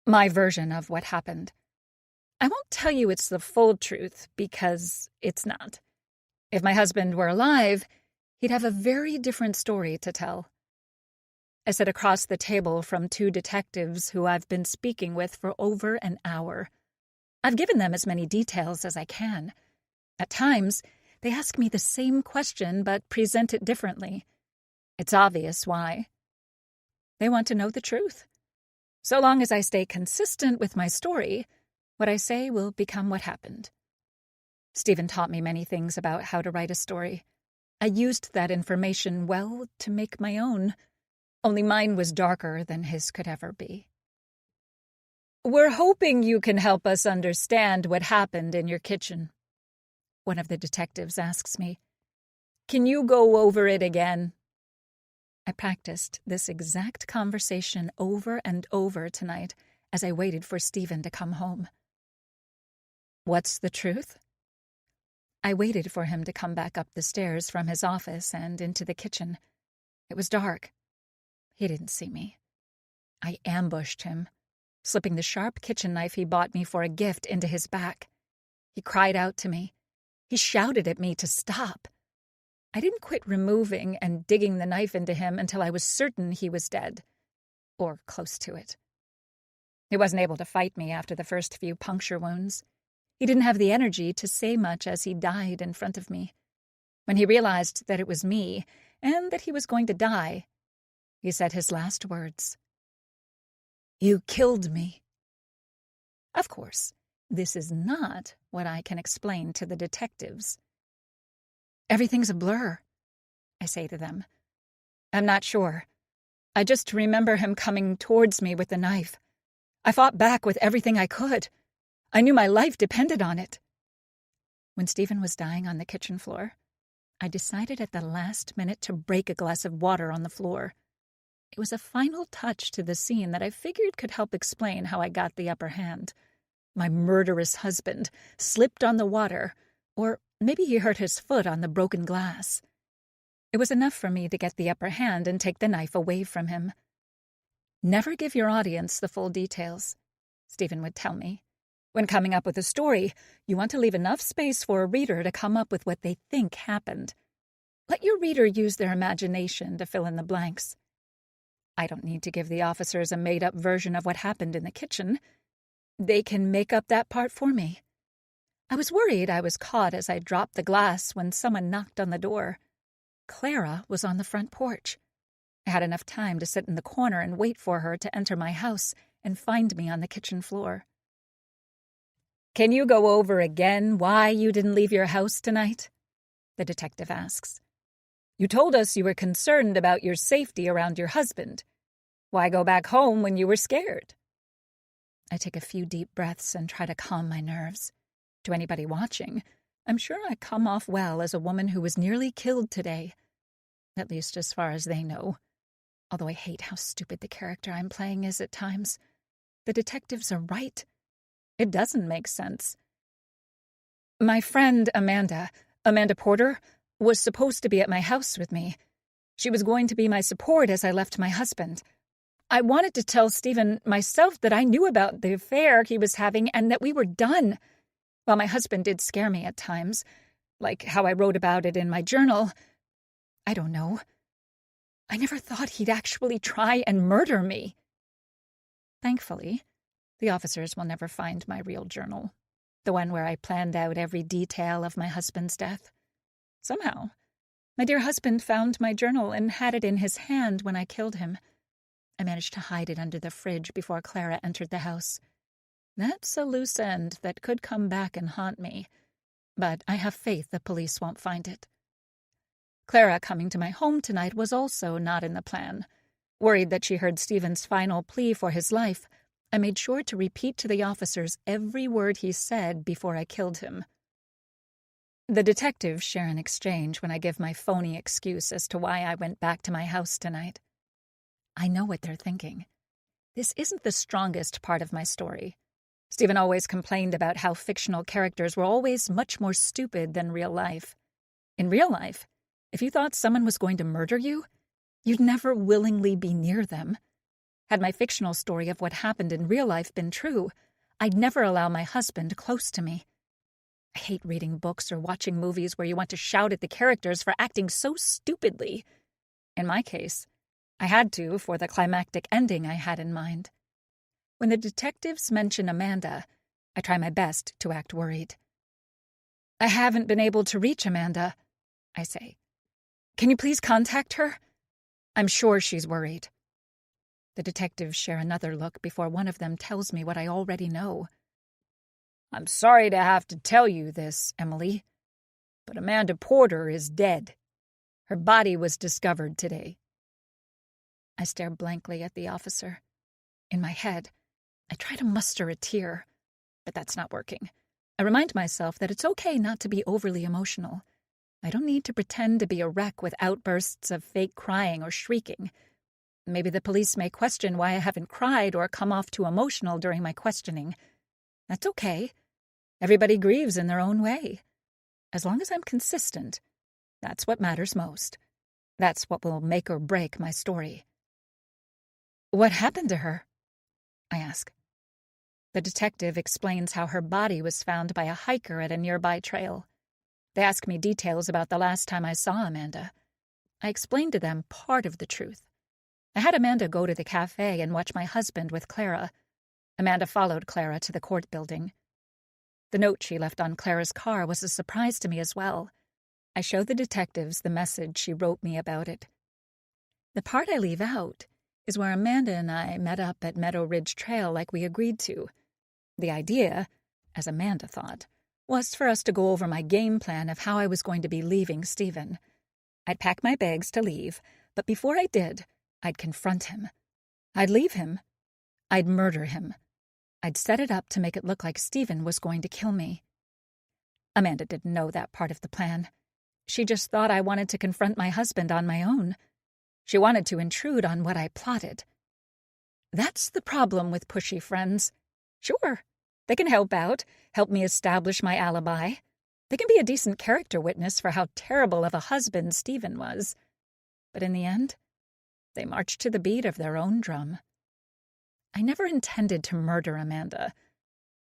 My version of what happened. I won't tell you it's the full truth, because it's not. If my husband were alive, he'd have a very different story to tell. I sit across the table from two detectives who I've been speaking with for over an hour. I've given them as many details as I can. At times, they ask me the same question but present it differently. It's obvious why. They want to know the truth. So long as I stay consistent with my story, what I say will become what happened. Stephen taught me many things about how to write a story. I used that information well to make my own, only mine was darker than his could ever be. "We're hoping you can help us understand what happened in your kitchen," one of the detectives asks me. "Can you go over it again?" I practiced this exact conversation over and over tonight as I waited for Stephen to come home. "What's the truth?" I waited for him to come back up the stairs from his office and into the kitchen. It was dark. He didn't see me. I ambushed him, slipping the sharp kitchen knife he bought me for a gift into his back. He cried out to me. He shouted at me to stop. I didn't quit removing and digging the knife into him until I was certain he was dead, or close to it. He wasn't able to fight me after the first few puncture wounds. He didn't have the energy to say much as he died in front of me. When he realized that it was me, and that he was going to die, he said his last words. "You killed me." Of course, this is not what I can explain to the detectives. "Everything's a blur," I say to them. "I'm not sure. I just remember him coming towards me with the knife. I fought back with everything I could. I knew my life depended on it." When Stephen was dying on the kitchen floor, I decided at the last minute to break a glass of water on the floor. It was a final touch to the scene that I figured could help explain how I got the upper hand. My murderous husband slipped on the water, or maybe he hurt his foot on the broken glass. It was enough for me to get the upper hand and take the knife away from him. "Never give your audience the full details," Stephen would tell me. "When coming up with a story, you want to leave enough space for a reader to come up with what they think happened. Let your reader use their imagination to fill in the blanks. I don't need to give the officers a made-up version of what happened in the kitchen. They can make up that part for me." I was worried I was caught as I dropped the glass when someone knocked on the door. Clara was on the front porch. I had enough time to sit in the corner and wait for her to enter my house and find me on the kitchen floor. "Can you go over again why you didn't leave your house tonight?" the detective asks. "You told us you were concerned about your safety around your husband. Why go back home when you were scared?" I take a few deep breaths and try to calm my nerves. To anybody watching, I'm sure I come off well as a woman who was nearly killed today. At least as far as they know. Although I hate how stupid the character I'm playing is at times. The detectives are right. It doesn't make sense. "My friend Amanda Porter, was supposed to be at my house with me. She was going to be my support as I left my husband. I wanted to tell Stephen myself that I knew about the affair he was having and that we were done. While my husband did scare me at times, like how I wrote about it in my journal, I don't know. I never thought he'd actually try and murder me." Thankfully, the officers will never find my real journal, the one where I planned out every detail of my husband's death. Somehow, my dear husband found my journal and had it in his hand when I killed him. I managed to hide it under the fridge before Clara entered the house. That's a loose end that could come back and haunt me, but I have faith the police won't find it. Clara coming to my home tonight was also not in the plan. Worried that she heard Stephen's final plea for his life, I made sure to repeat to the officers every word he said before I killed him. The detectives share an exchange when I give my phony excuse as to why I went back to my house tonight. I know what they're thinking. This isn't the strongest part of my story. Stephen always complained about how fictional characters were always much more stupid than real life. In real life, if you thought someone was going to murder you, You'd never willingly be near them. Had my fictional story of what happened in real life been true, I'd never allow my husband close to me. I hate reading books or watching movies where you want to shout at the characters for acting so stupidly. In my case, I had to for the climactic ending I had in mind. When the detectives mention Amanda, I try my best to act worried. I haven't been able to reach Amanda, I say. Can you please contact her? I'm sure she's worried. The detectives share another look before one of them tells me what I already know. I'm sorry to have to tell you this, Emily, but Amanda Porter is dead. Her body was discovered today. I stare blankly at the officer. In my head, I try to muster a tear, but that's not working. I remind myself that it's okay not to be overly emotional. I don't need to pretend to be a wreck with outbursts of fake crying or shrieking. Maybe the police may question why I haven't cried or come off too emotional during my questioning. That's okay. Everybody grieves in their own way. As long as I'm consistent, that's what matters most. That's what will make or break my story. What happened to her? I ask. The detective explains how her body was found by a hiker at a nearby trail. They ask me details about the last time I saw Amanda. I explain to them part of the truth. I had Amanda go to the cafe and watch my husband with Clara. Amanda followed Clara to the court building. The note she left on Clara's car was a surprise to me as well. I show the detectives the message she wrote me about it. The part I leave out is where Amanda and I met up at Meadow Ridge Trail like we agreed to. The idea, as Amanda thought, was for us to go over my game plan of how I was going to be leaving Stephen. I'd pack my bags to leave, but before I did, I'd confront him. I'd leave him. I'd murder him. I'd set it up to make it look like Stephen was going to kill me. Amanda didn't know that part of the plan. She just thought I wanted to confront my husband on my own. She wanted to intrude on what I plotted. That's the problem with pushy friends. Sure, they can help out, help me establish my alibi. They can be a decent character witness for how terrible of a husband Stephen was. But in the end, they march to the beat of their own drum. I never intended to murder Amanda,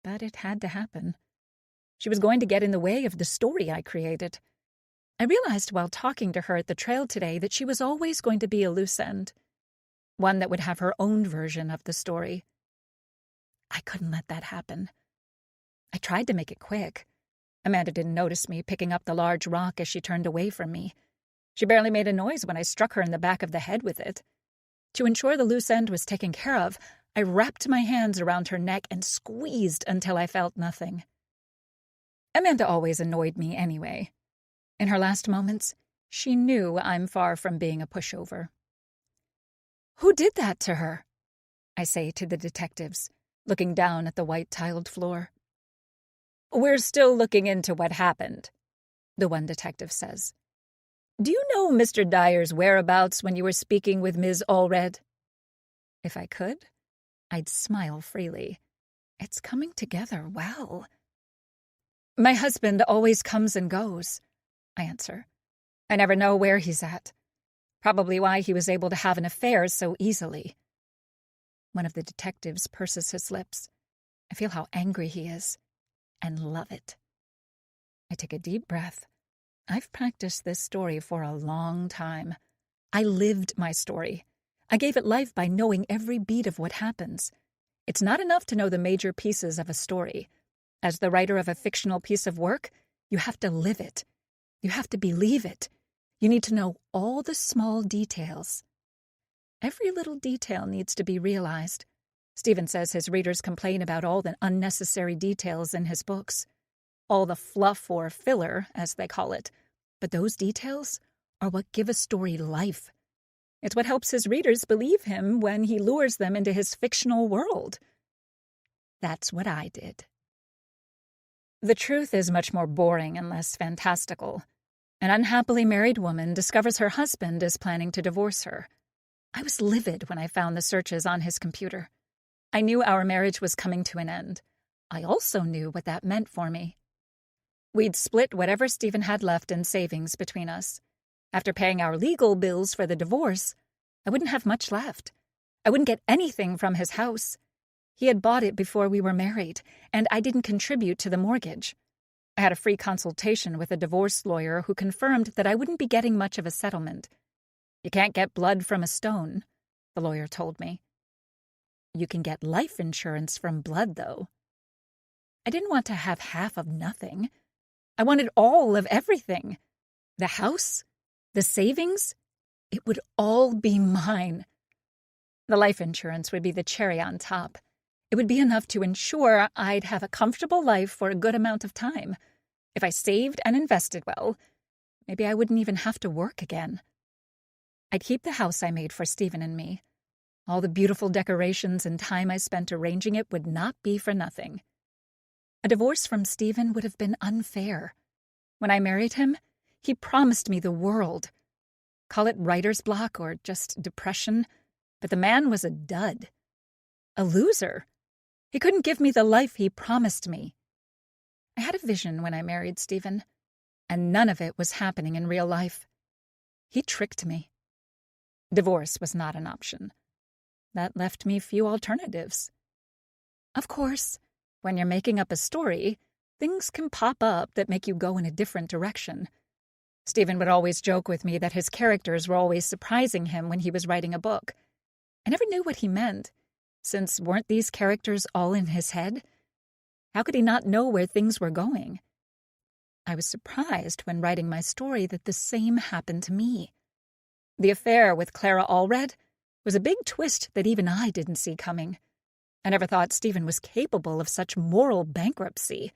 but it had to happen. She was going to get in the way of the story I created. I realized while talking to her at the trail today that she was always going to be a loose end, one that would have her own version of the story. I couldn't let that happen. I tried to make it quick. Amanda didn't notice me picking up the large rock as she turned away from me. She barely made a noise when I struck her in the back of the head with it. To ensure the loose end was taken care of, I wrapped my hands around her neck and squeezed until I felt nothing. Amanda always annoyed me anyway. In her last moments, she knew I'm far from being a pushover. Who did that to her? I say to the detectives, looking down at the white-tiled floor. We're still looking into what happened, the one detective says. Do you know Mr. Dyer's whereabouts when you were speaking with Ms. Allred? If I could, I'd smile freely. It's coming together well. My husband always comes and goes, I answer. I never know where he's at. Probably why he was able to have an affair so easily. One of the detectives purses his lips. I feel how angry he is, and love it. I take a deep breath. I've practiced this story for a long time. I lived my story. I gave it life by knowing every beat of what happens. It's not enough to know the major pieces of a story. As the writer of a fictional piece of work, you have to live it. You have to believe it. You need to know all the small details. Every little detail needs to be realized. Stephen says his readers complain about all the unnecessary details in his books. All the fluff or filler, as they call it. But those details are what give a story life. It's what helps his readers believe him when he lures them into his fictional world. That's what I did. The truth is much more boring and less fantastical. An unhappily married woman discovers her husband is planning to divorce her. I was livid when I found the searches on his computer. I knew our marriage was coming to an end. I also knew what that meant for me. We'd split whatever Stephen had left in savings between us. After paying our legal bills for the divorce, I wouldn't have much left. I wouldn't get anything from his house. He had bought it before we were married, and I didn't contribute to the mortgage. I had a free consultation with a divorce lawyer who confirmed that I wouldn't be getting much of a settlement. You can't get blood from a stone, the lawyer told me. You can get life insurance from blood, though. I didn't want to have half of nothing. I wanted all of everything. The house, the savings, it would all be mine. The life insurance would be the cherry on top. It would be enough to ensure I'd have a comfortable life for a good amount of time. If I saved and invested well, maybe I wouldn't even have to work again. I'd keep the house I made for Stephen and me. All the beautiful decorations and time I spent arranging it would not be for nothing. A divorce from Stephen would have been unfair. When I married him, he promised me the world. Call it writer's block or just depression, but the man was a dud. A loser. He couldn't give me the life he promised me. I had a vision when I married Stephen, and none of it was happening in real life. He tricked me. Divorce was not an option. That left me few alternatives. Of course, when you're making up a story, things can pop up that make you go in a different direction. Stephen would always joke with me that his characters were always surprising him when he was writing a book. I never knew what he meant, since weren't these characters all in his head? How could he not know where things were going? I was surprised when writing my story that the same happened to me. The affair with Clara Allred was a big twist that even I didn't see coming. I never thought Stephen was capable of such moral bankruptcy.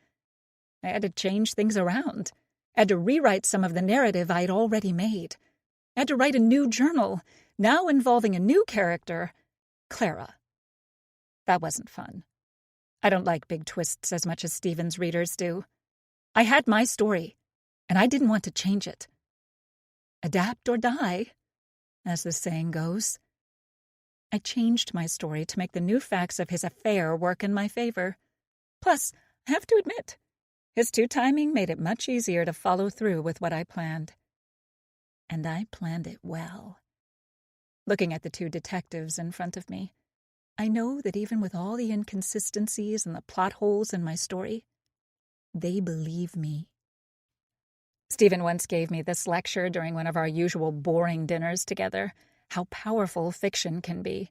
I had to change things around. I had to rewrite some of the narrative I'd already made. I had to write a new journal, now involving a new character, Clara. That wasn't fun. I don't like big twists as much as Stephen's readers do. I had my story, and I didn't want to change it. Adapt or die, as the saying goes. I changed my story to make the new facts of his affair work in my favor. Plus, I have to admit, his two-timing made it much easier to follow through with what I planned. And I planned it well. Looking at the two detectives in front of me, I know that even with all the inconsistencies and the plot holes in my story, they believe me. Stephen once gave me this lecture during one of our usual boring dinners together, how powerful fiction can be.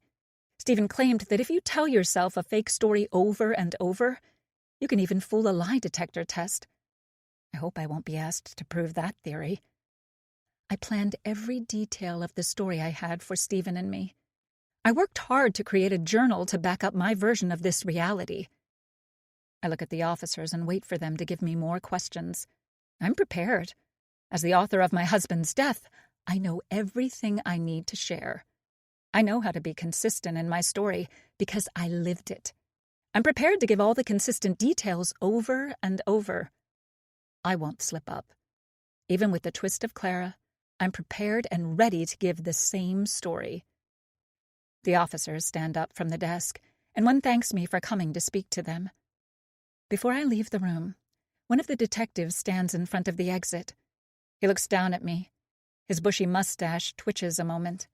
Stephen claimed that if you tell yourself a fake story over and over, you can even fool a lie detector test. I hope I won't be asked to prove that theory. I planned every detail of the story I had for Stephen and me. I worked hard to create a journal to back up my version of this reality. I look at the officers and wait for them to give me more questions. I'm prepared. As the author of my husband's death, I know everything I need to share. I know how to be consistent in my story because I lived it. I'm prepared to give all the consistent details over and over. I won't slip up. Even with the twist of Clara, I'm prepared and ready to give the same story. The officers stand up from the desk, and one thanks me for coming to speak to them. Before I leave the room, one of the detectives stands in front of the exit. He looks down at me. His bushy mustache twitches a moment.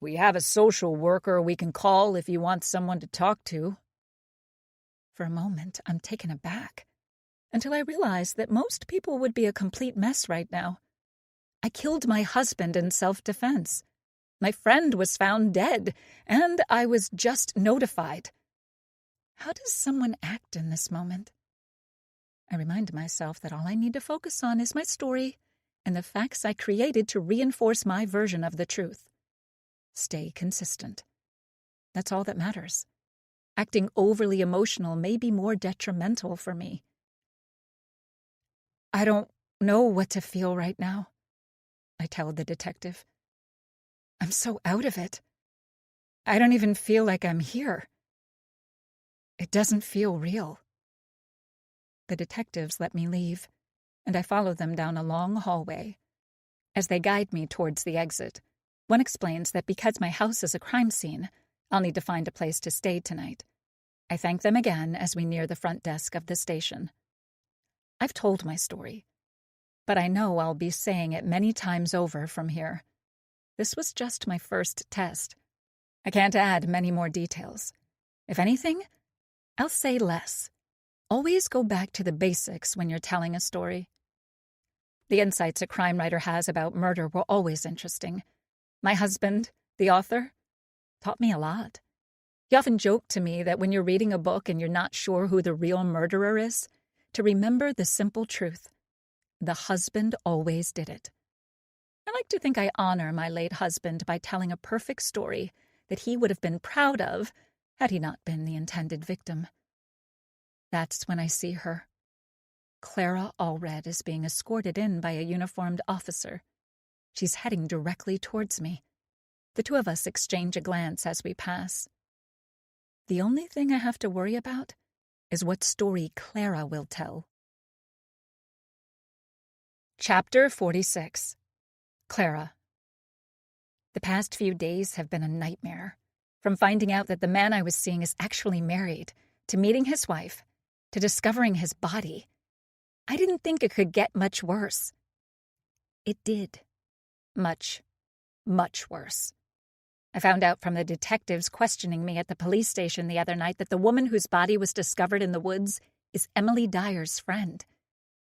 "We have a social worker we can call if you want someone to talk to." For a moment, I'm taken aback, until I realize that most people would be a complete mess right now. I killed my husband in self-defense. My friend was found dead, and I was just notified. How does someone act in this moment? I remind myself that all I need to focus on is my story and the facts I created to reinforce my version of the truth. Stay consistent. That's all that matters. Acting overly emotional may be more detrimental for me. I don't know what to feel right now, I tell the detective. I'm so out of it. I don't even feel like I'm here. It doesn't feel real. The detectives let me leave, and I follow them down a long hallway. As they guide me towards the exit, one explains that because my house is a crime scene, I'll need to find a place to stay tonight. I thank them again as we near the front desk of the station. I've told my story, but I know I'll be saying it many times over from here. This was just my first test. I can't add many more details. If anything, I'll say less. Always go back to the basics when you're telling a story. The insights a crime writer has about murder were always interesting. My husband, the author, taught me a lot. He often joked to me that when you're reading a book and you're not sure who the real murderer is, to remember the simple truth. The husband always did it. I like to think I honor my late husband by telling a perfect story that he would have been proud of had he not been the intended victim. That's when I see her. Clara Allred is being escorted in by a uniformed officer. She's heading directly towards me. The two of us exchange a glance as we pass. The only thing I have to worry about is what story Clara will tell. Chapter 46. Clara. The past few days have been a nightmare. From finding out that the man I was seeing is actually married, to meeting his wife, to discovering his body. I didn't think it could get much worse. It did. Much, much worse. I found out from the detectives questioning me at the police station the other night that the woman whose body was discovered in the woods is Emily Dyer's friend.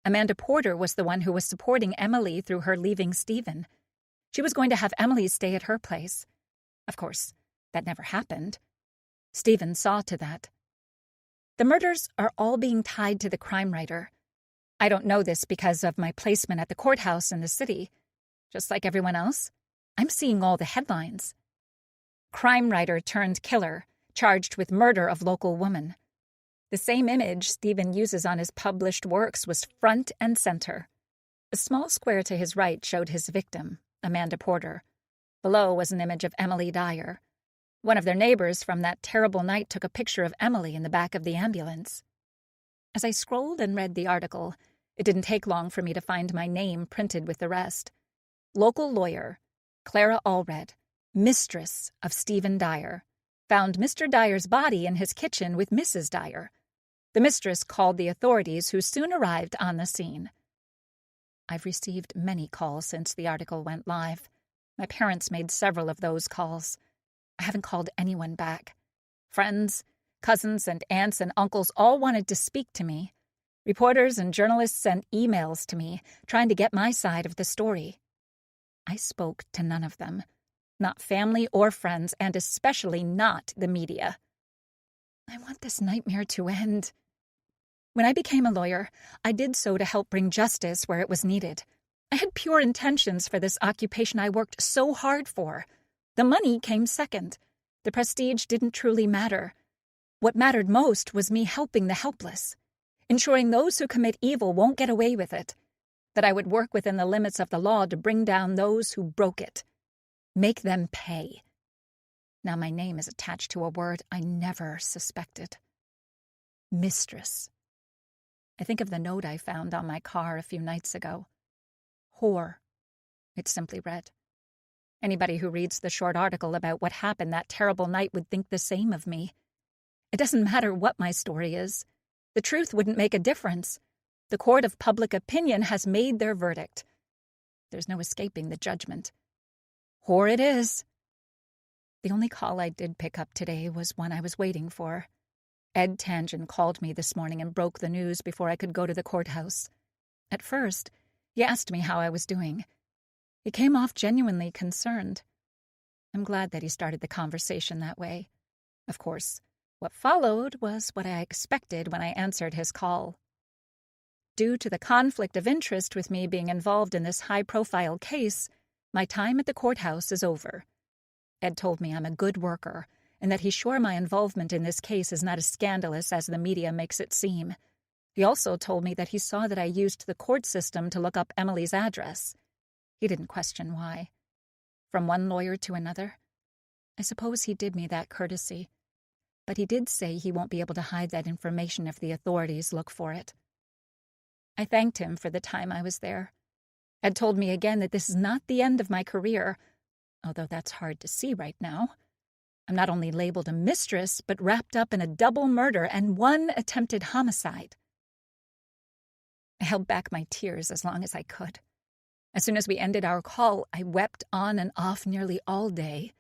Amanda Porter was the one who was supporting Emily through her leaving Stephen. She was going to have Emily stay at her place. Of course, that never happened. Stephen saw to that. The murders are all being tied to the crime writer. I don't know this because of my placement at the courthouse in the city. Just like everyone else, I'm seeing all the headlines. Crime writer turned killer, charged with murder of local woman. The same image Stephen uses on his published works was front and center. A small square to his right showed his victim, Amanda Porter. Below was an image of Emily Dyer. One of their neighbors from that terrible night took a picture of Emily in the back of the ambulance. As I scrolled and read the article, it didn't take long for me to find my name printed with the rest. Local lawyer, Clara Allred, mistress of Stephen Dyer, found Mr. Dyer's body in his kitchen with Mrs. Dyer. The mistress called the authorities, who soon arrived on the scene. I've received many calls since the article went live. My parents made several of those calls. I haven't called anyone back. Friends, cousins, and aunts and uncles all wanted to speak to me. Reporters and journalists sent emails to me, trying to get my side of the story. I spoke to none of them. Not family or friends, and especially not the media. I want this nightmare to end. When I became a lawyer, I did so to help bring justice where it was needed. I had pure intentions for this occupation I worked so hard for. The money came second. The prestige didn't truly matter. What mattered most was me helping the helpless, ensuring those who commit evil won't get away with it, that I would work within the limits of the law to bring down those who broke it. Make them pay. Now my name is attached to a word I never suspected. Mistress. I think of the note I found on my car a few nights ago. Whore, it simply read. Anybody who reads the short article about what happened that terrible night would think the same of me. It doesn't matter what my story is. The truth wouldn't make a difference. The court of public opinion has made their verdict. There's no escaping the judgment. Whore it is. The only call I did pick up today was one I was waiting for. Ed Tangent called me this morning and broke the news before I could go to the courthouse. At first, he asked me how I was doing. He came off genuinely concerned. I'm glad that he started the conversation that way. Of course, what followed was what I expected when I answered his call. Due to the conflict of interest with me being involved in this high-profile case, my time at the courthouse is over. Ed told me I'm a good worker, and that he's sure my involvement in this case is not as scandalous as the media makes it seem. He also told me that he saw that I used the court system to look up Emily's address. He didn't question why. From one lawyer to another? I suppose he did me that courtesy. But he did say he won't be able to hide that information if the authorities look for it. I thanked him for the time I was there. Ed told me again that this is not the end of my career, although that's hard to see right now. I'm not only labeled a mistress, but wrapped up in a double murder and one attempted homicide. I held back my tears as long as I could. As soon as we ended our call, I wept on and off nearly all day,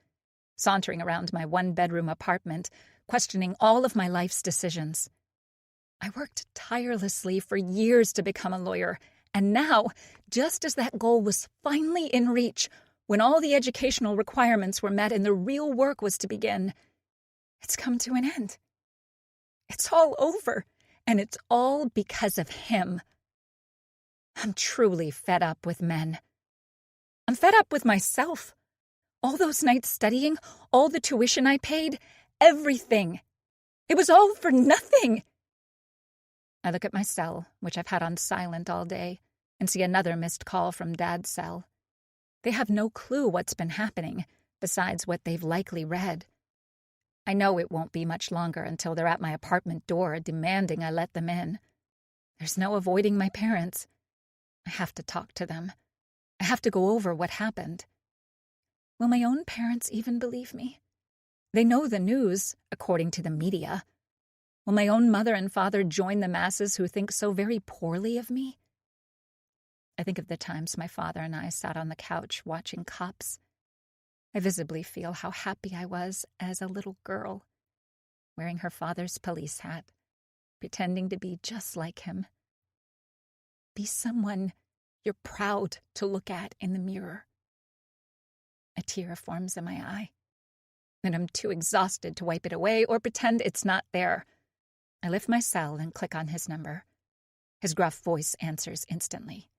sauntering around my one-bedroom apartment, questioning all of my life's decisions. I worked tirelessly for years to become a lawyer, and now, just as that goal was finally in reach, when all the educational requirements were met and the real work was to begin, it's come to an end. It's all over, and it's all because of him. I'm truly fed up with men. I'm fed up with myself. All those nights studying, all the tuition I paid, everything. It was all for nothing. I look at my cell, which I've had on silent all day, and see another missed call from Dad's cell. They have no clue what's been happening, besides what they've likely read. I know it won't be much longer until they're at my apartment door demanding I let them in. There's no avoiding my parents. I have to talk to them. I have to go over what happened. Will my own parents even believe me? They know the news, according to the media. Will my own mother and father join the masses who think so very poorly of me? I think of the times my father and I sat on the couch watching Cops. I visibly feel how happy I was as a little girl, wearing her father's police hat, pretending to be just like him. Be someone you're proud to look at in the mirror. A tear forms in my eye, and I'm too exhausted to wipe it away or pretend it's not there. I lift my cell and click on his number. His gruff voice answers instantly.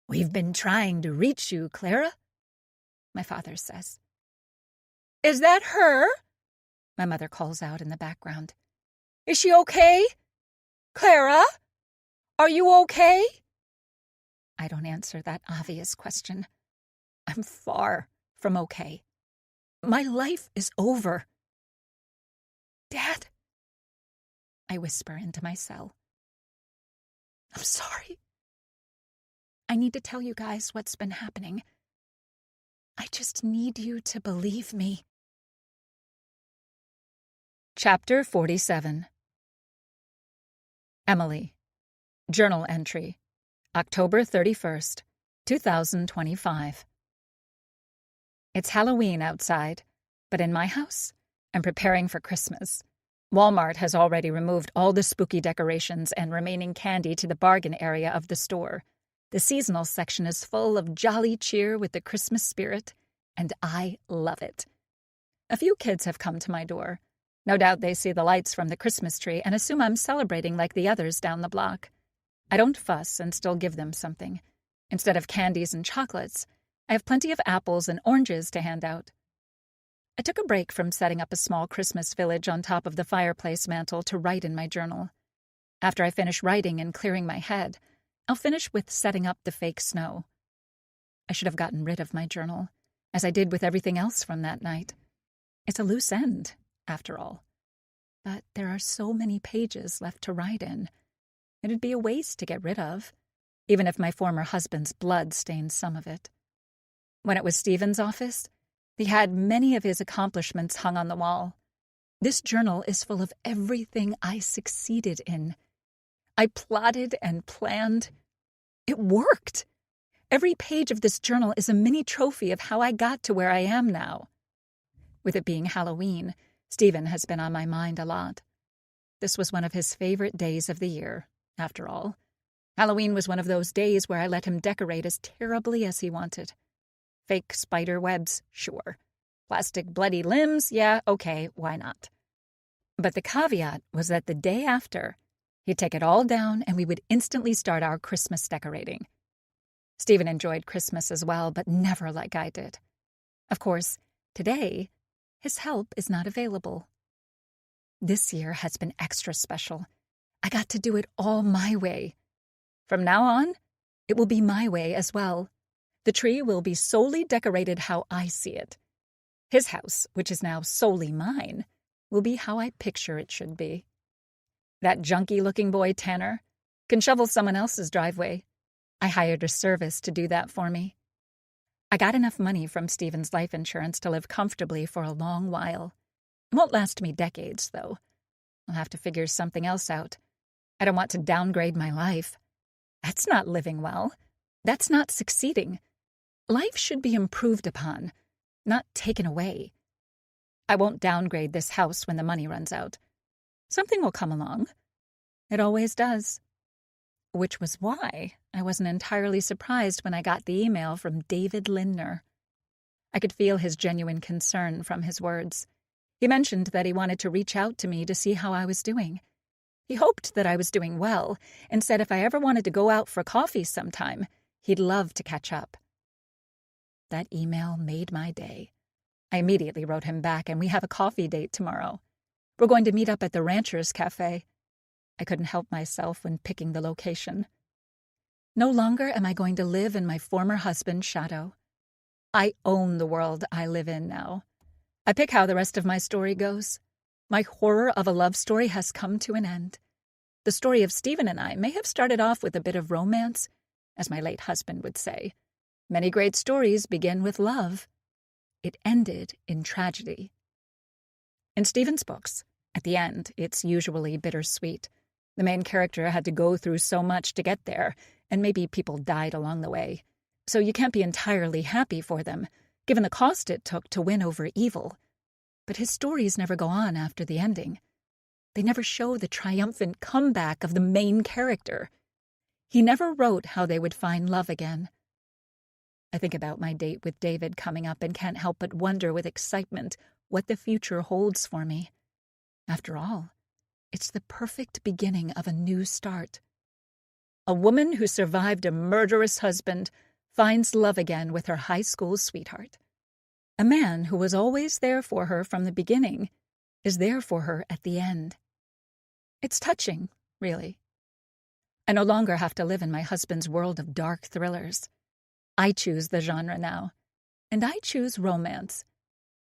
"We've been trying to reach you, Clara," my father says. "Is that her?" my mother calls out in the background. "Is she okay? Clara? Are you okay?" I don't answer that obvious question. I'm far from okay. My life is over. "Dad?" I whisper into my cell. "I'm sorry. I need to tell you guys what's been happening. I just need you to believe me." Chapter 47. Emily. Journal entry. October 31st, 2025. It's Halloween outside, but in my house, I'm preparing for Christmas. Walmart has already removed all the spooky decorations and remaining candy to the bargain area of the store. The seasonal section is full of jolly cheer with the Christmas spirit, and I love it. A few kids have come to my door. No doubt they see the lights from the Christmas tree and assume I'm celebrating like the others down the block. I don't fuss and still give them something. Instead of candies and chocolates, I have plenty of apples and oranges to hand out. I took a break from setting up a small Christmas village on top of the fireplace mantel to write in my journal. After I finish writing and clearing my head, I'll finish with setting up the fake snow. I should have gotten rid of my journal, as I did with everything else from that night. It's a loose end, after all. But there are so many pages left to write in. It'd be a waste to get rid of, even if my former husband's blood stained some of it. When it was Stephen's office, he had many of his accomplishments hung on the wall. This journal is full of everything I succeeded in. I plotted and planned. It worked. Every page of this journal is a mini trophy of how I got to where I am now. With it being Halloween, Stephen has been on my mind a lot. This was one of his favorite days of the year, after all. Halloween was one of those days where I let him decorate as terribly as he wanted. Fake spider webs, sure. Plastic bloody limbs, yeah, okay, why not? But the caveat was that the day after, he'd take it all down and we would instantly start our Christmas decorating. Stephen enjoyed Christmas as well, but never like I did. Of course, today, his help is not available. This year has been extra special. I got to do it all my way. From now on, it will be my way as well. The tree will be solely decorated how I see it. His house, which is now solely mine, will be how I picture it should be. That junky-looking boy, Tanner, can shovel someone else's driveway. I hired a service to do that for me. I got enough money from Stephen's life insurance to live comfortably for a long while. It won't last me decades, though. I'll have to figure something else out. I don't want to downgrade my life. That's not living well. That's not succeeding. Life should be improved upon, not taken away. I won't downgrade this house when the money runs out. Something will come along. It always does. Which was why I wasn't entirely surprised when I got the email from David Lindner. I could feel his genuine concern from his words. He mentioned that he wanted to reach out to me to see how I was doing. He hoped that I was doing well and said if I ever wanted to go out for coffee sometime, he'd love to catch up. That email made my day. I immediately wrote him back, and we have a coffee date tomorrow. We're going to meet up at the Rancher's Cafe. I couldn't help myself when picking the location. No longer am I going to live in my former husband's shadow. I own the world I live in now. I pick how the rest of my story goes. My horror of a love story has come to an end. The story of Stephen and I may have started off with a bit of romance, as my late husband would say. Many great stories begin with love. It ended in tragedy. In Stephen's books, at the end, it's usually bittersweet. The main character had to go through so much to get there, and maybe people died along the way. So you can't be entirely happy for them, given the cost it took to win over evil. But his stories never go on after the ending. They never show the triumphant comeback of the main character. He never wrote how they would find love again. I think about my date with David coming up and can't help but wonder with excitement what the future holds for me. After all, it's the perfect beginning of a new start. A woman who survived a murderous husband finds love again with her high school sweetheart. A man who was always there for her from the beginning is there for her at the end. It's touching, really. I no longer have to live in my husband's world of dark thrillers. I choose the genre now, and I choose romance,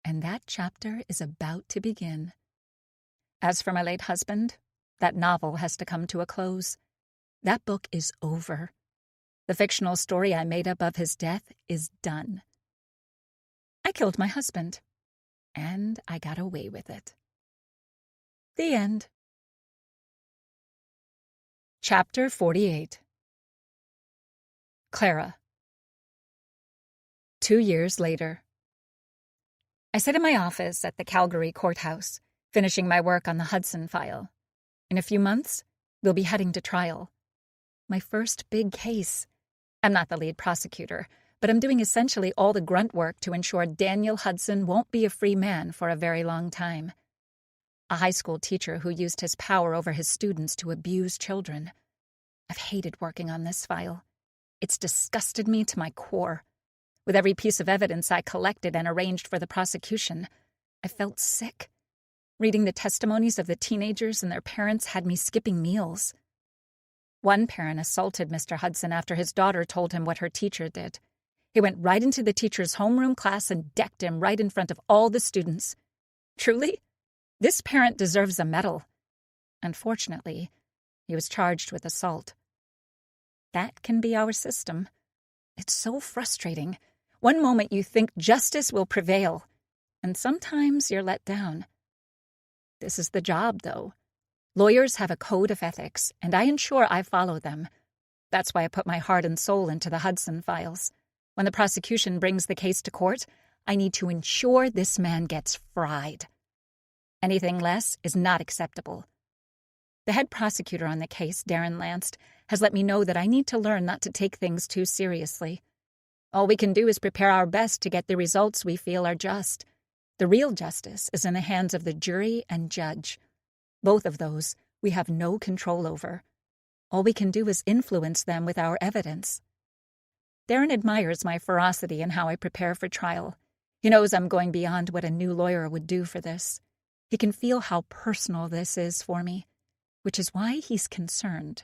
and that chapter is about to begin. As for my late husband, that novel has to come to a close. That book is over. The fictional story I made up of his death is done. I killed my husband, and I got away with it. The end. Chapter 48. Clara. 2 years later. I sit in my office at the Calgary courthouse, finishing my work on the Hudson file. In a few months, we'll be heading to trial. My first big case. I'm not the lead prosecutor, but I'm doing essentially all the grunt work to ensure Daniel Hudson won't be a free man for a very long time. A high school teacher who used his power over his students to abuse children. I've hated working on this file. It's disgusted me to my core. With every piece of evidence I collected and arranged for the prosecution, I felt sick. Reading the testimonies of the teenagers and their parents had me skipping meals. One parent assaulted Mr. Hudson after his daughter told him what her teacher did. He went right into the teacher's homeroom class and decked him right in front of all the students. Truly, this parent deserves a medal. Unfortunately, he was charged with assault. That can be our system. It's so frustrating. One moment you think justice will prevail, and sometimes you're let down. This is the job, though. Lawyers have a code of ethics, and I ensure I follow them. That's why I put my heart and soul into the Hudson files. When the prosecution brings the case to court, I need to ensure this man gets fried. Anything less is not acceptable. The head prosecutor on the case, Darren Lanced, has let me know that I need to learn not to take things too seriously. All we can do is prepare our best to get the results we feel are just. The real justice is in the hands of the jury and judge. Both of those we have no control over. All we can do is influence them with our evidence. Darren admires my ferocity in how I prepare for trial. He knows I'm going beyond what a new lawyer would do for this. He can feel how personal this is for me, which is why he's concerned.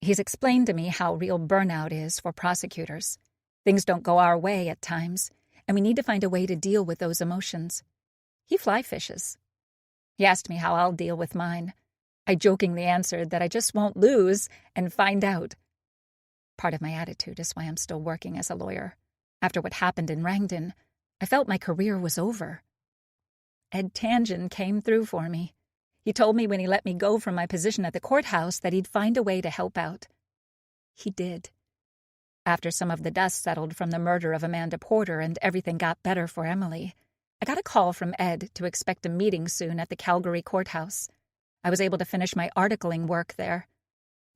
He's explained to me how real burnout is for prosecutors. Things don't go our way at times, and we need to find a way to deal with those emotions. He fly fishes. He asked me how I'll deal with mine. I jokingly answered that I just won't lose and find out. Part of my attitude is why I'm still working as a lawyer. After what happened in Rangdon, I felt my career was over. Ed Tangent came through for me. He told me when he let me go from my position at the courthouse that he'd find a way to help out. He did. After some of the dust settled from the murder of Amanda Porter and everything got better for Emily, I got a call from Ed to expect a meeting soon at the Calgary courthouse. I was able to finish my articling work there.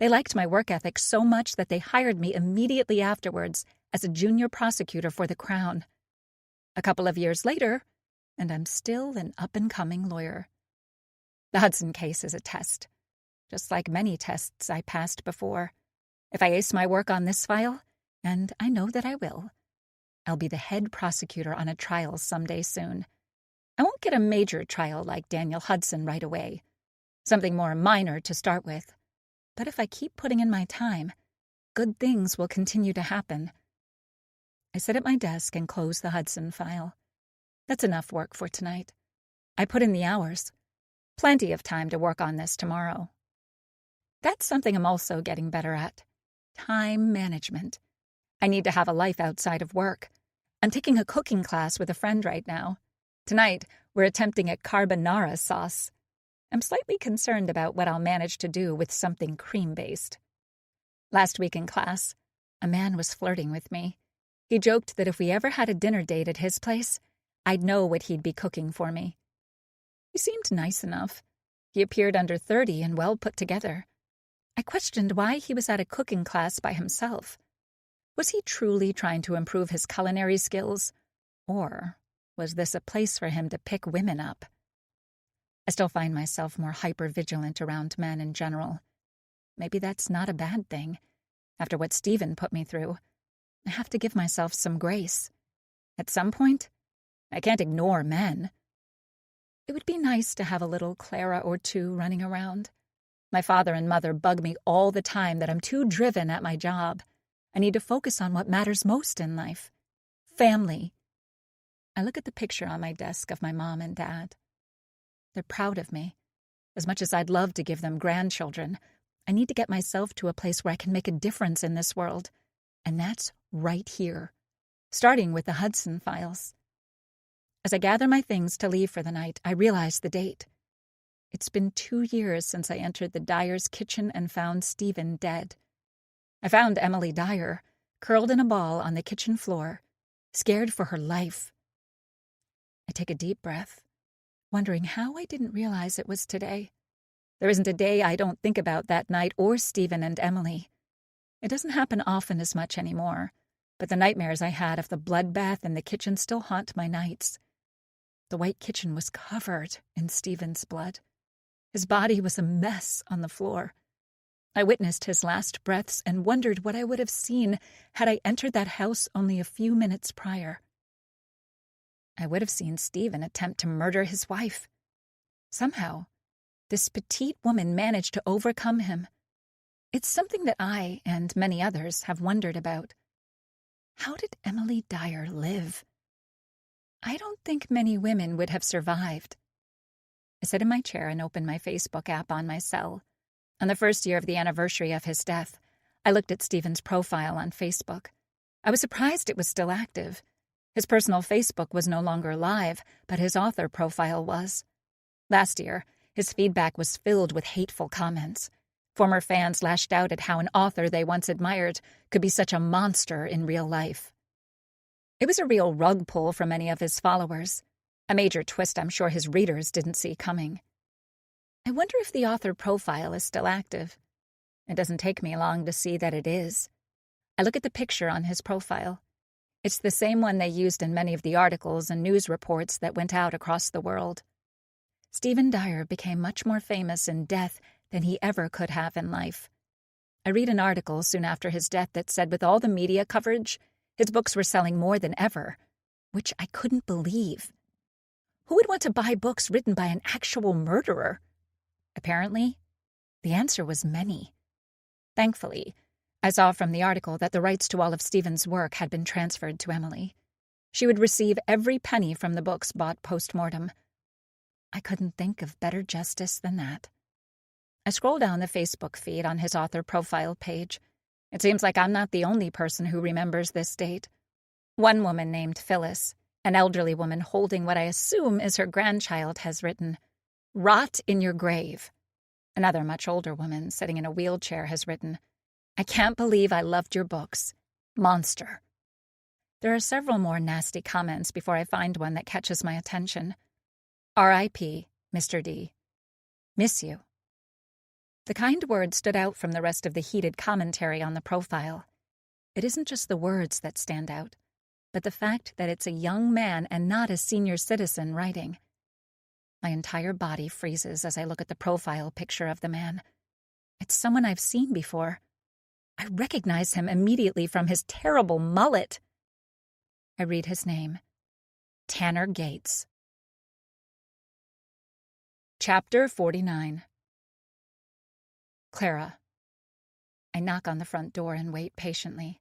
They liked my work ethic so much that they hired me immediately afterwards as a junior prosecutor for the Crown. A couple of years later, and I'm still an up-and-coming lawyer. The Hudson case is a test, just like many tests I passed before. If I ace my work on this file, and I know that I will, I'll be the head prosecutor on a trial someday soon. I won't get a major trial like Daniel Hudson right away. Something more minor to start with. But if I keep putting in my time, good things will continue to happen. I sit at my desk and close the Hudson file. That's enough work for tonight. I put in the hours. Plenty of time to work on this tomorrow. That's something I'm also getting better at. Time management. I need to have a life outside of work. I'm taking a cooking class with a friend right now. Tonight, we're attempting a carbonara sauce. I'm slightly concerned about what I'll manage to do with something cream-based. Last week in class, a man was flirting with me. He joked that if we ever had a dinner date at his place, I'd know what he'd be cooking for me. He seemed nice enough. He appeared under 30 and well put together. I questioned why he was at a cooking class by himself. Was he truly trying to improve his culinary skills? Or was this a place for him to pick women up? I still find myself more hyper-vigilant around men in general. Maybe that's not a bad thing. After what Stephen put me through, I have to give myself some grace. At some point, I can't ignore men. It would be nice to have a little Clara or two running around. My father and mother bug me all the time that I'm too driven at my job. I need to focus on what matters most in life. Family. I look at the picture on my desk of my mom and dad. They're proud of me. As much as I'd love to give them grandchildren, I need to get myself to a place where I can make a difference in this world. And that's right here, starting with the Hudson files. As I gather my things to leave for the night, I realize the date. It's been 2 years since I entered the Dyer's kitchen and found Stephen dead. I found Emily Dyer, curled in a ball on the kitchen floor, scared for her life. I take a deep breath, wondering how I didn't realize it was today. There isn't a day I don't think about that night or Stephen and Emily. It doesn't happen often as much anymore, but the nightmares I had of the bloodbath in the kitchen still haunt my nights. The white kitchen was covered in Stephen's blood. His body was a mess on the floor. I witnessed his last breaths and wondered what I would have seen had I entered that house only a few minutes prior. I would have seen Stephen attempt to murder his wife. Somehow, this petite woman managed to overcome him. It's something that I and many others have wondered about. How did Emily Dyer live? I don't think many women would have survived. I sit in my chair and open my Facebook app on my cell. On the first year of the anniversary of his death, I looked at Stephen's profile on Facebook. I was surprised it was still active. His personal Facebook was no longer live, but his author profile was. Last year, his feedback was filled with hateful comments. Former fans lashed out at how an author they once admired could be such a monster in real life. It was a real rug pull for many of his followers, a major twist I'm sure his readers didn't see coming. I wonder if the author profile is still active. It doesn't take me long to see that it is. I look at the picture on his profile. It's the same one they used in many of the articles and news reports that went out across the world. Stephen Dyer became much more famous in death than he ever could have in life. I read an article soon after his death that said with all the media coverage, his books were selling more than ever, which I couldn't believe. Who would want to buy books written by an actual murderer? Apparently, the answer was many. Thankfully, I saw from the article that the rights to all of Stephen's work had been transferred to Emily. She would receive every penny from the books bought post-mortem. I couldn't think of better justice than that. I scroll down the Facebook feed on his author profile page. It seems like I'm not the only person who remembers this date. One woman named Phyllis, an elderly woman holding what I assume is her grandchild, has written, "Rot in your grave." Another much older woman sitting in a wheelchair has written, "I can't believe I loved your books. Monster. There are several more nasty comments before I find one that catches my attention. R.I.P., Mr. D. Miss you. The kind word stood out from the rest of the heated commentary on the profile. It isn't just the words that stand out, but the fact that it's a young man and not a senior citizen writing. My entire body freezes as I look at the profile picture of the man. It's someone I've seen before. I recognize him immediately from his terrible mullet. I read his name. Tanner Gates. Chapter 49. Clara. I knock on the front door and wait patiently.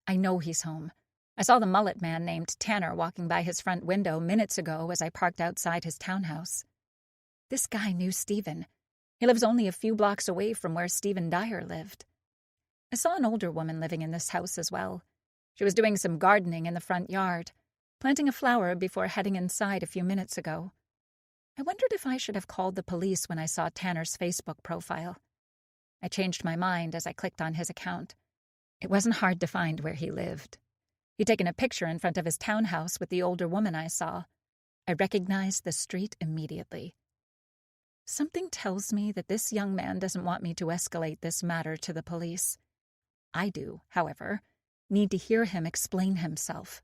I know he's home. I saw the mullet man named Tanner walking by his front window minutes ago as I parked outside his townhouse. This guy knew Stephen. He lives only a few blocks away from where Stephen Dyer lived. I saw an older woman living in this house as well. She was doing some gardening in the front yard, planting a flower before heading inside a few minutes ago. I wondered if I should have called the police when I saw Tanner's Facebook profile. I changed my mind as I clicked on his account. It wasn't hard to find where he lived. He'd taken a picture in front of his townhouse with the older woman I saw. I recognized the street immediately. Something tells me that this young man doesn't want me to escalate this matter to the police. I do, however, need to hear him explain himself.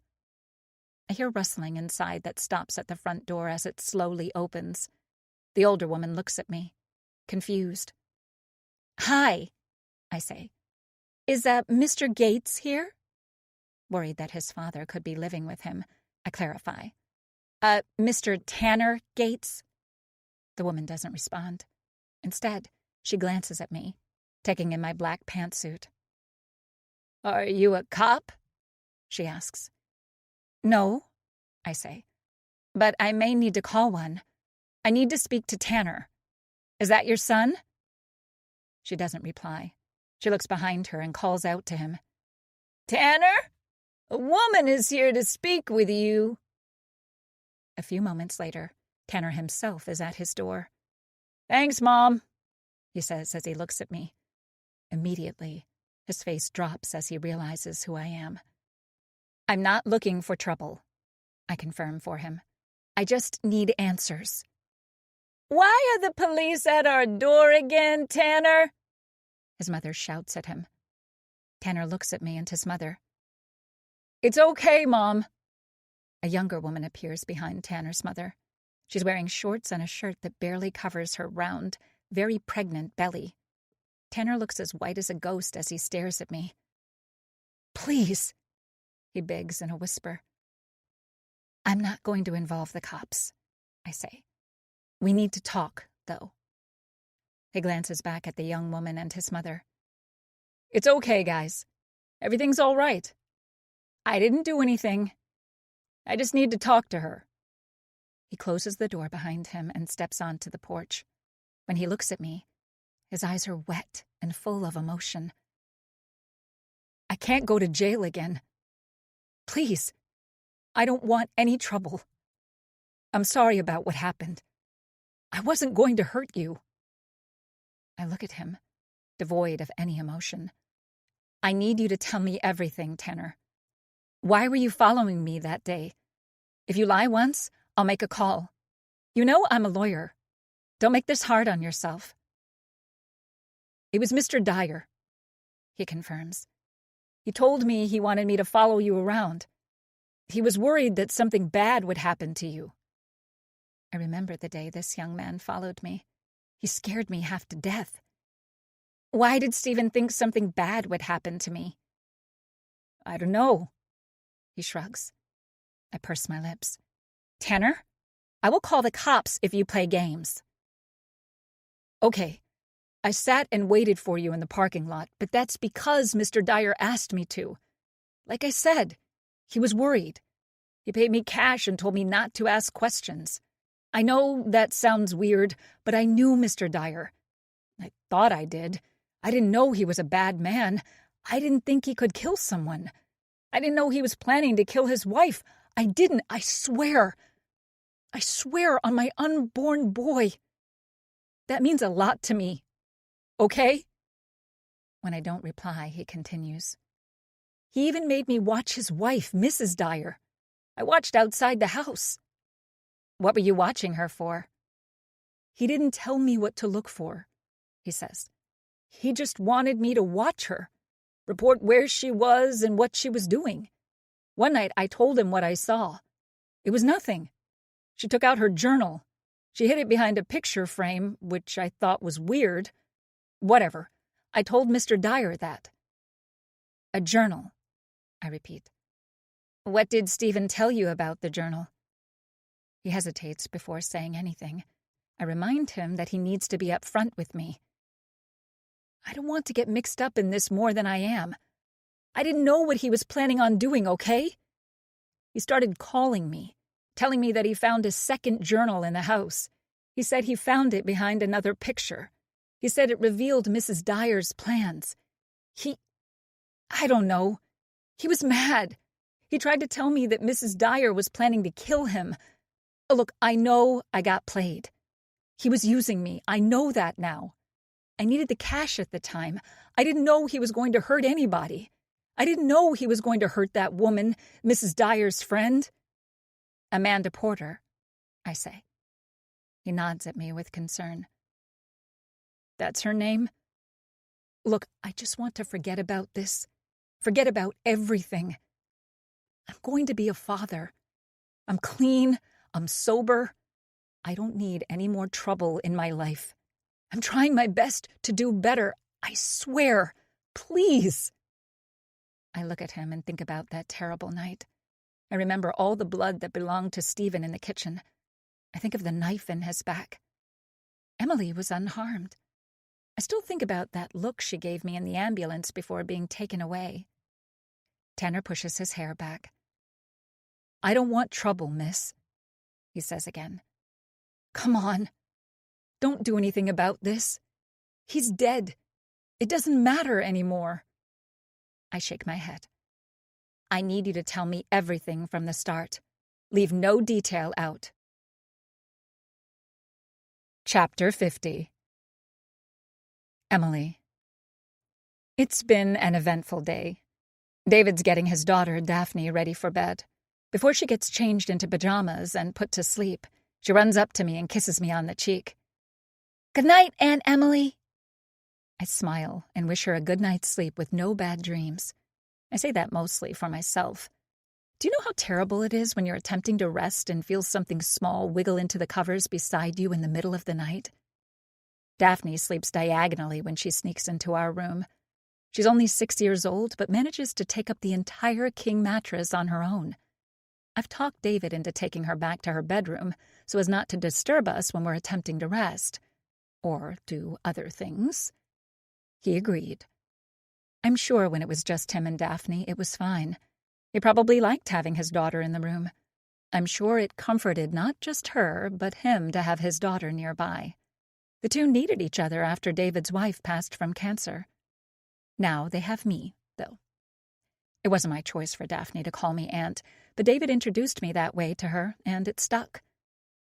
I hear rustling inside that stops at the front door as it slowly opens. The older woman looks at me, confused. "Hi," I say. "Is Mr. Gates here?" Worried that his father could be living with him, I clarify. Mr. Tanner Gates?" The woman doesn't respond. Instead, she glances at me, taking in my black pantsuit. "Are you a cop?" she asks. "No," I say, "but I may need to call one. I need to speak to Tanner. Is that your son?" She doesn't reply. She looks behind her and calls out to him. "Tanner? A woman is here to speak with you." A few moments later, Tanner himself is at his door. "Thanks, Mom," he says as he looks at me. Immediately, his face drops as he realizes who I am. "I'm not looking for trouble," I confirm for him. "I just need answers." "Why are the police at our door again, Tanner?" his mother shouts at him. Tanner looks at me and his mother. "It's okay, Mom." A younger woman appears behind Tanner's mother. She's wearing shorts and a shirt that barely covers her round, very pregnant belly. Tanner looks as white as a ghost as he stares at me. "Please," he begs in a whisper. "I'm not going to involve the cops," I say. "We need to talk, though." He glances back at the young woman and his mother. "It's okay, guys. Everything's all right. I didn't do anything. I just need to talk to her." He closes the door behind him and steps onto the porch. When he looks at me, his eyes are wet and full of emotion. "I can't go to jail again. Please, I don't want any trouble. I'm sorry about what happened. I wasn't going to hurt you." I look at him, devoid of any emotion. "I need you to tell me everything, Tanner. Why were you following me that day? If you lie once, I'll make a call. You know I'm a lawyer. Don't make this hard on yourself." "It was Mr. Dyer," he confirms. "He told me he wanted me to follow you around. He was worried that something bad would happen to you." I remember the day this young man followed me. He scared me half to death. "Why did Stephen think something bad would happen to me?" "I don't know." He shrugs. I purse my lips. "Tanner, I will call the cops if you play games." "Okay, I sat and waited for you in the parking lot, but that's because Mr. Dyer asked me to. Like I said, he was worried. He paid me cash and told me not to ask questions. I know that sounds weird, but I knew Mr. Dyer. I thought I did. I didn't know he was a bad man. I didn't think he could kill someone. I didn't know he was planning to kill his wife. I didn't, I swear. I swear on my unborn boy. That means a lot to me. Okay?" When I don't reply, he continues. He even made me watch his wife, Mrs. Dyer. I watched outside the house." "What were you watching her for?" "He didn't tell me what to look for," he says. "He just wanted me to watch her, report where she was and what she was doing. One night I told him what I saw. It was nothing. She took out her journal. She hid it behind a picture frame, which I thought was weird. Whatever. I told Mr. Dyer that." "A journal," I repeat. "What did Stephen tell you about the journal?" He hesitates before saying anything. I remind him that he needs to be upfront with me. "I don't want to get mixed up in this more than I am. I didn't know what he was planning on doing, okay? He started calling me, telling me that he found a second journal in the house. He said he found it behind another picture. He said it revealed Mrs. Dyer's plans. I don't know. He was mad. He tried to tell me that Mrs. Dyer was planning to kill him. Look, I know I got played. He was using me. I know that now. I needed the cash at the time. I didn't know he was going to hurt anybody. I didn't know he was going to hurt that woman, Mrs. Dyer's friend." "Amanda Porter," I say. He nods at me with concern. "That's her name?" "Look, I just want to forget about this. Forget about everything. I'm going to be a father. I'm clean. I'm sober. I don't need any more trouble in my life. I'm trying my best to do better. I swear. Please." I look at him and think about that terrible night. I remember all the blood that belonged to Stephen in the kitchen. I think of the knife in his back. Emily was unharmed. I still think about that look she gave me in the ambulance before being taken away. Tanner pushes his hair back. "I don't want trouble, miss," he says again. "Come on. Don't do anything about this. He's dead. It doesn't matter anymore." I shake my head. "I need you to tell me everything from the start. Leave no detail out." Chapter 50. Emily. It's been an eventful day. David's getting his daughter, Daphne, ready for bed. Before she gets changed into pajamas and put to sleep, she runs up to me and kisses me on the cheek. "Good night, Aunt Emily." I smile and wish her a good night's sleep with no bad dreams. I say that mostly for myself. Do you know how terrible it is when you're attempting to rest and feel something small wiggle into the covers beside you in the middle of the night? Daphne sleeps diagonally when she sneaks into our room. She's only 6 years old, but manages to take up the entire king mattress on her own. I've talked David into taking her back to her bedroom so as not to disturb us when we're attempting to rest. Or do other things. He agreed. I'm sure when it was just him and Daphne, it was fine. He probably liked having his daughter in the room. I'm sure it comforted not just her, but him to have his daughter nearby. The two needed each other after David's wife passed from cancer. Now they have me, though. It wasn't my choice for Daphne to call me aunt, but David introduced me that way to her, and it stuck.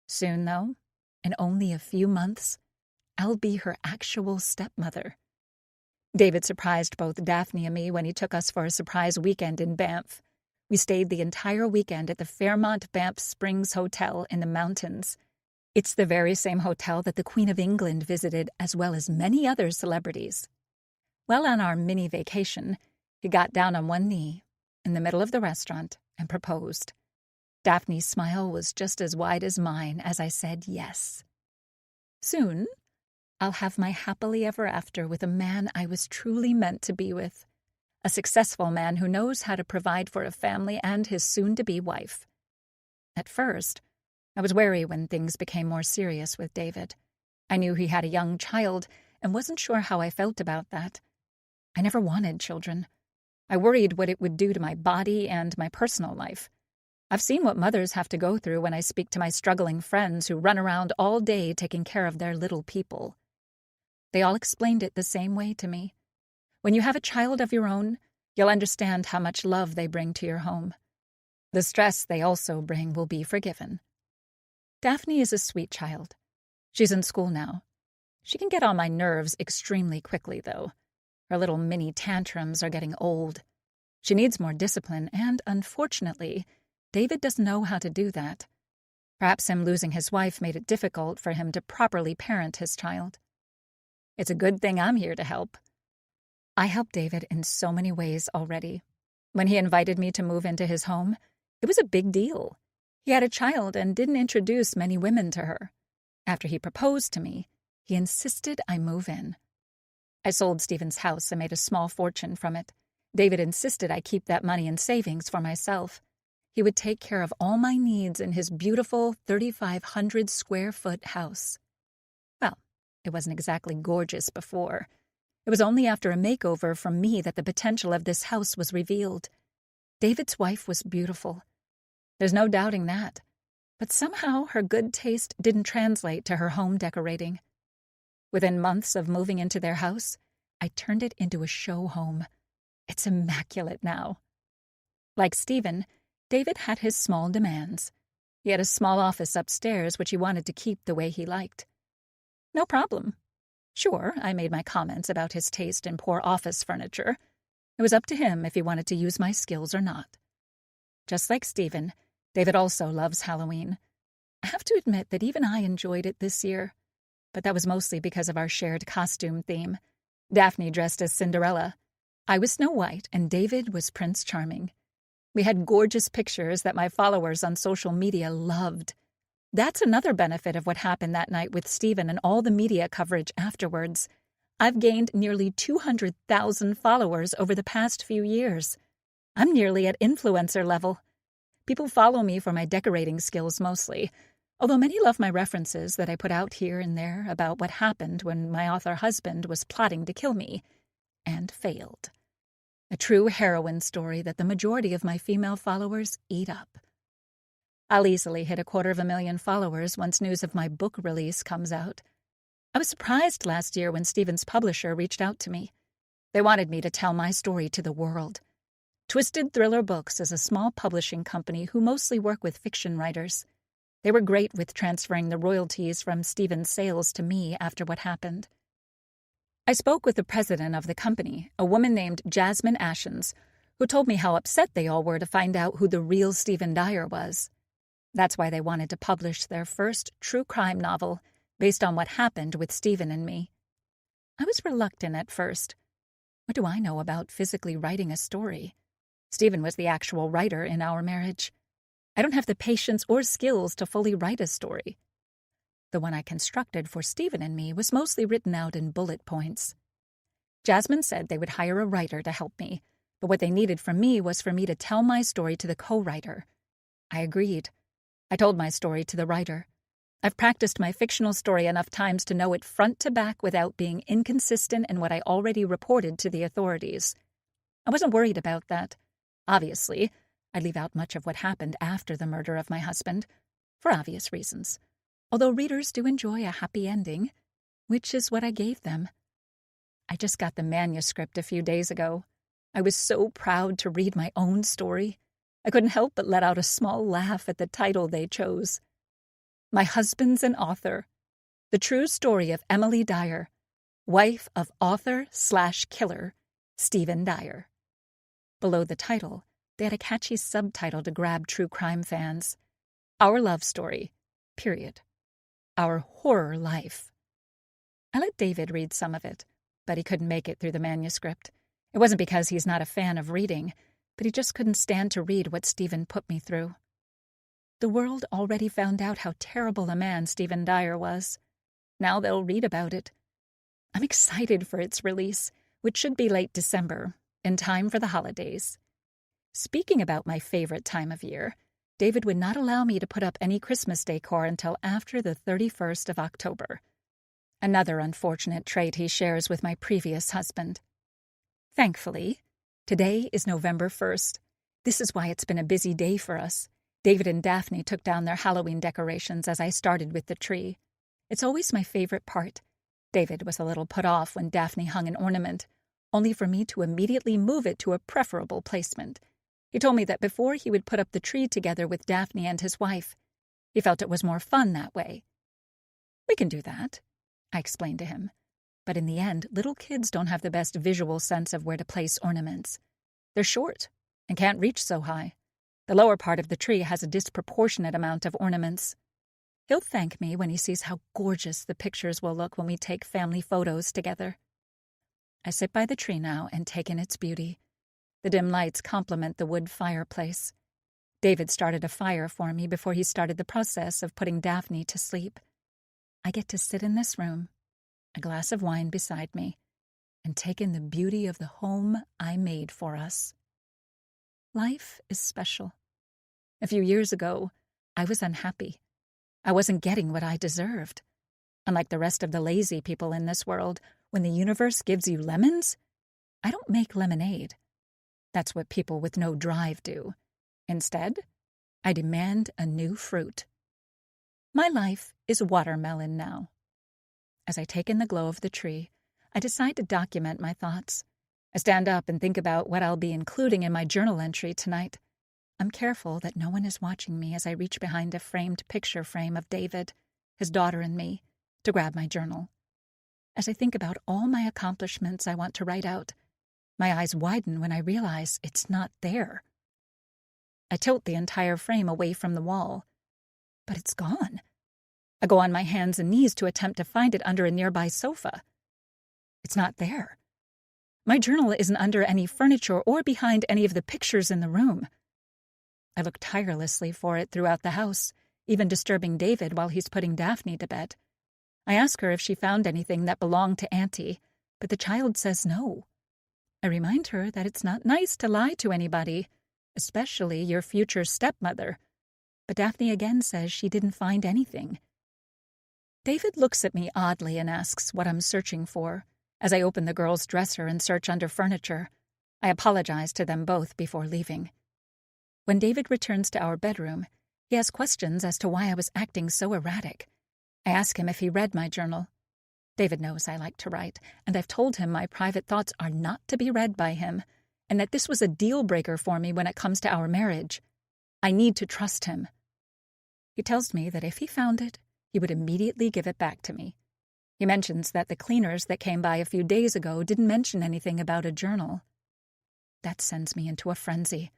Soon, though, in only a few months, I'll be her actual stepmother. David surprised both Daphne and me when he took us for a surprise weekend in Banff. We stayed the entire weekend at the Fairmont Banff Springs Hotel in the mountains. It's the very same hotel that the Queen of England visited, as well as many other celebrities. While on our mini vacation, he got down on one knee in the middle of the restaurant and proposed. Daphne's smile was just as wide as mine as I said yes. Soon, I'll have my happily ever after with a man I was truly meant to be with. A successful man who knows how to provide for a family and his soon-to-be wife. At first, I was wary when things became more serious with David. I knew he had a young child and wasn't sure how I felt about that. I never wanted children. I worried what it would do to my body and my personal life. I've seen what mothers have to go through when I speak to my struggling friends who run around all day taking care of their little people. They all explained it the same way to me. When you have a child of your own, you'll understand how much love they bring to your home. The stress they also bring will be forgiven. Daphne is a sweet child. She's in school now. She can get on my nerves extremely quickly, though. Her little mini tantrums are getting old. She needs more discipline, and unfortunately, David doesn't know how to do that. Perhaps him losing his wife made it difficult for him to properly parent his child. It's a good thing I'm here to help. I helped David in so many ways already. When he invited me to move into his home, it was a big deal. He had a child and didn't introduce many women to her. After he proposed to me, he insisted I move in. I sold Stephen's house and made a small fortune from it. David insisted I keep that money in savings for myself. He would take care of all my needs in his beautiful 3,500 square foot house. Well, it wasn't exactly gorgeous before. It was only after a makeover from me that the potential of this house was revealed. David's wife was beautiful. There's no doubting that. But somehow her good taste didn't translate to her home decorating. Within months of moving into their house, I turned it into a show home. It's immaculate now. Like Stephen, David had his small demands. He had a small office upstairs which he wanted to keep the way he liked. No problem. Sure, I made my comments about his taste in poor office furniture. It was up to him if he wanted to use my skills or not. Just like Stephen, David also loves Halloween. I have to admit that even I enjoyed it this year, but that was mostly because of our shared costume theme. Daphne dressed as Cinderella. I was Snow White, and David was Prince Charming. We had gorgeous pictures that my followers on social media loved. That's another benefit of what happened that night with Stephen and all the media coverage afterwards. I've gained nearly 200,000 followers over the past few years. I'm nearly at influencer level. People follow me for my decorating skills mostly, although many love my references that I put out here and there about what happened when my author husband was plotting to kill me, and failed. A true heroine story that the majority of my female followers eat up. I'll easily hit 250,000 followers once news of my book release comes out. I was surprised last year when Stephen's publisher reached out to me. They wanted me to tell my story to the world. Twisted Thriller Books is a small publishing company who mostly work with fiction writers. They were great with transferring the royalties from Stephen's sales to me after what happened. I spoke with the president of the company, a woman named Jasmine Ashens, who told me how upset they all were to find out who the real Stephen Dyer was. That's why they wanted to publish their first true crime novel based on what happened with Stephen and me. I was reluctant at first. What do I know about physically writing a story? Stephen was the actual writer in our marriage. I don't have the patience or skills to fully write a story. The one I constructed for Stephen and me was mostly written out in bullet points. Jasmine said they would hire a writer to help me, but what they needed from me was for me to tell my story to the co-writer. I agreed. I told my story to the writer. I've practiced my fictional story enough times to know it front to back without being inconsistent in what I already reported to the authorities. I wasn't worried about that. Obviously, I'd leave out much of what happened after the murder of my husband, for obvious reasons, although readers do enjoy a happy ending, which is what I gave them. I just got the manuscript a few days ago. I was so proud to read my own story. I couldn't help but let out a small laugh at the title they chose. My Husband's an Author. The True Story of Emily Dyer, wife of author/killer Stephen Dyer. Below the title, they had a catchy subtitle to grab true crime fans. Our Love Story, period. Our Horror Life. I let David read some of it, but he couldn't make it through the manuscript. It wasn't because he's not a fan of reading, but he just couldn't stand to read what Stephen put me through. The world already found out how terrible a man Stephen Dyer was. Now they'll read about it. I'm excited for its release, which should be late December, in time for the holidays. Speaking about my favorite time of year, David would not allow me to put up any Christmas decor until after the 31st of October. Another unfortunate trait he shares with my previous husband. Thankfully, today is November 1st. This is why it's been a busy day for us. David and Daphne took down their Halloween decorations as I started with the tree. It's always my favorite part. David was a little put off when Daphne hung an ornament, only for me to immediately move it to a preferable placement. He told me that before he would put up the tree together with Daphne and his wife. He felt it was more fun that way. We can do that, I explained to him. But in the end, little kids don't have the best visual sense of where to place ornaments. They're short and can't reach so high. The lower part of the tree has a disproportionate amount of ornaments. He'll thank me when he sees how gorgeous the pictures will look when we take family photos together. I sit by the tree now and take in its beauty. The dim lights complement the wood fireplace. David started a fire for me before he started the process of putting Daphne to sleep. I get to sit in this room, a glass of wine beside me, and take in the beauty of the home I made for us. Life is special. A few years ago, I was unhappy. I wasn't getting what I deserved. Unlike the rest of the lazy people in this world, when the universe gives you lemons, I don't make lemonade. That's what people with no drive do. Instead, I demand a new fruit. My life is watermelon now. As I take in the glow of the tree, I decide to document my thoughts. I stand up and think about what I'll be including in my journal entry tonight. I'm careful that no one is watching me as I reach behind a framed picture frame of David, his daughter, and me to grab my journal. As I think about all my accomplishments I want to write out, my eyes widen when I realize it's not there. I tilt the entire frame away from the wall, but it's gone. I go on my hands and knees to attempt to find it under a nearby sofa. It's not there. My journal isn't under any furniture or behind any of the pictures in the room. I look tirelessly for it throughout the house, even disturbing David while he's putting Daphne to bed. I ask her if she found anything that belonged to Auntie, but the child says no. I remind her that it's not nice to lie to anybody, especially your future stepmother, but Daphne again says she didn't find anything. David looks at me oddly and asks what I'm searching for. As I open the girls' dresser and search under furniture, I apologize to them both before leaving. When David returns to our bedroom, he has questions as to why I was acting so erratic. I ask him if he read my journal. David knows I like to write, and I've told him my private thoughts are not to be read by him, and that this was a deal-breaker for me when it comes to our marriage. I need to trust him. He tells me that if he found it, he would immediately give it back to me. He mentions that the cleaners that came by a few days ago didn't mention anything about a journal. That sends me into a frenzy.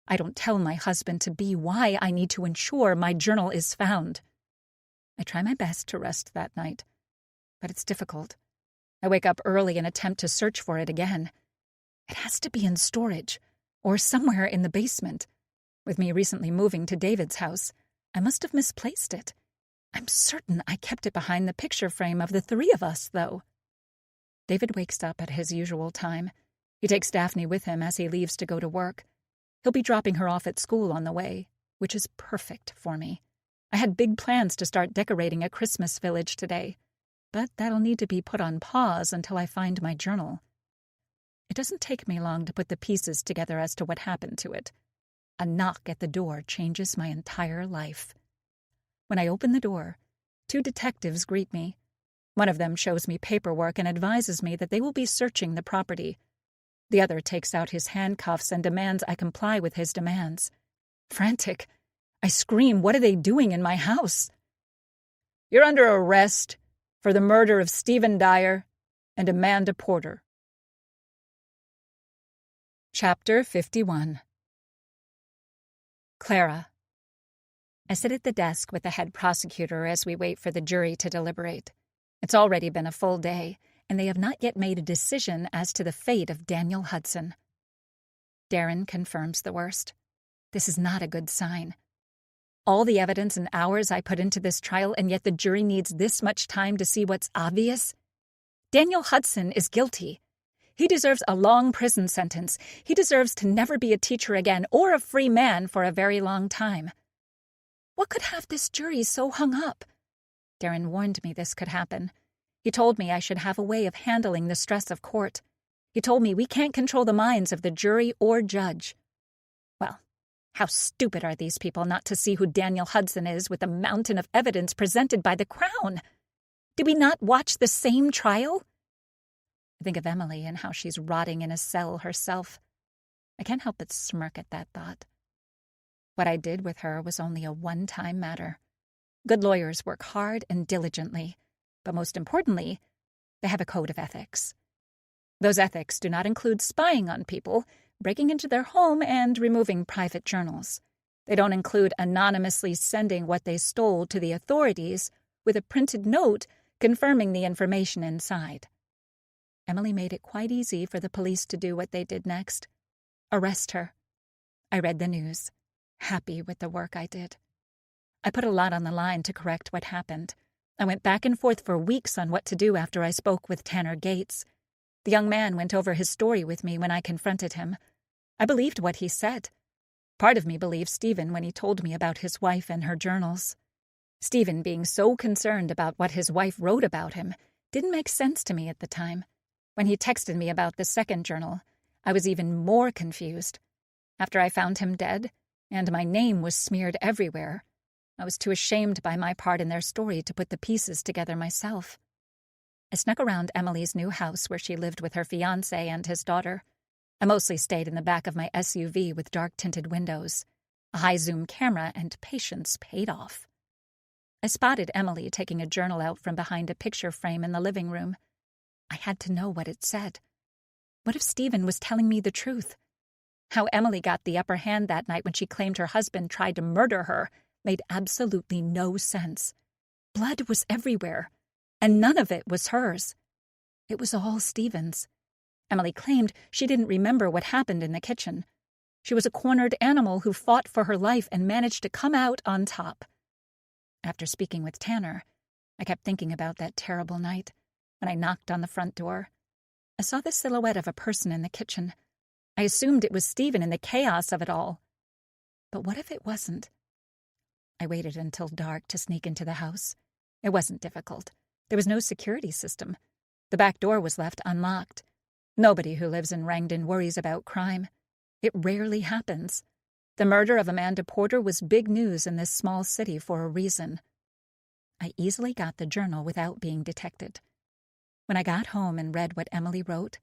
I don't tell my husband to be why I need to ensure my journal is found. I try my best to rest that night, but it's difficult. I wake up early and attempt to search for it again. It has to be in storage, or somewhere in the basement. With me recently moving to David's house, I must have misplaced it. I'm certain I kept it behind the picture frame of the three of us, though. David wakes up at his usual time. He takes Daphne with him as he leaves to go to work. He'll be dropping her off at school on the way, which is perfect for me. I had big plans to start decorating a Christmas village today, but that'll need to be put on pause until I find my journal. It doesn't take me long to put the pieces together as to what happened to it. A knock at the door changes my entire life. When I open the door, 2 detectives greet me. One of them shows me paperwork and advises me that they will be searching the property. The other takes out his handcuffs and demands I comply with his demands. Frantic, I scream, "What are they doing in my house?" "You're under arrest for the murder of Stephen Dyer and Amanda Porter." Chapter 51. Clara. I sit at the desk with the head prosecutor as we wait for the jury to deliberate. It's already been a full day, and they have not yet made a decision as to the fate of Daniel Hudson. Darren confirms the worst. This is not a good sign. All the evidence and hours I put into this trial, and yet the jury needs this much time to see what's obvious? Daniel Hudson is guilty. He deserves a long prison sentence. He deserves to never be a teacher again or a free man for a very long time. What could have this jury so hung up? Darren warned me this could happen. He told me I should have a way of handling the stress of court. He told me we can't control the minds of the jury or judge. Well, how stupid are these people not to see who Daniel Hudson is with the mountain of evidence presented by the Crown? Did we not watch the same trial? I think of Emily and how she's rotting in a cell herself. I can't help but smirk at that thought. What I did with her was only a one-time matter. Good lawyers work hard and diligently, but most importantly, they have a code of ethics. Those ethics do not include spying on people, breaking into their home and removing private journals. They don't include anonymously sending what they stole to the authorities with a printed note confirming the information inside. Emily made it quite easy for the police to do what they did next: arrest her. I read the news, happy with the work I did. I put a lot on the line to correct what happened. I went back and forth for weeks on what to do after I spoke with Tanner Gates. The young man went over his story with me when I confronted him. I believed what he said. Part of me believed Stephen when he told me about his wife and her journals. Stephen being so concerned about what his wife wrote about him didn't make sense to me at the time. When he texted me about the second journal, I was even more confused. After I found him dead, and my name was smeared everywhere, I was too ashamed by my part in their story to put the pieces together myself. I snuck around Emily's new house where she lived with her fiancé and his daughter. I mostly stayed in the back of my SUV with dark-tinted windows. A high-zoom camera and patience paid off. I spotted Emily taking a journal out from behind a picture frame in the living room. I had to know what it said. What if Stephen was telling me the truth? How Emily got the upper hand that night when she claimed her husband tried to murder her made absolutely no sense. Blood was everywhere, and none of it was hers. It was all Stephen's. Emily claimed she didn't remember what happened in the kitchen. She was a cornered animal who fought for her life and managed to come out on top. After speaking with Tanner, I kept thinking about that terrible night when I knocked on the front door. I saw the silhouette of a person in the kitchen. I assumed it was Stephen in the chaos of it all. But what if it wasn't? I waited until dark to sneak into the house. It wasn't difficult. There was no security system. The back door was left unlocked. Nobody who lives in Rangdon worries about crime. It rarely happens. The murder of Amanda Porter was big news in this small city for a reason. I easily got the journal without being detected. When I got home and read what Emily wrote,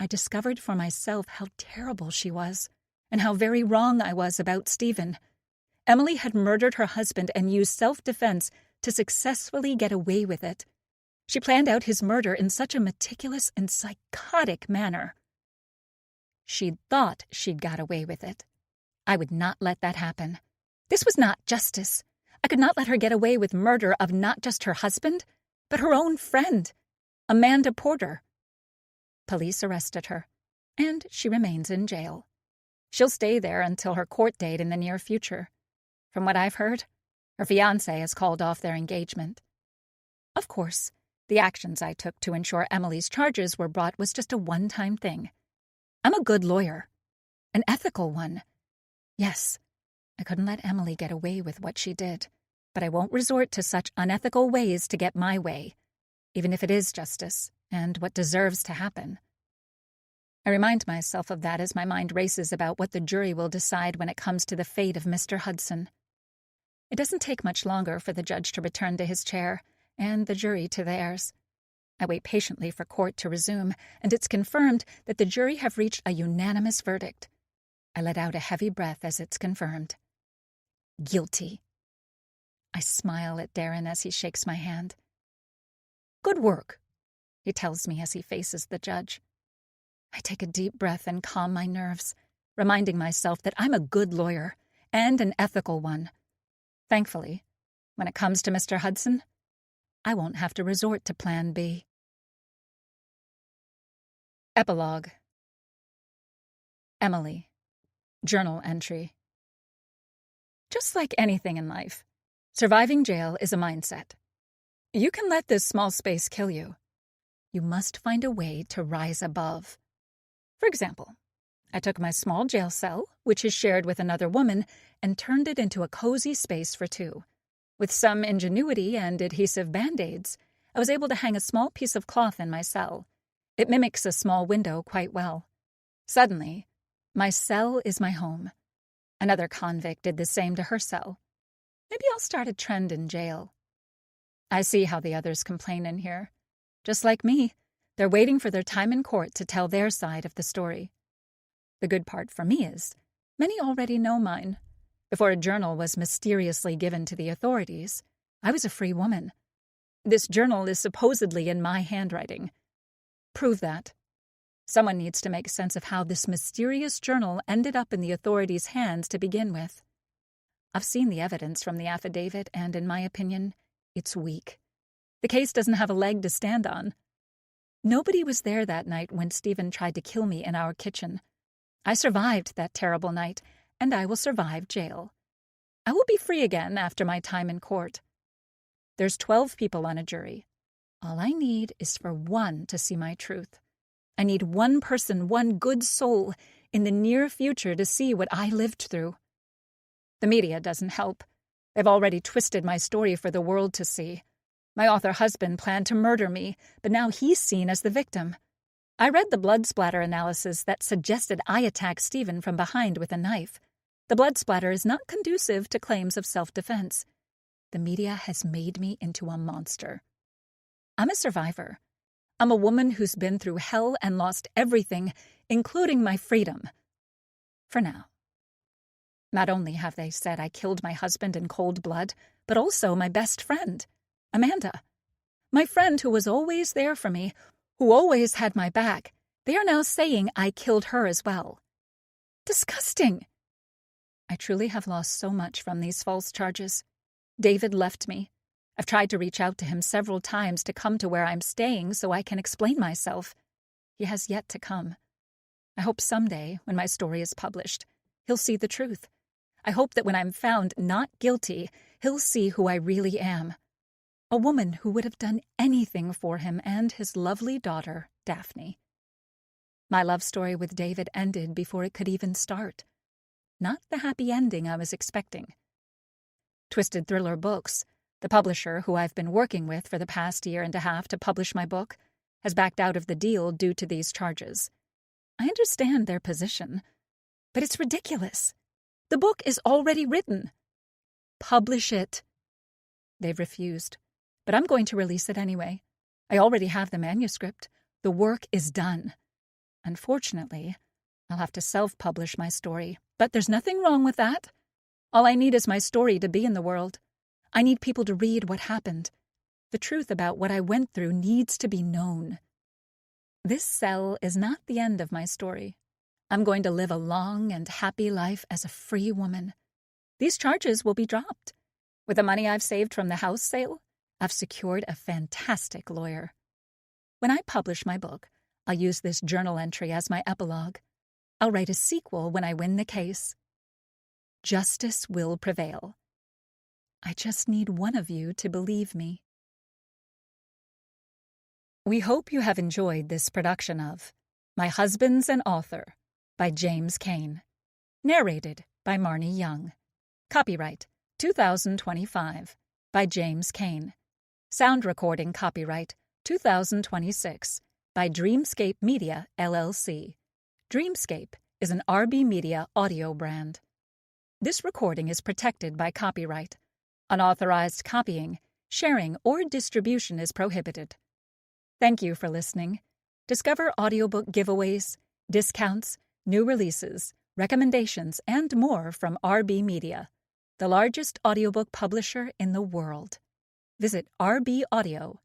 I discovered for myself how terrible she was and how very wrong I was about Stephen. Emily had murdered her husband and used self-defense to successfully get away with it. She planned out his murder in such a meticulous and psychotic manner. She'd thought she'd got away with it. I would not let that happen. This was not justice. I could not let her get away with murder of not just her husband, but her own friend, Amanda Porter. Police arrested her, and she remains in jail. She'll stay there until her court date in the near future. From what I've heard, her fiancé has called off their engagement. Of course, the actions I took to ensure Emily's charges were brought was just a one-time thing. I'm a good lawyer, an ethical one. Yes, I couldn't let Emily get away with what she did, but I won't resort to such unethical ways to get my way, even if it is justice and what deserves to happen. I remind myself of that as my mind races about what the jury will decide when it comes to the fate of Mr. Hudson. It doesn't take much longer for the judge to return to his chair and the jury to theirs. I wait patiently for court to resume, and it's confirmed that the jury have reached a unanimous verdict. I let out a heavy breath as it's confirmed. Guilty. I smile at Darren as he shakes my hand. Good work, he tells me as he faces the judge. I take a deep breath and calm my nerves, reminding myself that I'm a good lawyer and an ethical one. Thankfully, when it comes to Mr. Hudson, I won't have to resort to Plan B. Epilogue. Emily. Journal entry. Just like anything in life, surviving jail is a mindset. You can let this small space kill you. You must find a way to rise above. For example, I took my small jail cell, which is shared with another woman, and turned it into a cozy space for two. With some ingenuity and adhesive band-aids, I was able to hang a small piece of cloth in my cell. It mimics a small window quite well. Suddenly, my cell is my home. Another convict did the same to her cell. Maybe I'll start a trend in jail. I see how the others complain in here. Just like me, they're waiting for their time in court to tell their side of the story. The good part for me is, many already know mine. Before a journal was mysteriously given to the authorities, I was a free woman. This journal is supposedly in my handwriting. Prove that. Someone needs to make sense of how this mysterious journal ended up in the authorities' hands to begin with. I've seen the evidence from the affidavit, and in my opinion, it's weak. The case doesn't have a leg to stand on. Nobody was there that night when Stephen tried to kill me in our kitchen. I survived that terrible night, and I will survive jail. I will be free again after my time in court. There's 12 people on a jury. All I need is for one to see my truth. I need one person, one good soul, in the near future to see what I lived through. The media doesn't help. They've already twisted my story for the world to see. My author husband planned to murder me, but now he's seen as the victim. I read the blood splatter analysis that suggested I attacked Stephen from behind with a knife. The blood splatter is not conducive to claims of self-defense. The media has made me into a monster. I'm a survivor. I'm a woman who's been through hell and lost everything, including my freedom. For now. Not only have they said I killed my husband in cold blood, but also my best friend, Amanda. My friend who was always there for me, who always had my back. They are now saying I killed her as well. Disgusting! I truly have lost so much from these false charges. David left me. I've tried to reach out to him several times to come to where I'm staying so I can explain myself. He has yet to come. I hope someday, when my story is published, he'll see the truth. I hope that when I'm found not guilty, he'll see who I really am. A woman who would have done anything for him and his lovely daughter, Daphne. My love story with David ended before it could even start. Not the happy ending I was expecting. Twisted Thriller Books, the publisher who I've been working with for the past year and a half to publish my book, has backed out of the deal due to these charges. I understand their position, but it's ridiculous. The book is already written. Publish it. They've refused, but I'm going to release it anyway. I already have the manuscript. The work is done. Unfortunately, I'll have to self-publish my story, but there's nothing wrong with that. All I need is my story to be in the world. I need people to read what happened. The truth about what I went through needs to be known. This cell is not the end of my story. I'm going to live a long and happy life as a free woman. These charges will be dropped. With the money I've saved from the house sale, I've secured a fantastic lawyer. When I publish my book, I'll use this journal entry as my epilogue. I'll write a sequel when I win the case. Justice will prevail. I just need one of you to believe me. We hope you have enjoyed this production of My Husband's an Author by James Caine. Narrated by Marnie Young. Copyright 2025 by James Caine. Sound recording copyright 2026 by Dreamscape Media, LLC. Dreamscape is an RB Media audio brand. This recording is protected by copyright. Unauthorized copying, sharing, or distribution is prohibited. Thank you for listening. Discover audiobook giveaways, discounts, new releases, recommendations, and more from RB Media, the largest audiobook publisher in the world. Visit rbaudio.com.